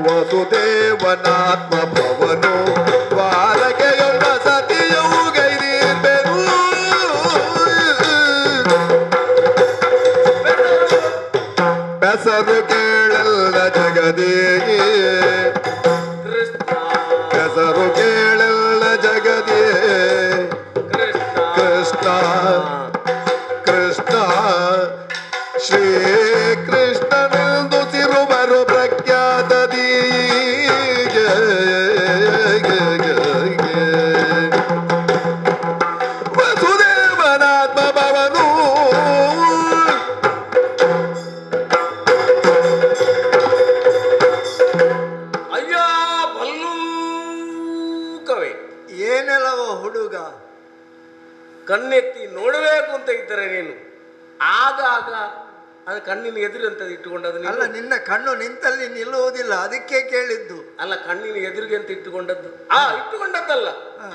ವಸುದೇವನಾತ್ಮ ಭವನು ದ್ವಾರಕೆಯೊಳ ಸತಿಯು ಗೈದೀರ್ಬೆನು. ಬೆಸರು ಕೇಳಲ್ಲ ಜಗದಿಗೆ, ಬೆಸರು ಕೇಳಲ್ಲ ಜಗದಿಗೆ. ಕೃಷ್ಣ ಕೃಷ್ಣ ಶ್ರೀ ಕೃಷ್ಣನೆಂದು ಸಿರುವರು ಪ್ರಖ್ಯಾತದಿ. ವಸುದೇವನಾತ್ಮ ಭವನು ಅಯ್ಯ ಭಲ್ಲೂಕವೇ, ಏನೆಲ್ಲವೋ ಹುಡುಗ, ಕಣ್ಣೆತ್ತಿ ನೋಡಬೇಕು ಅಂತ ಇದ್ದರೆ ನೀನು ಆಗಾಗ ಅದು ಕಣ್ಣಿನ ಎದುರಂತದ್ದು ಇಟ್ಟುಕೊಂಡದ್ದು ಅಲ್ಲ, ನಿನ್ನ ಕಣ್ಣು ನಿಂತಲ್ಲಿ ನಿಲ್ಲುವುದಿಲ್ಲ, ಅದಕ್ಕೆ ಕೇಳಿದ್ದು. ಅಲ್ಲ, ಕಣ್ಣಿನ ಎದುರಿಗೆ ಅಂತ ಇಟ್ಟುಕೊಂಡದ್ದು ಇಟ್ಟುಕೊಂಡದ್ದಲ್ಲ,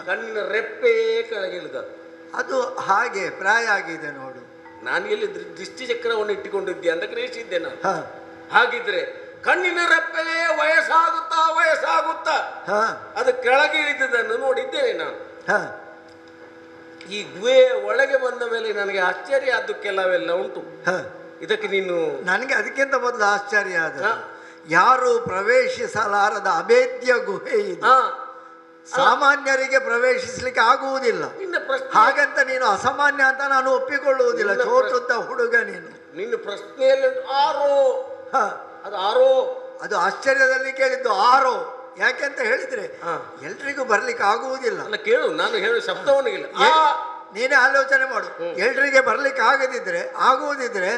ಕಣ್ಣಿನ ರೆಪ್ಪೇ ಕೆಳಗಿಳಿದದ್ದು. ಅದು ಹಾಗೆ ಪ್ರಾಯ ಆಗಿದೆ ನೋಡು. ನಾನು ಎಲ್ಲಿ ದೃಷ್ಟಿ ಚಕ್ರವನ್ನು ಇಟ್ಟುಕೊಂಡಿದ್ದೆ ಅಂತ ಗ್ರಹಿಸಿದ್ದೆ ನಾನು. ಹಾಗಿದ್ರೆ ಕಣ್ಣಿನ ರೆಪ್ಪೆ ವಯಸ್ಸಾಗುತ್ತಾ ವಯಸ್ಸಾಗುತ್ತಾ ಅದು ಕೆಳಗಿಳಿದದನ್ನು ನೋಡಿದ್ದೇನೆ ನಾನು. ಈ ಗುಹೆ ಒಳಗೆ ಬಂದ ಮೇಲೆ ನನಗೆ ಆಶ್ಚರ್ಯ ಆದ್ದು ಕೆಲವೆಲ್ಲ ಉಂಟು. ಇದಕ್ಕೆ ನೀನು, ನನಗೆ ಅದಕ್ಕಿಂತ ಮೊದಲು ಆಶ್ಚರ್ಯ ಆದ, ಯಾರು ಪ್ರವೇಶಿಸಲಾರದ ಅಭೇದ್ಯ ಗುಹೆ ಇದು. ಸಾಮಾನ್ಯರಿಗೆ ಪ್ರವೇಶಿಸಲಿಕ್ಕೆ ಆಗುವುದಿಲ್ಲ. ಹಾಗಂತ ನೀನು ಅಸಾಮಾನ್ಯ ಅಂತ ನಾನು ಒಪ್ಪಿಕೊಳ್ಳುವುದಿಲ್ಲ. ಚೋಟುದ್ದ ಹುಡುಗ ನೀನು. ನಿನ್ನ ಪ್ರಶ್ನೆಯಲ್ಲಿ ಆರೋ, ಅದು ಆರೋ, ಅದು ಆಶ್ಚರ್ಯದಲ್ಲಿ ಕೇಳಿದ್ದು. ಆರೋ ಯಾಕೆಂತ ಹೇಳಿದ್ರೆ ಎಲ್ರಿಗೂ ಬರ್ಲಿಕ್ಕೆ ಆಗುವುದಿಲ್ಲ. ಅಲ್ಲ ಕೇಳು, ನಾನು ಹೇಳೋ ಶಬ್ದವನ್ನು ಇಲ್ಲ. ನೀನೇ ಆಲೋಚನೆ ಮಾಡು. ಎಲ್ರಿಗೆ ಬರ್ಲಿಕ್ಕೆ ಆಗುವುದಿದ್ರೆ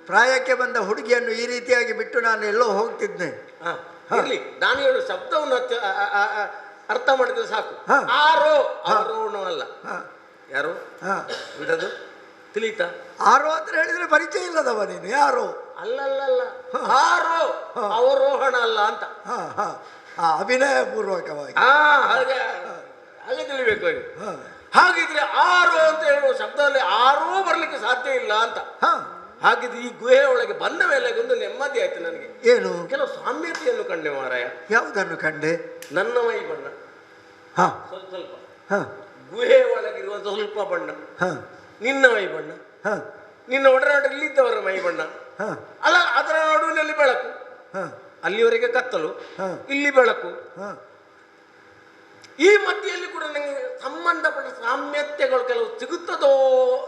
ಪ್ರಾಯಕ್ಕೆ ಬಂದ ಹುಡುಗಿಯನ್ನು ಈ ರೀತಿಯಾಗಿ ಬಿಟ್ಟು ನಾನು ಎಲ್ಲೋ ಹೋಗ್ತಿದ್ದೆ. ಇರ್ಲಿ, ನಾನು ಹೇಳೋ ಶಬ್ದವನ್ನು ಅರ್ಥ ಮಾಡಿದ್ರೆ ಸಾಕು. ಆರೋ ಆರೋಣ ಅಲ್ಲ, ಯಾರು ಬಿಡದು ತಿಳಿತಾ? ಆರೋ ಅಂತ ಹೇಳಿದ್ರೆ ಪರಿಚಯ ಇಲ್ಲದವ ನೀನು. ಯಾರೋ ಅಲ್ಲಲ್ಲ, ಆರೋ ಅವರೋಹಣ ಅಲ್ಲ ಅಂತ ಅಭಿನಯ ಪೂರ್ವಕವಾಗಿ ಹಾಗೆ ಹಾಗೆ ತಿಳಿಬೇಕು. ಹಾಗಿದ್ರೆ ಆರೋ ಅಂತ ಹೇಳುವ ಶಬ್ದದಲ್ಲಿ ಆರೋ ಬರ್ಲಿಕ್ಕೆ ಸಾಧ್ಯ ಇಲ್ಲ ಅಂತ. ಹಾಗಿದ್ರೆ ಈ ಗುಹೆ ಒಳಗೆ ಬಂದ ಮೇಲೆ ಒಂದು ನೆಮ್ಮದಿ ಆಯ್ತು ನನಗೆ. ಏನು? ಕೆಲವು ಸಾಮ್ಯತೆಯನ್ನು ಕಂಡೆ ಮಾರಾಯ. ಯಾವುದನ್ನು ಕಂಡೆ? ನನ್ನ ಮೈ ಬಣ್ಣ ಸ್ವಲ್ಪ ಗುಹೆ ಒಳಗಿರುವಂತ ಸ್ವಲ್ಪ ಬಣ್ಣ, ನಿನ್ನ ಮೈ ಬಣ್ಣ, ನಿನ್ನ ಒಡನಾಟ ಇಲ್ಲಿದ್ದವರ ಮೈ ಬಣ್ಣ ಅಲ್ಲ, ಅದರ ನಡುವಿನಲ್ಲಿ ಬೆಳಕು, ಅಲ್ಲಿವರೆಗೆ ಕತ್ತಲು, ಇಲ್ಲಿ ಬೆಳಕು. ಈ ಮಧ್ಯೆಯಲ್ಲಿ ಕೂಡ ನನಗೆ ಸಂಬಂಧಪಟ್ಟ ಸಾಮ್ಯತೆಗಳು ಕೆಲವು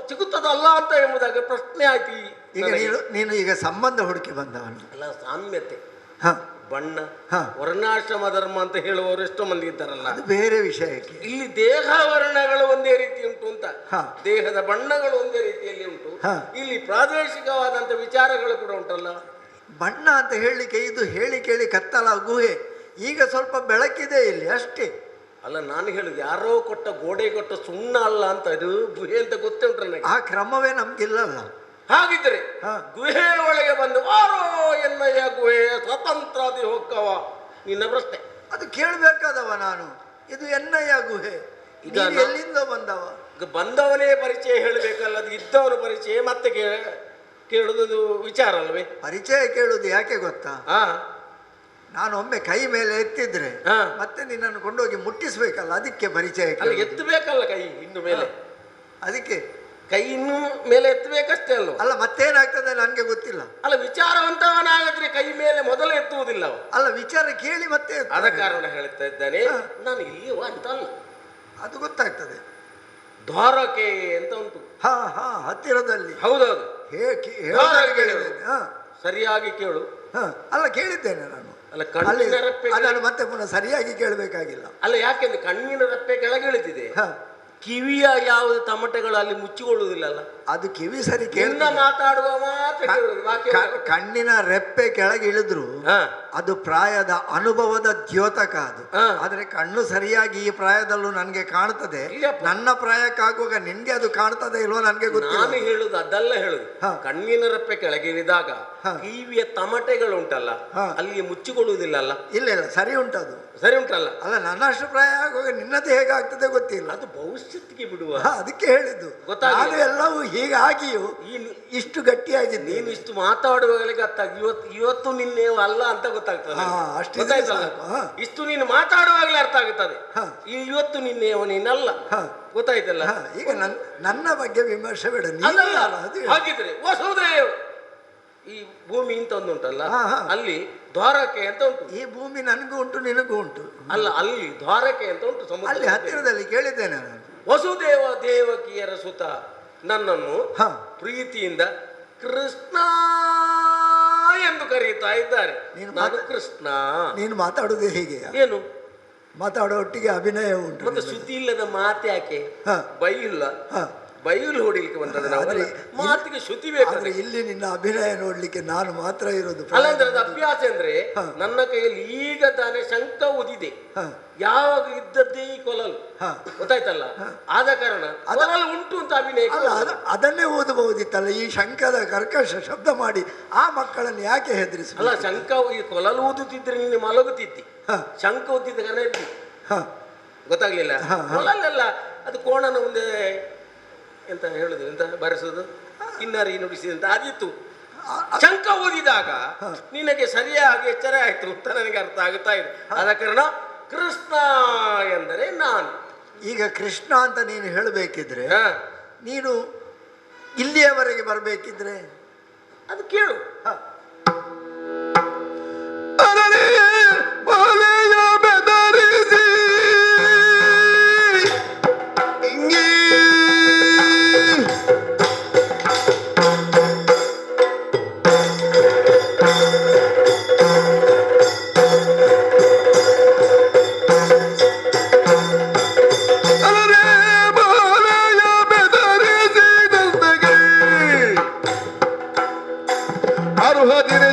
ಸಿಗುತ್ತದಲ್ಲ ಅಂತ ಎಂಬುದಾಗಿ ಪ್ರಶ್ನೆ ಆಯ್ತು. ಈಗ ನೀನು ಈಗ ಸಂಬಂಧ ಹುಡುಕಿ ಬಂದವನು ಅಲ್ಲ, ಸಾಮ್ಯತೆ, ಬಣ್ಣ, ವರ್ಣಾಶ್ರಮ ಧರ್ಮ ಅಂತ ಹೇಳುವವರು ಎಷ್ಟೋ ಮಂದಿ ಇದ್ದಾರಲ್ಲ, ಅದು ಬೇರೆ ವಿಷಯಕ್ಕೆ. ಇಲ್ಲಿ ದೇಹ ವರ್ಣಗಳು ಒಂದೇ ರೀತಿ ಉಂಟು ಅಂತ, ದೇಹದ ಬಣ್ಣಗಳು ಒಂದೇ ರೀತಿಯಲ್ಲಿ ಉಂಟು. ಇಲ್ಲಿ ಪ್ರಾದೇಶಿಕವಾದಂತ ವಿಚಾರಗಳು ಕೂಡ ಉಂಟಲ್ಲ. ಬಣ್ಣ ಅಂತ ಹೇಳಲಿಕ್ಕೆ ಇದು ಹೇಳಿ ಕೇಳಿ ಕತ್ತಲ ಗುಹೆ, ಈಗ ಸ್ವಲ್ಪ ಬೆಳಕಿದೆ ಇಲ್ಲಿ ಅಷ್ಟೇ. ಅಲ್ಲ, ನಾನು ಹೇಳುದು ಯಾರೋ ಕೊಟ್ಟ ಗೋಡೆ ಕೊಟ್ಟ ಸುಣ್ಣ ಅಲ್ಲ ಅಂತ, ಇದು ಗುಹೆ ಅಂತ ಗೊತ್ತೇ ಉಂಟು ನನಗೆ. ಆ ಕ್ರಮವೇ ನಮ್ಗಿಲ್ಲಲ್ಲ. ಹಾಗಿದ್ರೆ ಗುಹೆ ಒಳಗೆ ಬಂದು ಆರೋ ಎನ್ನಯ್ಯ ಗುಹೆ ಸ್ವತಂತ್ರಾದಿ ಹೊಕ್ಕವ, ನಿನ್ನ ಪ್ರಶ್ನೆ ಅದು ಕೇಳಬೇಕಾದವ ನಾನು. ಇದು ಎನ್ನಯ್ಯ ಗುಹೆ, ಈಗ ಎಲ್ಲಿಂದ ಬಂದವ? ಬಂದವನೇ ಪರಿಚಯ ಹೇಳಬೇಕಲ್ಲ, ಅದು ಇದ್ದವನ ಪರಿಚಯ ಮತ್ತೆ ಕೇಳುವುದು ವಿಚಾರ ಅಲ್ವೇ? ಪರಿಚಯ ಕೇಳುದು ಯಾಕೆ ಗೊತ್ತಾ? ನಾನು ಒಮ್ಮೆ ಕೈ ಮೇಲೆ ಎತ್ತಿದ್ರೆ ಮತ್ತೆ ನಿನ್ನನ್ನು ಕೊಂಡೋಗಿ ಮುಟ್ಟಿಸ್ಬೇಕಲ್ಲ, ಅದಕ್ಕೆ ಪರಿಚಯ. ಎತ್ತಬೇಕಲ್ಲ ಕೈ ಇನ್ನು ಮೇಲೆ, ಅದಕ್ಕೆ ಕೈ ಇನ್ನು ಮೇಲೆ ಎತ್ತಬೇಕಷ್ಟೇ ಅಲ್ವ? ಅಲ್ಲ, ಮತ್ತೇನಾಗ್ತದೆ ನನ್ಗೆ ಗೊತ್ತಿಲ್ಲ. ಅಲ್ಲ, ವಿಚಾರವಂತವನಾಗಿದ್ರೆ ಕೈ ಮೇಲೆ ಮೊದಲು ಎತ್ತುವುದಿಲ್ಲ. ಅಲ್ಲ, ವಿಚಾರ ಕೇಳಿ ಮತ್ತೆ ಆದ ಕಾರಣ ಹೇಳ್ತಾ ಇದ್ದಾನೆ, ನಾನು ಇಲ್ಲಿಯವ ಅಂತ ಅಲ್ಲ, ಅದು ಗೊತ್ತಾಗ್ತದೆ. ದ್ವಾರಕೆ ಅಂತ ಉಂಟು, ಹತ್ತಿರದಲ್ಲಿ. ಹೌದೌದು, ಸರಿಯಾಗಿ ಕೇಳು. ಅಲ್ಲ, ಕೇಳಿದ್ದೇನೆ ನಾನು. ಅಲ್ಲ, ಕಣ್ಣಿನ ರೆಪ್ಪೆ ಅದನ್ನು ಮತ್ತೆ ಪುನಃ ಸರಿಯಾಗಿ ಕೇಳಬೇಕಾಗಿಲ್ಲ. ಅಲ್ಲ, ಯಾಕೆಂದ್ರೆ ಕಣ್ಣಿನ ರೆಪ್ಪೆ ಕೆಳಗಿಳಿದಿದೆ, ಕಿವಿಯ ಯಾವುದು ತಮಟೆಗಳು ಅಲ್ಲಿ ಮುಚ್ಚಿಕೊಳ್ಳುವುದಿಲ್ಲಲ್ಲ, ಅದು ಕಿವಿ ಸರಿ ಮಾತಾಡುವ ಮಾತ್ರ. ಕಣ್ಣಿನ ರೆಪ್ಪೆ ಕೆಳಗೆ ಇಳಿದ್ರು ಅದು ಪ್ರಾಯದ ಅನುಭವದ ದ್ಯೋತಕ ಅದು. ಆದ್ರೆ ಕಣ್ಣು ಸರಿಯಾಗಿ ಈ ಪ್ರಾಯದಲ್ಲೂ ನನ್ಗೆ ಕಾಣ್ತದೆ. ನನ್ನ ಪ್ರಾಯಕ್ಕಾಗುವಾಗ ನಿನ್ಗೆ ಅದು ಕಾಣ್ತದೆ ಇಲ್ವೋ ನನ್ಗೆ ಗೊತ್ತಿಲ್ಲ. ನಾನು ಹೇಳುದು ಅದಲ್ಲ ಹೇಳುದು, ಕಣ್ಣಿನ ರೆಪ್ಪೆ ಕೆಳಗೆ ಇಳಿದಾಗ ಕಿವಿಯ ತಮಟೆಗಳು ಉಂಟಲ್ಲ, ಅಲ್ಲಿ ಮುಚ್ಚಿಕೊಳ್ಳುವುದಿಲ್ಲಲ್ಲ. ಇಲ್ಲ ಇಲ್ಲ, ಸರಿ ಉಂಟದು, ಸರಿ ಉಂಟಲ್ಲ. ಅಲ್ಲ, ನನ್ನಷ್ಟು ಪ್ರಾಯ ಆಗುವಾಗ ನಿನ್ನದು ಹೇಗಾಗ್ತದೆ ಗೊತ್ತಿಲ್ಲ, ಅದು ಭವಿಷ್ಯತ್ತಿಗೆ ಬಿಡುವ. ಅದಕ್ಕೆ ಹೇಳಿದ್ದು ನಾನು ಎಲ್ಲವೂ ಹೀಗಾಗಿಯೂ ಇಷ್ಟು ಗಟ್ಟಿಯಾಗಿ ನೀನು ಇಷ್ಟು ಮಾತಾಡುವಾಗಲೇ ಗೊತ್ತಾಗ ಇವತ್ತು ನಿನ್ನೆ ಅಲ್ಲ ಅಂತ ಗೊತ್ತಾಗ್ತದೆ. ಇಷ್ಟು ನೀನು ಮಾತಾಡುವಾಗಲೇ ಅರ್ಥ ಆಗುತ್ತದೆ, ಇವತ್ತು ನಿನ್ನೆ ನೀನಲ್ಲ, ಗೊತ್ತಾಯ್ತಲ್ಲ. ಈಗ ನನ್ನ ಬಗ್ಗೆ ವಿಮರ್ಶೆ ಬೇಡ. ಹಾಗಿದ್ರೆ ವಸುದೇವ, ಈ ಭೂಮಿ ಅಂತ ಒಂದು ಉಂಟಲ್ಲ, ಅಲ್ಲಿ ದ್ವಾರಕೆ ಅಂತ ಉಂಟು. ಈ ಭೂಮಿ ನನಗೂ ಉಂಟು ನಿನಗೂ ಉಂಟು. ಅಲ್ಲ, ಅಲ್ಲಿ ದ್ವಾರಕೆ ಅಂತ ಉಂಟು, ಸಮುದ್ರ ಅಲ್ಲಿ ಹತ್ತಿರದಲ್ಲಿ ಕೇಳಿದ್ದೇನೆ ನಾನು. ವಸುದೇವ ದೇವಕಿಯರ ಸುತ ನನ್ನನ್ನು ಪ್ರೀತಿಯಿಂದ ಕೃಷ್ಣ ಎಂದು ಕರೀತಾ ಇದ್ದಾರೆ. ನಾನು ಕೃಷ್ಣ. ನೀನು ಮಾತಾಡುದೇ ಹೀಗೆ? ಏನು ಮಾತಾಡೋ ಒಟ್ಟಿಗೆ ಅಭಿನಯ ಉಂಟು. ಮತ್ತೆ ಸುದ್ದಿ ಇಲ್ಲದ ಮಾತು ಯಾಕೆ? ಬೈಲಿಲ್ಲ, ಬೈಲು ಹೊಡಿಲಿಕ್ಕೆ ಬಂದದ್ದು ನಾವು, ಮಾತಿಗೆ ಶ್ರುತಿ ಬೇಕಾದ್ರೆ. ಇಲ್ಲಿ ನಿನ್ನ ಅಭಿನಯ ನೋಡ್ಲಿಕ್ಕೆ ನಾನು ಮಾತ್ರ ಇರೋದು. ಅಲ್ಲಂದ್ರೆ ಅದು ಅಭ್ಯಾಸ ಅಂದ್ರೆ, ನನ್ನ ಕೈಯಲ್ಲಿ ಈಗ ತಾನೇ ಶಂಕ ಉದಿದೆ, ಯಾವಾಗ ಇದ್ದದ್ದೇ ಈ ಕೊಲಲು, ಗೊತ್ತಾಯ್ತಲ್ಲ. ಆದ ಕಾರಣ ಕೊಲಲು ಉಂಟು ಅಂತ ಅಭಿನಯ. ಅದನ್ನೇ ಓದಬಹುದಿತ್ತಲ್ಲ, ಈ ಶಂಕದ ಕರ್ಕಶ ಶಬ್ದ ಮಾಡಿ ಆ ಮಕ್ಕಳನ್ನು ಯಾಕೆ ಹೆದರಿಸ? ಅಲ್ಲ, ಶಂಕ ಈ ಕೊಲಲು ಊದುತ್ತಿದ್ರೆ ನೀನು ಮಲಗುತ್ತಿದ್ದಿ, ಶಂಕ ಉದ್ದಿದ್ದ ಕಾರಣ ಇದ್ದಿ, ಗೊತ್ತಾಗ್ಲಿಲ್ಲ. ಕೊಲಲೆಲ್ಲ ಅದು ಕೋಣನ ಮುಂದೆ ಎಂತ ಹೇಳುದು, ಎಂತ ಬರೆಸುದು, ಕಿನ್ನರಿ ನುಡಿಸಿದಂತ ಆದಿತ್ತು. ಶಂಕ ಓದಿದಾಗ ನಿನಗೆ ಸರಿಯಾಗಿ ಎಚ್ಚರ ಆಯ್ತು ಅಂತ ನನಗೆ ಅರ್ಥ ಆಗುತ್ತಾ ಇದೆ. ಆದ ಕಾರಣ ಕೃಷ್ಣ ಎಂದರೆ ನಾನು. ಈಗ ಕೃಷ್ಣ ಅಂತ ನೀನು ಹೇಳಬೇಕಿದ್ರೆ, ನೀನು ಇಲ್ಲಿಯವರೆಗೆ ಬರಬೇಕಿದ್ರೆ ಅದು ಕೇಳು.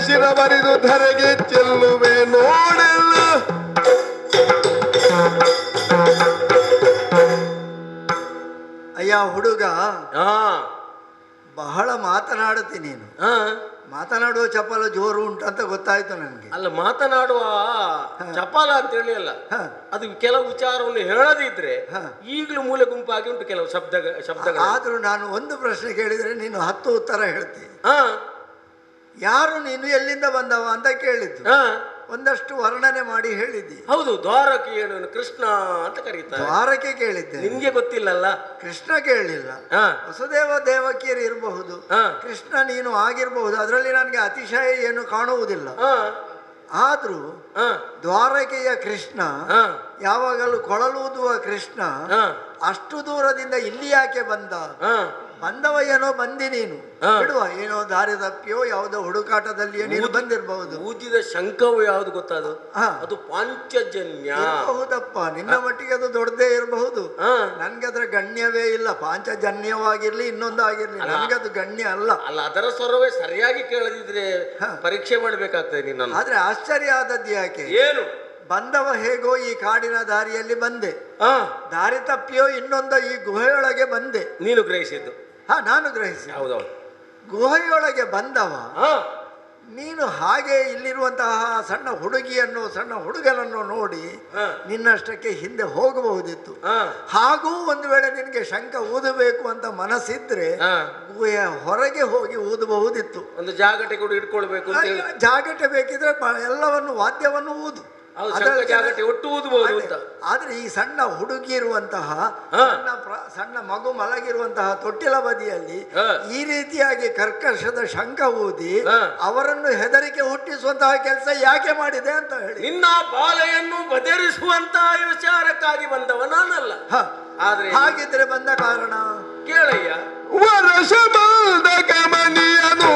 ಶಿರವರಿದು ಧರೆಗೆ ಚೆಲ್ಲುವೆ ನೋಡೆಲ್ಲ. ಅಯ್ಯ ಹುಡುಗ, ಹಾ ಬಹಳ ಮಾತನಾಡುತ್ತಿ ನೀನು. ಮಾತನಾಡುವ ಚಪಲ ಜೋರು ಉಂಟಂತ ಗೊತ್ತಾಯ್ತು ನನಗೆ. ಅಲ್ಲ, ಮಾತನಾಡುವ ಚಪಲ ಅಂತ ಹೇಳಿ ಅಲ್ಲ, ಅದು ಕೆಲವು ವಿಚಾರವನ್ನು ಹೇಳದಿದ್ರೆ ಈಗಲೂ ಮೂಲೆ ಗುಂಪಾಗಿ ಉಂಟು ಕೆಲವು ಶಬ್ದಗಳು. ಆದ್ರೂ ನಾನು ಒಂದು ಪ್ರಶ್ನೆ ಕೇಳಿದ್ರೆ ನೀನು 10 ಉತ್ತರ ಹೇಳ್ತೀನಿ. ಯಾರು ನೀನು, ಎಲ್ಲಿಂದ ಬಂದವ ಅಂತ ಕೇಳಿದ್ದು, ಒಂದಷ್ಟು ವರ್ಣನೆ ಮಾಡಿ ಹೇಳಿದ್ದಿ. ಹೌದು, ದ್ವಾರಕೆ ಏನು ಕೃಷ್ಣ ಅಂತ ಕರೀತಾರೆ. ದ್ವಾರಕೆ ಕೇಳಿದ್ದೆ, ನಿನ್ಗೆ ಗೊತ್ತಿಲ್ಲಲ್ಲ. ಕೃಷ್ಣ ಕೇಳಲಿಲ್ಲ. ವಸುದೇವ ದೇವಕಿಯರು ಇರಬಹುದು, ಕೃಷ್ಣ ನೀನು ಆಗಿರಬಹುದು, ಅದರಲ್ಲಿ ನನಗೆ ಅತಿಶಯ ಏನು ಕಾಣುವುದಿಲ್ಲ. ಆದ್ರೂ ದ್ವಾರಕೆಯ ಕೃಷ್ಣ, ಯಾವಾಗಲೂ ಕೊಳಲೂದುವ ಕೃಷ್ಣ ಅಷ್ಟು ದೂರದಿಂದ ಇಲ್ಲಿ ಯಾಕೆ ಬಂದವ ಏನೋ ಬಂದಿ ನೀನು ಬಿಡುವ, ಏನೋ ದಾರಿ ತಪ್ಪಿಯೋ ಯಾವುದೋ ಹುಡುಕಾಟದಲ್ಲಿಯೋ ನೀನು ಬಂದಿರಬಹುದು. ಊದಿದ ಶಂಕವು ಯಾವುದು ಗೊತ್ತಾದು, ಅದು ಪಾಂಚಜನ್ಯ. ಹೌದಪ್ಪ, ನಿನ್ನ ಮಟ್ಟಿಗೆ ಅದು ದೊಡ್ಡದೇ ಇರಬಹುದು, ನನ್ಗೆ ಅದ್ರ ಗಣ್ಯವೇ ಇಲ್ಲ. ಪಾಂಚಜನ್ಯವಾಗಿರ್ಲಿ ಇನ್ನೊಂದು ಆಗಿರ್ಲಿ, ನನ್ಗದು ಗಣ್ಯ ಅಲ್ಲ. ಅಲ್ಲ, ಅದರ ಸ್ವರವೇ ಸರಿಯಾಗಿ ಕೇಳದಿದ್ರೆ ಪರೀಕ್ಷೆ ಮಾಡ್ಬೇಕಾಗ್ತದೆ ನಿನ್ನ. ಆದ್ರೆ ಆಶ್ಚರ್ಯ ಆದದ್ದು ಯಾಕೆ, ಏನು ಬಂದವ ಹೇಗೋ ಈ ಕಾಡಿನ ದಾರಿಯಲ್ಲಿ ಬಂದೆ, ದಾರಿ ತಪ್ಪಿಯೋ ಇನ್ನೊಂದು ಈ ಗುಹೆಯೊಳಗೆ ಬಂದೆ. ನೀನು ಗ್ರಹಿಸಿದ್ದು? ನಾನು ಗ್ರಹಿಸಿ. ಹೌದೌದು, ಗುಹೆಯೊಳಗೆ ಬಂದವ ನೀನು. ಹಾಗೆ ಇಲ್ಲಿರುವಂತಹ ಸಣ್ಣ ಹುಡುಗಿಯನ್ನು, ಸಣ್ಣ ಹುಡುಗನನ್ನು ನೋಡಿ ನಿನ್ನಷ್ಟಕ್ಕೆ ಹಿಂದೆ ಹೋಗಬಹುದಿತ್ತು. ಹಾಗೂ ಒಂದು ವೇಳೆ ನಿನಗೆ ಶಂಕ ಊದಬೇಕು ಅಂತ ಮನಸ್ಸಿದ್ರೆ ಗುಹೆಯ ಹೊರಗೆ ಹೋಗಿ ಊದಬಹುದಿತ್ತು. ಒಂದು ಜಾಗಟೆ ಕೂಡ ಇಟ್ಕೊಳ್ಬೇಕು. ಜಾಗಟೆ ಬೇಕಿದ್ರೆ ಎಲ್ಲವನ್ನು ವಾದ್ಯವನ್ನು ಊದು, ಒಟ್ಟು ಊದಬಹುದು ಅಂತ. ಆದ್ರೆ ಈ ಸಣ್ಣ ಹುಡುಗಿ ಇರುವಂತಹ, ಸಣ್ಣ ಮಗು ಮಲಗಿರುವಂತಹ ತೊಟ್ಟಿಲ ಬದಿಯಲ್ಲಿ ಈ ರೀತಿಯಾಗಿ ಕರ್ಕಶದ ಶಂಕ ಊದಿ ಅವರನ್ನು ಹೆದರಿಕೆ ಹುಟ್ಟಿಸುವಂತಹ ಕೆಲಸ ಯಾಕೆ ಮಾಡಿದೆ ಅಂತ ಹೇಳಿ. ನಿನ್ನ ಬಾಲೆಯನ್ನು ಬದರಿಸುವಂತಹ ವಿಚಾರಕ್ಕಾಗಿ ಬಂದವ ನಾನಲ್ಲ. ಆದ್ರೆ ಹಾಗಿದ್ರೆ ಬಂದ ಕಾರಣ ಕೇಳಯ್ಯ. ವರಸ ಬಂದ ಗಮನಿಯನು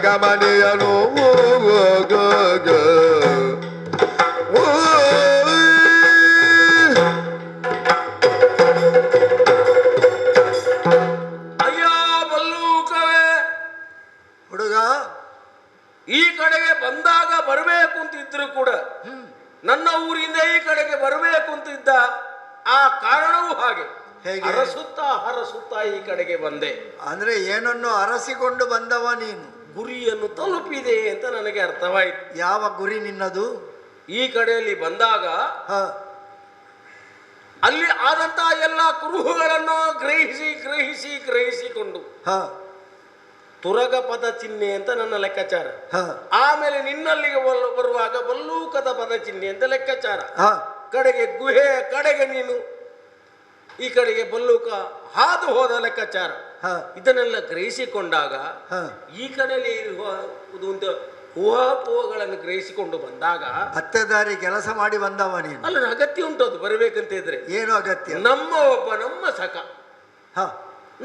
ಗಮನಿಯನು ಅಯ್ಯ ಬಲ್ಲೂಕವೇ, ಹುಡುಗ ಈ ಕಡೆಗೆ ಬಂದಾಗ ಬರಬೇಕು ಅಂತಿದ್ರು ಕೂಡ ನನ್ನ ಊರಿಂದ ಈ ಕಡೆಗೆ ಬರಬೇಕು ಅಂತಿದ್ದ ಆ ಕಾರಣವೂ ಹಾಗೆ. ಹರಸುತ್ತಾ ಈ ಕಡೆಗೆ ಬಂದೆ. ಅಂದ್ರೆ ಏನನ್ನು ಅರಸಿಕೊಂಡು ಬಂದವ ನೀನು. ಗುರಿಯನ್ನು ತಲುಪಿದೆ ಅಂತ ನನಗೆ ಅರ್ಥವಾಯಿತು. ಯಾವ ಗುರಿ ನಿನ್ನದು? ಈ ಕಡೆಯಲ್ಲಿ ಬಂದಾಗ ಅಲ್ಲಿ ಆದಂತಹ ಎಲ್ಲ ಕುರುಹುಗಳನ್ನು ಗ್ರಹಿಸಿಕೊಂಡು ತುರಗ ಪದ ಚಿಹ್ನೆ ಅಂತ ನನ್ನ ಲೆಕ್ಕಾಚಾರ. ಆಮೇಲೆ ನಿನ್ನಲ್ಲಿಗೆ ಬರುವಾಗ ಬಲ್ಲೂಕದ ಪದ ಚಿಹ್ನೆ ಅಂತ ಲೆಕ್ಕಾಚಾರ. ಕಡೆಗೆ ಗುಹೆ ಕಡೆಗೆ ನೀನು ಈ ಕಡೆಗೆ ಬಲ್ಲೂಕ ಹಾದು ಹೋದ ಲೆಕ್ಕಾಚಾರ. ಇದನ್ನೆಲ್ಲ ಗ್ರಹಿಸಿಕೊಂಡಾಗ ಈ ಕಡೆಯಲ್ಲಿ ಊಹಾಪೋಹಗಳನ್ನು ಗ್ರಹಿಸಿಕೊಂಡು ಬಂದಾಗ ಹತ್ತೆದಾರಿ ಕೆಲಸ ಮಾಡಿ ಬಂದವ ನೀನು. ಅಲ್ಲ, ಅಗತ್ಯ ಉಂಟು ಅದು ಬರಬೇಕಂತ ಇದ್ರೆ. ಏನು ಅಗತ್ಯ? ನಮ್ಮ ಸಖ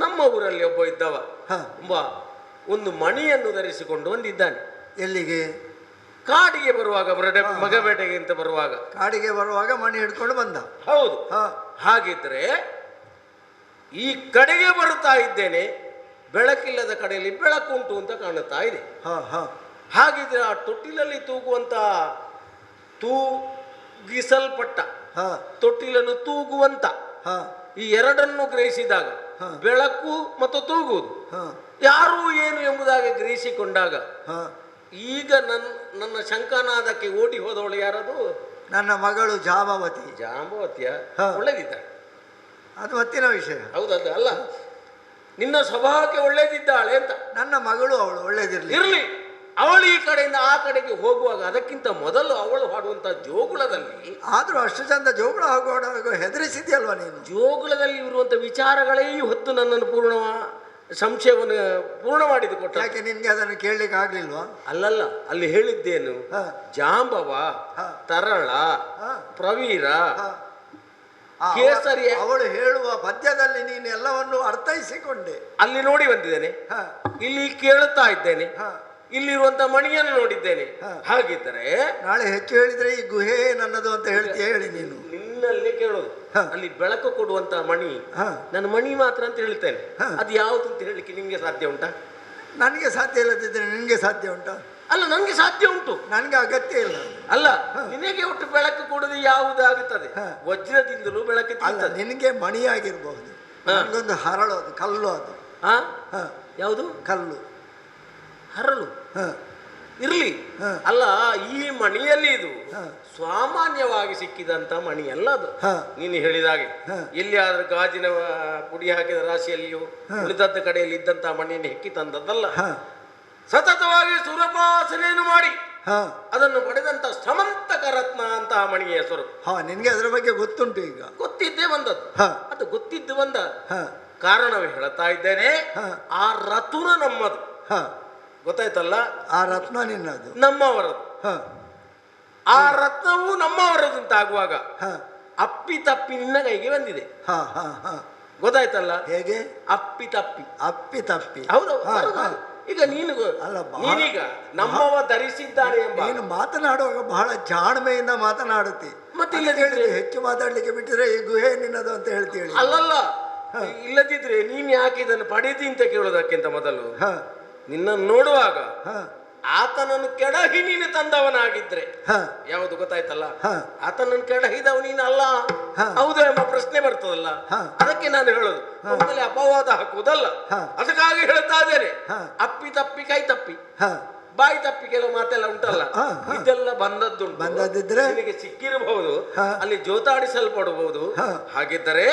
ನಮ್ಮ ಊರಲ್ಲಿ ಒಬ್ಬ ಇದ್ದವ, ಒಂದು ಮಣಿಯನ್ನು ಧರಿಸಿಕೊಂಡು ಬಂದಿದ್ದಾನೆ. ಎಲ್ಲಿಗೆ? ಕಾಡಿಗೆ ಬರುವಾಗ, ಮಗಬೇಟೆಗೆ ಅಂತ ಬರುವಾಗ, ಕಾಡಿಗೆ ಬರುವಾಗ ಮಣಿ ಹಿಡ್ಕೊಂಡು ಬಂದ. ಹೌದು. ಹಾಗಿದ್ರೆ ಈ ಕಡೆಗೆ ಬರುತ್ತಾ ಇದ್ದೇನೆ, ಬೆಳಕಿಲ್ಲದ ಕಡೆಯಲ್ಲಿ ಬೆಳಕುಂಟು ಅಂತ ಕಾಣುತ್ತಾ ಇದೆ. ಹಾಗಿದ್ರೆ ಆ ತೊಟ್ಟಿಲಲ್ಲಿ ತೂಗುವಂತ ತೂಗಿಸಲ್ಪಟ್ಟ ತೊಟ್ಟಿಲನ್ನು ತೂಗುವಂತ ಈ ಎರಡನ್ನು ಗ್ರಹಿಸಿದಾಗ, ಬೆಳಕು ಮತ್ತು ತೂಗುವುದು ಯಾರು ಏನು ಎಂಬುದಾಗಿ ಗ್ರಹಿಸಿಕೊಂಡಾಗ, ಈಗ ನನ್ನ ಶಂಕನಾದಕ್ಕೆ ಓಡಿ ಹೋದವಳು ಯಾರದು? ನನ್ನ ಮಗಳು ಜಾಂಬವತಿ. ಜಾಂಬವತಿಯ ಒಳ್ಳೆದಿದ್ದಾಳೆ, ಅದು ಮತ್ತಿನ ವಿಷಯ. ಹೌದಲ್ಲ. ನಿನ್ನ ಸ್ವಭಾವಕ್ಕೆ ಒಳ್ಳೇದಿದ್ದಾಳೆ ಅಂತ. ನನ್ನ ಮಗಳು ಅವಳು ಒಳ್ಳೇದಿರ್ಲಿ. ಇರ್ಲಿ, ಅವಳು ಈ ಕಡೆಯಿಂದ ಆ ಕಡೆಗೆ ಹೋಗುವಾಗ ಅದಕ್ಕಿಂತ ಮೊದಲು ಅವಳು ಹಾಡುವಂತ ಜೋಗುಳದಲ್ಲಿ, ಆದ್ರೂ ಅಷ್ಟು ಚಂದ ಜೋಗುಳ ಆಗುವಾಗ ಹೆದರಿಸಿದ್ಯಲ್ವಾ ನೀನು? ಜೋಗುಳದಲ್ಲಿ ಇರುವಂತ ವಿಚಾರಗಳೇ ಹೊತ್ತು ನನ್ನನ್ನು ಸಂಶಯವನ್ನು ಪೂರ್ಣ ಮಾಡಿದ್ದು ಕೊಟ್ಟ. ಯಾಕೆ ನಿನ್ಗೆ ಅದನ್ನು ಕೇಳಲಿಕ್ಕೆ ಆಗ್ಲಿಲ್ವಾ? ಅಲ್ಲಲ್ಲ, ಅಲ್ಲಿ ಹೇಳಿದ್ದೇನು, ಜಾಂಬವ, ತರಳ, ಪ್ರವೀರ, ಕೇಸರಿ. ಅವಳು ಹೇಳುವ ಪದ್ಯದಲ್ಲಿ ನೀನು ಎಲ್ಲವನ್ನು ಅರ್ಥೈಸಿಕೊಂಡೆ. ಅಲ್ಲಿ ನೋಡಿ ಬಂದಿದ್ದೇನೆ, ಇಲ್ಲಿ ಕೇಳುತ್ತಾ ಇದ್ದೇನೆ, ಇಲ್ಲಿರುವಂತ ಮಣಿಯನ್ನು ನೋಡಿದ್ದೇನೆ. ಹಾಗಿದ್ದರೆ ನಾಳೆ ಹೆಚ್ಚು ಹೇಳಿದ್ರೆ ಈ ಗುಹೆ ನನ್ನದು ಅಂತ ಹೇಳ್ತೀಯ. ಹೇಳಿ ನೀನು. ನಿನ್ನಲ್ಲೇ ಕೇಳೋದು, ಅಲ್ಲಿ ಬೆಳಕು ಕೊಡುವಂತ ಮಣಿ ನನ್ನ ಮಣಿ ಮಾತ್ರ ಅಂತ ಹೇಳ್ತೇನೆ. ಅದು ಯಾವುದು ಅಂತ ಹೇಳಲಿಕ್ಕೆ ನಿಮ್ಗೆ ಸಾಧ್ಯ ಉಂಟಾ? ನನಗೆ ಸಾಧ್ಯ ಇಲ್ಲದಿದ್ರೆ ನಿನ್ಗೆ ಸಾಧ್ಯ ಉಂಟಾ? ಅಲ್ಲ, ನನಗೆ ಸಾಧ್ಯ ಉಂಟು. ನನಗೆ ಅಗತ್ಯ ಇಲ್ಲ. ಅಲ್ಲ, ನಿನಗೆ ಒಟ್ಟು ಬೆಳಕು ಕೊಡುದು ಯಾವುದಾಗುತ್ತದೆ? ವಜ್ರದಿಂದಲೂ ಬೆಳಕು. ಅಲ್ಲ, ನಿನಗೆ ಮಣಿಯಾಗಿರ್ಬಹುದು, ನನಗೊಂದು ಹರಳು, ಅದು ಕಲ್ಲು. ಅದು ಯಾವುದು? ಕಲ್ಲು, ಹರಳು. ಇರ್ಲಿ. ಅಲ್ಲ, ಈ ಮಣಿಯಲ್ಲಿ ಇದು ಸಾಮಾನ್ಯವಾಗಿ ಸಿಕ್ಕಿದಂತ ಮಣಿ ಅಲ್ಲ ಅದು. ನೀನು ಹೇಳಿದಾಗೆ ಎಲ್ಲಿಯಾದ್ರೂ ಗಾಜಿನ ಪುಡಿ ಹಾಕಿದ ರಾಶಿಯಲ್ಲಿಯೂ ಉಳಿದದ್ದ ಕಡೆಯಲ್ಲಿ ಇದ್ದಂತ ಮಣಿಯನ್ನು ಹೆಕ್ಕಿ ತಂದದ್ದಲ್ಲ. ಸತತವಾಗಿ ಸುರಪಾಸನೆಯನ್ನು ಮಾಡಿ ಅದನ್ನು ಪಡೆದಂತ ಸಮಂತಕ ರತ್ನ ಅಂತ ಆ ಮಣಿಯ ಹೆಸರು. ನಿನ್ಗೆ ಅದರ ಬಗ್ಗೆ ಗೊತ್ತುಂಟು? ಈಗ ಗೊತ್ತಿದ್ದೇ ಬಂದದ್ದು. ಅದು ಗೊತ್ತಿದ್ದು ಬಂದ ಕಾರಣವೇ ಹೇಳ್ತಾ ಇದ್ದೇನೆ. ಆ ರತ್ನ ನಮ್ಮದು, ಗೊತ್ತಾಯ್ತಲ್ಲ? ಆ ರತ್ನ ನಿನ್ನದು, ನಮ್ಮವರದು. ಆ ರತ್ನವು ನಮ್ಮವರದು ಅಂತ ಆಗುವಾಗ ಅಪ್ಪಿ ತಪ್ಪಿ ನಿನ್ನ ಕೈಗೆ ಬಂದಿದೆ. ಗೊತ್ತಾಯ್ತಲ್ಲ? ಹೇಗೆ? ಅಪ್ಪಿ ತಪ್ಪಿ. ಅಪ್ಪಿ ತಪ್ಪಿ. ಹೌದೌದು. ಈಗ ನೀನೀಗ ನಮ್ಮವ ಧರಿಸಿದ್ದಾನೆ ಎಂಬ ನೀನು ಮಾತನಾಡುವಾಗ ಬಹಳ ಜಾಣ್ಮೆಯಿಂದ ಮಾತನಾಡುತ್ತಿ. ಮತ್ತೆ ಹೆಚ್ಚು ಮಾತಾಡ್ಲಿಕ್ಕೆ ಬಿಟ್ಟಿದ್ರೆ ಈ ಗುಹೆ ನಿನ್ನದು ಅಂತ ಹೇಳ್ತೀವಿ. ಅಲ್ಲಲ್ಲ, ಇಲ್ಲದಿದ್ರೆ ನೀನ್ ಯಾಕೆ ಇದನ್ನು ಪಡೆದಿ ಅಂತ ಕೇಳೋದಕ್ಕಿಂತ ಮೊದಲು ನಿನ್ನನ್ನು ನೋಡುವಾಗ ಆತನನ್ನು ಕೆಡಹಿ ನೀನು ತಂದವನಾಗಿದ್ರೆ ಯಾವುದು ಗೊತ್ತಾಯ್ತಲ್ಲ, ಆತನನ್ನು ಕೆಡಹಿದವ ನೀನು ಅಲ್ಲ ಹೌದು ಎಂಬ ಪ್ರಶ್ನೆ ಬರ್ತದಲ್ಲ. ಅದಕ್ಕೆ ನಾನು ಹೇಳೋದು, ಒಮ್ಮೆಲೆ ಅಪವಾದ ಹಾಕುವುದಲ್ಲ. ಅದಕ್ಕಾಗಿ ಹೇಳ್ತಾ ಇದ್ದೇನೆ, ಅಪ್ಪಿ ತಪ್ಪಿ ಕೈ ತಪ್ಪಿ ಬಾಯಿ ತಪ್ಪಿ ಕೆಲವು ಮಾತೆಲ್ಲ ಉಂಟಲ್ಲ, ಇದೆಲ್ಲ ಬಂದದ್ದಿದ್ರೆ ನಿನಗೆ ಸಿಕ್ಕಿರಬಹುದು, ಅಲ್ಲಿ ಜೋತಾಡಿಸಲ್ಪಡಬಹುದು. ಹಾಗಿದ್ದರೆ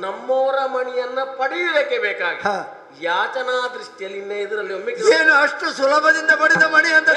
ನಮ್ಮವರ ಮಣಿಯನ್ನ ಪಡೆಯುವುದಕ್ಕೆ ಬೇಕಾಗಿ ಯಾಚನಾ ದೃಷ್ಟಿಯಲ್ಲಿ ಇನ್ನ ಇದರಲ್ಲಿ ಒಮ್ಮೆ ಏನು ಅಷ್ಟು ಸುಲಭದಿಂದ ಪಡೆದ ಮಣಿ ಅಂತ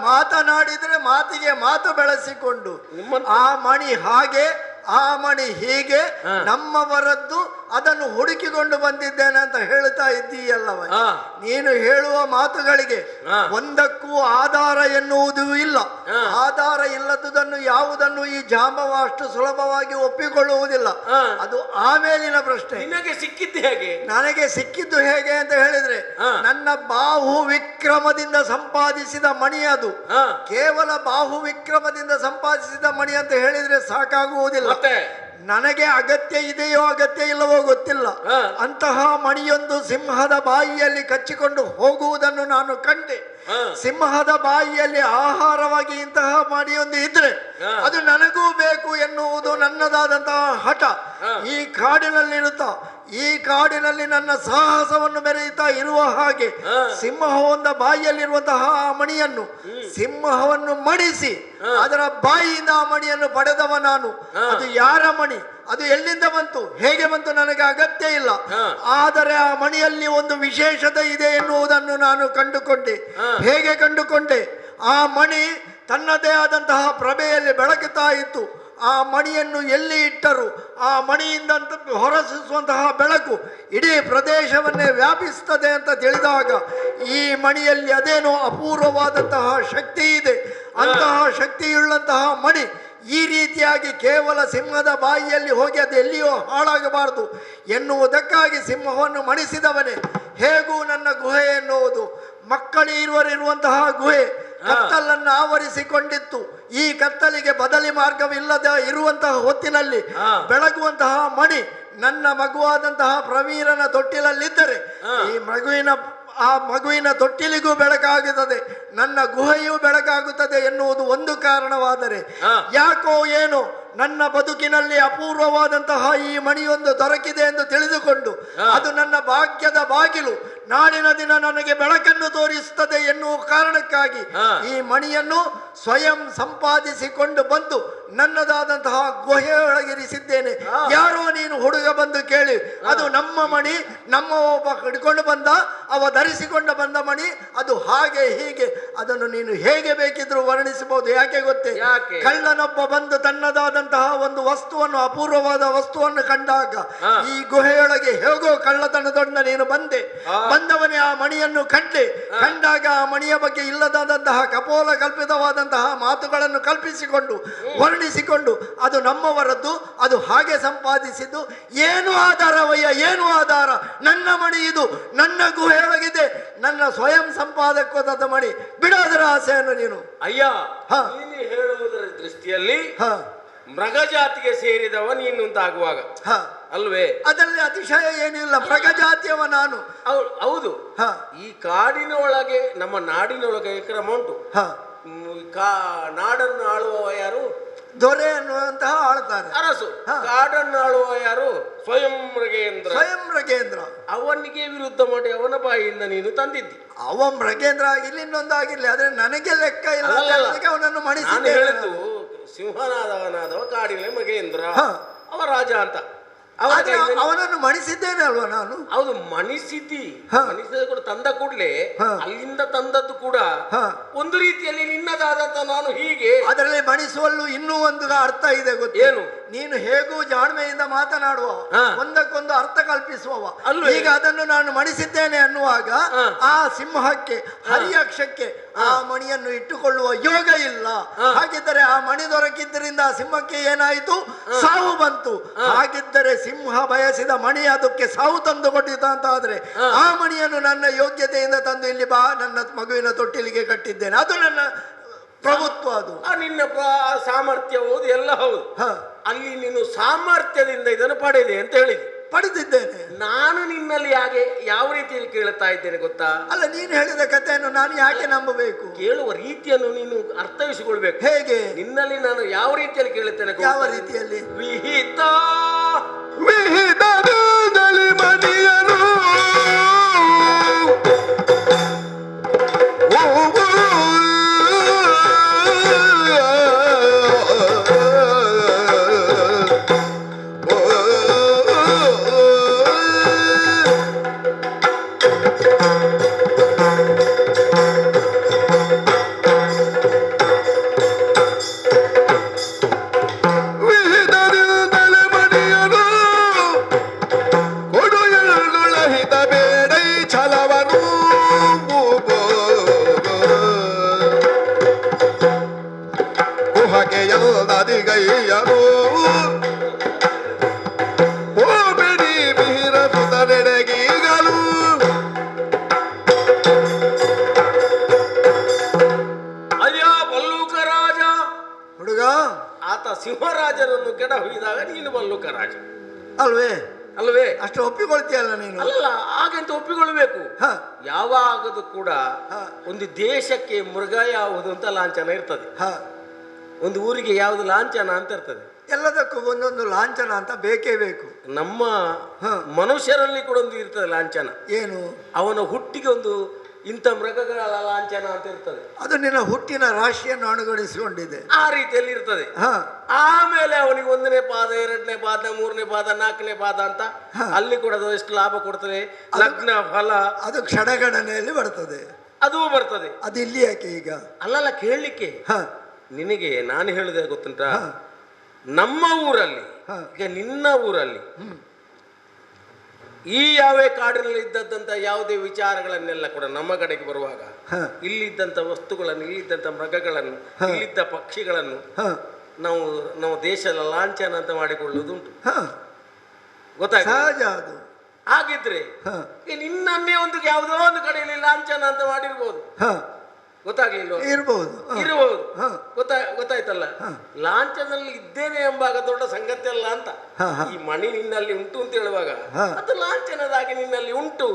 ಮಾತನಾಡಿದ್ರೆ ಮಾತಿಗೆ ಮಾತು ಬೆಳೆಸಿಕೊಂಡು ಆ ಮಣಿ ಹಾಗೆ ಆ ಮಣಿ ಹೀಗೆ ನಮ್ಮವರದ್ದು ಅದನ್ನು ಹುಡುಕಿಕೊಂಡು ಬಂದಿದ್ದೇನೆ ಅಂತ ಹೇಳ್ತಾ ಇದ್ದೀಯಲ್ಲವ. ನೀನು ಹೇಳುವ ಮಾತುಗಳಿಗೆ ಒಂದಕ್ಕೂ ಆಧಾರ ಎನ್ನುವುದೂ ಇಲ್ಲ. ಆಧಾರ ಇಲ್ಲದುದನ್ನು ಯಾವುದನ್ನು ಈ ಜಾಂಬವ ಅಷ್ಟು ಸುಲಭವಾಗಿ ಒಪ್ಪಿಕೊಳ್ಳುವುದಿಲ್ಲ. ಅದು ಆಮೇಲಿನ ಪ್ರಶ್ನೆ. ನಿನಗೆ ಸಿಕ್ಕಿದ್ದು ಹೇಗೆ? ನನಗೆ ಸಿಕ್ಕಿದ್ದು ಹೇಗೆ ಅಂತ ಹೇಳಿದ್ರೆ, ನನ್ನ ಬಾಹು ವಿಕ್ರಮದಿಂದ ಸಂಪಾದಿಸಿದ ಮಣಿ ಅದು. ಕೇವಲ ಬಾಹು ವಿಕ್ರಮದಿಂದ ಸಂಪಾದಿಸಿದ ಮಣಿ ಅಂತ ಹೇಳಿದ್ರೆ ಸಾಕಾಗುವುದಿಲ್ಲ. ನನಗೆ ಅಗತ್ಯ ಇದೆಯೋ ಅಗತ್ಯ ಇಲ್ಲವೋ ಗೊತ್ತಿಲ್ಲ. ಅಂತಹ ಮಣಿಯೊಂದು ಸಿಂಹದ ಬಾಯಿಯಲ್ಲಿ ಕಚ್ಚಿಕೊಂಡು ಹೋಗುವುದನ್ನು ನಾನು ಕಂಡೆ. ಸಿಂಹದ ಬಾಯಿಯಲ್ಲಿ ಆಹಾರವಾಗಿ ಇಂತಹ ಮಣಿಯೊಂದು ಇದ್ರೆ ಅದು ನನಗೂ ಬೇಕು ಎನ್ನುವುದು ನನ್ನದಾದಂತಹ ಹಠ. ಈ ಕಾಡಿನಲ್ಲಿರುತ್ತಾ ಈ ಕಾಡಿನಲ್ಲಿ ನನ್ನ ಸಾಹಸವನ್ನು ಮೆರೆಯುತ್ತಾ ಇರುವ ಹಾಗೆ ಸಿಂಹವೊಂದ ಬಾಯಿಯಲ್ಲಿರುವಂತಹ ಆ ಮಣಿಯನ್ನು ಸಿಂಹವನ್ನು ಮಣಿಸಿ ಅದರ ಬಾಯಿಯಿಂದ ಆ ಮಣಿಯನ್ನು ಪಡೆದವ ನಾನು. ಅದು ಯಾರ ಮಣಿ, ಅದು ಎಲ್ಲಿಂದ ಬಂತು, ಹೇಗೆ ಬಂತು ನನಗೆ ಅಗತ್ಯ ಇಲ್ಲ. ಆದರೆ ಆ ಮಣಿಯಲ್ಲಿ ಒಂದು ವಿಶೇಷತೆ ಇದೆ ಎನ್ನುವುದನ್ನು ನಾನು ಕಂಡುಕೊಂಡೆ. ಹೇಗೆ ಕಂಡುಕೊಂಡೆ? ಆ ಮಣಿ ತನ್ನದೇ ಆದಂತಹ ಪ್ರಭೆಯಲ್ಲಿ ಬೆಳಗುತ್ತಾ ಇತ್ತು. ಆ ಮಣಿಯನ್ನು ಎಲ್ಲಿ ಇಟ್ಟರು ಆ ಮಣಿಯಿಂದ ಹೊರಸೂಸುವಂತಹ ಬೆಳಕು ಇಡೀ ಪ್ರದೇಶವನ್ನೇ ವ್ಯಾಪಿಸ್ತದೆ ಅಂತ ತಿಳಿದಾಗ ಈ ಮಣಿಯಲ್ಲಿ ಅದೇನೋ ಅಪೂರ್ವವಾದಂತಹ ಶಕ್ತಿ ಇದೆ. ಅಂತಹ ಶಕ್ತಿಯುಳ್ಳಂತಹ ಮಣಿ ಈ ರೀತಿಯಾಗಿ ಕೇವಲ ಸಿಂಹದ ಬಾಯಿಯಲ್ಲಿ ಹೋಗಿ ಅದು ಎಲ್ಲಿಯೋ ಹಾಳಾಗಬಾರದು ಎನ್ನುವುದಕ್ಕಾಗಿ ಸಿಂಹವನ್ನು ಮಣಿಸಿದವನೇ. ಹೇಗೂ ನನ್ನ ಗುಹೆ ಎನ್ನುವುದು ಮಕ್ಕಳಿರುವರಿರುವಂತಹ ಗುಹೆ ಕತ್ತಲನ್ನು ಆವರಿಸಿಕೊಂಡಿತ್ತು. ಈ ಕತ್ತಲಿಗೆ ಬದಲಿ ಮಾರ್ಗವಿಲ್ಲದ ಇರುವಂತಹ ಹೊತ್ತಿನಲ್ಲಿ ಬೆಳಗುವಂತಹ ಮಣಿ ನನ್ನ ಮಗುವಾದಂತಹ ಪ್ರವೀರನ ತೊಟ್ಟಿಲಲ್ಲಿದ್ದರೆ ಆ ಮಗುವಿನ ತೊಟ್ಟಿಲಿಗೂ ಬೆಳಕಾಗುತ್ತದೆ, ನನ್ನ ಗುಹೆಯೂ ಬೆಳಕಾಗುತ್ತದೆ ಎನ್ನುವುದು ಒಂದು ಕಾರಣವಾದರೆ, ಯಾಕೋ ಏನೋ ನನ್ನ ಬದುಕಿನಲ್ಲಿ ಅಪೂರ್ವವಾದಂತಹ ಈ ಮಣಿಯೊಂದು ದೊರಕಿದೆ ಎಂದು ತಿಳಿದುಕೊಂಡು ಅದು ನನ್ನ ಭಾಗ್ಯದ ಬಾಗಿಲು, ನಾಳಿನ ದಿನ ನನಗೆ ಬೆಳಕನ್ನು ತೋರಿಸುತ್ತದೆ ಎನ್ನುವ ಕಾರಣಕ್ಕಾಗಿ ಈ ಮಣಿಯನ್ನು ಸ್ವಯಂ ಸಂಪಾದಿಸಿಕೊಂಡು ಬಂದು ನನ್ನದಾದಂತಹ ಗುಹೆಯೊಳಗಿರಿಸಿದ್ದೇನೆ. ಯಾರೋ ನೀನು ಹುಡುಗ ಬಂದು ಕೇಳಿ, ಅದು ನಮ್ಮ ಮಣಿ, ನಮ್ಮ ಒಬ್ಬ ಹಿಡ್ಕೊಂಡು ಬಂದ, ಅವ ಧರಿಸಿಕೊಂಡು ಬಂದ ಮಣಿ, ಅದು ಹಾಗೆ ಹೀಗೆ, ಅದನ್ನು ನೀನು ಹೇಗೆ ಬೇಕಿದ್ರೂ ವರ್ಣಿಸಬಹುದು. ಯಾಕೆ ಗೊತ್ತೇ? ಕಳ್ಳನೊಬ್ಬ ಬಂದು ತನ್ನದಾದಂತಹ ಒಂದು ವಸ್ತುವನ್ನು, ಅಪೂರ್ವವಾದ ವಸ್ತುವನ್ನು ಕಂಡಾಗ ಈ ಗುಹೆಯೊಳಗೆ ಹೇಗೋ ಕಳ್ಳತನದೊಂದ ನೀನು ಬಂದವನೇ ಆ ಮಣಿಯನ್ನು ಕಂಡಾಗ ಆ ಮಣಿಯ ಬಗ್ಗೆ ಇಲ್ಲದಾದಂತಹ ಕಪೋಲ ಕಲ್ಪಿತವಾದಂತಹ ಮಾತುಗಳನ್ನು ಕಲ್ಪಿಸಿಕೊಂಡು ವರ್ಣಿಸಿಕೊಂಡು ಅದು ನಮ್ಮವರದ್ದು, ಅದು ಹಾಗೆ ಸಂಪಾದಿಸಿದ್ದು. ಏನು ಆಧಾರವಯ್ಯ, ಏನು ಆಧಾರ? ನನ್ನ ಮಣಿ ಇದು, ನನ್ನ ಗುಹೆಯೊಳಗಿದೆ, ನನ್ನ ಸ್ವಯಂ ಸಂಪಾದಕವಾದ ಮಣಿ. ಬಿಡೋದರ ಆಸೆಯನ್ನು ನೀನು. ಅಯ್ಯ, ನೀನು ಹೇಳುವುದರ ದೃಷ್ಟಿಯಲ್ಲಿ ಮೃಗ ಜಾತಿಗೆ ಸೇರಿದವ ನೀನು ಅಂತಾಗುವಾಗ ಅಲ್ವೇ? ಅದರಲ್ಲಿ ಅತಿಶಯ ಏನಿಲ್ಲ, ಮೃಗ ಜಾತಿಯವ ನಾನು. ಹೌದು. ಈ ಕಾಡಿನ ಒಳಗೆ, ನಮ್ಮ ನಾಡಿನೊಳಗೆ ಕ್ರಮ ಉಂಟು. ನಾಡನ್ನು ಆಳುವವ ಯಾರು? ದೊರೆ ಅನ್ನುವಂತಹ ಆಳ್ತಾರೆ ಅರಸು. ಕಾಡನ್ನು ಆಳುವ ಯಾರು? ಸ್ವಯಂ ಮೃಗೇಂದ್ರ. ಅವನಿಗೆ ವಿರುದ್ಧ ಮಾಡಿ ಅವನ ಬಾಯಿಯಿಂದ ನೀನು ತಂದಿದ್ದಿ. ಅವ ಮೃಗೇಂದ್ರ ಆಗಿರ್ಲಿ, ಇನ್ನೊಂದು ಆಗಿರ್ಲಿ, ಆದ್ರೆ ನನಗೆ ಲೆಕ್ಕ ಇಲ್ಲ. ಅವನನ್ನು ಮಣಿಸಿ ಹೇಳಿದ್ದು ಸಿಂಹನಾದವನಾದವ ಕಾಡಿನ ಮೃಗೇಂದ್ರ, ಅವ ರಾಜ ಅಂತ. ಅವನನ್ನು ಮಣಿಸಿದ್ದೇನೆ ಅಲ್ವಾ ನಾನು? ಹೌದು, ಮಣಿಸಿದ್ದಿ. ಮಣಿಸಿದ ಕೂಡ ತಂದ ಕೂಡಲೇ ಅಲ್ಲಿಂದ ತಂದದ್ದು ಕೂಡ ಒಂದು ರೀತಿಯಲ್ಲಿ ನಿನ್ನದಾದಂತ ನಾನು ಹೀಗೆ. ಅದರಲ್ಲಿ ಮಣಿಸುವಲ್ಲೂ ಇನ್ನೂ ಒಂದು ಅರ್ಥ ಇದೆ ಗೊತ್ತು. ಏನು? ನೀನು ಹೇಗೂ ಜಾಣ್ಮೆಯಿಂದ ಮಾತನಾಡುವ, ಒಂದಕ್ಕೊಂದು ಅರ್ಥ ಕಲ್ಪಿಸುವವ. ಈಗ ಅದನ್ನು ನಾನು ಮಣಿಸಿದ್ದೇನೆ ಅನ್ನುವಾಗ ಆ ಸಿಂಹಕ್ಕೆ, ಹರಿಯಕ್ಷಕ್ಕೆ ಆ ಮಣಿಯನ್ನು ಇಟ್ಟುಕೊಳ್ಳುವ ಯೋಗ ಇಲ್ಲ. ಹಾಗಿದ್ದರೆ ಆ ಮಣಿ ದೊರಕಿದ್ದರಿಂದ ಸಿಂಹಕ್ಕೆ ಏನಾಯಿತು? ಸಾವು ಬಂತು. ಹಾಗಿದ್ದರೆ ಸಿಂಹ ಬಯಸಿದ ಮಣಿ ಅದಕ್ಕೆ ಸಾವು ತಂದು ಕೊಟ್ಟಿದ್ದ ಅಂತ ಆದ್ರೆ ಆ ಮಣಿಯನ್ನು ನನ್ನ ಯೋಗ್ಯತೆಯಿಂದ ತಂದು ಇಲ್ಲಿ ನನ್ನ ಮಗುವಿನ ತೊಟ್ಟಿಲಿಗೆ ಕಟ್ಟಿದ್ದೇನೆ. ಅದು ನನ್ನ ಪ್ರಭುತ್ವ. ಅದು ನಿನ್ನ ಸಾಮರ್ಥ್ಯ ಹೌದು, ಎಲ್ಲ ಹೌದು. ಅಲ್ಲಿ ನೀನು ಸಾಮರ್ಥ್ಯದಿಂದ ಇದನ್ನು ಪಡೆದೆ ಅಂತ ಹೇಳಿದೆ. ಪಡೆದಿದ್ದೇನೆ. ನಾನು ನಿನ್ನಲ್ಲಿ ಯಾವ ರೀತಿಯಲ್ಲಿ ಕೇಳುತ್ತಾ ಇದ್ದೇನೆ ಗೊತ್ತಾ? ಅಲ್ಲ, ನೀನು ಹೇಳಿದ ಕಥೆಯನ್ನು ನಾನು ಯಾಕೆ ನಂಬಬೇಕು? ಕೇಳುವ ರೀತಿಯನ್ನು ನೀನು ಅರ್ಥೈಸಿಕೊಳ್ಬೇಕು. ಹೇಗೆ? ನಿನ್ನಲ್ಲಿ ನಾನು ಯಾವ ರೀತಿಯಲ್ಲಿ ಕೇಳುತ್ತೇನೆ? ಯಾವ ರೀತಿಯಲ್ಲಿ? ವಿಹಿತ ಮಣಿಯನು ನದಿಗೈಯನು ಹೋಬಿಡಿ ಮೀರ ಸುತನೆಡೆಗೀಗಲು ಅಯ್ಯ ಬಲ್ಲೂಕ ರಾಜ. ಹುಡುಗ, ಆತ ಸಿಂಹರಾಜನನ್ನು ಕೆಡ ಹೊಯ್ದಾಗ ನೀನು ಬಲ್ಲೂಕ ರಾಜ ಅಲ್ವೇ? ಅಷ್ಟು ಒಪ್ಪಿಕೊಳ್ತೀಯಲ್ಲ ನೀನು? ಅಲ್ಲ, ಹಾಗೆಂತ ಒಪ್ಪಿಕೊಳ್ಬೇಕು. ಯಾವಾಗದು ಕೂಡ ಒಂದು ದೇಶಕ್ಕೆ ಮೃಗ ಯಾವುದು ಅಂತ ಲಾಂಛನ ಇರ್ತದೆ, ಒಂದು ಊರಿಗೆ ಯಾವುದು ಲಾಂಛನ ಅಂತ ಇರ್ತದೆ. ಎಲ್ಲದಕ್ಕೂ ಒಂದೊಂದು ಲಾಂಛನ ಅಂತ ಬೇಕೇ ಬೇಕು. ನಮ್ಮ ಮನುಷ್ಯರಲ್ಲಿ ಕೂಡ ಒಂದು ಇರ್ತದೆ ಲಾಂಛನ. ಏನು? ಅವನ ಹುಟ್ಟಿಗೆ ಒಂದು ಇಂಥ ಮೃಗಗಳ ಲಾಂಛನ ಅಂತ ಇರ್ತದೆ. ಅದು ನಿನ್ನ ಹುಟ್ಟಿನ ರಾಶಿಯನ್ನು ಅನುಗಣಿಸಿಕೊಂಡಿದೆ, ಆ ರೀತಿಯಲ್ಲಿ ಇರ್ತದೆ. ಆಮೇಲೆ ಅವನಿಗೆ 1ನೇ ಪಾದ, 2ನೇ ಪಾದ, 3ನೇ ಪಾದ, 4ನೇ ಪಾದ ಅಂತ ಅಲ್ಲಿ ಕೂಡ ಅದು ಎಷ್ಟು ಲಾಭ ಕೊಡ್ತದೆ. ಲಗ್ನ ಫಲ ಅದು ಕ್ಷಣಗಣನೆಯಲ್ಲಿ ಬರ್ತದೆ, ಅದು ಬರ್ತದೆ. ಅದು ಇಲ್ಲಿ ಯಾಕೆ ಈಗ? ಅಲ್ಲಲ್ಲ, ಕೇಳಲಿಕ್ಕೆ ನಿನಗೆ ನಾನು ಹೇಳುದೇ ಗೊತ್ತುಂಟ? ನಮ್ಮ ಊರಲ್ಲಿ, ಈಗ ನಿನ್ನ ಊರಲ್ಲಿ ಈ ಯಾವೇ ಕಾಡಿನಲ್ಲಿ ಇದ್ದದ್ದಂತ ಯಾವುದೇ ವಿಚಾರಗಳನ್ನೆಲ್ಲ ಕೂಡ ನಮ್ಮ ಕಡೆಗೆ ಬರುವಾಗ ಇಲ್ಲಿದ್ದಂಥ ವಸ್ತುಗಳನ್ನು, ಇಲ್ಲಿದ್ದಂಥ ಮೃಗಗಳನ್ನು, ಇಲ್ಲಿದ್ದ ಪಕ್ಷಿಗಳನ್ನು ನಾವು ದೇಶದ ಲಾಂಛನ ಅಂತ ಮಾಡಿಕೊಳ್ಳುವುದುಂಟು. ಗೊತ್ತಾಯ್ತು? ಸಹಜ ಅದು. ಹಾಗಿದ್ರೆ ನಿನ್ನನ್ನೇ ಒಂದು ಯಾವುದೋ ಒಂದು ಕಡೆಯಲ್ಲಿ ಲಾಂಛನ ಅಂತ ಮಾಡಿರ್ಬೋದು, ಗೊತ್ತಾಗ್ಲಿಲ್ಲ ಇರ್ಬಹುದು ಇರಬಹುದು, ಗೊತ್ತಾಯ್ತಲ್ಲ. ಲಾಂಛನಲ್ಲಿ ಇದ್ದೇನೆ ಎಂಬಾಗ ದೊಡ್ಡ ಸಂಗತಿ ಅಲ್ಲ ಅಂತ. ಈ ಮಣಿ ನಿನ್ನಲ್ಲಿ ಉಂಟು ಅಂತ ಹೇಳುವಾಗ ಅದು ಲಾಂಛನದಾಗಿ ನಿನ್ನಲ್ಲಿ ಉಂಟು,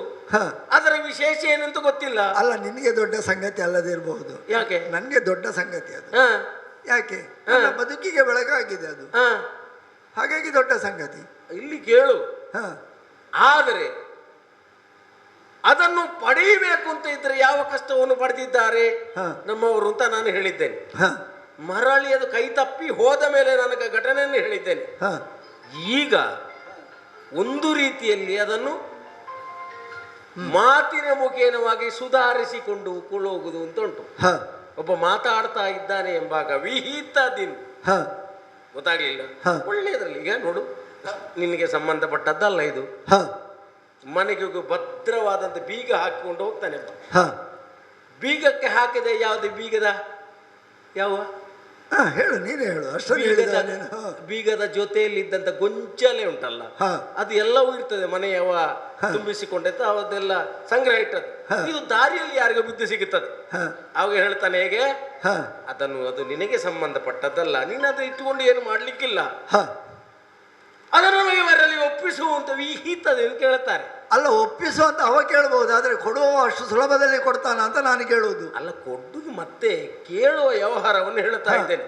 ಅದರ ವಿಶೇಷ ಏನಂತ ಗೊತ್ತಿಲ್ಲ. ಅಲ್ಲ, ನಿನಗೆ ದೊಡ್ಡ ಸಂಗತಿ ಅಲ್ಲದೆ ಇರಬಹುದು, ಯಾಕೆ ನನ್ಗೆ ದೊಡ್ಡ ಸಂಗತಿ ಅದು. ಯಾಕೆ? ನನ್ನ ಬದುಕಿಗೆ ಬೆಳಕಾಗಿದೆ ಅದು, ಹಾಗಾಗಿ ದೊಡ್ಡ ಸಂಗತಿ. ಇಲ್ಲಿ ಕೇಳು. ಆದರೆ ಅದನ್ನು ಪಡೆಯಬೇಕು ಅಂತ ಇದ್ರೆ ಯಾವ ಕಷ್ಟವನ್ನು ಪಡೆದಿದ್ದಾರೆ ನಮ್ಮವರು ಅಂತ ನಾನು ಹೇಳಿದ್ದೇನೆ. ಮರಳಿ ಅದು ಕೈ ತಪ್ಪಿ ಹೋದ ಮೇಲೆ ನನಗೆ ಘಟನೆಯನ್ನು ಹೇಳಿದ್ದೇನೆ. ಈಗ ಒಂದು ರೀತಿಯಲ್ಲಿ ಅದನ್ನು ಮಾತಿನ ಮುಖೇನವಾಗಿ ಸುಧಾರಿಸಿಕೊಂಡು ಹೋಗುವುದು ಅಂತ ಉಂಟು. ಒಬ್ಬ ಮಾತಾಡ್ತಾ ಇದ್ದಾನೆ ಎಂಬಾಗ ವಿಹಿತ ದಿನ ಗೊತ್ತಾಗ್ಲಿಲ್ಲ, ಒಳ್ಳೆಯದ್ರಲ್ಲಿ. ಈಗ ನೋಡು, ನಿನಗೆ ಸಂಬಂಧಪಟ್ಟದ್ದಲ್ಲ ಇದು. ಮನೆಗೆ ಭದ್ರವಾದಂತ ಬೀಗ ಹಾಕಿಕೊಂಡು ಹೋಗ್ತಾನೆ. ಬೀಗಕ್ಕೆ ಹಾಕಿದೆ ಯಾವ್ದು ಬೀಗದ ಯಾವ ಹೇಳು, ನೀನೇ ಹೇಳು. ಬೀಗದ ಜೊತೆಯಲ್ಲಿದ್ದಂತ ಗೊಂಚಲೆ ಉಂಟಲ್ಲ, ಅದು ಎಲ್ಲವೂ ಇರ್ತದೆ. ಮನೆಯವ ತುಂಬಿಸಿಕೊಂಡಿದ್ದ ಅವದೆಲ್ಲ ಸಂಗ್ರಹ ಇಟ್ಟದ್ದು. ಇದು ದಾರಿಯಲ್ಲಿ ಯಾರಿಗೂ ಬಿದ್ದು ಸಿಗುತ್ತದೆ. ಅವಾಗ ಹೇಳ್ತಾನೆ ಹೇಗೆ, ಅದು ನಿನಗೆ ಸಂಬಂಧಪಟ್ಟದ್ದಲ್ಲ, ನೀನು ಅದು ಇಟ್ಟುಕೊಂಡು ಏನು ಮಾಡ್ಲಿಕ್ಕಿಲ್ಲ, ಅದನ್ನು ಇವರಲ್ಲಿ ಒಪ್ಪಿಸುವಂತ ವಿಹಿತದೆ ಅಂತ ಕೇಳ್ತಾರೆ. ಅಲ್ಲ, ಒಪ್ಪಿಸುವಂತ ಅವ ಕೇಳಬಹುದು, ಆದ್ರೆ ಕೊಡುವ ಅಷ್ಟು ಸುಲಭದಲ್ಲಿ ಕೊಡ್ತಾನ ಅಂತ ನಾನು ಕೇಳುವುದು. ಅಲ್ಲ, ಕೊಡುದು ಮತ್ತೆ ಕೇಳುವ ವ್ಯವಹಾರವನ್ನು ಹೇಳ್ತಾ ಇದ್ದೇನೆ,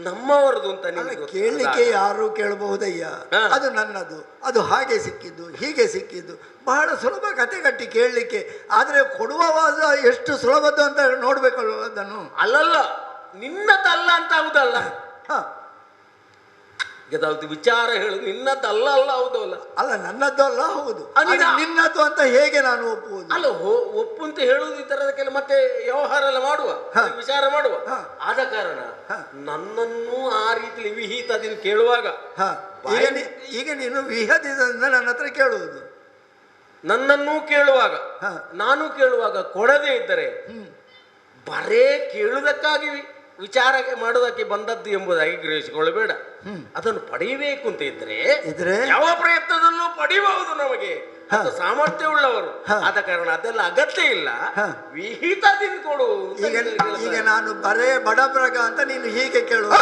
ನಮ್ಮವರದು ಅಂತ. ಕೇಳಲಿಕ್ಕೆ ಯಾರು ಕೇಳಬಹುದಯ್ಯ, ಅದು ನನ್ನದು, ಅದು ಹಾಗೆ ಸಿಕ್ಕಿದ್ದು ಹೀಗೆ ಸಿಕ್ಕಿದ್ದು, ಬಹಳ ಸುಲಭ ಕತೆ ಕಟ್ಟಿ ಕೇಳಲಿಕ್ಕೆ. ಆದ್ರೆ ಕೊಡುವವಾದ ಎಷ್ಟು ಸುಲಭದ್ದು ಅಂತ ನೋಡ್ಬೇಕಲ್ವ ಅದನ್ನು. ಅಲ್ಲಲ್ಲ, ನಿನ್ನದಲ್ಲ ಅಂತ ಹೌದಲ್ಲ. ಯಾವ್ದು ವಿಚಾರ ಹೇಳು, ನಿನ್ನದಲ್ಲ ಅಲ್ಲ ಹೌದಲ್ಲ. ಅಲ್ಲ, ನನ್ನದ್ದು ಅಲ್ಲ ಹೌದು, ನಿನ್ನದ್ದು ಅಂತ ಹೇಗೆ ನಾನು ಒಪ್ಪುವುದು? ಅಲ್ಲ, ಒಪ್ಪು ಅಂತ ಹೇಳುವುದು ಈ ತರದಕ್ಕೆಲ್ಲ ಮತ್ತೆ ವ್ಯವಹಾರ ಎಲ್ಲ ಮಾಡುವ, ವಿಚಾರ ಮಾಡುವ. ಆದ ಕಾರಣ ನನ್ನನ್ನು ಆ ರೀತಿ ವಿಹಿತದಿಂದ ಕೇಳುವಾಗ, ಈಗ ನೀನು ವಿಹಿತದಿಂದ ನನ್ನ ಹತ್ರ ಕೇಳುವುದು, ನನ್ನನ್ನೂ ಕೇಳುವಾಗ, ನಾನು ಕೇಳುವಾಗ ಕೊಡದೇ ಇದ್ದರೆ ಬರೇ ಕೇಳುವುದಕ್ಕಾಗಿ ವಿಚಾರ ಮಾಡುವುದಕ್ಕೆ ಬಂದದ್ದು ಎಂಬುದಾಗಿ ಗ್ರಹಿಸಿಕೊಳ್ಳಬೇಡ. ಅದನ್ನು ಪಡೆಯಬೇಕು ಅಂತ ಇದ್ರೆ ಯಾವ ಪ್ರಯತ್ನದಲ್ಲೂ ಪಡೆಯಬಹುದು. ನಮಗೆ ಸಾಮರ್ಥ್ಯ ಉಳ್ಳವರು ಆದ ಕಾರಣ ಅದೆಲ್ಲ ಅಗತ್ಯ ಇಲ್ಲ, ವಿಹಿತದಿಂದ ಕೊಡು. ಈಗ ನಾನು ಬರೇ ಬಡಬ್ರಗ ಅಂತ ನೀನು ಹೀಗೆ ಕೇಳುವ.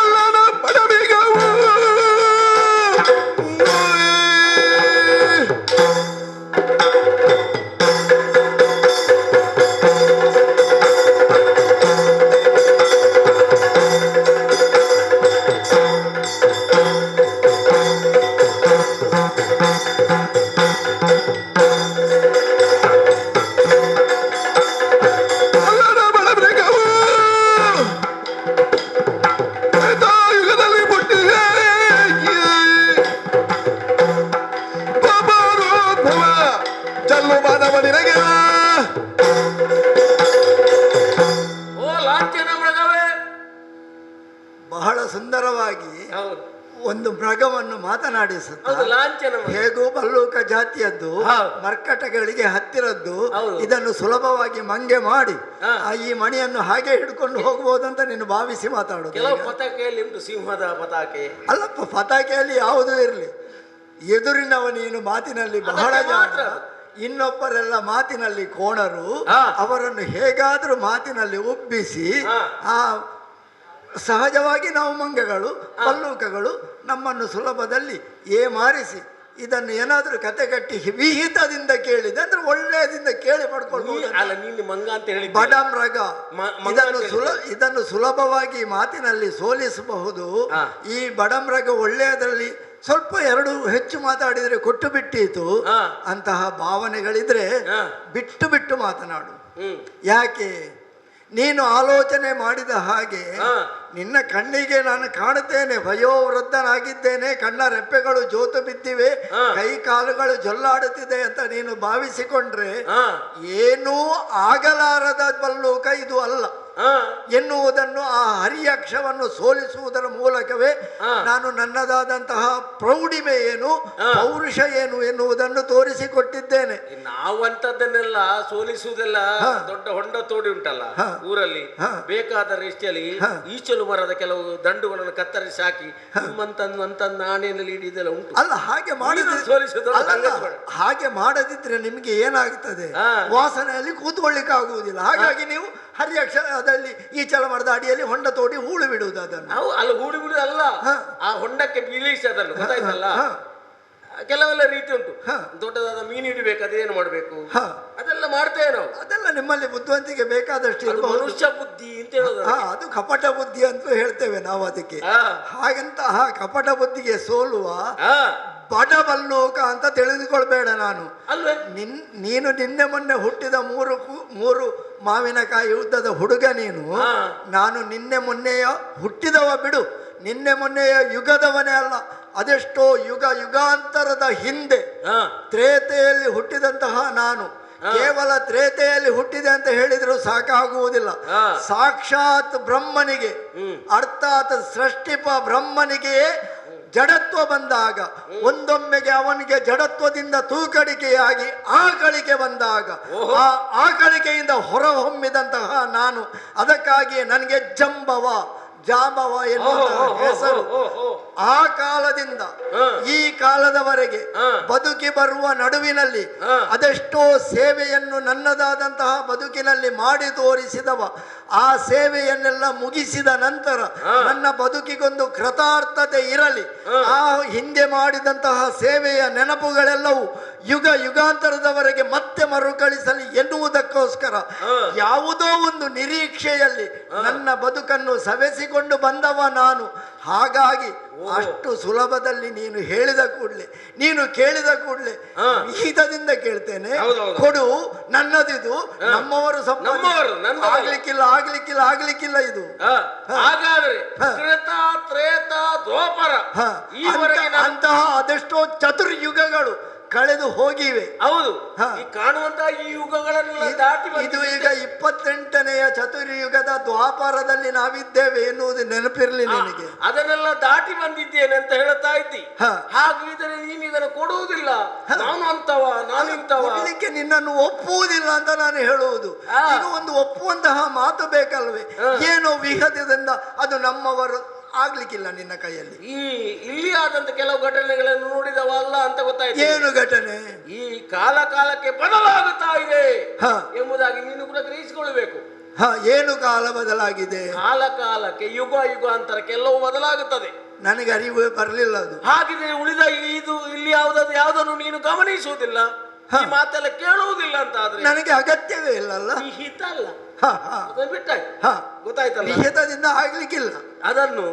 ಬಹಳ ಸುಂದರವಾಗಿ ಒಂದು ಮೃಗವನ್ನು ಮಾತನಾಡಿಸುತ್ತ, ಹೇಗೂ ಬಲ್ಲೂಕ ಜಾತಿಯದ್ದು, ಮರ್ಕಟಗಳಿಗೆ ಹತ್ತಿರದ್ದು, ಇದನ್ನು ಸುಲಭವಾಗಿ ಮಂಗೆ ಮಾಡಿ ಈ ಮಣಿಯನ್ನು ಹಾಗೆ ಹಿಡ್ಕೊಂಡು ಹೋಗಬಹುದಂತ ನೀನು ಭಾವಿಸಿ ಮಾತಾಡುದು. ಪತಾಕೆಯಲ್ಲಿ ಉಂಟು ಸಿಂಹದ ಪತಾಕೆ. ಅಲ್ಲಪ್ಪ, ಪತಾಕೆಯಲ್ಲಿ ಯಾವುದೂ ಇರಲಿ, ಎದುರಿನವ ನೀನು ಮಾತಿನಲ್ಲಿ ಬಹಳ ಜಾಣ, ಇನ್ನೊಬ್ಬರೆಲ್ಲ ಮಾತಿನಲ್ಲಿ ಕೋಣರು, ಅವರನ್ನು ಹೇಗಾದ್ರೂ ಮಾತಿನಲ್ಲಿ ಉಬ್ಬಿಸಿ ಸಹಜವಾಗಿ ನಾವು ಮಂಗಗಳು ಪಲ್ಲೂಕಗಳು ನಮ್ಮನ್ನು ಸುಲಭದಲ್ಲಿ ಏಮಾರಿಸಿ ಇದನ್ನು ಏನಾದರೂ ಕತೆ ಕಟ್ಟಿ ವಿಹಿತದಿಂದ ಕೇಳಿದೆ ಅಂದ್ರೆ ಒಳ್ಳೆಯದಿಂದ ಕೇಳಿ ಪಡ್ಕೊಳ್ಬಹುದು. ಬಡ ಮೃಗ ಇದನ್ನು ಸುಲಭವಾಗಿ ಮಾತಿನಲ್ಲಿ ಸೋಲಿಸಬಹುದು. ಈ ಬಡ ಮೃಗ ಒಳ್ಳೆಯದರಲ್ಲಿ ಸ್ವಲ್ಪ ಎರಡು ಹೆಚ್ಚು ಮಾತಾಡಿದರೆ ಕೊಟ್ಟು ಬಿಟ್ಟೀತು ಅಂತಹ ಭಾವನೆಗಳಿದ್ರೆ ಬಿಟ್ಟು ಬಿಟ್ಟು ಮಾತನಾಡು. ಯಾಕೆ? ನೀನು ಆಲೋಚನೆ ಮಾಡಿದ ಹಾಗೆ ನಿನ್ನ ಕಣ್ಣಿಗೆ ನಾನು ಕಾಣುತ್ತೇನೆ, ವಯೋವೃದ್ಧನಾಗಿದ್ದೇನೆ, ಕಣ್ಣ ರೆಪ್ಪೆಗಳು ಜೋತು ಬಿದ್ದಿವೆ, ಕೈ ಕಾಲುಗಳು ಜೊಲ್ಲಾಡುತ್ತಿದೆ ಅಂತ ನೀನು ಭಾವಿಸಿಕೊಂಡ್ರೆ ಏನೂ ಆಗಲಾರದ ಬಲ್ಲೂಕ ಇದು ಅಲ್ಲ. ಎನ್ನುವುದನ್ನು, ಆ ಹರಿಯಕ್ಷವನ್ನು ಸೋಲಿಸುವುದರ ಮೂಲಕವೇ ನಾನು ನನ್ನದಾದಂತಹ ಪ್ರೌಢಿಮೆ ಏನು, ಪೌರುಷ ಏನು ಎನ್ನುವುದನ್ನು ತೋರಿಸಿಕೊಟ್ಟಿದ್ದೇನೆ. ನಾವಂತದ್ದನ್ನೆಲ್ಲ ಸೋಲಿಸುವುದೆಲ್ಲ ದೊಡ್ಡ ಹೊಂಡ ತೋಡಿ ಉಂಟಲ್ಲ ಊರಲ್ಲಿ, ಬೇಕಾದ ರೀತಿಯಲ್ಲಿ ಈಚಲು ಮರದ ಕೆಲವು ದಂಡುಗಳನ್ನು ಕತ್ತರಿಸಿ ಹಾಕಿ ನಿಮ್ಮಂತ ನಾಣೆಯಲ್ಲಿ ಹಿಡಿದೆಲ್ಲ ಉಂಟು. ಅಲ್ಲ, ಹಾಗೆ ಮಾಡಿದ್ರೆ ಹಾಗೆ ಮಾಡದಿದ್ರೆ ನಿಮಗೆ ಏನಾಗ್ತದೆ, ವಾಸನೆಯಲ್ಲಿ ಕೂತ್ಕೊಳ್ಳಿಕ್ಕೆ ಆಗುವುದಿಲ್ಲ. ಹಾಗಾಗಿ ನೀವು ಹರಿಯಕ್ಷರದಲ್ಲಿ ಈಚಲ ಮರದ ಅಡಿಯಲ್ಲಿ ಹೊಂಡ ತೋಡಿ ಹೂಳು ಬಿಡುವುದು. ಅದನ್ನು ಅಲ್ಲ, ಹೂಳು ಬಿಡುವುದಲ್ಲ, ಆ ಹೊಂಡಕ್ಕೆ ಬೀಳಿಸಿ ಅದನ್ನು, ಗೊತ್ತಾಯ್ತಲ್ಲ. ಕೆಲವೆಲ್ಲ ರೀತಿ ಉಂಟು. ದೊಡ್ಡದಾದ ಮೀನು ಹಿಡಿಬೇಕು, ಅದೇನು ಮಾಡಬೇಕು, ಅದೆಲ್ಲ ಮಾಡ್ತೇವೆ ನಾವು. ಅದೆಲ್ಲ ನಿಮ್ಮಲ್ಲಿ ಬುದ್ಧಿವಂತಿಕೆ ಬೇಕಾದಷ್ಟು ಮನುಷ್ಯ ಬುದ್ಧಿ ಅಂತ ಹೇಳೋದು. ಅದು ಕಪಟ ಬುದ್ಧಿ ಅಂತ ಹೇಳ್ತೇವೆ ನಾವು ಅದಕ್ಕೆ. ಹಾಗಂತಹ ಕಪಟ ಬುದ್ಧಿಗೆ ಸೋಲುವ ಬಡಬಲ್ಲೋಕ ಅಂತ ತಿಳಿದುಕೊಳ್ಬೇಡ. ನಾನು ನೀನು ನಿನ್ನೆ ಮೊನ್ನೆ ಹುಟ್ಟಿದ ಮೂರು ಮಾವಿನಕಾಯಿ ಉದ್ದದ ಹುಡುಗ ನೀನು. ನಾನು ನಿನ್ನೆ ಮೊನ್ನೆಯ ಹುಟ್ಟಿದವ ಬಿಡು, ನಿನ್ನೆ ಮೊನ್ನೆಯ ಯುಗದವನೇ ಅಲ್ಲ. ಅದೆಷ್ಟೋ ಯುಗಾಂತರದ ಹಿಂದೆ ತ್ರೇತೆಯಲ್ಲಿ ಹುಟ್ಟಿದಂತಹ ನಾನು. ಕೇವಲ ತ್ರೇತೆಯಲ್ಲಿ ಹುಟ್ಟಿದೆ ಅಂತ ಹೇಳಿದ್ರು ಸಾಕಾಗುವುದಿಲ್ಲ. ಸಾಕ್ಷಾತ್ ಬ್ರಹ್ಮನಿಗೆ, ಅರ್ಥಾತ್ ಸೃಷ್ಟಿಪ ಬ್ರಹ್ಮನಿಗೆಯೇ ಜಡತ್ವ ಬಂದಾಗ, ಒಂದೊಮ್ಮೆಗೆ ಅವನಿಗೆ ಜಡತ್ವದಿಂದ ತೂಕಡಿಕೆಯಾಗಿ ಆಕಳಿಕೆ ಬಂದಾಗ, ಆ ಆಕಳಿಕೆಯಿಂದ ಹೊರಹೊಮ್ಮಿದಂತಹ ನಾನು. ಅದಕ್ಕಾಗಿಯೇ ನನಗೆ ಜಾಂಬವ ಎನ್ನುವಂತಹ ಹೆಸರು. ಆ ಕಾಲದಿಂದ ಈ ಕಾಲದವರೆಗೆ ಬದುಕಿ ಬರುವ ನಡುವಿನಲ್ಲಿ ಅದೆಷ್ಟೋ ಸೇವೆಯನ್ನು ನನ್ನದಾದಂತಹ ಬದುಕಿನಲ್ಲಿ ಮಾಡಿ ತೋರಿಸಿದವ. ಆ ಸೇವೆಯನ್ನೆಲ್ಲ ಮುಗಿಸಿದ ನಂತರ ನನ್ನ ಬದುಕಿಗೊಂದು ಕೃತಾರ್ಥತೆ ಇರಲಿ, ಆ ಹಿಂದೆ ಮಾಡಿದಂತಹ ಸೇವೆಯ ನೆನಪುಗಳೆಲ್ಲವೂ ಯುಗಾಂತರದವರೆಗೆ ಮತ್ತೆ ಮರುಕಳಿಸಲಿ ಎನ್ನುವುದಕ್ಕೋಸ್ಕರ ಯಾವುದೋ ಒಂದು ನಿರೀಕ್ಷೆಯಲ್ಲಿ ನನ್ನ ಬದುಕನ್ನು ಸವೆಸಿಕೊಂಡು ಬಂದವ ನಾನು. ಹಾಗಾಗಿ ಅಷ್ಟು ಸುಲಭದಲ್ಲಿ ನೀನು ಹೇಳಿದ ಕೂಡಲೇ, ನೀನು ಕೇಳಿದ ಕೂಡಲೇ ವಿಹಿತದಿಂದ ಕೇಳ್ತೇನೆ, ಕೊಡು, ನನ್ನದಿದು, ನಮ್ಮವರು ಆಗ್ಲಿಕ್ಕಿಲ್ಲ ಇದು. ಹಾಗಾದ್ರೆ ಅಂತಹ ಅದೆಷ್ಟೋ ಚತುರ್ಯುಗಗಳು ಕಳೆದು ಹೋಗಿವೆ. ಹೌದು, ಈ ಕಾಣುವಂತಹ ಈ ಯುಗಗಳನ್ನೆಲ್ಲ ದಾಟಿ ಇದು ಈಗ 28ನೆಯ ಚತುರ್ಯುಗದ ದ್ವಾಪರದಲ್ಲಿ ನಾವಿದ್ದೇವೆ ಎನ್ನುವುದು ನೆನಪಿರ್ಲಿ ನಿನಗೆ. ಅದನ್ನೆಲ್ಲ ದಾಟಿ ಬಂದಿದ್ದೇನೆ ಅಂತ ಹೇಳ್ತಾ ಇದ್ದಿ. ಹಾಗಿದ್ರೆ ನೀನು ಇದನ್ನು ಕೊಡುವುದಿಲ್ಲ, ನಾನು ಇಂತವ ಕೊಡ್ಲಿಕ್ಕೆ ನಿನ್ನನ್ನು ಒಪ್ಪುವುದಿಲ್ಲ ಅಂತ ನಾನು ಹೇಳುವುದು. ಈಗ ಒಂದು ಒಪ್ಪುವಂತಹ ಮಾತು ಬೇಕಲ್ವೇ? ಏನೋ ವಿಹತದಿಂದ ಅದು ನಮ್ಮವರು ಆಗ್ಲಿಕ್ಕಿಲ್ಲ ನಿನ್ನ ಕೈಯಲ್ಲಿ. ಇಲ್ಲಿ ಆದಂತ ಕೆಲವು ಘಟನೆಗಳನ್ನು ನೋಡಿದವಲ್ಲ ಅಂತ ಗೊತ್ತಾಯ್ತು. ಏನು ಘಟನೆ? ಈ ಕಾಲಕ್ಕೆ ಬದಲಾಗುತ್ತಾ ಇದೆ ಎಂಬುದಾಗಿ ನೀನು ಕೂಡ ಗ್ರಹಿಸಿಕೊಳ್ಳಬೇಕು. ಏನು ಕಾಲ ಬದಲಾಗಿದೆ? ಕಾಲಕ್ಕೆ ಯುಗಾಂತರ ಕೆಲವು ಬದಲಾಗುತ್ತದೆ. ನನಗೆ ಅರಿವು ಬರಲಿಲ್ಲ ಅದು. ಹಾಗಿದ್ರೆ ಉಳಿದ ಇಲ್ಲಿ ಯಾವುದನ್ನು ನೀನು ಗಮನಿಸುವುದಿಲ್ಲ, ಈ ಮಾತೆಲ್ಲ ಕೇಳುವುದಿಲ್ಲ ಅಂತ ಆದ್ರೆ ನನಗೆ ಅಗತ್ಯವೇ ಇಲ್ಲಲ್ಲ. ವಿಹಿತ ಅಲ್ಲ, ಗೊತ್ತಾಯ್ತಲ್ಲ, ವಿಹಿತದಿಂದ ಆಗ್ಲಿಕ್ಕಿಲ್ಲ ಅದನ್ನು.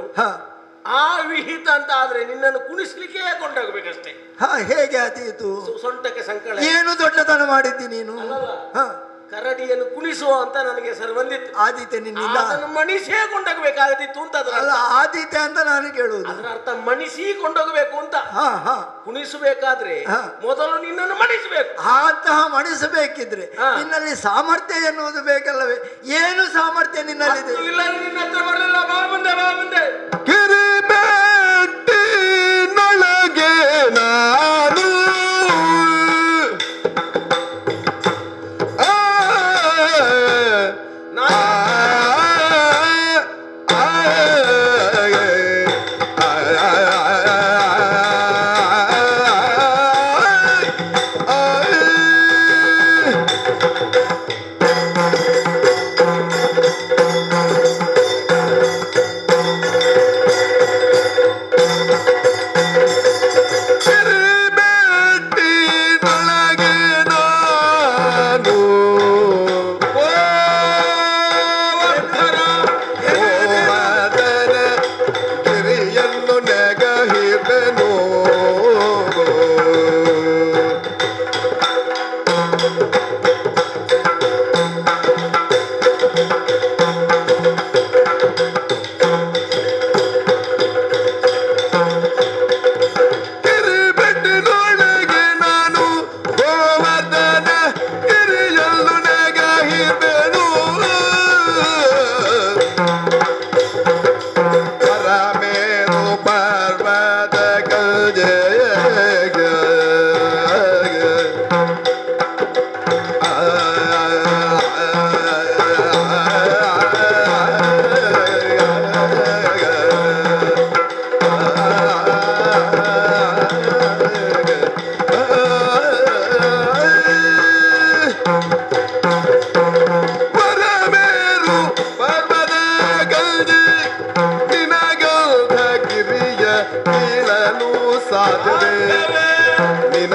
ಆ ವಿಹಿತ ಅಂತ ಆದ್ರೆ ನಿನ್ನನ್ನು ಕುಣಿಸ್ಲಿಕ್ಕೆ ಕೊಂಡೋಗ್ಬೇಕಷ್ಟೇ. ಹೇಗೆ ಆದೀತು? ಸೊಂಟಕ್ಕೆ ಸಂಕಳ. ಏನು ದೊಡ್ಡತನ ಮಾಡಿದ್ದಿ ನೀನು? ಕರಡಿಯನ್ನು ಕುಣಿಸುವ ಅಂತ ನನಗೆ ಹೆಸರು ಬಂದಿತ್ತು. ಆದೀತೆ ನಿನ್ನಿಂದ ಮಣಿಸೇ ಕೊಂಡೋಗ್ಬೇಕಾಗದಿತ್ತು ಅಂತ. ಅಲ್ಲ, ಆದೀತೆ ಅಂತ ನಾನು ಕೇಳುವುದು. ಅದರ ಅರ್ಥ ಮಣಿಸಿ ಕೊಂಡೋಗ್ಬೇಕು ಅಂತ. ಕುಣಿಸಬೇಕಾದ್ರೆ ಮೊದಲು ನಿನ್ನನ್ನು ಮಣಿಸಬೇಕು. ಅಂತಹ ಮಣಿಸಬೇಕಿದ್ರೆ ನಿನ್ನಲ್ಲಿ ಸಾಮರ್ಥ್ಯ ಎನ್ನುವುದು ಬೇಕಲ್ಲವೇ? ಏನು ಸಾಮರ್ಥ್ಯ ನಿನ್ನಲ್ಲಿದೆ? ಇಲ್ಲ, ನಿನ್ನ ಹತ್ರ ಬರಲಿಲ್ಲ. ಬಾ ಮುಂದೆ ಕಿರಿಬೆಟ್ಟಿನೊಳಗೆ ನಾನು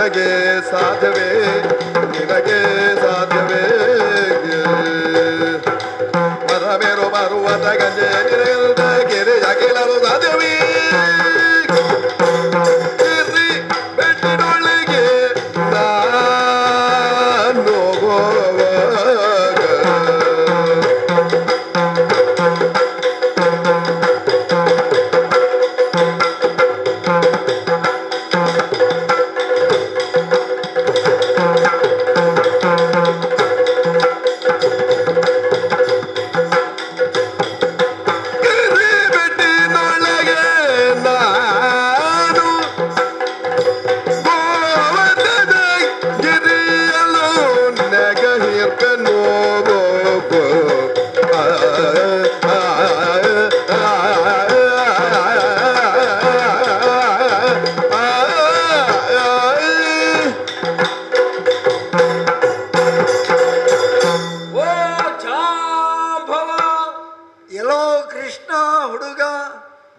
ನಿನಗೆ ಸಾಧ್ಯವೇ ನಿನಗೆ ಸಾಧ್ಯವೇ ಮರಮೇರು ಬರುವದ ಗಂಜೆ ಗೆರೆ ಅಗಿಲಲು ಸಾಧ್ಯವೇ ಬೆಟ್ಟಿನೊಳಗೆ ನಾನು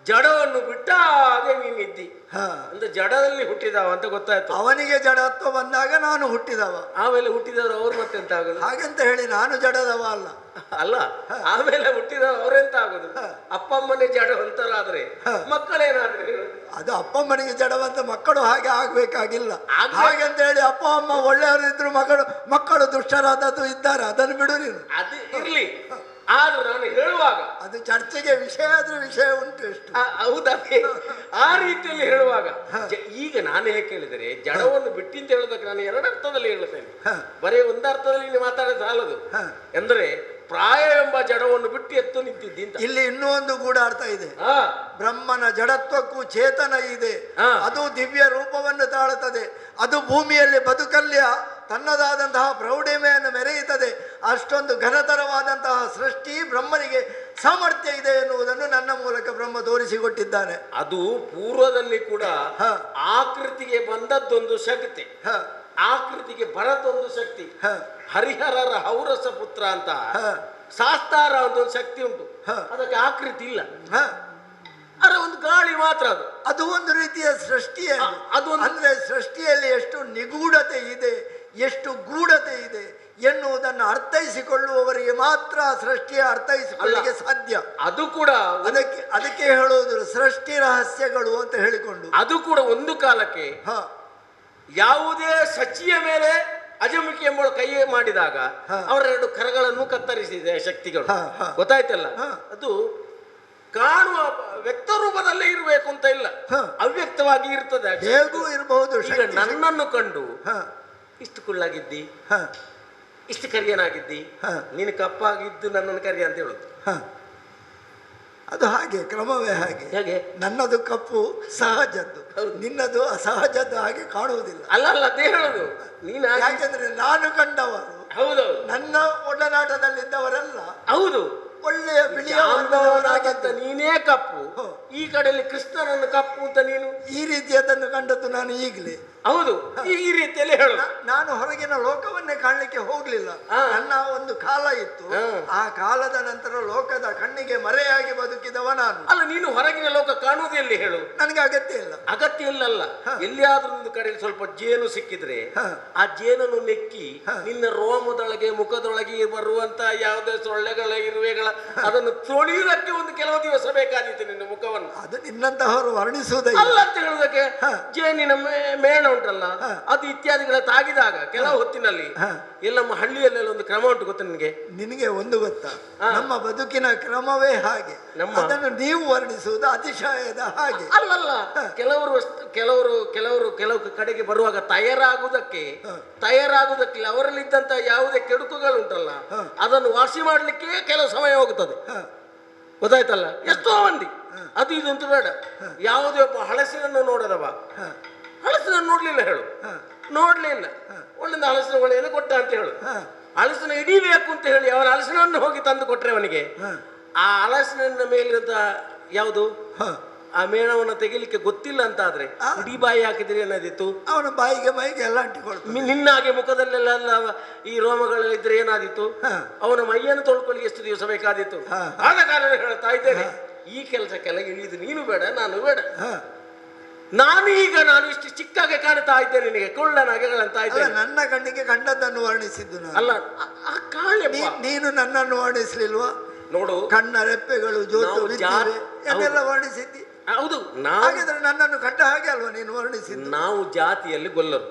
ಜಡವನ್ನು ಬಿಟ್ಟಾಗೆ ನೀನಿದ್ದಿ ಅಂದ್ರೆ ಜಡದಲ್ಲಿ ಹುಟ್ಟಿದವ ಅಂತ ಗೊತ್ತಾಯ್ತು. ಅವನಿಗೆ ಜಡತ್ವ ಬಂದಾಗ ನಾನು ಹುಟ್ಟಿದವ, ಆಮೇಲೆ ಹುಟ್ಟಿದವರು ಅವ್ರು ಮತ್ತೆಂತ ಆಗುದು ಹಾಗಂತ ಹೇಳಿ ನಾನು ಜಡದವ ಅಲ್ಲ. ಅಲ್ಲ, ಆಮೇಲೆ ಹುಟ್ಟಿದವರು ಅವ್ರೆಂತ ಆಗುದು? ಅಪ್ಪಮ್ಮನೇ ಜಡವಂತರಾದ್ರೆ ಮಕ್ಕಳೇನಾದ್ರೆ ಅದು ಅಪ್ಪಮ್ಮನಿಗೆ ಜಡವಂತ ಮಕ್ಕಳು ಹಾಗೆ ಆಗ್ಬೇಕಾಗಿಲ್ಲ. ಹಾಗಂತ ಹೇಳಿ ಅಪ್ಪ ಅಮ್ಮ ಒಳ್ಳೆಯವರಿದ್ರು ಮಕ್ಕಳು ದುಷ್ಟರಾದದ್ದು ಇದ್ದಾರೆ, ಅದನ್ನು ಬಿಡು ನೀನು. ಅದು ಇರ್ಲಿ, ಆದ್ರೂ ನಾನು ಹೇಳುವಾಗ ಅದು ಚರ್ಚೆಗೆ ವಿಷಯ ಆದ್ರೆ ವಿಷಯ ಉಂಟು ಎಷ್ಟು. ಹೌದಾ? ಆ ರೀತಿಯಲ್ಲಿ ಹೇಳುವಾಗ ಈಗ ನಾನು ಹೇಗೆ ಕೇಳಿದರೆ ಜಡವನ್ನು ಬಿಟ್ಟಿಂತ ಹೇಳೋದಕ್ಕೆ ನಾನು ಎರಡು ಅರ್ಥದಲ್ಲಿ ಹೇಳ್ತೇನೆ, ಬರೀ ಒಂದು ಅರ್ಥದಲ್ಲಿ ನೀವು ಮಾತಾಡೋದು ಸಾಲದು. ಅಂದ್ರೆ ಪ್ರಾಯ ಎಂಬ ಜಡವನ್ನು ಬಿಟ್ಟು ಎತ್ತು ನಿಂತಿದ್ದಿಂತ. ಇಲ್ಲಿ ಇನ್ನೂ ಒಂದು ಗೂಢಾರ್ಥ ಇದೆ. ಬ್ರಹ್ಮನ ಜಡತ್ವಕ್ಕೂ ಚೇತನ ಇದೆ, ಅದು ದಿವ್ಯ ರೂಪವನ್ನು ತಾಳುತ್ತದೆ, ಅದು ಭೂಮಿಯಲ್ಲಿ ಬದುಕಲ್ಯ ತನ್ನದಾದಂತಹ ಪ್ರೌಢಿಮೆಯನ್ನು ಮೆರೆಯುತ್ತದೆ. ಅಷ್ಟೊಂದು ಘನತರವಾದಂತಹ ಸೃಷ್ಟಿ ಬ್ರಹ್ಮನಿಗೆ ಸಾಮರ್ಥ್ಯ ಇದೆ ಎನ್ನುವುದನ್ನು ನನ್ನ ಮೂಲಕ ಬ್ರಹ್ಮ ತೋರಿಸಿಕೊಟ್ಟಿದ್ದಾನೆ. ಅದು ಪೂರ್ವದಲ್ಲಿ ಕೂಡ ಆಕೃತಿಗೆ ಬಂದದ್ದೊಂದು ಶಕ್ತಿ, ಆಕೃತಿಗೆ ಬರದೊಂದು ಶಕ್ತಿ. ಹರಿಹರರ ಹೌರಸ ಪುತ್ರ ಅಂತ ಶಾಸ್ತಾರ ಒಂದು ಶಕ್ತಿ ಉಂಟು, ಅದಕ್ಕೆ ಆಕೃತಿ ಇಲ್ಲ, ಅರೆ ಒಂದು ಗಾಳಿ ಮಾತ್ರ. ಅದು ಒಂದು ರೀತಿಯ ಸೃಷ್ಟಿಯಲ್ಲಿ, ಅದು ಅಂದ್ರೆ ಸೃಷ್ಟಿಯಲ್ಲಿ ಎಷ್ಟು ನಿಗೂಢತೆ ಇದೆ, ಎಷ್ಟು ಗೂಢತೆ ಇದೆ ಎನ್ನುವುದನ್ನು ಅರ್ಥೈಸಿಕೊಳ್ಳುವವರಿಗೆ ಮಾತ್ರ ಸೃಷ್ಟಿಯ ಅರ್ಥೈಸಿಕೊಳ್ಳಲಿಕ್ಕೆ ಸಾಧ್ಯ. ಅದು ಕೂಡ ಅದಕ್ಕೆ ಹೇಳುವುದು ಸೃಷ್ಟಿ ರಹಸ್ಯಗಳು ಅಂತ ಹೇಳಿಕೊಂಡು. ಅದು ಕೂಡ ಒಂದು ಕಾಲಕ್ಕೆ ಯಾವುದೇ ಸಚಿಯ ಮೇಲೆ ಅಜಮುಖಿ ಎಂಬ ಕೈ ಮಾಡಿದಾಗ ಅವರೆರಡು ಕರಗಳನ್ನು ಕತ್ತರಿಸಿದೆ ಶಕ್ತಿಗಳು, ಗೊತ್ತಾಯ್ತಲ್ಲ. ಅದು ಕಾಣುವ ವ್ಯಕ್ತ ರೂಪದಲ್ಲೇ ಇರಬೇಕು ಅಂತ ಇಲ್ಲ, ಅವ್ಯಕ್ತವಾಗಿ ಇರ್ತದೆ, ಹೇಗೂ ಇರಬಹುದು. ಈಗ ನನ್ನನ್ನು ಕಂಡು ಇಷ್ಟು ಕುಳ್ಳಾಗಿದ್ದಿ, ಇಷ್ಟು ಕರಿಯನಾಗಿದ್ದಿ, ನೀನು ಕಪ್ಪಾಗಿದ್ದು ನನ್ನನ್ನು ಕರಿಯ ಅಂತ ಹೇಳುದು. ಅದು ಹಾಗೆ, ಕ್ರಮವೇ ಹಾಗೆ. ಹೇಗೆ? ನನ್ನದು ಕಪ್ಪು ಸಹಜದ್ದು, ನಿನ್ನದು ಅಸಹಜದ್ದು ಹಾಗೆ ಕಾಣುವುದಿಲ್ಲ. ಅಲ್ಲ ಅಲ್ಲ, ಅದೇ ಹೇಳುದು ನೀನು. ಯಾಕೆಂದ್ರೆ ನಾನು ಕಂಡವರು, ಹೌದು, ನನ್ನ ಒಡನಾಟದಲ್ಲಿದ್ದವರೆಲ್ಲ ಹೌದು ಒಳ್ಳೆಯ ಬಿಳಿಯ ನೀನೇ ಕಪ್ಪು, ಈ ಕಡೆಯಲ್ಲಿ ಕೃಷ್ಣನನ್ನು ಕಪ್ಪು ಅಂತ ನೀನು ಈ ರೀತಿಯದನ್ನು ಕಂಡದ್ದು ನಾನು ಈಗಲೇ. ಹೌದು, ಈ ರೀತಿಯಲ್ಲಿ ಹೇಳು. ನಾನು ಹೊರಗಿನ ಲೋಕವನ್ನೇ ಕಾಣಲಿಕ್ಕೆ ಹೋಗ್ಲಿಲ್ಲ. ನನ್ನ ಒಂದು ಕಾಲ ಇತ್ತು, ಆ ಕಾಲದ ನಂತರ ಲೋಕದ ಕಣ್ಣಿಗೆ ಮರೆಯಾಗಿ ಬದುಕಿದವ ನಾನು. ಅಲ್ಲ, ನೀನು ಹೊರಗಿನ ಲೋಕ ಕಾಣುವುದು ಎಲ್ಲಿ ಹೇಳು? ನನಗೆ ಅಗತ್ಯ ಇಲ್ಲ. ಅಗತ್ಯ ಇಲ್ಲಲ್ಲ, ಎಲ್ಲಿಯಾದ್ರೂ ಒಂದು ಕಡೆಯಲ್ಲಿ ಸ್ವಲ್ಪ ಜೇನು ಸಿಕ್ಕಿದ್ರೆ ಆ ಜೇನನ್ನು ನೆಕ್ಕಿ ನಿನ್ನ ರೋಮದೊಳಗೆ ಮುಖದೊಳಗೆ ಬರುವಂತ ಯಾವುದೇ ಸೊಳ್ಳೆಗಳ ಇರುವೆಗಳ ಅದನ್ನು ತೊಳೆಯುವುದಕ್ಕೆ ಒಂದು ಕೆಲವು ದಿವಸ ಬೇಕಾದೀತು ನಿನ್ನ ಮುಖವನ್ನು. ಅದು ನಿನ್ನಂತಹವರು ವರ್ಣಿಸುವುದಿಲ್ಲ ಅಲ್ಲ ಅಂತ ಹೇಳುವುದಕ್ಕೆ. ಜೇನಿನ ಮೇಣ ಉಂಟಲ್ಲ, ಅದು ಇತ್ಯಾದಿಗಳ ತಾಗಿದಾಗ ಕೆಲವು ಹೊತ್ತಿನಲ್ಲಿ ಎಲ್ಲಮ್ಮ ಹಳ್ಳಿಯಲ್ಲೆಲ್ಲ ಒಂದು ಕ್ರಮ ಉಂಟು, ಗೊತ್ತ ನಿನಗೆ? ನಿನಗೆ ಒಂದು ಗೊತ್ತಾ, ನಮ್ಮ ಬದುಕಿನ ಕ್ರಮವೇ ಹಾಗೆ, ಅದನ್ನು ನೀವು ವರ್ಣಿಸುವುದು ಅತಿಶಯದ ಹಾಗೆ. ಅಲ್ಲಲ್ಲ, ಕೆಲವು ಕಡೆಗೆ ಬರುವಾಗ ತಯಾರಾಗುವುದಕ್ಕೆ ಅವರಲ್ಲಿದ್ದಂತ ಯಾವುದೇ ಕೆಡುಕುಗಳು ಉಂಟಲ್ಲ ಅದನ್ನು ವಾಸಿ ಮಾಡ್ಲಿಕ್ಕೆ ಕೆಲವು ಸಮಯ ಹೋಗುತ್ತದೆ, ಗೊತ್ತಾಯ್ತಲ್ಲ. ಎಷ್ಟೋ ಮಂದಿ ಅದು ಇದು ಅಂತ ಬೇಡ, ಯಾವುದೇ ಒಬ್ಬ ಹಳಸಿನನ್ನು ನೋಡದವ ಹಳಸಿನ ನೋಡ್ಲಿಲ್ಲ ಹೇಳು, ನೋಡ್ಲಿಲ್ಲ, ಒಳ್ಳೆಂದ ಹಳಸಿನ ಒಳ್ಳೆಯನ್ನು ಕೊಟ್ಟ ಅಂತ ಹೇಳು. ಹಳಸಿನ ಹಿಡಿಬೇಕು ಅಂತ ಹೇಳಿ ಅವನ ಹಳಸಿನನ್ನು ಹೋಗಿ ತಂದು ಕೊಟ್ರೆ ಅವನಿಗೆ ಆ ಹಳಸಿನ ಮೇಲಿರುವಂತ ಯಾವುದು ಆ ಮೇಣವನ್ನು ತೆಗಿಲಿಕ್ಕೆ ಗೊತ್ತಿಲ್ಲ ಅಂತ ಆದ್ರೆ ಇಡೀ ಬಾಯಿ ಹಾಕಿದ್ರೆ ಏನಾದಿತ್ತು? ಅವನ ಬಾಯಿಗೆ ಮೈಗೆ ಎಲ್ಲ ಅಂಟಿಕೊಳ್ತು. ನಿನ್ನಾಗೆ ಮುಖದಲ್ಲೆಲ್ಲ ಈ ರೋಮಗಳಿದ್ರೆ ಏನಾದಿತ್ತು? ಅವನ ಮೈಯನ್ನು ತೊಳ್ಕೊಳ್ಳಿಕ್ಕೆ ಎಷ್ಟು ದಿವಸ ಬೇಕಾದಿತ್ತು? ಆದ ಕಾರಣ ಹೇಳ್ತಾ ಇದ್ದೇನೆ, ಈ ಕೆಲಸಕ್ಕೆಲ್ಲ ಇಳಿದು ನೀನು ಬೇಡ, ನಾನು ಬೇಡ. ನಾನು ಇಷ್ಟು ಚಿಕ್ಕಾಗೆ ಕಾಣ್ತಾ ಇದ್ದೇನೆ, ನಿನಗೆ ಕುಳ್ಳನಾಗೆ ಕಾಣ್ತಾ ಅಲ್ಲ, ಇದ್ದೇನೆ. ನನ್ನ ಕಣ್ಣಿಗೆ ಕಂಡದ್ದನ್ನು ವರ್ಣಿಸಿದ್ದು ನಾನು. ಅಲ್ಲ ಕಾಳೆ ನೀನು ನನ್ನನ್ನು ವರ್ಣಿಸ್ಲಿಲ್ವಾ? ನೋಡು, ಕಣ್ಣ ರೆಪ್ಪೆಗಳು ಜೋತು ಬಿದ್ದಿವೆ ಎಂದೆಲ್ಲ ವರ್ಣಿಸಿದ್ದಿ. ಹೌದು, ಹಾಗಾದ್ರೆ ನನ್ನನ್ನು ಕಂಡ ಹಾಗೆ ಅಲ್ವಾ ನೀನು ವರ್ಣಿಸಿದ್ದು? ನಾವು ಜಾತಿಯಲ್ಲಿ ಗೊಲ್ಲರು,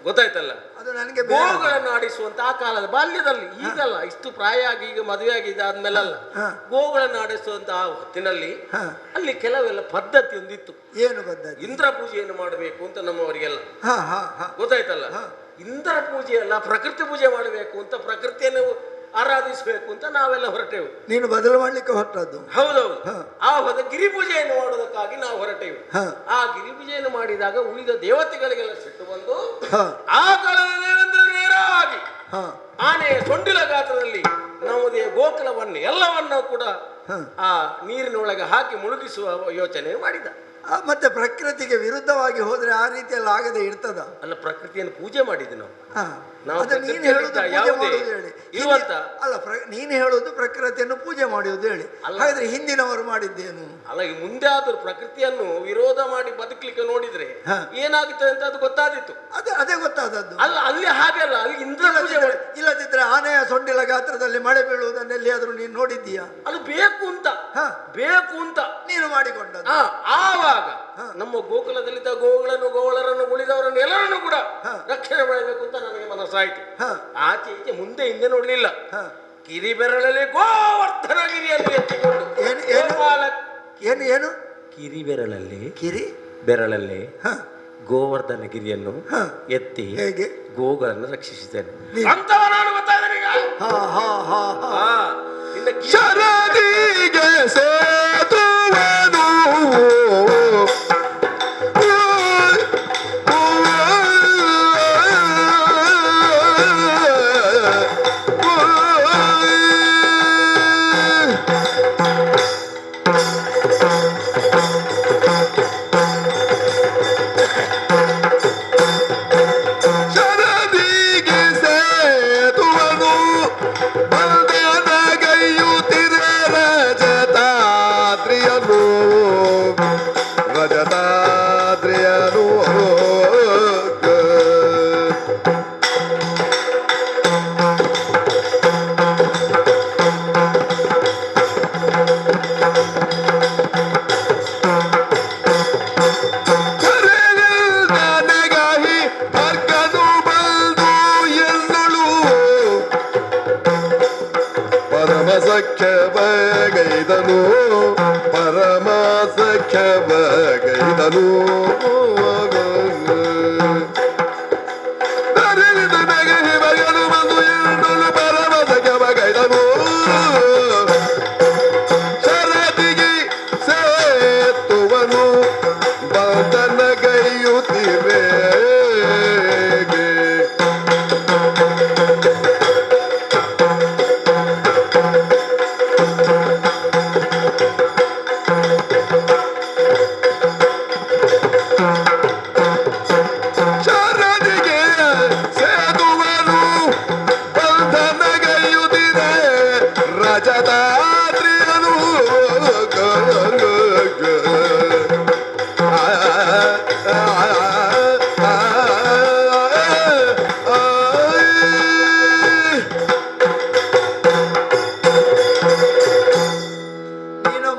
ಗೊತ್ತಾಯ್ತಲ್ಲ. ಅದು ನನಗೆ ಗೋಗಳನ್ನು ಆಡಿಸುವಂತ ಆ ಕಾಲದ ಬಾಲ್ಯದಲ್ಲಿ, ಈಗಲ್ಲ, ಇಷ್ಟು ಪ್ರಾಯ ಆಗಿ ಈಗ ಮದುವೆ ಆಗಿದೆ ಆದ್ಮೇಲಲ್ಲ, ಗೋಗಳನ್ನು ಆಡಿಸುವಂತ ಆ ಹೊತ್ತಿನಲ್ಲಿ ಅಲ್ಲಿ ಕೆಲವೆಲ್ಲ ಪದ್ಧತಿ ಒಂದಿತ್ತು. ಏನು ಪದ್ಧತಿ? ಇಂದ್ರ ಪೂಜೆಯನ್ನು ಮಾಡಬೇಕು ಅಂತ ನಮ್ಮವರಿಗೆಲ್ಲ ಗೊತ್ತಾಯ್ತಲ್ಲ. ಇಂದ್ರ ಪೂಜೆ ಅಲ್ಲ, ಪ್ರಕೃತಿ ಪೂಜೆ ಮಾಡಬೇಕು ಅಂತ, ಪ್ರಕೃತಿಯನ್ನು ಆರಾಧಿಸಬೇಕು ಅಂತ ನಾವೆಲ್ಲ ಹೊರಟೆವು. ನೀನು ಬದಲು ಮಾಡ್ಲಿಕ್ಕೆ ಹೊರಟದ್ದು? ಹೌದೌದು. ಆ ಗಿರಿ ಪೂಜೆಯನ್ನು ಮಾಡುವುದಕ್ಕಾಗಿ ನಾವು ಹೊರಟೆವು. ಆ ಗಿರಿ ಪೂಜೆಯನ್ನು ಮಾಡಿದಾಗ ಉಳಿದ ದೇವತೆಗಳಿಗೆಲ್ಲ ಸಿಟ್ಟು ಬಂದು ಆ ಕಾಲದ ನೇರವಾಗಿ ಆನೆಯ ಸೊಂಡಿಲ ಗಾತ್ರದಲ್ಲಿ ನಮ್ಮದೇ ಗೋಕುಲವನ್ನು ಎಲ್ಲವನ್ನೂ ಕೂಡ ಆ ನೀರಿನೊಳಗೆ ಹಾಕಿ ಮುಳುಗಿಸುವ ಯೋಚನೆ ಮಾಡಿದ. ಮತ್ತೆ ಪ್ರಕೃತಿಗೆ ವಿರುದ್ಧವಾಗಿ ಹೋದ್ರೆ ಆ ರೀತಿಯಲ್ಲಿ ಆಗದೆ ಇರ್ತದ? ಅಲ್ಲ, ಪ್ರಕೃತಿಯನ್ನು ಪೂಜೆ ಮಾಡಿದ್ವಿ ನಾವು. ನೀನು ಹೇಳುದು ನೀನು ಹೇಳುದು ಪ್ರಕೃತಿಯನ್ನು ಪೂಜೆ ಮಾಡುವುದು ಹೇಳಿ. ಹಾಗಾದ್ರೆ ಹಿಂದಿನವರು ಮಾಡಿದ್ದೇನು? ಅಲ್ಲ, ಈ ಮುಂದೆ ಆದ್ರೂ ಪ್ರಕೃತಿಯನ್ನು ವಿರೋಧ ಮಾಡಿ ಬದುಕಲಿಕ್ಕೆ ನೋಡಿದ್ರೆ ಏನಾಗುತ್ತೆ ಅಂತ ಅದು ಗೊತ್ತಾದಿತ್ತು. ಅದೇ ಗೊತ್ತಾದದ್ದು. ಅಲ್ಲ, ಅಲ್ಲಿ ಹಾಗೆಲ್ಲ, ಅಲ್ಲಿ ಇಂದ್ರ ಪೂಜೆ ಇಲ್ಲದಿದ್ರೆ ಆನೆಯ ಸೊಂಡಿಲ ಗಾತ್ರದಲ್ಲಿ ಮಳೆ ಬೀಳುವುದನ್ನು ಎಲ್ಲಿಯಾದ್ರೂ ನೀನು ನೋಡಿದ್ದೀಯಾ? ಅದು ಬೇಕು ಅಂತ ನೀನು ಮಾಡಿಕೊಂಡದ್ದು. ಆವಾಗ ನಮ್ಮ ಗೋಕುಲದಲ್ಲಿದ್ದ ಗೋವಳರನ್ನು ಉಳಿದವರನ್ನು ಎಲ್ಲರನ್ನು ಕೂಡ ರಕ್ಷಣೆ ಮಾಡಬೇಕು ಅಂತ ನನಗೆ ಮನಸ್ಸಾಯ್ತು. ಆಚೆ ಈಚೆ ಮುಂದೆ ಹಿಂದೆ ನೋಡ್ಲಿಲ್ಲ. ಕಿರಿ ಬೆರಳಲ್ಲಿ ಗೋವರ್ಧನ ಗಿರಿಯನ್ನು ಎತ್ತಿಕೊಂಡು ಏನು ಕಿರಿ ಕಿರಿ ಬೆರಳಲ್ಲಿ ಗೋವರ್ಧನ ಗಿರಿಯನ್ನು ಎತ್ತಿ ಹೇಗೆ ಗೋಗಳನ್ನು ರಕ್ಷಿಸಿದ್ದೇನೆ. ಶರದಿಗೆ ಸೇತುವನು ಪರಮ ಸಖ್ಯವಗೈದನು ಬಗಲು ಬಂದು ಎಂದಳು ಪರಮ ಸಖ್ಯವಗೈದನು ಶರದಿಗೆ ಸೇತುವನು ಬಂಧನಗೈಯುತ್ತಿವೆ.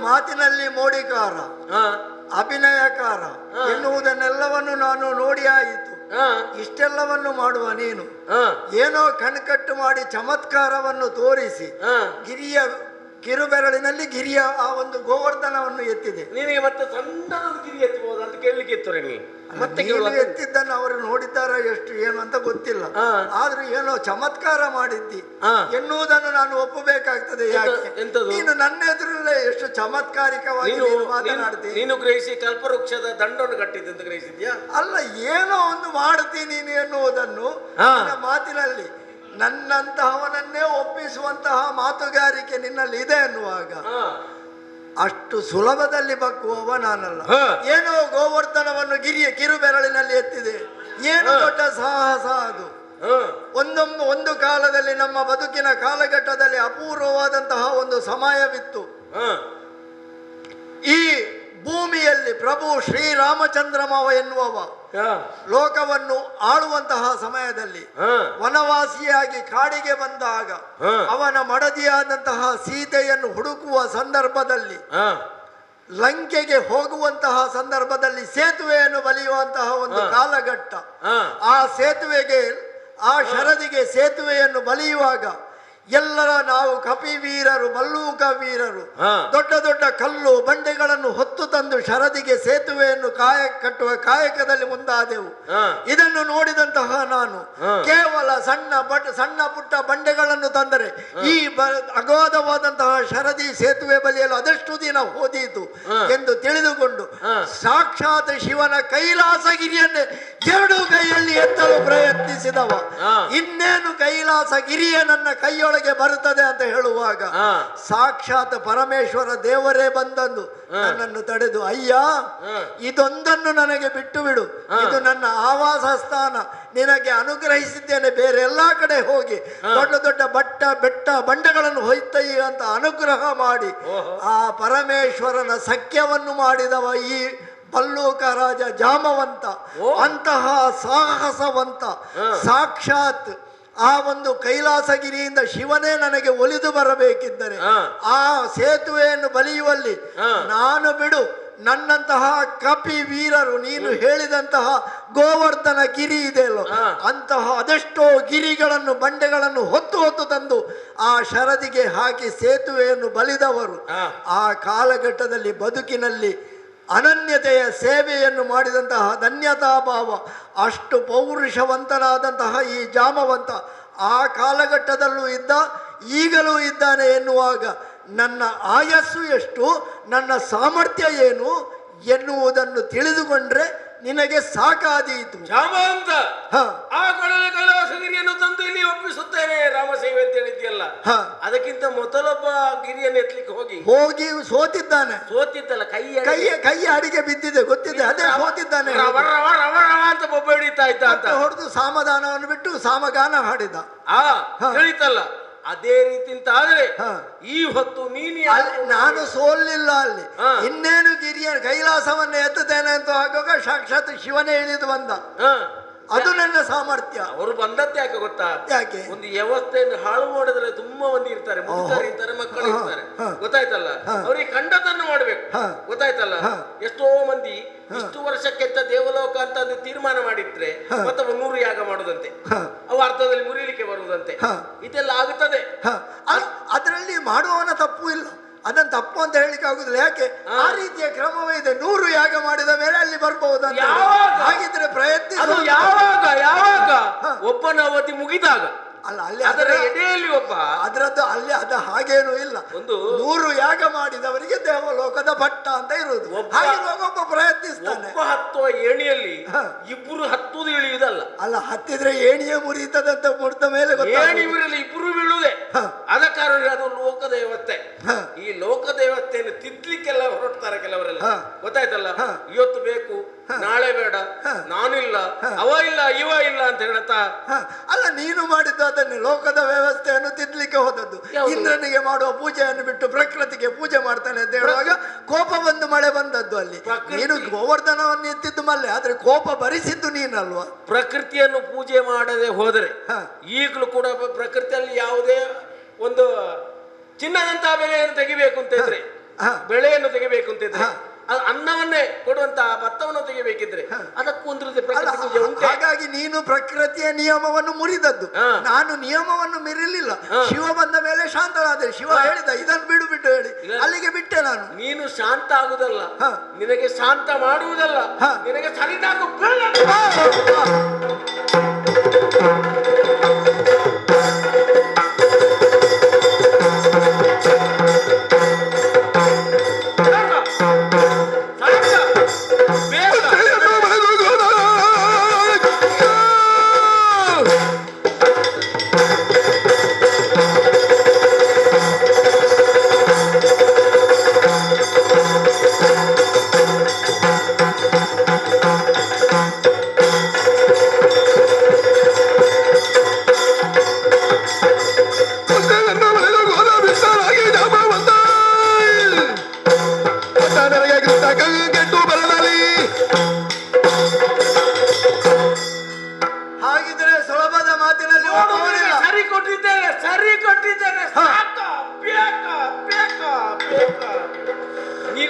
ಮಾತಿನಲ್ಲಿ ಮೋಡಿಕಾರ, ಅಭಿನಯಕಾರ ಎನ್ನುವುದನ್ನೆಲ್ಲವನ್ನು ನಾನು ನೋಡಿ ಆಯಿತು. ಇಷ್ಟೆಲ್ಲವನ್ನು ಮಾಡುವ ನೀನು ಏನೋ ಕಣ್ಕಟ್ಟು ಮಾಡಿ ಚಮತ್ಕಾರವನ್ನು ತೋರಿಸಿ ಕಿರುಬೆರಳಿನಲ್ಲಿ ಗಿರಿಯ ಆ ಒಂದು ಗೋವರ್ಧನವನ್ನು ಎತ್ತಿದೆ. ನಿನಗೆ ಮತ್ತೆ ಸಣ್ಣದೊಂದು ಗಿರಿ ಎತ್ತಬಹುದು ಅಂತ ಕೇಳಲಿಕ್ಕೆ ಇತ್ತು ಮತ್ತೆ ಎತ್ತಿದ್ದನ್ನು ಅವರು ನೋಡಿದ್ದಾರ ಎಷ್ಟು ಏನು ಅಂತ ಗೊತ್ತಿಲ್ಲ. ಆದ್ರೂ ಏನೋ ಚಮತ್ಕಾರ ಮಾಡಿದ್ದಿ ಎನ್ನುವುದನ್ನು ನಾನು ಒಪ್ಪಬೇಕಾಗ್ತದೆ. ಯಾಕೆ ನೀನು ನನ್ನ ಎದುರಲ್ಲೇ ಎಷ್ಟು ಚಮತ್ಕಾರಿಕವಾಗಿ ಮಾತನಾಡ್ತೀನಿ. ನೀನು ಗ್ರಹಿಸಿ ಕಲ್ಪವೃಕ್ಷದ ದಂಡವನ್ನು ಕಟ್ಟಿದ್ದೆ ಅಂತ ಗ್ರಹಿಸಿದ್ಯಾ? ಅಲ್ಲ, ಏನೋ ಒಂದು ಮಾಡ್ತೀನಿ ನೀನು ಎನ್ನುವುದನ್ನು ಮಾತಿನಲ್ಲಿ ನನ್ನಂತಹವನನ್ನೇ ಒಪ್ಪಿಸುವಂತಹ ಮಾತುಗಾರಿಕೆ ನಿನ್ನಲ್ಲಿ ಇದೆ ಎನ್ನುವಾಗ ಅಷ್ಟು ಸುಲಭದಲ್ಲಿ ಬಗ್ಗುವವ ನಾನಲ್ಲ. ಏನೋ ಗೋವರ್ಧನವನ್ನು ಕಿರುಬೆರಳಿನಲ್ಲಿ ಎತ್ತಿದೆ, ಏನು ದೊಡ್ಡ ಸಾಹಸ ಅದು. ಒಂದು ಕಾಲದಲ್ಲಿ ನಮ್ಮ ಬದುಕಿನ ಕಾಲಘಟ್ಟದಲ್ಲಿ ಅಪೂರ್ವವಾದಂತಹ ಒಂದು ಸಮಯವಿತ್ತು. ಈ ಭೂ ಭೂಮಿಯಲ್ಲಿ ಪ್ರಭು ಶ್ರೀರಾಮಚಂದ್ರಮಾವ ಎನ್ನುವವ ಲೋಕವನ್ನು ಆಳುವಂತಹ ಸಮಯದಲ್ಲಿ ವನವಾಸಿಯಾಗಿ ಕಾಡಿಗೆ ಬಂದಾಗ ಅವನ ಮಡದಿಯಾದಂತಹ ಸೀತೆಯನ್ನು ಹುಡುಕುವ ಸಂದರ್ಭದಲ್ಲಿ ಲಂಕೆಗೆ ಹೋಗುವಂತಹ ಸಂದರ್ಭದಲ್ಲಿ ಸೇತುವೆಯನ್ನು ಬಲಿಯುವಂತಹ ಒಂದು ಕಾಲಘಟ್ಟ. ಆ ಸೇತುವೆಗೆ, ಆ ಶರದಿಗೆ ಸೇತುವೆಯನ್ನು ಬಲಿಯುವಾಗ ಎಲ್ಲರ ನಾವು ಕಪಿವೀರರು, ಮಲ್ಲೂಕ ವೀರರು ದೊಡ್ಡ ದೊಡ್ಡ ಕಲ್ಲು ಬಂಡೆಗಳನ್ನು ಹೊತ್ತು ತಂದು ಶರದಿಗೆ ಸೇತುವೆಯನ್ನು ಕಟ್ಟುವ ಕಾಯಕದಲ್ಲಿ ಮುಂದಾದೆವು. ಇದನ್ನು ನೋಡಿದಂತಹ ನಾನು ಕೇವಲ ಸಣ್ಣ ಪುಟ್ಟ ಬಂಡೆಗಳನ್ನು ತಂದರೆ ಈ ಅಗಾಧವಾದಂತಹ ಶರದಿ ಸೇತುವೆ ಬಲಿಯಲು ಅದೆಷ್ಟು ದಿನ ಹೋದೀತು ಎಂದು ತಿಳಿದುಕೊಂಡು ಸಾಕ್ಷಾತ್ ಶಿವನ ಕೈಲಾಸಗಿರಿಯನ್ನೇ ಎರಡು ಕೈಯಲ್ಲಿ ಎತ್ತಲು ಪ್ರಯತ್ನಿಸಿದವ. ಇನ್ನೇನು ಕೈಲಾಸಗಿರಿಯೇ ನನ್ನ ಕೈಯೊಳಗೆ ಬರುತ್ತದೆ ಅಂತ ಹೇಳುವಾಗ ಸಾಕ್ಷಾತ್ ಪರಮೇಶ್ವರ ದೇವರೇ ಬಂದದ್ದು ನನ್ನನ್ನು ತಡೆದು, ಅಯ್ಯ ಇದೊಂದನ್ನು ನನಗೆ ಬಿಟ್ಟು ಬಿಡು, ಇದು ನನ್ನ ಆವಾಸ ಸ್ಥಾನ, ನಿನಗೆ ಅನುಗ್ರಹಿಸಿದ್ದೇನೆ, ಬೇರೆ ಎಲ್ಲಾ ಕಡೆ ಹೋಗಿ ದೊಡ್ಡ ದೊಡ್ಡ ಬೆಟ್ಟ ಬಂಡೆಗಳನ್ನು ಹೊಯ್ತಯ್ಯ ಅಂತ ಅನುಗ್ರಹ ಮಾಡಿ ಆ ಪರಮೇಶ್ವರನ ಸಖ್ಯವನ್ನು ಮಾಡಿದವ ಈ ಮಲ್ಲೂಕ ರಾಜ ಜಾಮವಂತ. ಅಂತಹ ಸಾಹಸವಂತ ಸಾಕ್ಷಾತ್ ಆ ಒಂದು ಕೈಲಾಸಗಿರಿಯಿಂದ ಶಿವನೇ ನನಗೆ ಒಲಿದು ಬರಬೇಕಿದ್ದರೆ ಆ ಸೇತುವೆಯನ್ನು ಬಲಿಯುವಲ್ಲಿ ನಾನು ಬಿಡು, ನನ್ನಂತಹ ಕಪಿ ವೀರರು, ನೀನು ಹೇಳಿದಂತಹ ಗೋವರ್ಧನ ಗಿರಿ ಇದೆಯಲ್ಲೋ ಅಂತಹ ಅದೆಷ್ಟೋ ಗಿರಿಗಳನ್ನು ಬಂಡೆಗಳನ್ನು ಹೊತ್ತು ತಂದು ಆ ಶರದಿಗೆ ಹಾಕಿ ಸೇತುವೆಯನ್ನು ಬಲಿದವರು. ಆ ಕಾಲಘಟ್ಟದಲ್ಲಿ ಬದುಕಿನಲ್ಲಿ ಅನನ್ಯತೆಯ ಸೇವೆಯನ್ನು ಮಾಡಿದಂತಹ ಧನ್ಯತಾಭಾವ, ಅಷ್ಟು ಪೌರುಷವಂತನಾದಂತಹ ಈ ಜಾಮವಂತ ಆ ಕಾಲಘಟ್ಟದಲ್ಲೂ ಇದ್ದ, ಈಗಲೂ ಇದ್ದಾನೆ ಎನ್ನುವಾಗ ನನ್ನ ಆಯಸ್ಸು ಎಷ್ಟು, ನನ್ನ ಸಾಮರ್ಥ್ಯ ಏನು ಎನ್ನುವುದನ್ನು ತಿಳಿದುಕೊಂಡ್ರೆ ನಿನಗೆ ಸಾಕಾದೀತು. ಜಾಮವಂತ ಆ ಕಡಲ ಕೈಲಾಸಗಿರಿಯನ್ನು ತಂದು ಇಲ್ಲಿ ಒಪ್ಪಿಸುತ್ತೇನೆ ರಾಮ ಸೇವೆ ಅಂತ ಹೇಳಿದ್ಯಲ್ಲ, ಅದಕ್ಕಿಂತ ಮೊದಲೊಬ್ಬ ಗಿರಿಯನ್ನು ಎತ್ತಲಿಕ್ಕೆ ಹೋಗಿ ಸೋತಿದ್ದಾನೆ. ಸೋತಿದ್ದಲ್ಲ, ಕೈ ಅಡಿಗೆ ಬಿದ್ದಿದೆ ಗೊತ್ತಿದೆ, ಅದೇ ಸೋತಿದ್ದಾನೆ ಅಂತ ಬೊಬ್ಬ ಹಿಡಿತಾ ಇದ್ದ ಅಂತ ಹೊಡೆದು ಸಾಮದಾನವನ್ನು ಬಿಟ್ಟು ಸಾಮಗಾನ ಹಾಡಿದ. ಹೇಳಿತಲ್ಲ, ಅದೇ ರೀತಿ ಅಂತ ಆದ್ರೆ ಈ ಹೊತ್ತು ನಾನು ಸೋಲಿಲ್ಲ ಅಲ್ಲಿ, ಇನ್ನೇನು ಗಿರಿಯ ಕೈಲಾಸವನ್ನು ಎತ್ತುತ್ತೇನೆ ಅಂತ ಆಗುವಾಗ ಸಾಕ್ಷಾತ್ ಶಿವನೇ ಇಳಿದು ಬಂದ. ಅದು ನನ್ನ ಸಾಮರ್ಥ್ಯ. ಅವರು ಬಂದದ್ದು ಯಾಕೆ ಗೊತ್ತಾ? ಯಾಕೆ? ಒಂದು ವ್ಯವಸ್ಥೆಯನ್ನು ಹಾಳು ಮಾಡಿದ್ರೆ ತುಂಬಾ ಮಂದಿ ಇರ್ತಾರೆ, ಮುದುಕರು ಇರ್ತಾರೆ, ಮಕ್ಕಳು ಇರ್ತಾರೆ, ಗೊತ್ತಾಯ್ತಲ್ಲ, ಅವ್ರಿಗೆ ಕಂಡದನ್ನು ಮಾಡ್ಬೇಕು, ಗೊತ್ತಾಯ್ತಲ್ಲ. ಎಷ್ಟೋ ಮಂದಿ ಇಷ್ಟು ವರ್ಷಕ್ಕೆಂತ ದೇವಲೋಕ ಅಂತ ಒಂದು ತೀರ್ಮಾನ ಮಾಡಿದ್ರೆ ಮತ್ತೆ 100 ಯಾಗ ಮಾಡುದಂತೆ, ಅವು ಅರ್ಥದಲ್ಲಿ ಮುರಿಲಿಕ್ಕೆ ಬರುವುದಂತೆ, ಇದೆಲ್ಲ ಆಗುತ್ತದೆ. ಅದರಲ್ಲಿ ಮಾಡುವವನ ತಪ್ಪು ಇಲ್ಲ, ಅದನ್ನು ತಪ್ಪು ಅಂತ ಹೇಳಿಕ್ಕೆ ಆಗುದಿಲ್ಲ. ಯಾಕೆ? ಆ ರೀತಿಯ ಕ್ರಮವೇ ಇದೆ. 100 ಯಾಗ ಮಾಡಿದ ಮೇಲೆ ಅಲ್ಲಿ ಬರ್ಬಹುದು. ಹಾಗಿದ್ರೆ ಪ್ರಯತ್ನ ಯಾವಾಗ ಒಬ್ಬನ ಅವಧಿ ಮುಗಿದಾಗ ಅಲ್ಲ, ಅಲ್ಲಿ ಅದರ ಎಡೆಯಲ್ಲಿ ಒಬ್ಬ ಅದರದ್ದು ಅಲ್ಲಿ ಅದು ಹಾಗೇನೂ ಇಲ್ಲ. ಒಂದು 100 ಯಾಗ ಮಾಡಿದವರಿಗೆ ದೇವಲೋಕದ ಭಟ್ಟ ಅಂತ ಇರುವುದು. ಒಬ್ಬ ಪ್ರಯತ್ನಿಸ್ತಾನೆ. ಒಬ್ಬ ಹತ್ತುವ ಏಣಿಯಲ್ಲಿ ಇಬ್ಬರು ಹತ್ತುವುದು ಇಳಿಯುವುದಲ್ಲ. ಅಲ್ಲ, ಹತ್ತಿದ್ರೆ ಏಣಿಯೇ ಮುರಿತದಂತ ಮುರಿದ ಮೇಲೆ ಏಣಿ ಮುರಿಯಲು ಇಬ್ಬರು ಬೀಳುವುದೇ. ಅದ ಕಾರಣ ಅದು ಲೋಕದೇವತೆ. ಈ ಲೋಕದೇವತೆಯನ್ನು ತಿದ್ಲಿಕ್ಕೆಲ್ಲ ಹೊರಡ್ತಾರೆ ಕೆಲವರೆಲ್ಲ, ಗೊತ್ತಾಯ್ತಲ್ಲ. ಇವತ್ತು ಬೇಕು, ನಾಳೆ ಬೇಡ, ನಾನಿಲ್ಲ, ಅವ ಇಲ್ಲ, ಇವ ಇಲ್ಲ ಅಂತ ಹೇಳ್ತಾ. ಅಲ್ಲ, ನೀನು ಮಾಡಿದ್ದು ಅದನ್ನೇ, ಲೋಕದ ವ್ಯವಸ್ಥೆಯನ್ನು ತಿದ್ಲಿಕ್ಕೆ ಹೋದದ್ದು. ಇಂದ್ರನಿಗೆ ಮಾಡುವ ಪೂಜೆಯನ್ನು ಬಿಟ್ಟು ಪ್ರಕೃತಿಗೆ ಪೂಜೆ ಮಾಡ್ತಾನೆ ಅಂತ ಹೇಳುವಾಗ ಕೋಪ ಬಂದು ಮಳೆ ಬಂದದ್ದು. ಅಲ್ಲಿ ನೀನು ಗೋವರ್ಧನವನ್ನು ಎತ್ತಿದ್ದು ಮಲ್ಲೆ, ಆದ್ರೆ ಕೋಪ ಭರಿಸಿದ್ದು ನೀನಲ್ವಾ. ಪ್ರಕೃತಿಯನ್ನು ಪೂಜೆ ಮಾಡದೆ ಹೋದರೆ ಈಗಲೂ ಕೂಡ ಪ್ರಕೃತಿಯಲ್ಲಿ ಯಾವುದೇ ಒಂದು ಚಿನ್ನದಂತಹ ಬೆಲೆಯನ್ನು ತೆಗಿಬೇಕು ಅಂತ ಇದ್ರೆ, ಬೆಳೆಯನ್ನು ತೆಗಿಬೇಕು ಅಂತ ಇದ್ರೆ, ಅನ್ನವನ್ನೇ ಕೊಡುವಂತಹ ಭತ್ತವನ್ನು ತೆಗಿಬೇಕಿದ್ರೆ ಅದಕ್ಕೂ ಒಂದು ಪ್ರಕೃತಿ ಪೂಜೆ ಉಂಟು. ಹಾಗಾಗಿ ನೀನು ಪ್ರಕೃತಿಯ ನಿಯಮವನ್ನು ಮುರಿದದ್ದು, ನಾನು ನಿಯಮವನ್ನು ಮೀರಲಿಲ್ಲ. ಶಿವ ಬಂದ ಮೇಲೆ ಶಾಂತನಾದೆ. ಶಿವ ಹೇಳಿದ ಇದನ್ನು ಬಿಟ್ಟು ಹೇಳಿ, ಅಲ್ಲಿಗೆ ಬಿಟ್ಟೆ ನಾನು. ನೀನು ಶಾಂತ ಆಗುದಲ್ಲ, ನಿನಗೆ ಶಾಂತ ಮಾಡುವುದಲ್ಲ, ನಿನಗೆ ಸರಿದಾಗು.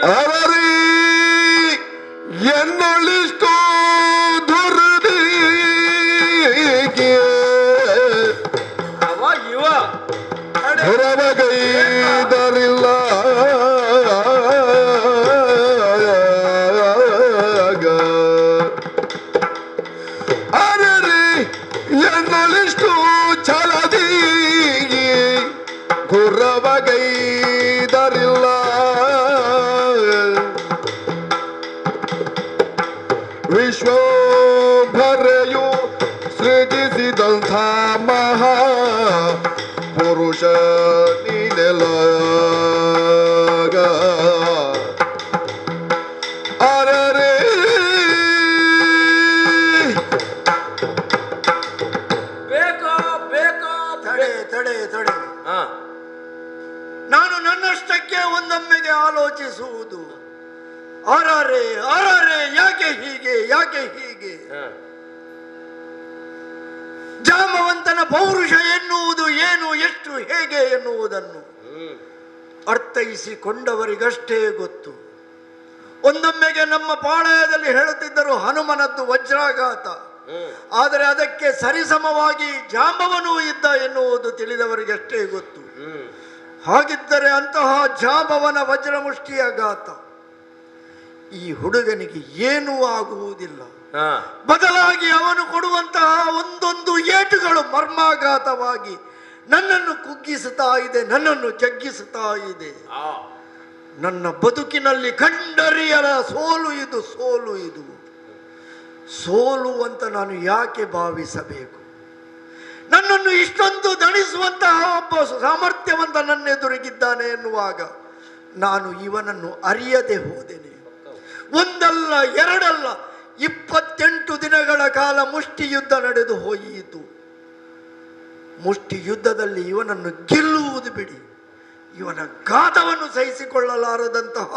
ಅವರಿ ಎನ್ನೊಳಿಷ್ಟು ದುರ್ದಿಗೆ ಹೊರವಗೈದರಿಲ್ಲ ಅರರಿ ಎನ್ನೊಳಿಷ್ಟು ಛಲದಿ ಗುರವಗೈದರಿಲ್ಲ ವಿಶ್ವಭರೆಯು ಸೃಜಿಸಿದಂಥ ಮಹಾ ಪುರುಷ ನೀನೆಲಗ ಅರರೆ ಬೇಕೋ ತಡೆ ತಡೆ ತಡೆ. ನಾನು ನನ್ನಷ್ಟಕ್ಕೆ ಒಂದೊಮ್ಮೆಗೆ ಆಲೋಚಿಸುವುದು. ಆರಾರೆ ಆರಾರೆ, ಯಾಕೆ ಹೀಗೆ ಯಾಕೆ ಹೀಗೆ? ಜಾಮವಂತನ ಪೌರುಷ ಎನ್ನುವುದು ಏನು, ಎಷ್ಟು, ಹೇಗೆ ಎನ್ನುವುದನ್ನು ಅರ್ಥೈಸಿಕೊಂಡವರಿಗಷ್ಟೇ ಗೊತ್ತು. ಒಂದೊಮ್ಮೆಗೆ ನಮ್ಮ ಪಾಳಯದಲ್ಲಿ ಹೇಳುತ್ತಿದ್ದರು ಹನುಮನದ್ದು ವಜ್ರಾಘಾತ, ಆದರೆ ಅದಕ್ಕೆ ಸರಿಸಮವಾಗಿ ಜಾಂಬವನೂ ಇದ್ದ ಎನ್ನುವುದು ತಿಳಿದವರಿಗಷ್ಟೇ ಗೊತ್ತು. ಹಾಗಿದ್ದರೆ ಅಂತಹ ಜಾಂಬವನ ವಜ್ರಮುಷ್ಟಿಯ ಘಾತ ಈ ಹುಡುಗನಿಗೆ ಏನೂ ಆಗುವುದಿಲ್ಲ. ಬದಲಾಗಿ ಅವನು ಕೊಡುವಂತಹ ಒಂದೊಂದು ಏಟುಗಳು ಮರ್ಮಾಘಾತವಾಗಿ ನನ್ನನ್ನು ಕುಗ್ಗಿಸುತ್ತಾ ಇದೆ, ನನ್ನನ್ನು ಜಗ್ಗಿಸುತ್ತಾ ಇದೆ. ನನ್ನ ಬದುಕಿನಲ್ಲಿ ಕಂಡರಿಯರ ಸೋಲು ಇದು, ಸೋಲು ಇದು. ಸೋಲು ಅಂತ ನಾನು ಯಾಕೆ ಭಾವಿಸಬೇಕು? ನನ್ನನ್ನು ಇಷ್ಟೊಂದು ದಣಿಸುವಂತಹ ಒಬ್ಬ ಸಾಮರ್ಥ್ಯವಂತ ನನ್ನೆದುರಿಗಿದ್ದಾನೆ ಎನ್ನುವಾಗ ನಾನು ಇವನನ್ನು ಅರಿಯದೆ ಹೋದೆನೆ. ಒಂದಲ್ಲ ಎರಡಲ್ಲ, 28 ದಿನಗಳ ಕಾಲ ಮುಷ್ಟಿ ಯುದ್ಧ ನಡೆದು ಹೋಯಿತು. ಮುಷ್ಟಿ ಯುದ್ಧದಲ್ಲಿ ಇವನನ್ನು ಗೆಲ್ಲುವುದು ಬಿಡಿ, ಇವನ ಘಾತವನ್ನು ಸಹಿಸಿಕೊಳ್ಳಲಾರದಂತಹ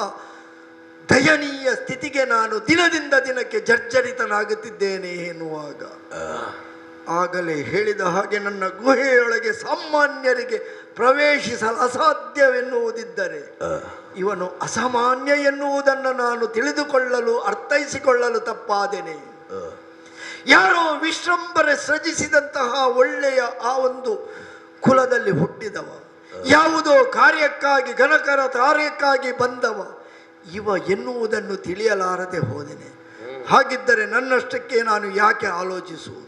ದಯನೀಯ ಸ್ಥಿತಿಗೆ ನಾನು ದಿನದಿಂದ ದಿನಕ್ಕೆ ಜರ್ಜರಿತನಾಗುತ್ತಿದ್ದೇನೆ ಎನ್ನುವಾಗ ಆಗಲೇ ಹೇಳಿದ ಹಾಗೆ ನನ್ನ ಗುಹೆಯೊಳಗೆ ಸಾಮಾನ್ಯರಿಗೆ ಪ್ರವೇಶಿಸಲು ಅಸಾಧ್ಯವೆನ್ನುವುದಿದ್ದರೆ ಇವನು ಅಸಾಮಾನ್ಯ ಎನ್ನುವುದನ್ನು ನಾನು ತಿಳಿದುಕೊಳ್ಳಲು ಅರ್ಥೈಸಿಕೊಳ್ಳಲು ತಪ್ಪಾದೇನೆ. ಯಾರೋ ವಿಶ್ರಂಬರೆ ಸೃಜಿಸಿದಂತಹ ಒಳ್ಳೆಯ ಆ ಒಂದು ಕುಲದಲ್ಲಿ ಹುಟ್ಟಿದವ, ಯಾವುದೋ ಕಾರ್ಯಕ್ಕಾಗಿ ಘನಕರ ಕಾರ್ಯಕ್ಕಾಗಿ ಬಂದವ ಇವ ಎನ್ನುವುದನ್ನು ತಿಳಿಯಲಾರದೆ ಹೋದೆನೆ. ಹಾಗಿದ್ದರೆ ನನ್ನಷ್ಟಕ್ಕೆ ನಾನು ಯಾಕೆ ಆಲೋಚಿಸುವುದು?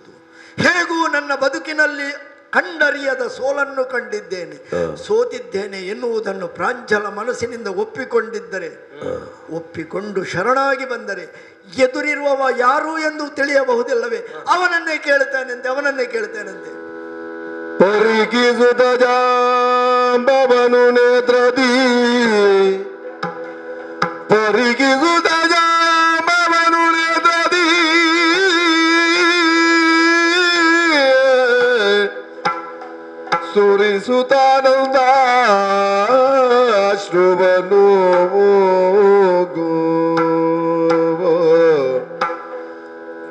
ಹೇಗೂ ನನ್ನ ಬದುಕಿನಲ್ಲಿ ಕಂಡರಿಯದ ಸೋಲನ್ನು ಕಂಡಿದ್ದೇನೆ, ಸೋತಿದ್ದೇನೆ ಎನ್ನುವುದನ್ನು ಪ್ರಾಂಜಲ ಮನಸ್ಸಿನಿಂದ ಒಪ್ಪಿಕೊಂಡಿದ್ದರೆ, ಒಪ್ಪಿಕೊಂಡು ಶರಣಾಗಿ ಬಂದರೆ ಎದುರಿರುವವ ಯಾರು ಎಂದು ತಿಳಿಯಬಹುದಿಲ್ಲವೇ? ಅವನನ್ನೇ ಕೇಳುತ್ತೇನಂತೆ. ಪರಿಗಿಸುತ್ತ ಜಾಂಬವನು ನೇತ್ರದಿ, ಪರಿಗಿಸುತ್ತ ಜಾಂಬವನು ನೇತ್ರದಿ, ಸುರಿಸುತ್ತಾನಂದಾಶ್ರುವನು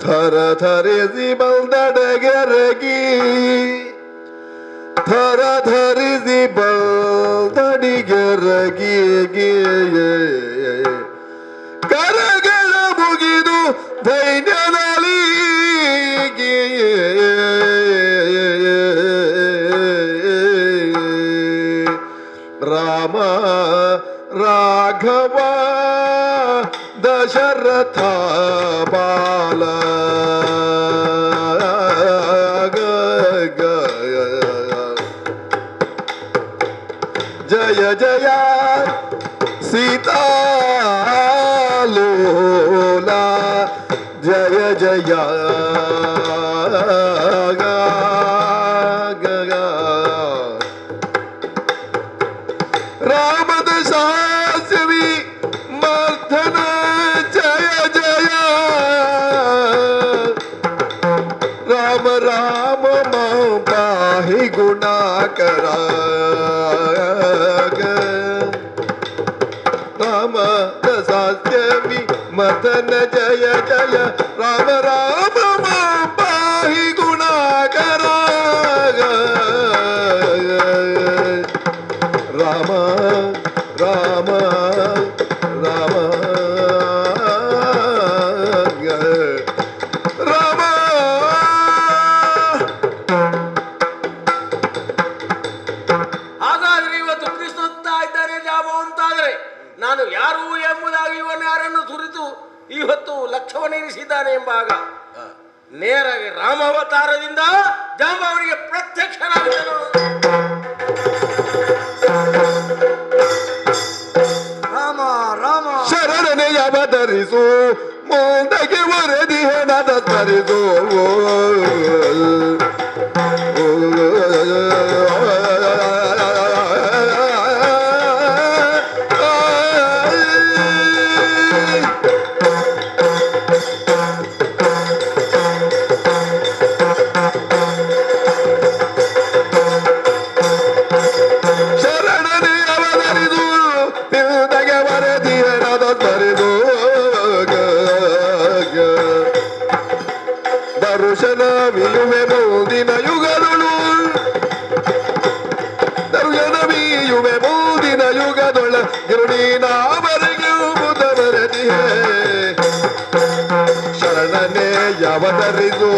ಥರ ಥರಿಸಿ ಬಲ್ದಡಗೆರಗಿ, ಥರ ಧರಿಸಿ ಬಲ್ದಡಿಗೆರಗಿ ಕರಗಳ ಮುಗಿದು ದೈನ್ಯದಲ್ಲಿ ರಾಮ ರಾಘವ ದಶರಥ ಬಾಲ ಜಯ ಜಯ ಸೀತಾಲೋಲ, ಜಯ ಜಯ ರಾಮದ ಶಾಸ್ವಿ ಮರ್ಧನ, ಜಯ ಜಯ ರಾಮ ರಾಮ ಪಾಹಿ ಗುಣಾಕರ, ರಾಮ ದಸಾಸ್ಯವಿ ಮದನ ಜಯ ಜಯ ರಾಮ ರಾಮ ಪಾಹಿ ಗುಣಾಕರ, ರಾಮ ರಾಮ ರಾಮ ಜಾಂಬವಂತಾದರೆ ನಾನು ಯಾರು ಎಂಬುದಾಗಿ ಇವನು ಯಾರನ್ನು ಸುರಿದು ಇವತ್ತು ಲಕ್ಷ್ಯವನ್ನಿರಿಸಿದ್ದಾನೆ ಎಂಬಾಗ ನೇರಾಗಿ ರಾಮಾವತಾರದಿಂದ ಜಾಂಬವನಿಗೆ ಪ್ರತ್ಯಕ್ಷನಾಗಿದ್ದನು. ರಾಮ ರಾಮ ಶರಣನೆ ಅವತರಿಸು ಮುಂದಕ್ಕೆ ವರದಿ ಹೆಣದ ತರಿಸು ಶರಣನೆ ಅವತರಿಸು ಮುಂದಕ್ಕೆ ವರದಿ ಹೆಣದ ತರಿಸು ದರುಶನ ವಿಯುವೆ ಮುಂದಿನ ಯುಗದೊಳು ದರುಶನ ವಿಯುವೆ ಮುಂದಿನ ಯುಗದೊಳ ಗಿರುಡೀನಾವರೆಗೆ ಬುಧವರದಿಯೇ ಶರಣನೆ ಅವತರಿಸು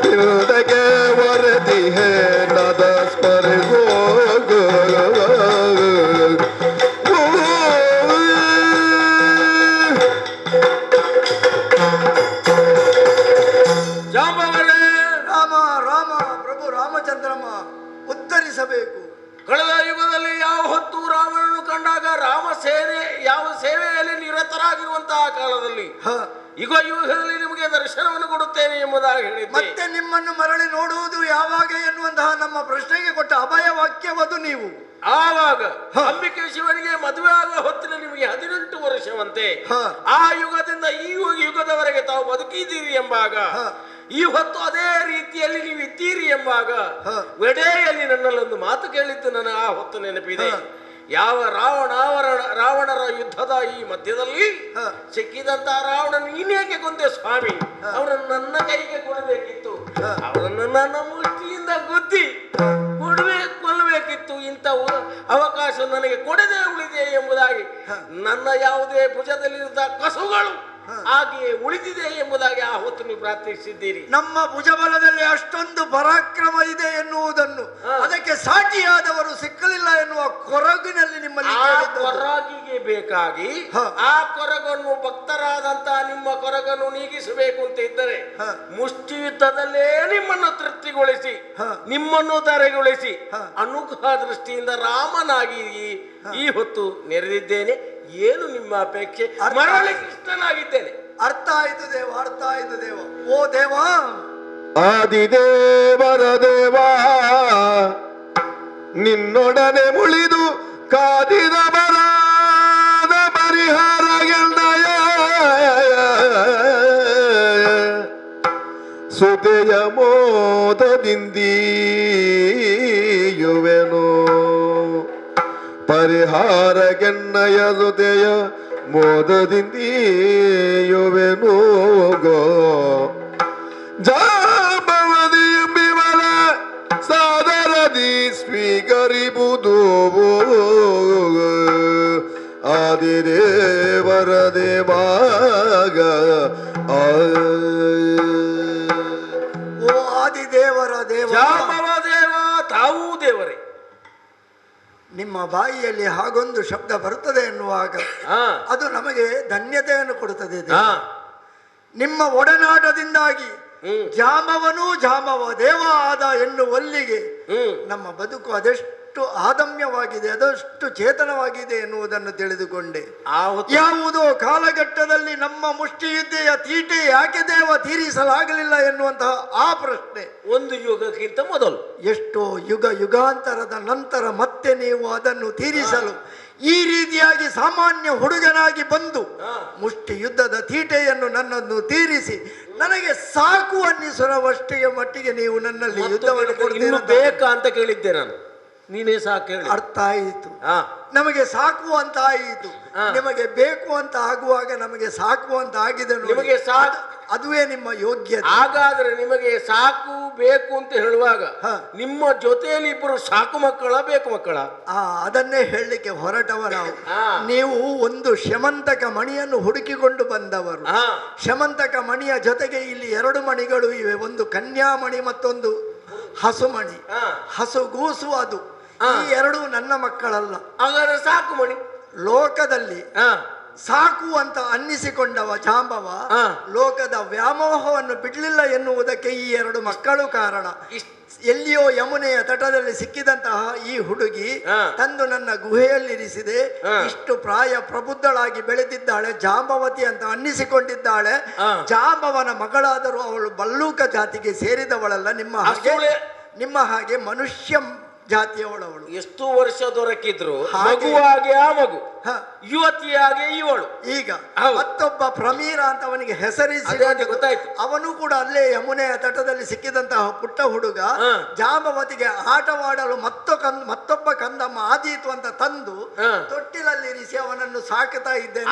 ಹಿಂದಕ್ಕೆ ವರದಿಯೇ ನದ ಸ್ಮರಿಸೋ ಜಾಂಬವರೇ, ರಾಮ ರಾಮ ಪ್ರಭು ರಾಮಚಂದ್ರಮ್ಮ ಉತ್ತರಿಸಬೇಕು. ಕಳೆದ ಯುಗದಲ್ಲಿ ಯಾವ ಹೊತ್ತು ರಾಮನನ್ನು ಕಂಡಾಗ ರಾಮ ಸೇನೆ ಯಾವ ಸೇವೆಯಲ್ಲಿ ನಿರತರಾಗಿರುವಂತಹ ಕಾಲದಲ್ಲಿ ಹ, ಈಗ ಯುಗದಲ್ಲಿ ನಿಮಗೆ ದರ್ಶನವನ್ನು ಕೊಡುತ್ತೇನೆ ಎಂಬುದಾಗಿ ಹೇಳಿದ್ದೆ. ಮತ್ತೆ ನಿಮ್ಮನ್ನು ಮರಳಿ ನೋಡುವುದು ಯಾವಾಗ ಎನ್ನುವಂತಹ ನಮ್ಮ ಪ್ರಶ್ನೆಗೆ ಕೊಟ್ಟ ಅಭಯ ವಾಕ್ಯವದು ನೀವು. ಆವಾಗ ಅಂಬಿಕೆ ಶಿವನಿಗೆ ಮದುವೆ ಆಗುವ ಹೊತ್ತಿನ ನಿಮಗೆ 18 ವರ್ಷವಂತೆ. ಹ. ಆ ಯುಗದಿಂದ ಈ ಯುಗದವರೆಗೆ ತಾವು ಬದುಕಿದ್ದೀರಿ ಎಂಬಾಗ ಹ. ಈ ಹೊತ್ತು ಅದೇ ರೀತಿಯಲ್ಲಿ ನೀವು ಇದ್ದೀರಿ ಎಂಬಾಗ ಹ. ವೆಡೆಯಲ್ಲಿ ನನ್ನಲ್ಲೊಂದು ಮಾತು ಕೇಳಿದ್ದು ನನಗೆ ಆ ಹೊತ್ತು ನೆನಪಿದೆ. ಹ. ಯಾವ ರಾವಣರ ಯುದ್ಧದ ಈ ಮಧ್ಯದಲ್ಲಿ ಹ. ಸಿಕ್ಕಿದಂತ ರಾವಣ ನೀನೇಕೆ ಕೊಂದೆ ಸ್ವಾಮಿ, ಅವರನ್ನು ನನ್ನ ಕೈಗೆ ಕೊಡಬೇಕಿತ್ತು, ಅವರನ್ನು ನನ್ನ ಮುಷ್ಟಿಯಿಂದ ಗುದ್ದಿ ಕೊಲ್ಲಬೇಕಿತ್ತು. ಇಂಥ ಅವಕಾಶ ನನಗೆ ಕೊಡದೆ ಉಳಿದೆ ಎಂಬುದಾಗಿ ನನ್ನ ಯಾವುದೇ ಭುಜದಲ್ಲಿದ್ದ ಕಸುಗಳು ಹಾಗೆಯೇ ಉಳಿದಿದೆ ಎಂಬುದಾಗಿ ಆ ಹೊತ್ತು ನೀವು ಪ್ರಾರ್ಥಿಸಿದ್ದೀರಿ. ನಮ್ಮ ಭುಜಬಲದಲ್ಲಿ ಅಷ್ಟೊಂದು ಪರಾಕ್ರಮ ಇದೆ ಎನ್ನುವುದನ್ನು ಅದಕ್ಕೆ ಸಾಟಿಯಾದವರು ಸಿಕ್ಕಲಿಲ್ಲ ಎನ್ನುವ ಕೊರಗಿನಲ್ಲಿ ನಿಮ್ಮಲ್ಲಿ ಆ ಕೇಳಿದ್ದದ್ದು. ಕೊರಗಿಗೆ ಬೇಕಾಗಿ ಹ. ಆ ಕೊರಗನ್ನು ಭಕ್ತರಾದಂತಹ ನಿಮ್ಮ ಕೊರಗನ್ನು ನೀಗಿಸಬೇಕು ಅಂತ ಇದ್ದರೆ ಹ. ಮುಷ್ಟಿ ಯುದ್ಧದಲ್ಲೇ ನಿಮ್ಮನ್ನು ತೃಪ್ತಿಗೊಳಿಸಿ ಹ. ನಿಮ್ಮನ್ನು ಧರೆಗೊಳಿಸಿ ಹ. ಅನುಗ್ರಹ ದೃಷ್ಟಿಯಿಂದ ರಾಮನಾಗಿ ಈ ಹೊತ್ತು ನೆರೆದಿದ್ದೇನೆ. ಏನು ನಿಮ್ಮ ಅಪೇಕ್ಷೆ? ಮರಳಿ ಕೃಷ್ಣನಾಗಿದ್ದೇನೆ. ಅರ್ಥ ಆಯ್ತು ದೇವ, ಅರ್ಥ ಆಯ್ತು ದೇವ. ಓ ದೇವ, ಆದಿದೇವರ ದೇವ ನಿನ್ನೊಡನೆ ಮುಳಿದು ಕಾದಿದ ಬರಾದ ಪರಿಹಾರ ಗೆಲ್ದಯ ಸುತೆಯ ಮೋದದಿಂದೀಯುವೆನು ಪರಿಹಾರ ಗೆನ್ನಯ ಸುತೆಯ ಮೋದದಿಂದೀಯುವೆನು ಗೋ ಜಾಂಬವದಿ ಎಂಬಿವರ ಸಾದರದಿ ಸ್ವೀಕರಿಬುದು ಆದಿದೇವರ ದೇವಾಗ ಓ ಆದಿದೇವರ ದೇವ, ಜಾಂಬವ ದೇವ ತಾವೂ ದೇವರೇ. ನಿಮ್ಮ ಬಾಯಿಯಲ್ಲಿ ಹಾಗೊಂದು ಶಬ್ದ ಬರುತ್ತದೆ ಎನ್ನುವಾಗ ಅದು ನಮಗೆ ಧನ್ಯತೆಯನ್ನು ಕೊಡುತ್ತದೆ ದೇವ. ನಿಮ್ಮ ಒಡನಾಟದಿಂದಾಗಿ ಜಾಂಬವನೂ ಜಾಂಬವ ದೇವ ಆದ ಎನ್ನುವಲ್ಲಿಗೆ ನಮ್ಮ ಬದುಕು ಅದೆಷ್ಟು ಆದಮ್ಯವಾಗಿದೆ, ಅದಷ್ಟು ಚೇತನವಾಗಿದೆ ಎನ್ನುವುದನ್ನು ತಿಳಿದುಕೊಂಡೆ. ಯಾವುದೋ ಕಾಲಘಟ್ಟದಲ್ಲಿ ನಮ್ಮ ಮುಷ್ಟಿಯುದ್ಧೆಯ ತೀಟೆ ಯಾಕೆ ದೇವ ತೀರಿಸಲಾಗಲಿಲ್ಲ ಎನ್ನುವಂತಹ ಆ ಪ್ರಶ್ನೆ ಒಂದು ಯುಗಕ್ಕಿಂತ ಮೊದಲು ಎಷ್ಟೋ ಯುಗಾಂತರದ ನಂತರ ಮತ್ತೆ ನೀವು ಅದನ್ನು ತೀರಿಸಲು ಈ ರೀತಿಯಾಗಿ ಸಾಮಾನ್ಯ ಹುಡುಗನಾಗಿ ಬಂದು ಮುಷ್ಟಿ ಯುದ್ಧದ ತೀಟೆಯನ್ನು ನನ್ನನ್ನು ತೀರಿಸಿ ನನಗೆ ಸಾಕು ಅನ್ನಿಸುವಷ್ಟಿಗೆ ಮಟ್ಟಿಗೆ ನೀವು ನನ್ನಲ್ಲಿ ಯುದ್ಧವನ್ನು ಇನ್ನು ಬೇಕಾ ಅಂತ ಕೇಳಿದ್ದೆ ನಾನು. ನೀನೇ ಸಾಕು ಹೇಳಿ. ಅರ್ಥ ಆಯಿತು, ನಮಗೆ ಸಾಕು ಅಂತ ಆಯಿತು. ನಿಮಗೆ ಬೇಕು ಅಂತ ಆಗುವಾಗ ನಮಗೆ ಸಾಕು ಅಂತ ಆಗಿದೆ. ನಿಮಗೆ ಸಾಕು, ಅದುವೇ ನಿಮ್ಮ ಯೋಗ್ಯತೆ. ಹಾಗಾದ್ರೆ ನಿಮಗೆ ಸಾಕು ಬೇಕು ಅಂತ ಹೇಳುವಾಗ ನಿಮ್ಮ ಜೊತೆಯಲ್ಲಿ ಇಬ್ಬರು ಸಾಕು ಮಕ್ಕಳ ಬೇಕು ಮಕ್ಕಳ? ಅದನ್ನೇ ಹೇಳಲಿಕ್ಕೆ ಹೊರಟವ ನಾವು. ನೀವು ಒಂದು ಶಮಂತಕ ಮಣಿಯನ್ನು ಹುಡುಕಿಕೊಂಡು ಬಂದವರು. ಶಮಂತಕ ಮಣಿಯ ಜೊತೆಗೆ ಇಲ್ಲಿ 2 ಮಣಿಗಳು ಇವೆ, ಒಂದು ಕನ್ಯಾಮಣಿ ಮತ್ತೊಂದು ಹಸುಮಣಿ. ಹಸುಗೂಸು ಅದು ಈ ಎರಡೂ ನನ್ನ ಮಕ್ಕಳಲ್ಲ. ಹಾಗಾದ್ರೆ ಸಾಕು ಮಣಿ. ಲೋಕದಲ್ಲಿ ಹಾ ಸಾಕು ಅಂತ ಅನ್ನಿಸಿಕೊಂಡವ ಜಾಂಬವ ಲೋಕದ ವ್ಯಾಮೋಹವನ್ನು ಬಿಡಲಿಲ್ಲ ಎನ್ನುವುದಕ್ಕೆ ಈ ಎರಡು ಮಕ್ಕಳು ಕಾರಣ. ಎಲ್ಲಿಯೋ ಯಮುನೆಯ ತಟದಲ್ಲಿ ಸಿಕ್ಕಿದಂತಹ ಈ ಹುಡುಗಿ ತಂದು ನನ್ನ ಗುಹೆಯಲ್ಲಿರಿಸಿದೆ. ಇಷ್ಟು ಪ್ರಾಯ ಪ್ರಬುದ್ಧಳಾಗಿ ಬೆಳೆದಿದ್ದಾಳೆ, ಜಾಂಬವತಿ ಅಂತ ಅನ್ನಿಸಿಕೊಂಡಿದ್ದಾಳೆ. ಜಾಂಬವನ ಮಗಳಾದರೂ ಅವಳು ಬಲ್ಲೂಕ ಜಾತಿಗೆ ಸೇರಿದವಳಲ್ಲ, ನಿಮ್ಮ ಹಾಗೆ ಮನುಷ್ಯ ಜಾತಿಯವಳವಳು. ಎಷ್ಟು ವರ್ಷ ದೊರಕಿದ್ರು ಮಗುವಾಗಿ ಆ ಮಗು, ಯುವತಿಯಾಗಿ ಇವಳು. ಈಗ ಮತ್ತೊಬ್ಬ ಪ್ರಮೀರ ಅಂತ ಅವನಿಗೆ ಹೆಸರಿಸಿ ಗೊತ್ತಾಯ್ತು. ಅವನು ಕೂಡ ಅಲ್ಲೇ ಯಮುನೆಯ ತಟದಲ್ಲಿ ಸಿಕ್ಕಿದಂತಹ ಪುಟ್ಟ ಹುಡುಗ. ಜಾಂಬವತಿಗೆ ಆಟವಾಡಲು ಮತ್ತೊಬ್ಬ ಕಂದಮ್ಮ ಆದೀತು ಅಂತ ತಂದು ತೊಟ್ಟಿಲಲ್ಲಿರಿಸಿ ಅವನನ್ನು ಸಾಕುತ್ತಾ ಇದ್ದೇನೆ.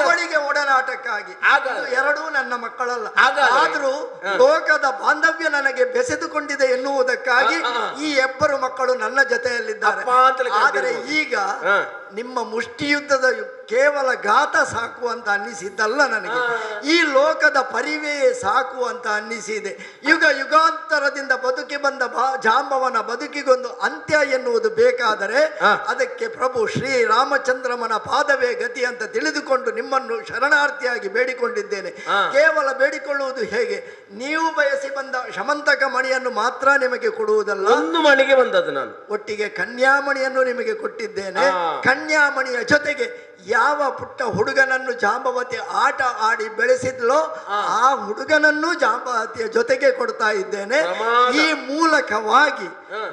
ಅವಳಿಗೆ ಒಡನಾಟಕ್ಕಾಗಿ. ಎರಡೂ ನನ್ನ ಮಕ್ಕಳಲ್ಲ, ಆದ್ರೂ ಲೋಕದ ಬಾಂಧವ್ಯ ನನಗೆ ಬೆಸೆದುಕೊಂಡಿದೆ ಎನ್ನುವುದಕ್ಕಾಗಿ ಈ ಇಬ್ಬರು ಮಕ್ಕಳು ನನ್ನ ಜೊತೆಯಲ್ಲಿದ್ದಾರೆ. ಆದರೆ ಈಗ ನಿಮ್ಮ ಮುಷ್ಟಿಯುದ್ಧದ ಕೇವಲ ಘಾತ ಸಾಕು ಅಂತ ಅನ್ನಿಸಿದ್ದಲ್ಲ ನನಗೆ, ಈ ಲೋಕದ ಪರಿವೆಯೇ ಸಾಕು ಅಂತ ಅನ್ನಿಸಿದೆ. ಯುಗಾಂತರದಿಂದ ಬದುಕಿ ಬಂದ ಜಾಂಬವನ ಬದುಕಿಗೊಂದು ಅಂತ್ಯ ಎನ್ನುವುದು ಬೇಕಾದರೆ ಅದಕ್ಕೆ ಪ್ರಭು ಶ್ರೀ ರಾಮಚಂದ್ರಮನ ಪಾದವೇ ಗತಿ ಅಂತ ತಿಳಿದುಕೊಂಡು ನಿಮ್ಮನ್ನು ಶರಣಾರ್ಥಿಯಾಗಿ ಬೇಡಿಕೊಂಡಿದ್ದೇನೆ. ಕೇವಲ ಬೇಡಿಕೊಳ್ಳುವುದು ಹೇಗೆ, ನೀವು ಬಯಸಿ ಬಂದ ಶಮಂತಕ ಮಣಿಯನ್ನು ಮಾತ್ರ ನಿಮಗೆ ಕೊಡುವುದಲ್ಲ, ಒಂದು ಮಣಿಗೆ ಬಂದದ್ದು ನಾನು, ಒಟ್ಟಿಗೆ ಕನ್ಯಾಮಣಿಯನ್ನು ನಿಮಗೆ ಕೊಟ್ಟಿದ್ದೇನೆ. ಕನ್ಯಾಮಣಿಯ ಜೊತೆಗೆ ಯಾವ ಪುಟ್ಟ ಹುಡುಗನನ್ನು ಜಾಂಬವತಿ ಆಟ ಆಡಿ ಬೆಳೆಸಿದ್ಲೋ ಆ ಹುಡುಗನನ್ನು ಜಾಂಬವತಿಯ ಜೊತೆಗೆ ಕೊಡ್ತಾ ಇದ್ದೇನೆ. ಈ ಮೂಲಕವಾಗಿ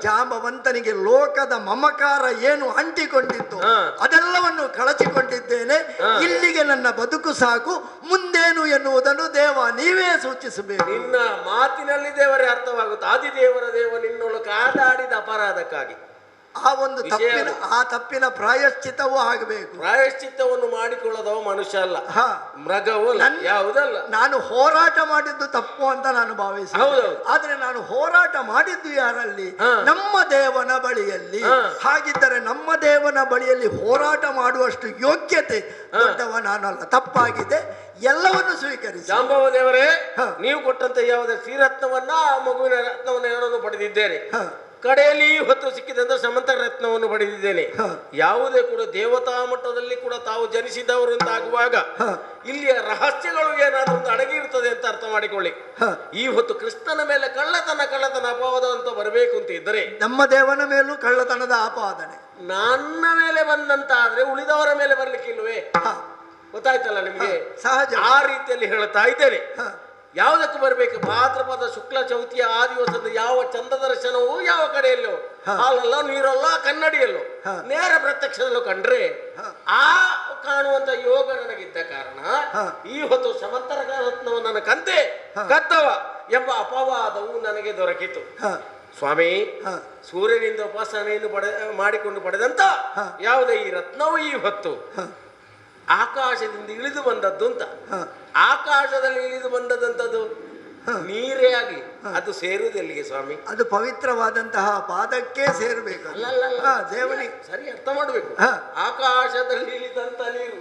ಜಾಂಬವಂತನಿಗೆ ಲೋಕದ ಮಮಕಾರ ಏನು ಅಂಟಿಕೊಂಡಿತ್ತು ಅದೆಲ್ಲವನ್ನು ಕಳಚಿಕೊಂಡಿದ್ದೇನೆ. ಇಲ್ಲಿಗೆ ನನ್ನ ಬದುಕು ಸಾಕು, ಮುಂದೇನು ಎನ್ನುವುದನ್ನು ದೇವ ನೀವೇ ಸೂಚಿಸಬೇಕು. ನಿನ್ನ ಮಾತಿನಲ್ಲಿ ದೇವರೇ ಅರ್ಥವಾಗುತ್ತೆ. ಆದಿದೇವರ ದೇವ ನಿನ್ನೊಳು ಕಾದಾಡಿದ ಅಪರಾಧಕ್ಕಾಗಿ ಆ ತಪ್ಪಿನ ಪ್ರಾಯಶ್ಚಿತ್ತವೂ ಆಗಬೇಕು. ಪ್ರಾಯಶ್ಚಿತ್ತವನ್ನು ಮಾಡಿಕೊಳ್ಳದವ ಮನುಷ್ಯ ಅಲ್ಲ, ಮೃಗವೂ ಯಾವುದಲ್ಲ. ನಾನು ಹೋರಾಟ ಮಾಡಿದ್ದು ತಪ್ಪು ಅಂತ ನಾನು ಭಾವಿಸಿ, ಆದ್ರೆ ನಾನು ಹೋರಾಟ ಮಾಡಿದ್ದು ಯಾರಲ್ಲಿ? ನಮ್ಮ ದೇವನ ಬಳಿಯಲ್ಲಿ. ಹಾಗಿದ್ದರೆ ನಮ್ಮ ದೇವನ ಬಳಿಯಲ್ಲಿ ಹೋರಾಟ ಮಾಡುವಷ್ಟು ಯೋಗ್ಯತೆ ದೊಡ್ಡವ ನಾನಲ್ಲ, ತಪ್ಪಾಗಿದೆ, ಎಲ್ಲವನ್ನು ಸ್ವೀಕರಿಸಿ. ಜಾಂಬವ ದೇವರೇ, ನೀವು ಕೊಟ್ಟಂತ ಯಾವುದೇ ಶ್ರೀರತ್ನವನ್ನ ಆ ಮಗುವಿನ ರತ್ನವನ್ನು ಎರಡನ್ನು ಪಡೆದಿದ್ದೇನೆ. ಕಡೆಯಲ್ಲಿ ಹೊತ್ತು ಸಿಕ್ಕಿದಂತ ಸಮಂತ ರತ್ನವನ್ನು ಪಡೆದಿದ್ದೇನೆ. ಯಾವುದೇ ಕೂಡ ದೇವತಾ ಮಟ್ಟದಲ್ಲಿ ಕೂಡ ತಾವು ಜನಿಸಿದವರು ಅಂತ ಆಗುವಾಗ ಇಲ್ಲಿಯ ರಹಸ್ಯಗಳು ಏನಾದರೂ ಒಂದು ಅಡಗಿರ್ತದೆ ಅಂತ ಅರ್ಥ ಮಾಡಿಕೊಳ್ಳಿ. ಈ ಹೊತ್ತು ಕೃಷ್ಣನ ಮೇಲೆ ಕಳ್ಳತನ ಅಪವಾದ ಅಂತ ಬರಬೇಕು ಅಂತ ಇದ್ದರೆ ನಮ್ಮ ದೇವನ ಮೇಲೂ ಕಳ್ಳತನದ ಆಪಾದನೆ ನನ್ನ ಮೇಲೆ ಬಂದಂತ ಆದ್ರೆ ಉಳಿದವರ ಮೇಲೆ ಬರ್ಲಿಕ್ಕಿಲ್ವೇ? ಗೊತ್ತಾಯ್ತಲ್ಲ ನಿಮ್ಗೆ? ಸಹಜ. ಆ ರೀತಿಯಲ್ಲಿ ಹೇಳ್ತಾ ಇದ್ದೇನೆ. ಯಾವುದಕ್ಕೂ ಬರಬೇಕು? ಭಾದ್ರಪದ ಶುಕ್ಲ ಚೌತಿಯ ಆ ದಿವಸದ ಯಾವ ಚಂದ ದರ್ಶನವೂ ಯಾವ ಕಡೆಯಲ್ಲೋ, ಹಾಲಲ್ಲೋ ನೀರಲ್ಲೋ ಕನ್ನಡಿಯಲ್ಲೋ ನೇರ ಪ್ರತ್ಯಕ್ಷದಲ್ಲೂ ಕಂಡ್ರೆ ಆ ಕಾಣುವಂತ ಯೋಗ ನನಗಿದ್ದ ಕಾರಣ ಈ ಹೊತ್ತು ಸಮಂತರ ರತ್ನವು ನನ್ನ ಕಂತೆ ಕದ್ದವ ಎಂಬ ಅಪವಾದವು ನನಗೆ ದೊರಕಿತು. ಸ್ವಾಮಿ, ಸೂರ್ಯನಿಂದ ಉಪಾಸನೆಯನ್ನು ಮಾಡಿಕೊಂಡು ಪಡೆದಂತ ಯಾವುದೇ ಈ ರತ್ನವು ಈ ಹೊತ್ತು ಆಕಾಶದಿಂದ ಇಳಿದು ಬಂದದ್ದು ಅಂತ. ಆಕಾಶದಲ್ಲಿ ಇಳಿದು ಬಂದದಂತದ್ದು ನೀರೇ ಆಗಲಿ, ಅದು ಸೇರುವುದು ಎಲ್ಲಿಗೆ ಸ್ವಾಮಿ? ಅದು ಪವಿತ್ರವಾದಂತಹ ಪಾದಕ್ಕೆ ಸೇರಬೇಕು. ದೇವನಿಗೆ ಸರಿ ಅರ್ಥ ಮಾಡಬೇಕು. ಆಕಾಶದಲ್ಲಿ ಇಳಿದಂತ ನೀರು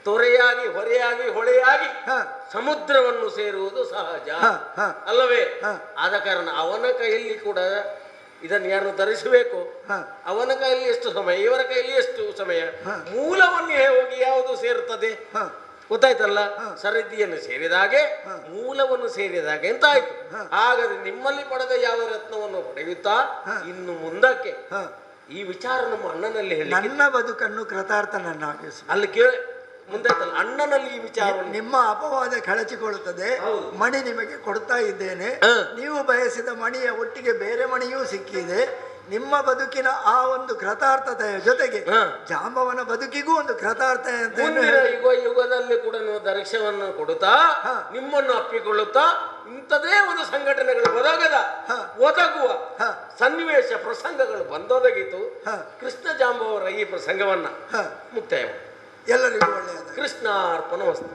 ತೊರೆಯಾಗಿ ಹೊರೆಯಾಗಿ ಹೊಳೆಯಾಗಿ ಸಮುದ್ರವನ್ನು ಸೇರುವುದು ಸಹಜ ಅಲ್ಲವೇ? ಆದ ಕಾರಣ ಅವನ ಕೈಯಲ್ಲಿ ಕೂಡ ಇದನ್ನು ಯಾರು ಧರಿಸಬೇಕು, ಅವನ ಕೈಯಲ್ಲಿ ಎಷ್ಟು ಸಮಯ, ಇವರ ಕೈಯಲ್ಲಿ ಎಷ್ಟು ಸಮಯ, ಮೂಲವನ್ನೇ ಹೋಗಿ ಯಾವುದು ಸೇರುತ್ತದೆ ಗೊತ್ತಾಯ್ತಲ್ಲ? ಸರದಿಯನ್ನು ಸೇರಿದಾಗೆ ಮೂಲವನ್ನು ಸೇರಿದಾಗೆ ಅಂತ ಆಯ್ತು. ಹಾಗಾದ್ರೆ ನಿಮ್ಮಲ್ಲಿ ಪಡೆದ ಯಾವ ರತ್ನವನ್ನು ಪಡೆಯುತ್ತಾ ಇನ್ನು ಮುಂದಕ್ಕೆ ಈ ವಿಚಾರ ನಮ್ಮ ಅಣ್ಣನಲ್ಲಿ ಹೇಳಿ ನನ್ನ ಬದುಕನ್ನು ಕೃತಾರ್ಥನನ್ನಾಗಿಸು. ಅಲ್ಲಿ ಕೇಳ ಮುಂದೆ ಅಣ್ಣನಲ್ಲಿ ಈ ವಿಚಾರ ನಿಮ್ಮ ಅಪವಾದ ಕಳಚಿಕೊಳ್ಳುತ್ತದೆ. ಮಣಿ ನಿಮಗೆ ಕೊಡ್ತಾ ಇದ್ದೇನೆ, ನೀವು ಬಯಸಿದ ಮಣಿಯ ಒಟ್ಟಿಗೆ ಬೇರೆ ಮಣಿಯೂ ಸಿಕ್ಕಿದೆ. ನಿಮ್ಮ ಬದುಕಿನ ಆ ಒಂದು ಕೃತಾರ್ಥತೆಯ ಜೊತೆಗೆ ಜಾಂಬವನ ಬದುಕಿಗೂ ಒಂದು ಕೃತಾರ್ಥ ಯುಗದಲ್ಲಿ ಕೂಡ ನೀವು ದರ್ಶನವನ್ನು ಕೊಡುತ್ತಾ ನಿಮ್ಮನ್ನು ಅಪ್ಪಿಕೊಳ್ಳುತ್ತಾ ಇಂಥದೇ ಒಂದು ಸಂಘಟನೆಗಳು ಒದಗುವ ಸನ್ನಿವೇಶ ಪ್ರಸಂಗಗಳು ಬಂದೊದಗಿತು. ಕೃಷ್ಣ ಜಾಂಬವರ ಈ ಪ್ರಸಂಗವನ್ನ ಮುಕ್ತಾಯ ಎಲ್ಲರಿಗೂ ಒಳ್ಳೆಯದು. ಕೃಷ್ಣಾರ್ಪಣಮಸ್ತು.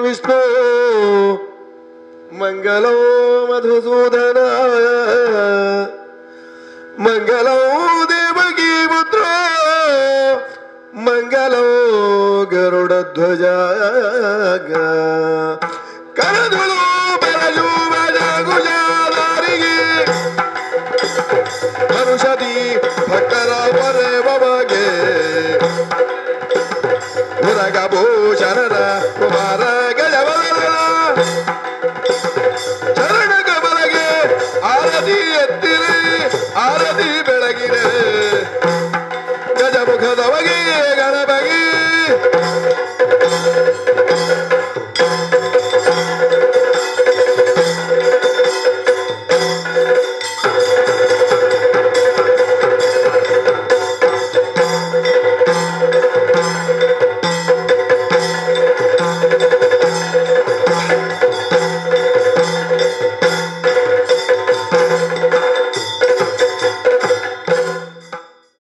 ವಿಷ್ಣು ಮಂಗಲೋ ಮಧುಸೂದನ ಮಂಗಲೋ ದೇವಕೀ ಪುತ್ರ ಮಂಗಲೋ ಗರುಡಧ್ವಜ ಕರದುಳು ಬರಜು ಬಜ ಗುಜಾದಾರಿಗೆ ಮನದಿ ಭಕ್ತರ ಪರೇವಗೆ ಉರಗಭೂಷಣನ ಕುಮಾರ ಗಜವದನ ಚರಣ ಕಮಲಗೆ ಆರತಿ ಎತ್ತಿರಿ ಆರತಿ ಬೆಳಗಿರೆ ಗಜಮುಖದವಗೆ